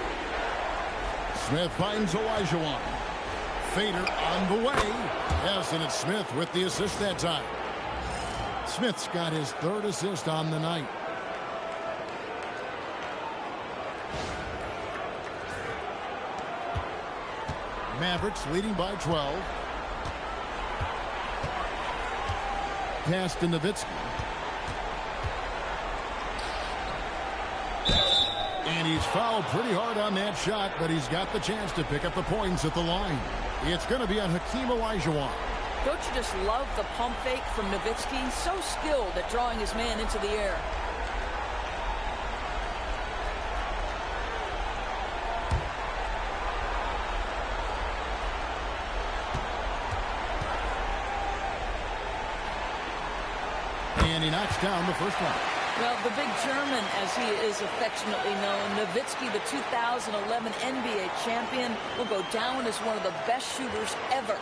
Smith finds Olajuwon. Fader on the way. Yes, and it's Smith with the assist that time. Smith's got his third assist on the night. Mavericks leading by 12. Pass to Nowitzki. And he's fouled pretty hard on that shot, but he's got the chance to pick up the points at the line. It's going to be on Hakeem Olajuwon. Don't you just love the pump fake from Nowitzki? He's so skilled at drawing his man into the air. And he knocks down the first one. Well, the big German, as he is affectionately known, Nowitzki, the 2011 NBA champion, will go down as one of the best shooters ever.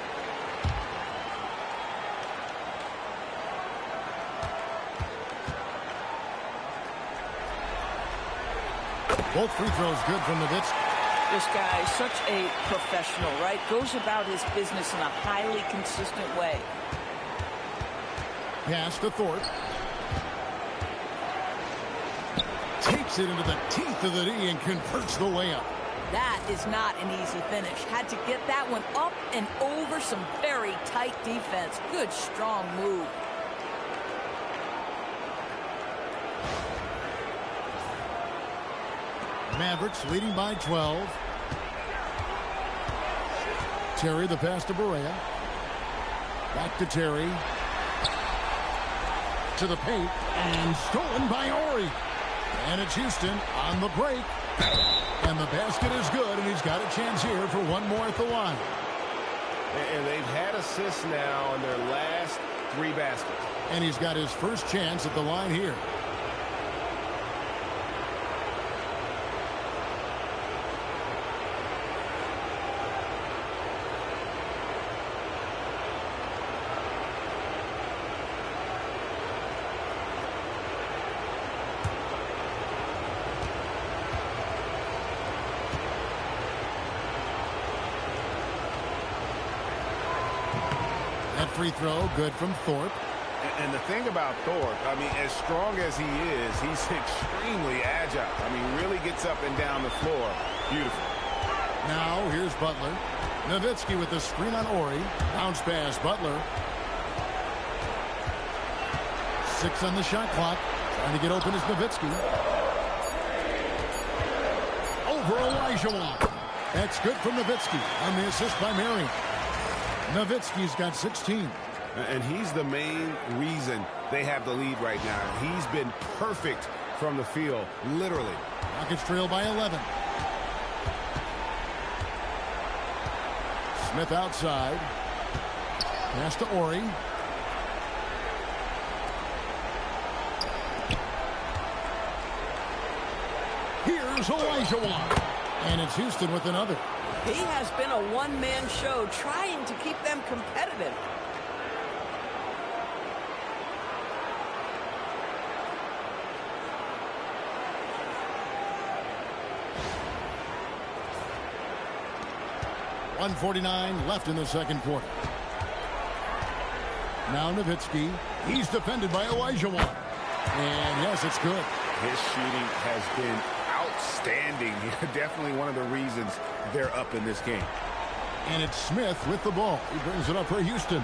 Both free throws good from Nowitzki. This guy is such a professional, right? Goes about his business in a highly consistent way. Pass to Thorpe. Takes it into the teeth of the knee and converts the layup. That is not an easy finish. Had to get that one up and over some very tight defense. Good, strong move. Mavericks leading by 12. Terry, the pass to Barea. Back to Terry. To the paint. And stolen by Ori. And it's Houston on the break. And the basket is good, and he's got a chance here for one more at the line. And they've had assists now in their last 3 baskets. And he's got his first chance at the line here. Free throw, good from Thorpe. And the thing about Thorpe, I mean, as strong as he is, he's extremely agile. I mean, really gets up and down the floor. Beautiful. Now, here's Butler. Nowitzki with the screen on Ori. Bounce pass, Butler. 6 on the shot clock. Trying to get open is Nowitzki. Over Olajuwon. That's good from Nowitzki on the assist by Marion. Nowitzki's got 16. And he's the main reason they have the lead right now. He's been perfect from the field, literally. Rockets trail by 11. Smith outside. Pass to Ori. Here's Olajuwon. And it's Houston with another. He has been a one-man show trying to keep them competitive. .149 left in the second quarter. Now Nowitzki. He's defended by Olajuwon. And yes, it's good. His shooting has been outstanding. Definitely one of the reasons they're up in this game. And it's Smith with the ball. He brings it up for Houston.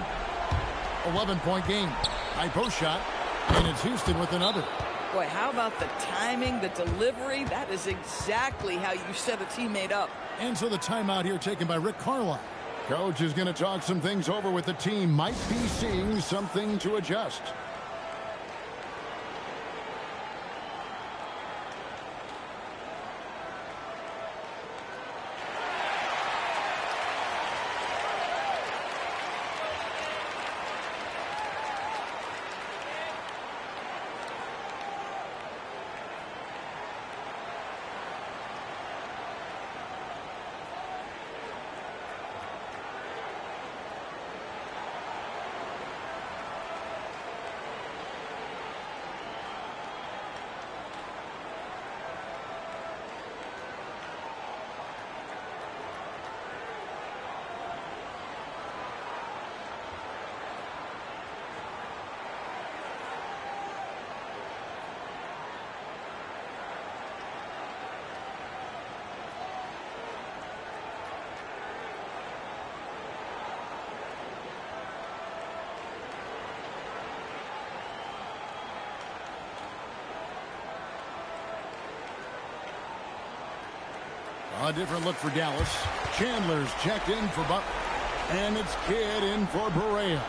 11-point game. High post shot. And it's Houston with another. Boy, how about the timing, the delivery? That is exactly how you set a teammate up. And so the timeout here taken by Rick Carlisle. Coach is going to talk some things over with the team. Might be seeing something to adjust. A different look for Dallas. Chandler's checked in for Butler. And it's Kidd in for Barea.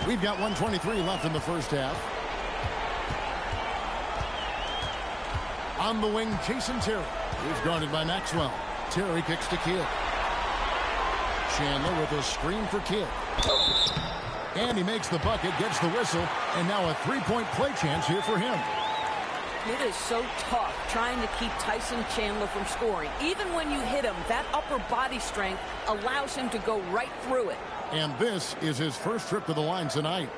We've got 1:23 left in the first half. On the wing, Jason Terry. He's guarded by Maxwell. Terry kicks to Kidd. Chandler with a screen for Kidd. And he makes the bucket, gets the whistle, and now a three-point play chance here for him. It is so tough trying to keep Tyson Chandler from scoring. Even when you hit him, that upper body strength allows him to go right through it. And this is his first trip to the line tonight.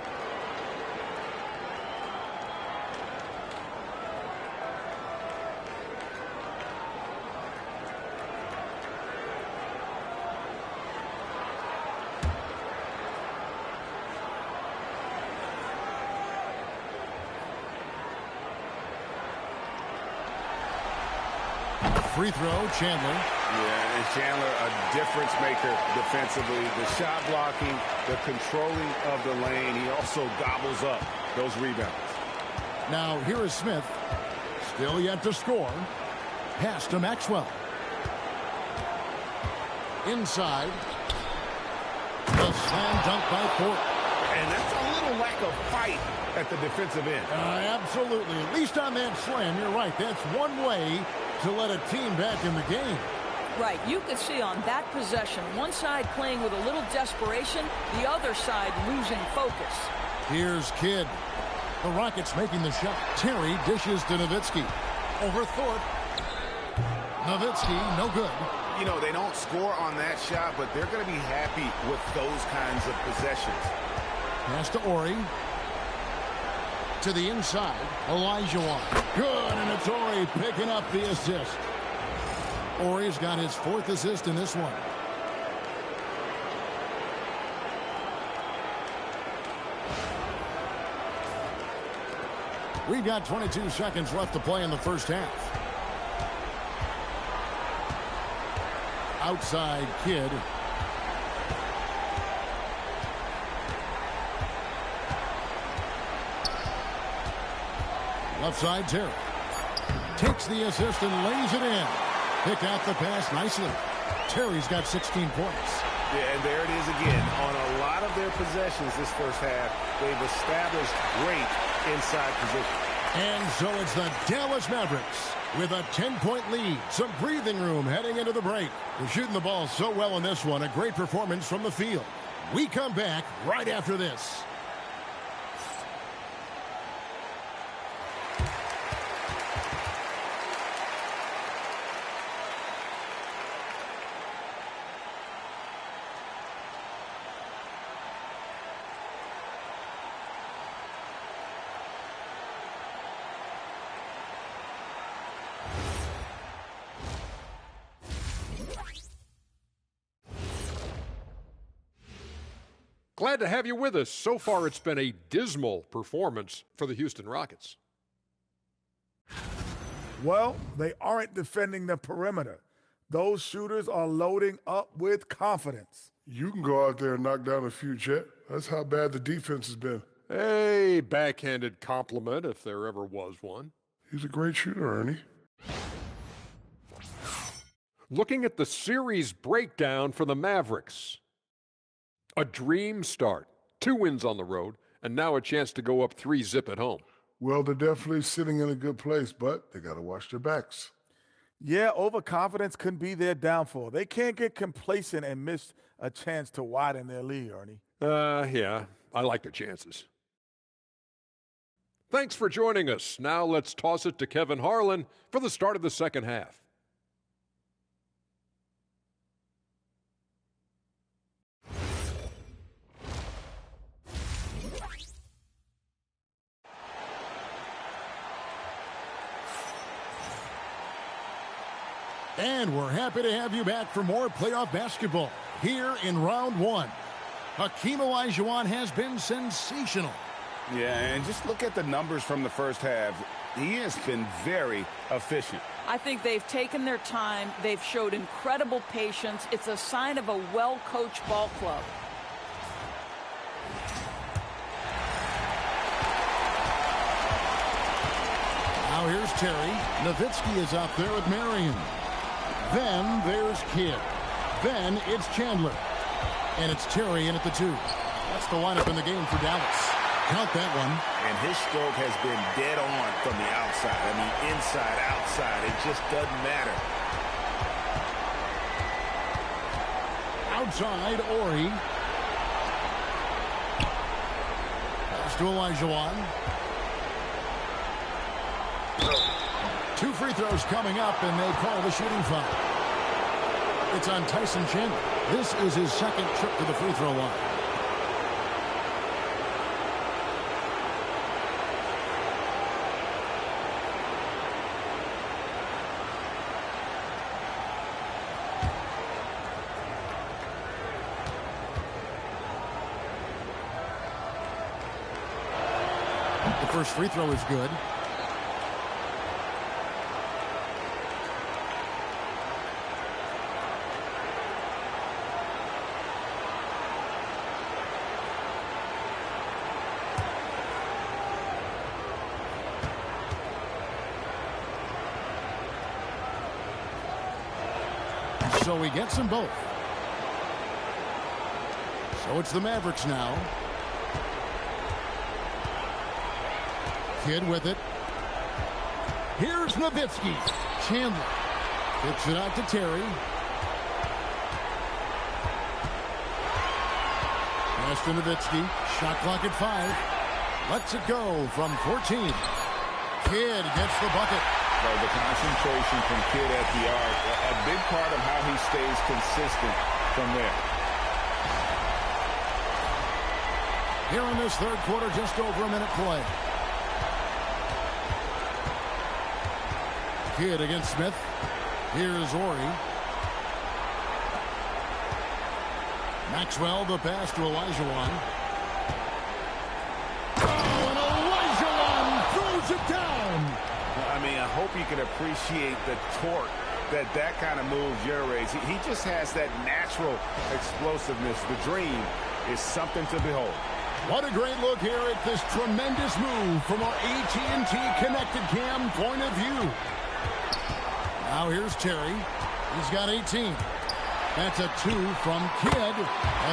free throw, Chandler. Yeah, and Chandler, a difference maker defensively. The shot blocking, the controlling of the lane. He also gobbles up those rebounds. Now here is Smith. Still yet to score. Pass to Maxwell. Inside. The slam dunk by Ford. And that's a little lack of fight at the defensive end. Absolutely. At least on that slam, you're right. That's one way to let a team back in the game. Right. You could see on that possession, one side playing with a little desperation, the other side losing focus. Here's Kidd. The Rockets making the shot. Terry dishes to Nowitzki. Over Thorpe. Nowitzki, no good. You know, they don't score on that shot, but they're going to be happy with those kinds of possessions. Pass to Ori. To the inside. Olajuwon. Good, and it's Ori picking up the assist. Ori's got his 4th assist in this one. We've got 22 seconds left to play in the first half. Outside Kidd. Left side Terry. Takes the assist and lays it in. Pick out the pass nicely. Terry's got 16 points. Yeah, and there it is again. On a lot of their possessions this first half, they've established great inside position. And so it's the Dallas Mavericks with a 10-point lead. Some breathing room heading into the break. They're shooting the ball so well in this one. A great performance from the field. We come back right after this. Glad to have you with us. So far, it's been a dismal performance for the Houston Rockets. Well, they aren't defending the perimeter. Those shooters are loading up with confidence. You can go out there and knock down a few, Chet. That's how bad the defense has been. A backhanded compliment, if there ever was one. He's a great shooter, Ernie. Looking at the series breakdown for the Mavericks. A dream start. 2 wins on the road, and now a chance to go up 3-zip at home. Well, they're definitely sitting in a good place, but they got to watch their backs. Yeah, overconfidence can be their downfall. They can't get complacent and miss a chance to widen their lead, Ernie. Yeah, I like their chances. Thanks for joining us. Now let's toss it to Kevin Harlan for the start of the second half. And we're happy to have you back for more playoff basketball here in round 1. Hakeem Olajuwon has been sensational. Yeah, and just look at the numbers from the first half. He has been very efficient. I think they've taken their time. They've showed incredible patience. It's a sign of a well-coached ball club. Now here's Terry. Nowitzki is out there with Marion. Then there's Kidd. Then it's Chandler. And it's Terry in at the 2. That's the lineup in the game for Dallas. Count that one. And his stroke has been dead on from the outside. I mean, inside, outside, it just doesn't matter. Outside, Ori. Pass to Olajuwon. 2 free throws coming up, and they call the shooting foul. It's on Tyson Chandler. This is his second trip to the free throw line. The first free throw is good. so he gets them both. So it's the Mavericks now. Kidd with it. Here's Nowitzki. Chandler kicks it out to Terry. Pass to Nowitzki. Shot clock at 5. Lets it go from 14. Kidd gets the bucket. Well, the concentration from Kidd at the arc, a big part of how he stays consistent from there. Here in this third quarter, just over a minute play. Kidd against Smith. Here's Ori. Maxwell, the pass to Olajuwon. Oh, and Olajuwon throws it down. I mean, I hope you can appreciate the torque that kind of move generates. He just has that natural explosiveness. The dream is something to behold. What a great look here at this tremendous move from our AT&T Connected Cam point of view. Now here's Terry. He's got 18. That's a 2 from Kidd.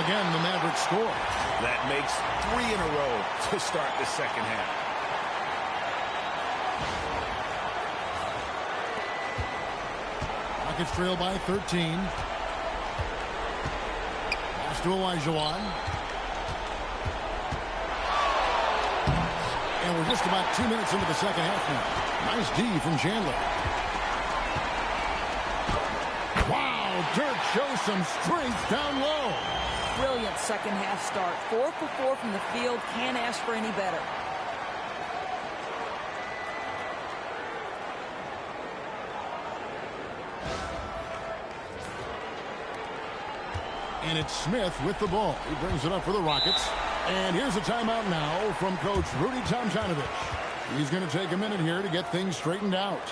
Again, the Mavericks score. That makes 3 in a row to start the second half. Rockets trail by 13. Pass to Olajuwon. And we're just about 2 minutes into the second half now. Nice D from Chandler. Wow, Dirk shows some strength down low. Brilliant second half start. 4 for 4 from the field. Can't ask for any better. And it's Smith with the ball. He brings it up for the Rockets. And here's a timeout now from Coach Rudy Tomjanovich. He's going to take a minute here to get things straightened out.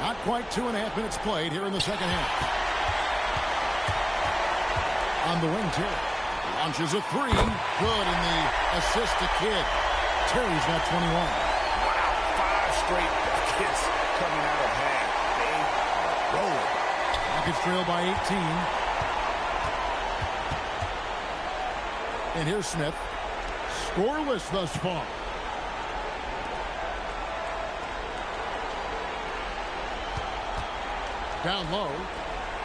Not quite 2.5 minutes played here in the second half. On the wing, Terry launches a 3. Good, and the assist to Kidd. Terry's got 21. Wow, 5 straight buckets coming out of half. They are rolling. Rockets trail by 18. And here's Smith. Scoreless thus far. Down low.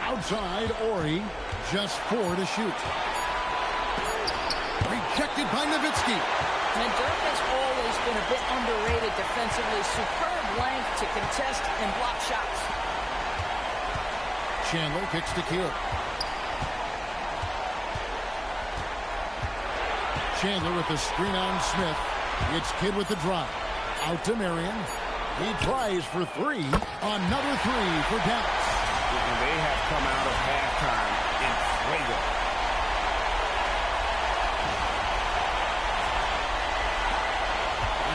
Outside, Ori. Just 4 to shoot. Rejected by Nowitzki. And Dirk has always been a bit underrated defensively. Superb length to contest and block shots. Chandler kicks to Kidd. Chandler with the screen on Smith. It's Kidd with the drive. Out to Marion. He tries for 3. Another 3 for Dallas. They have come out of halftime in fuego.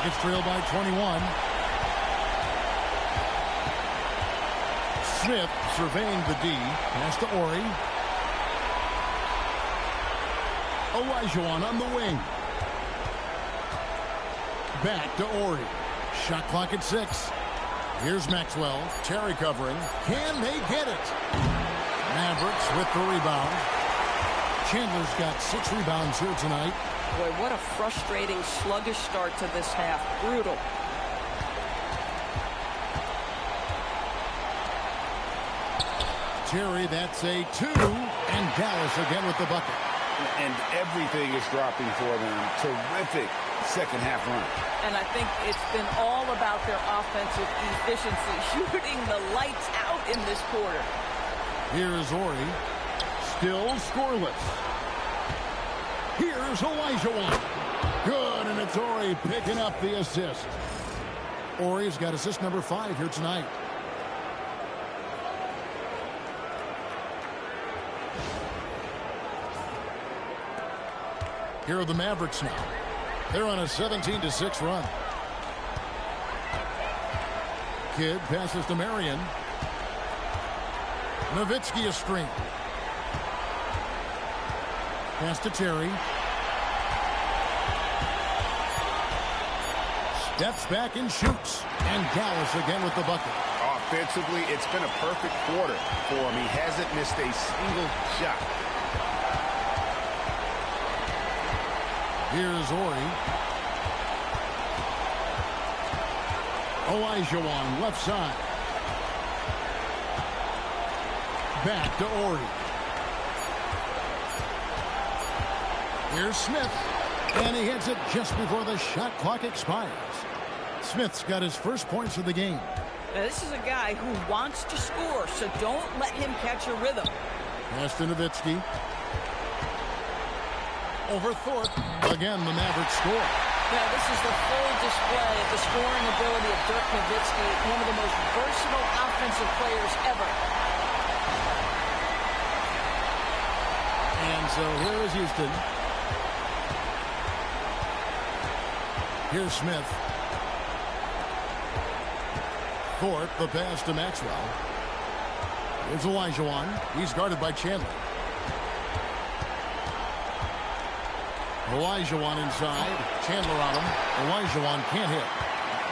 Rockets trail by 21. Smith surveying the D. Pass to Ori. Olajuwon on the wing. Back to Ori. Shot clock at 6. Here's Maxwell. Terry covering. Can they get it? Mavericks with the rebound. Chandler's got 6 rebounds here tonight. Boy, what a frustrating, sluggish start to this half. Brutal. Terry, that's a 2. And Dallas again with the bucket. And everything is dropping for them. Terrific second half run. And I think it's been all about their offensive efficiency, shooting the lights out in this quarter. Here's Ori. Still scoreless. Here's Olajuwon. Good, and it's Ori picking up the assist. Ori's got assist number 5 here tonight. Here are the Mavericks now. They're on a 17-6 run. Kidd passes to Marion. Nowitzki a screen. Pass to Terry. Steps back and shoots. And Dallas again with the bucket. Offensively, it's been a perfect quarter for him. He hasn't missed a single shot. Here's Ori. Olajuwon left side. Back to Ori. Here's Smith. And he hits it just before the shot clock expires. Smith's got his first points of the game. Now, this is a guy who wants to score, so don't let him catch a rhythm. Pass to Nowitzki. Over Thorpe. Again, the Mavericks score. Yeah, this is the full display of the scoring ability of Dirk Nowitzki, one of the most versatile offensive players ever. And so here is Houston. Here's Smith. Thorpe, the pass to Maxwell. Here's Olajuwon. He's guarded by Chandler. Olajuwon inside. Chandler on him. Olajuwon can't hit.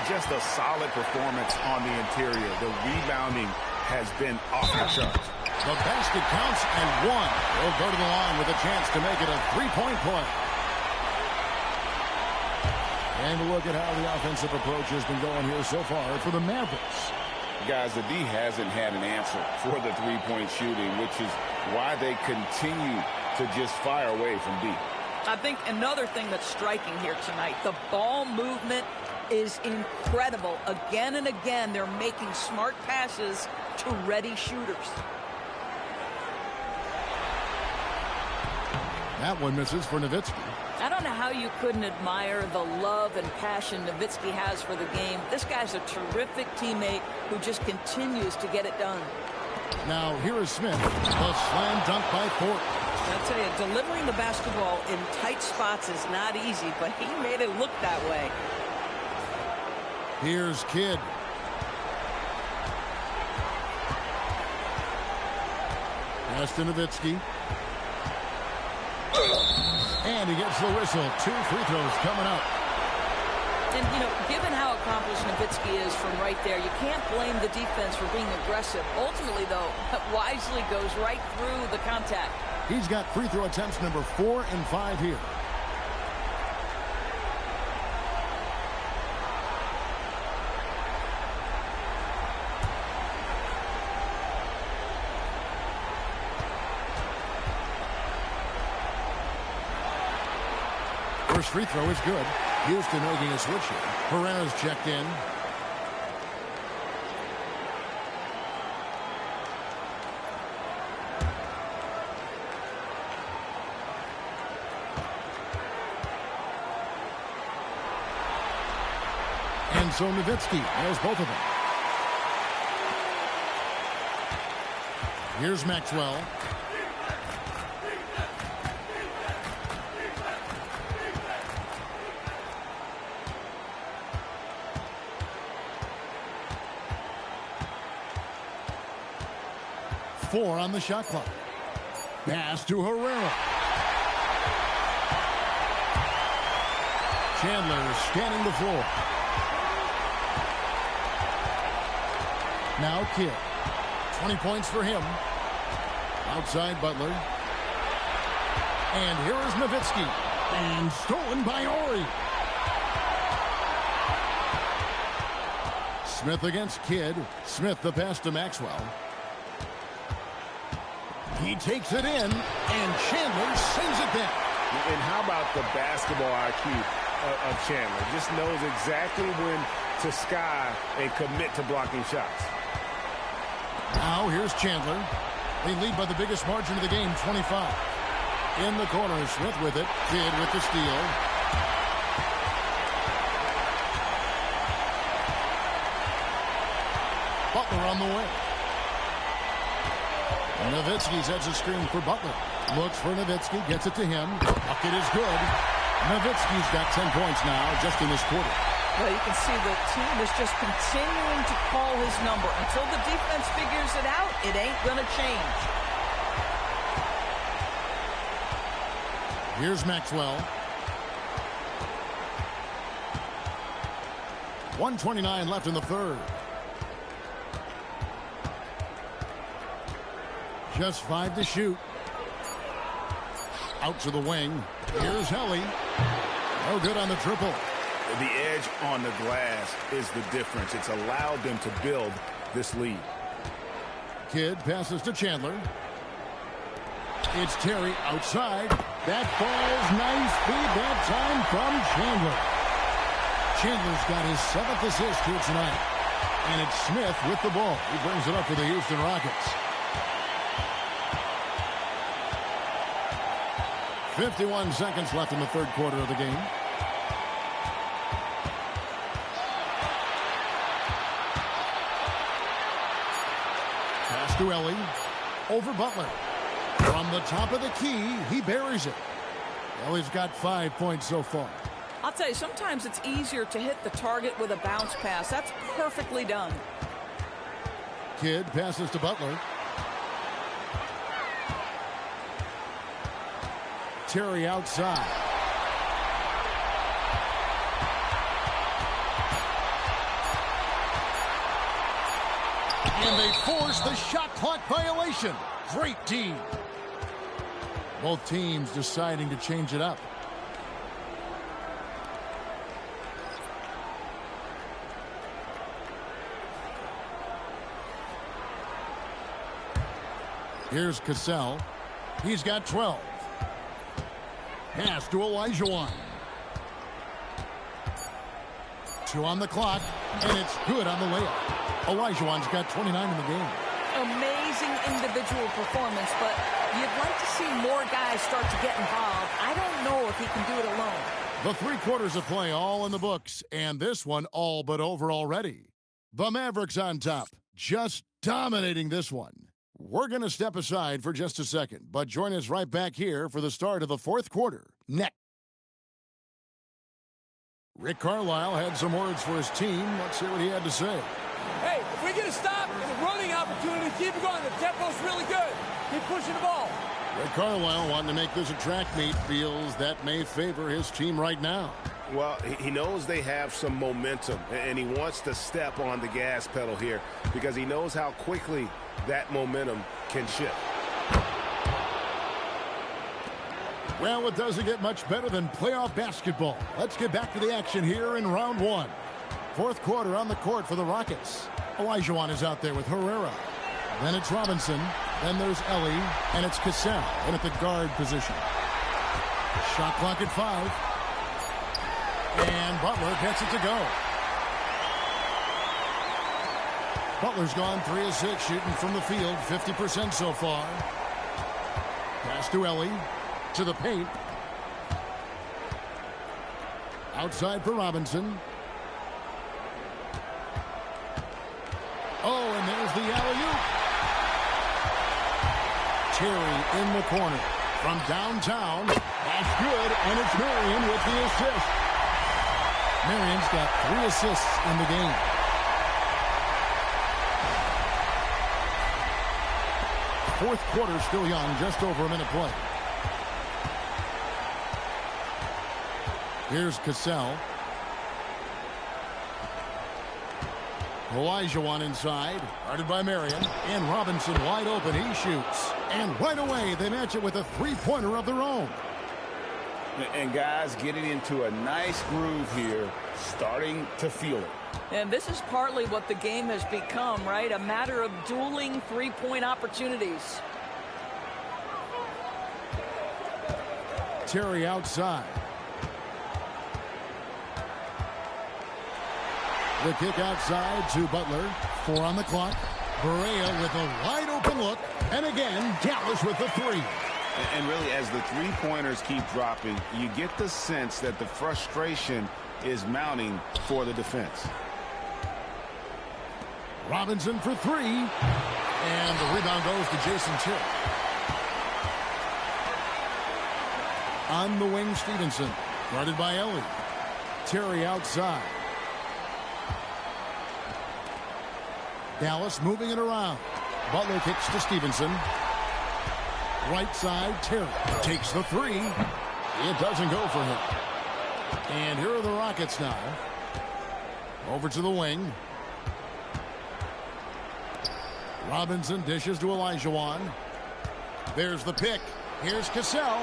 Just a solid performance on the interior. The rebounding has been off the charts. The basket counts and 1. He'll go to the line with a chance to make it a 3-point play. And look at how the offensive approach has been going here so far for the Mavericks. Guys, the D hasn't had an answer for the three-point shooting, which is why they continue to just fire away from deep. I think another thing that's striking here tonight, the ball movement is incredible. Again and again, they're making smart passes to ready shooters. That one misses for Nowitzki. I don't know how you couldn't admire the love and passion Nowitzki has for the game. This guy's a terrific teammate who just continues to get it done. Now here is Smith. A slam dunk by Thorpe. I'll tell you, delivering the basketball in tight spots is not easy, but he made it look that way. Here's Kidd. Pass to Nowitzki. And he gets the whistle. 2 free throws coming up. And, you know, given how accomplished Nowitzki is from right there, you can't blame the defense for being aggressive. Ultimately, though, wisely goes right through the contact. He's got free throw attempts number 4 and 5 here. First free throw is good. Houston making a switch here. Herrera's checked in. And so Nowitzki nails both of them. Here's Maxwell. 4 on the shot clock. Pass to Herrera. Chandler scanning the floor. Now Kidd. 20 points for him. Outside Butler. And here is Nowitzki. And stolen by Ori. Smith against Kidd. Smith the pass to Maxwell. He takes it in, and Chandler sends it back. And how about the basketball IQ of Chandler? Just knows exactly when to sky and commit to blocking shots. Now here's Chandler. They lead by the biggest margin of the game, 25. In the corner, Smith with it. Kidd with the steal. Butler on the way. Nowitzki sets a screen for Butler. Looks for Nowitzki, gets it to him. Bucket is good. Nowitzki's got 10 points now just in this quarter. Well, you can see the team is just continuing to call his number. Until the defense figures it out, it ain't going to change. Here's Maxwell. 1:29 left in the third. Just 5 to shoot. Out to the wing. Here's Helly. No good on the triple. The edge on the glass is the difference. It's allowed them to build this lead. Kidd passes to Chandler. It's Terry outside. That falls nicely that time from Chandler. Chandler's got his 7th assist here tonight. And it's Smith with the ball. He brings it up for the Houston Rockets. 51 seconds left in the third quarter of the game. Pass to Ellie. Over Butler. From the top of the key, he buries it. Ellie's got 5 points so far. I'll tell you, sometimes it's easier to hit the target with a bounce pass. That's perfectly done. Kidd passes to Butler. Terry outside. And they force the shot clock violation. Great team. Both teams deciding to change it up. Here's Cassell. He's got 12. Pass to Olajuwon. 2 on the clock, and it's good on the layup. Olajuwon's got 29 in the game. Amazing individual performance, but you'd like to see more guys start to get involved. I don't know if he can do it alone. The 3 quarters of play all in the books, and this one all but over already. The Mavericks on top, just dominating this one. We're going to step aside for just a second, but join us right back here for the start of the fourth quarter. Next. Rick Carlisle had some words for his team. Let's hear what he had to say. Hey, if we get a stop and a running opportunity, keep it going. The tempo's really good. Keep pushing the ball. Rick Carlisle, wanting to make this a track meet, feels that may favor his team right now. Well, he knows they have some momentum, and he wants to step on the gas pedal here because he knows how quickly that momentum can shift. Well, it doesn't get much better than playoff basketball. Let's get back to the action here in round 1. Fourth quarter on the court for the Rockets. Olajuwon is out there with Herrera. Then it's Robinson. Then there's Ellie. And it's Cassell in at the guard position. Shot clock at 5. And Butler gets it to go. Butler's gone 3 of 6 shooting from the field, 50% so far. Pass to Ellie. To the paint. Outside for Robinson. Oh, and there's the alley-oop. Terry in the corner. From downtown. That's good, and it's Marion with the assist. Marion's got 3 assists in the game. fourth quarter still young, just over a minute play. Here's Cassell. Olajuwon inside, guarded by Marion, and Robinson wide open. He shoots, and right away they match it with a three-pointer of their own. And guys getting into a nice groove here, starting to feel it. And this is partly what the game has become, right? A matter of dueling three-point opportunities. Terry outside. The kick outside to Butler. 4 on the clock. Barea with a wide open look. And again, Dallas with the three. And really, as the three-pointers keep dropping, you get the sense that the frustration is mounting for the defense. Robinson for three. And the rebound goes to Jason Terry. On the wing, Stevenson. Guarded by Ellie. Terry outside. Dallas moving it around. Butler kicks to Stevenson. Right side, Terry takes the three. It doesn't go for him. And here are the Rockets now. Over to the wing. Robinson dishes to Olajuwon. There's the pick. Here's Cassell.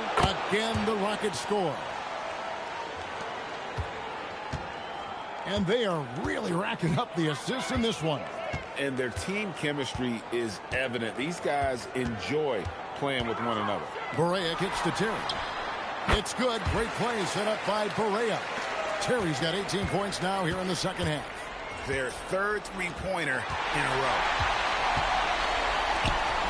Again, the Rockets score. And they are really racking up the assists in this one. And their team chemistry is evident. These guys enjoy playing with one another. Barea kicks to Terry. It's good. Great play set up by Barea. Terry's got 18 points now here in the second half. Their third three-pointer in a row.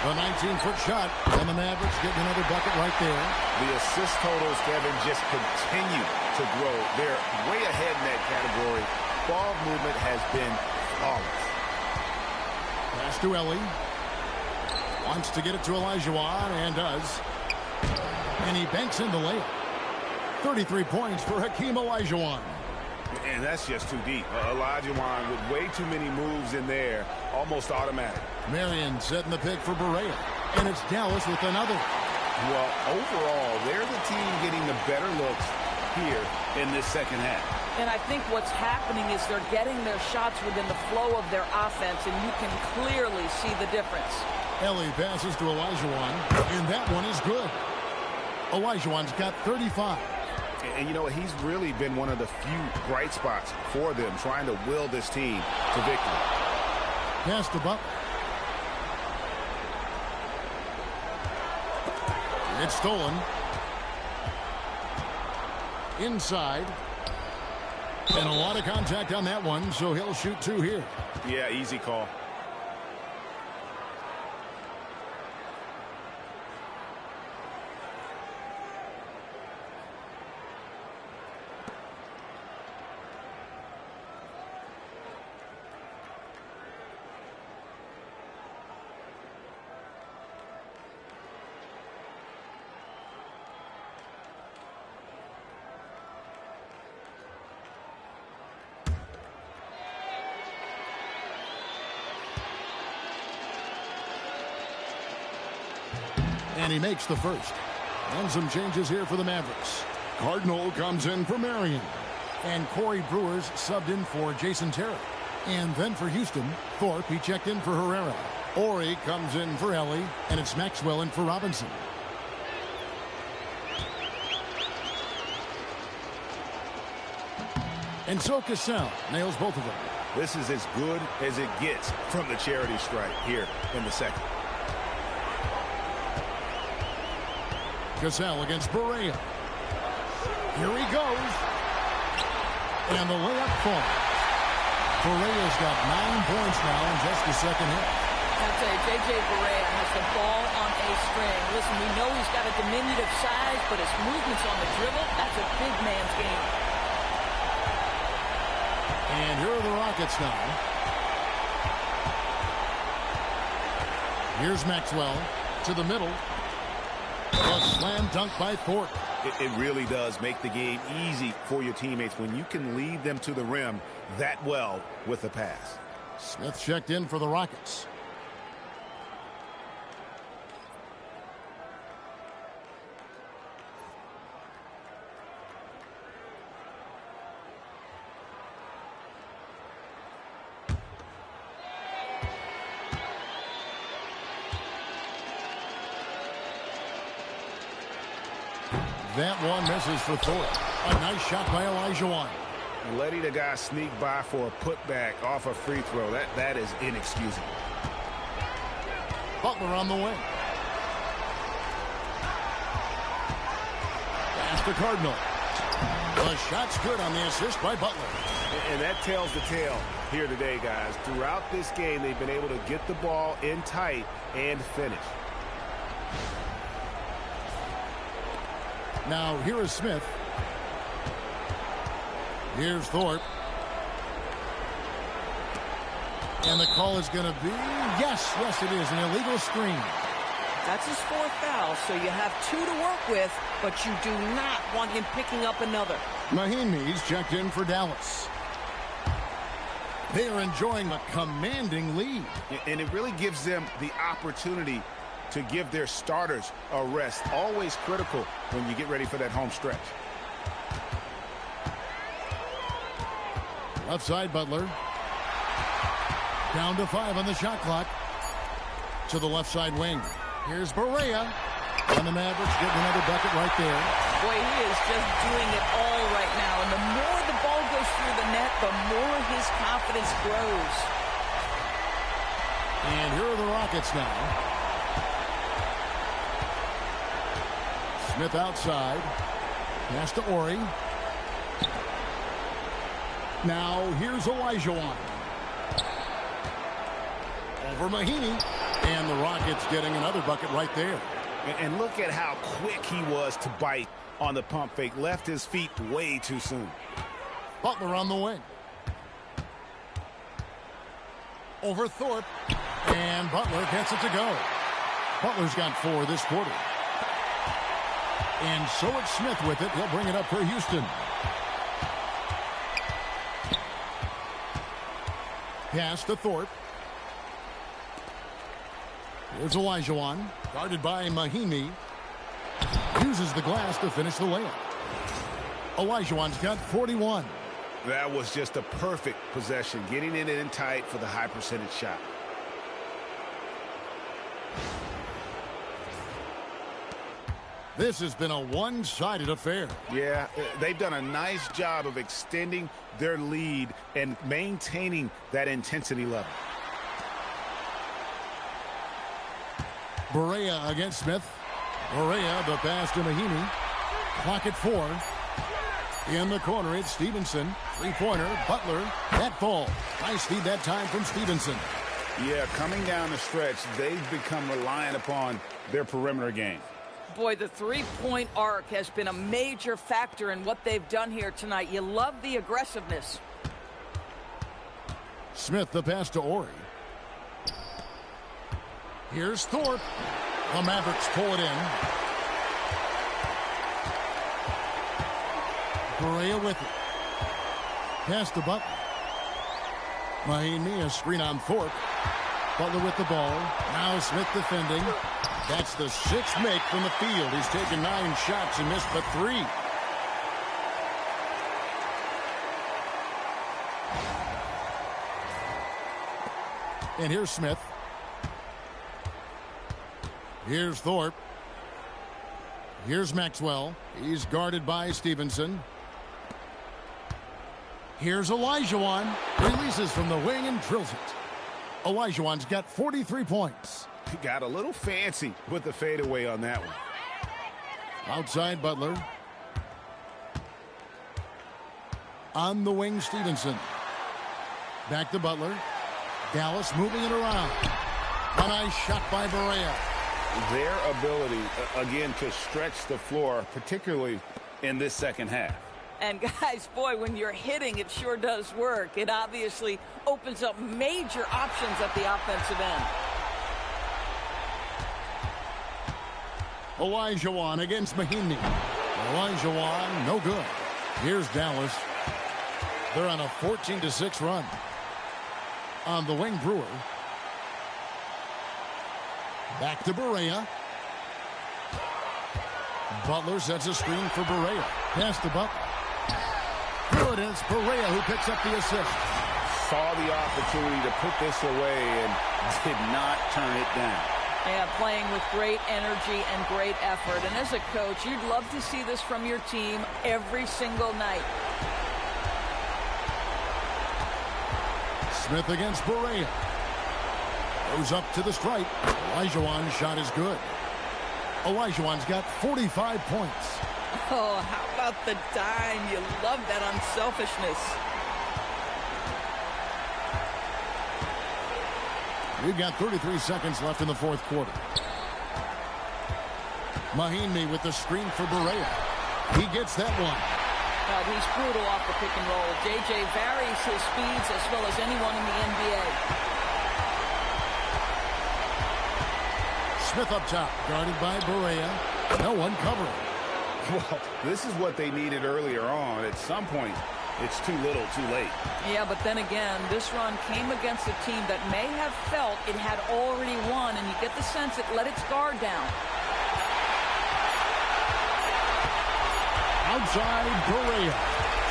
The 19-foot shot, and the Mavericks getting another bucket right there. The assist totals, Kevin, just continue to grow. They're way ahead in that category. Ball movement has been flawless. Pass to Ellie. Wants to get it to Olajuwon, and does. And he banks in the layup. 33 points for Hakeem Olajuwon. And that's just too deep. Olajuwon with way too many moves in there, almost automatic. Marion setting the pick for Barea. And it's Dallas with another. Well, overall, they're the team getting the better looks here in this second half. And I think what's happening is they're getting their shots within the flow of their offense, and you can clearly see the difference. Ellie passes to Olajuwon, and that one is good. Olajuwon's got 35. And you know, he's really been one of the few bright spots for them, trying to will this team to victory. Pass to Butler. It's stolen. Inside. And a lot of contact on that one, so he'll shoot two here. Yeah, easy call. And he makes the first. And some changes here for the Mavericks. Cardinal comes in for Marion. And Corey Brewers subbed in for Jason Terry. And then for Houston, Thorpe, he checked in for Herrera. Ori comes in for Ellie. And it's Maxwell in for Robinson. And so Cassell nails both of them. This is as good as it gets from the charity stripe here in the second. Cassell against Barea. Here he goes. And the layup falls. Barea's got 9 points now in just the second half. I'll tell you, J.J. Barea has the ball on a string. Listen, we know he's got a diminutive size, but his movements on the dribble, that's a big man's game. And here are the Rockets now. Here's Maxwell to the middle. A slam dunk by Thorpe. It really does make the game easy for your teammates when you can lead them to the rim that well with a pass. Smith checked in for the Rockets. That one misses for Thorpe. A nice shot by Olajuwon. Letting a guy sneak by for a putback off a free throw, that is inexcusable. Butler on the wing. Pass to Cardinal. The shot's good on the assist by Butler. And that tells the tale here today, guys. Throughout this game, they've been able to get the ball in tight and finish. Now, here is Smith. Here's Thorpe. And the call is going to be, yes, it is, an illegal screen. That's his fourth foul, so you have 2 to work with, but you do not want him picking up another. Mahinmi's checked in for Dallas. They are enjoying a commanding lead. And it really gives them the opportunity to give their starters a rest. Always critical when you get ready for that home stretch. Left side, Butler. Down to 5 on the shot clock. To the left side wing. Here's Barea. And the Mavericks getting another bucket right there. Boy, he is just doing it all right now. And the more the ball goes through the net, the more his confidence grows. And here are the Rockets now. Smith outside. Pass to Ori. Now here's Olajuwon. Over Mahinmi. And the Rockets getting another bucket right there. And look at how quick he was to bite on the pump fake. Left his feet way too soon. Butler on the wing. Over Thorpe. And Butler gets it to go. Butler's got 4 this quarter. And so it's Smith with it. He'll bring it up for Houston. Pass to Thorpe. Here's Olajuwon. Guarded by Mahinmi. Uses the glass to finish the layup. Olajuwon's got 41. That was just a perfect possession. Getting it in tight for the high percentage shot. This has been a one-sided affair. Yeah, they've done a nice job of extending their lead and maintaining that intensity level. Barea against Smith. Barea, the pass to Mahinmi. Clock at 4. In the corner, it's Stevenson. Three-pointer, Butler. That fall. Nice feed that time from Stevenson. Yeah, coming down the stretch, they've become reliant upon their perimeter game. Boy, the three-point arc has been a major factor in what they've done here tonight. You love the aggressiveness. Smith, the pass to Ori. Here's Thorpe. The Mavericks pull it in. Barea with it. Pass to Butler. Mahinmi, a screen on Thorpe. Butler with the ball. Now Smith defending. That's the 6th make from the field. He's taken 9 shots and missed but 3. And here's Smith. Here's Thorpe. Here's Maxwell. He's guarded by Stevenson. Here's Olajuwon. Releases from the wing and drills it. Olajuwon's got 43 points. He got a little fancy with the fadeaway on that one. Outside Butler. On the wing, Stevenson. Back to Butler. Dallas moving it around. A nice shot by Barea. Their ability, again, to stretch the floor, particularly in this second half. And guys, boy, when you're hitting, it sure does work. It obviously opens up major options at the offensive end. Olajuwon against Mahinmi. Olajuwon, no good. Here's Dallas. They're on a 14-6 run. On the wing, Brewer. Back to Barea. Butler sets a screen for Barea. Pass to Butler. Good, and it's Barea who picks up the assist. Saw the opportunity to put this away and did not turn it down. Yeah, playing with great energy and great effort. And as a coach, you'd love to see this from your team every single night. Smith against Barea. Goes up to the stripe. Olajuwon's shot is good. Olajuwon's got 45 points. Oh, how about the dime? You love that unselfishness. We've got 33 seconds left in the fourth quarter. Mahinmi with the screen for Barea. He gets that one. He's brutal off the pick and roll. J.J. varies his speeds as well as anyone in the NBA. Smith up top, guarded by Barea. No one covering. Well, this is what they needed earlier on. At some point, it's too little, too late. Yeah, but then again, this run came against a team that may have felt it had already won, and you get the sense it let its guard down. Outside Barea.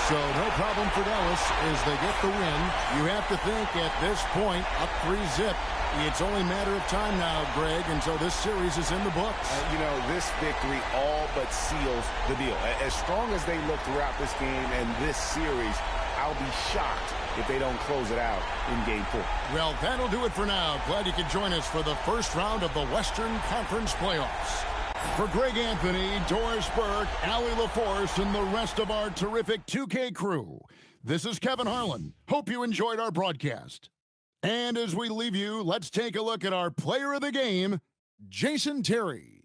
So no problem for Dallas as they get the win. You have to think at this point, up 3-zip. It's only a matter of time now, Greg, until this series is in the books. You know, this victory all but seals the deal. As strong as they look throughout this game and this series, I'll be shocked if they don't close it out in Game 4. Well, that'll do it for now. Glad you could join us for the first round of the Western Conference playoffs. For Greg Anthony, Doris Burke, Allie LaForce, and the rest of our terrific 2K crew, this is Kevin Harlan. Hope you enjoyed our broadcast. And as we leave you, let's take a look at our player of the game, Jason Terry.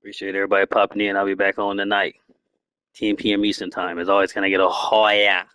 Appreciate everybody popping in. I'll be back on tonight. 10 p.m. Eastern time. As always, can I get a hoya?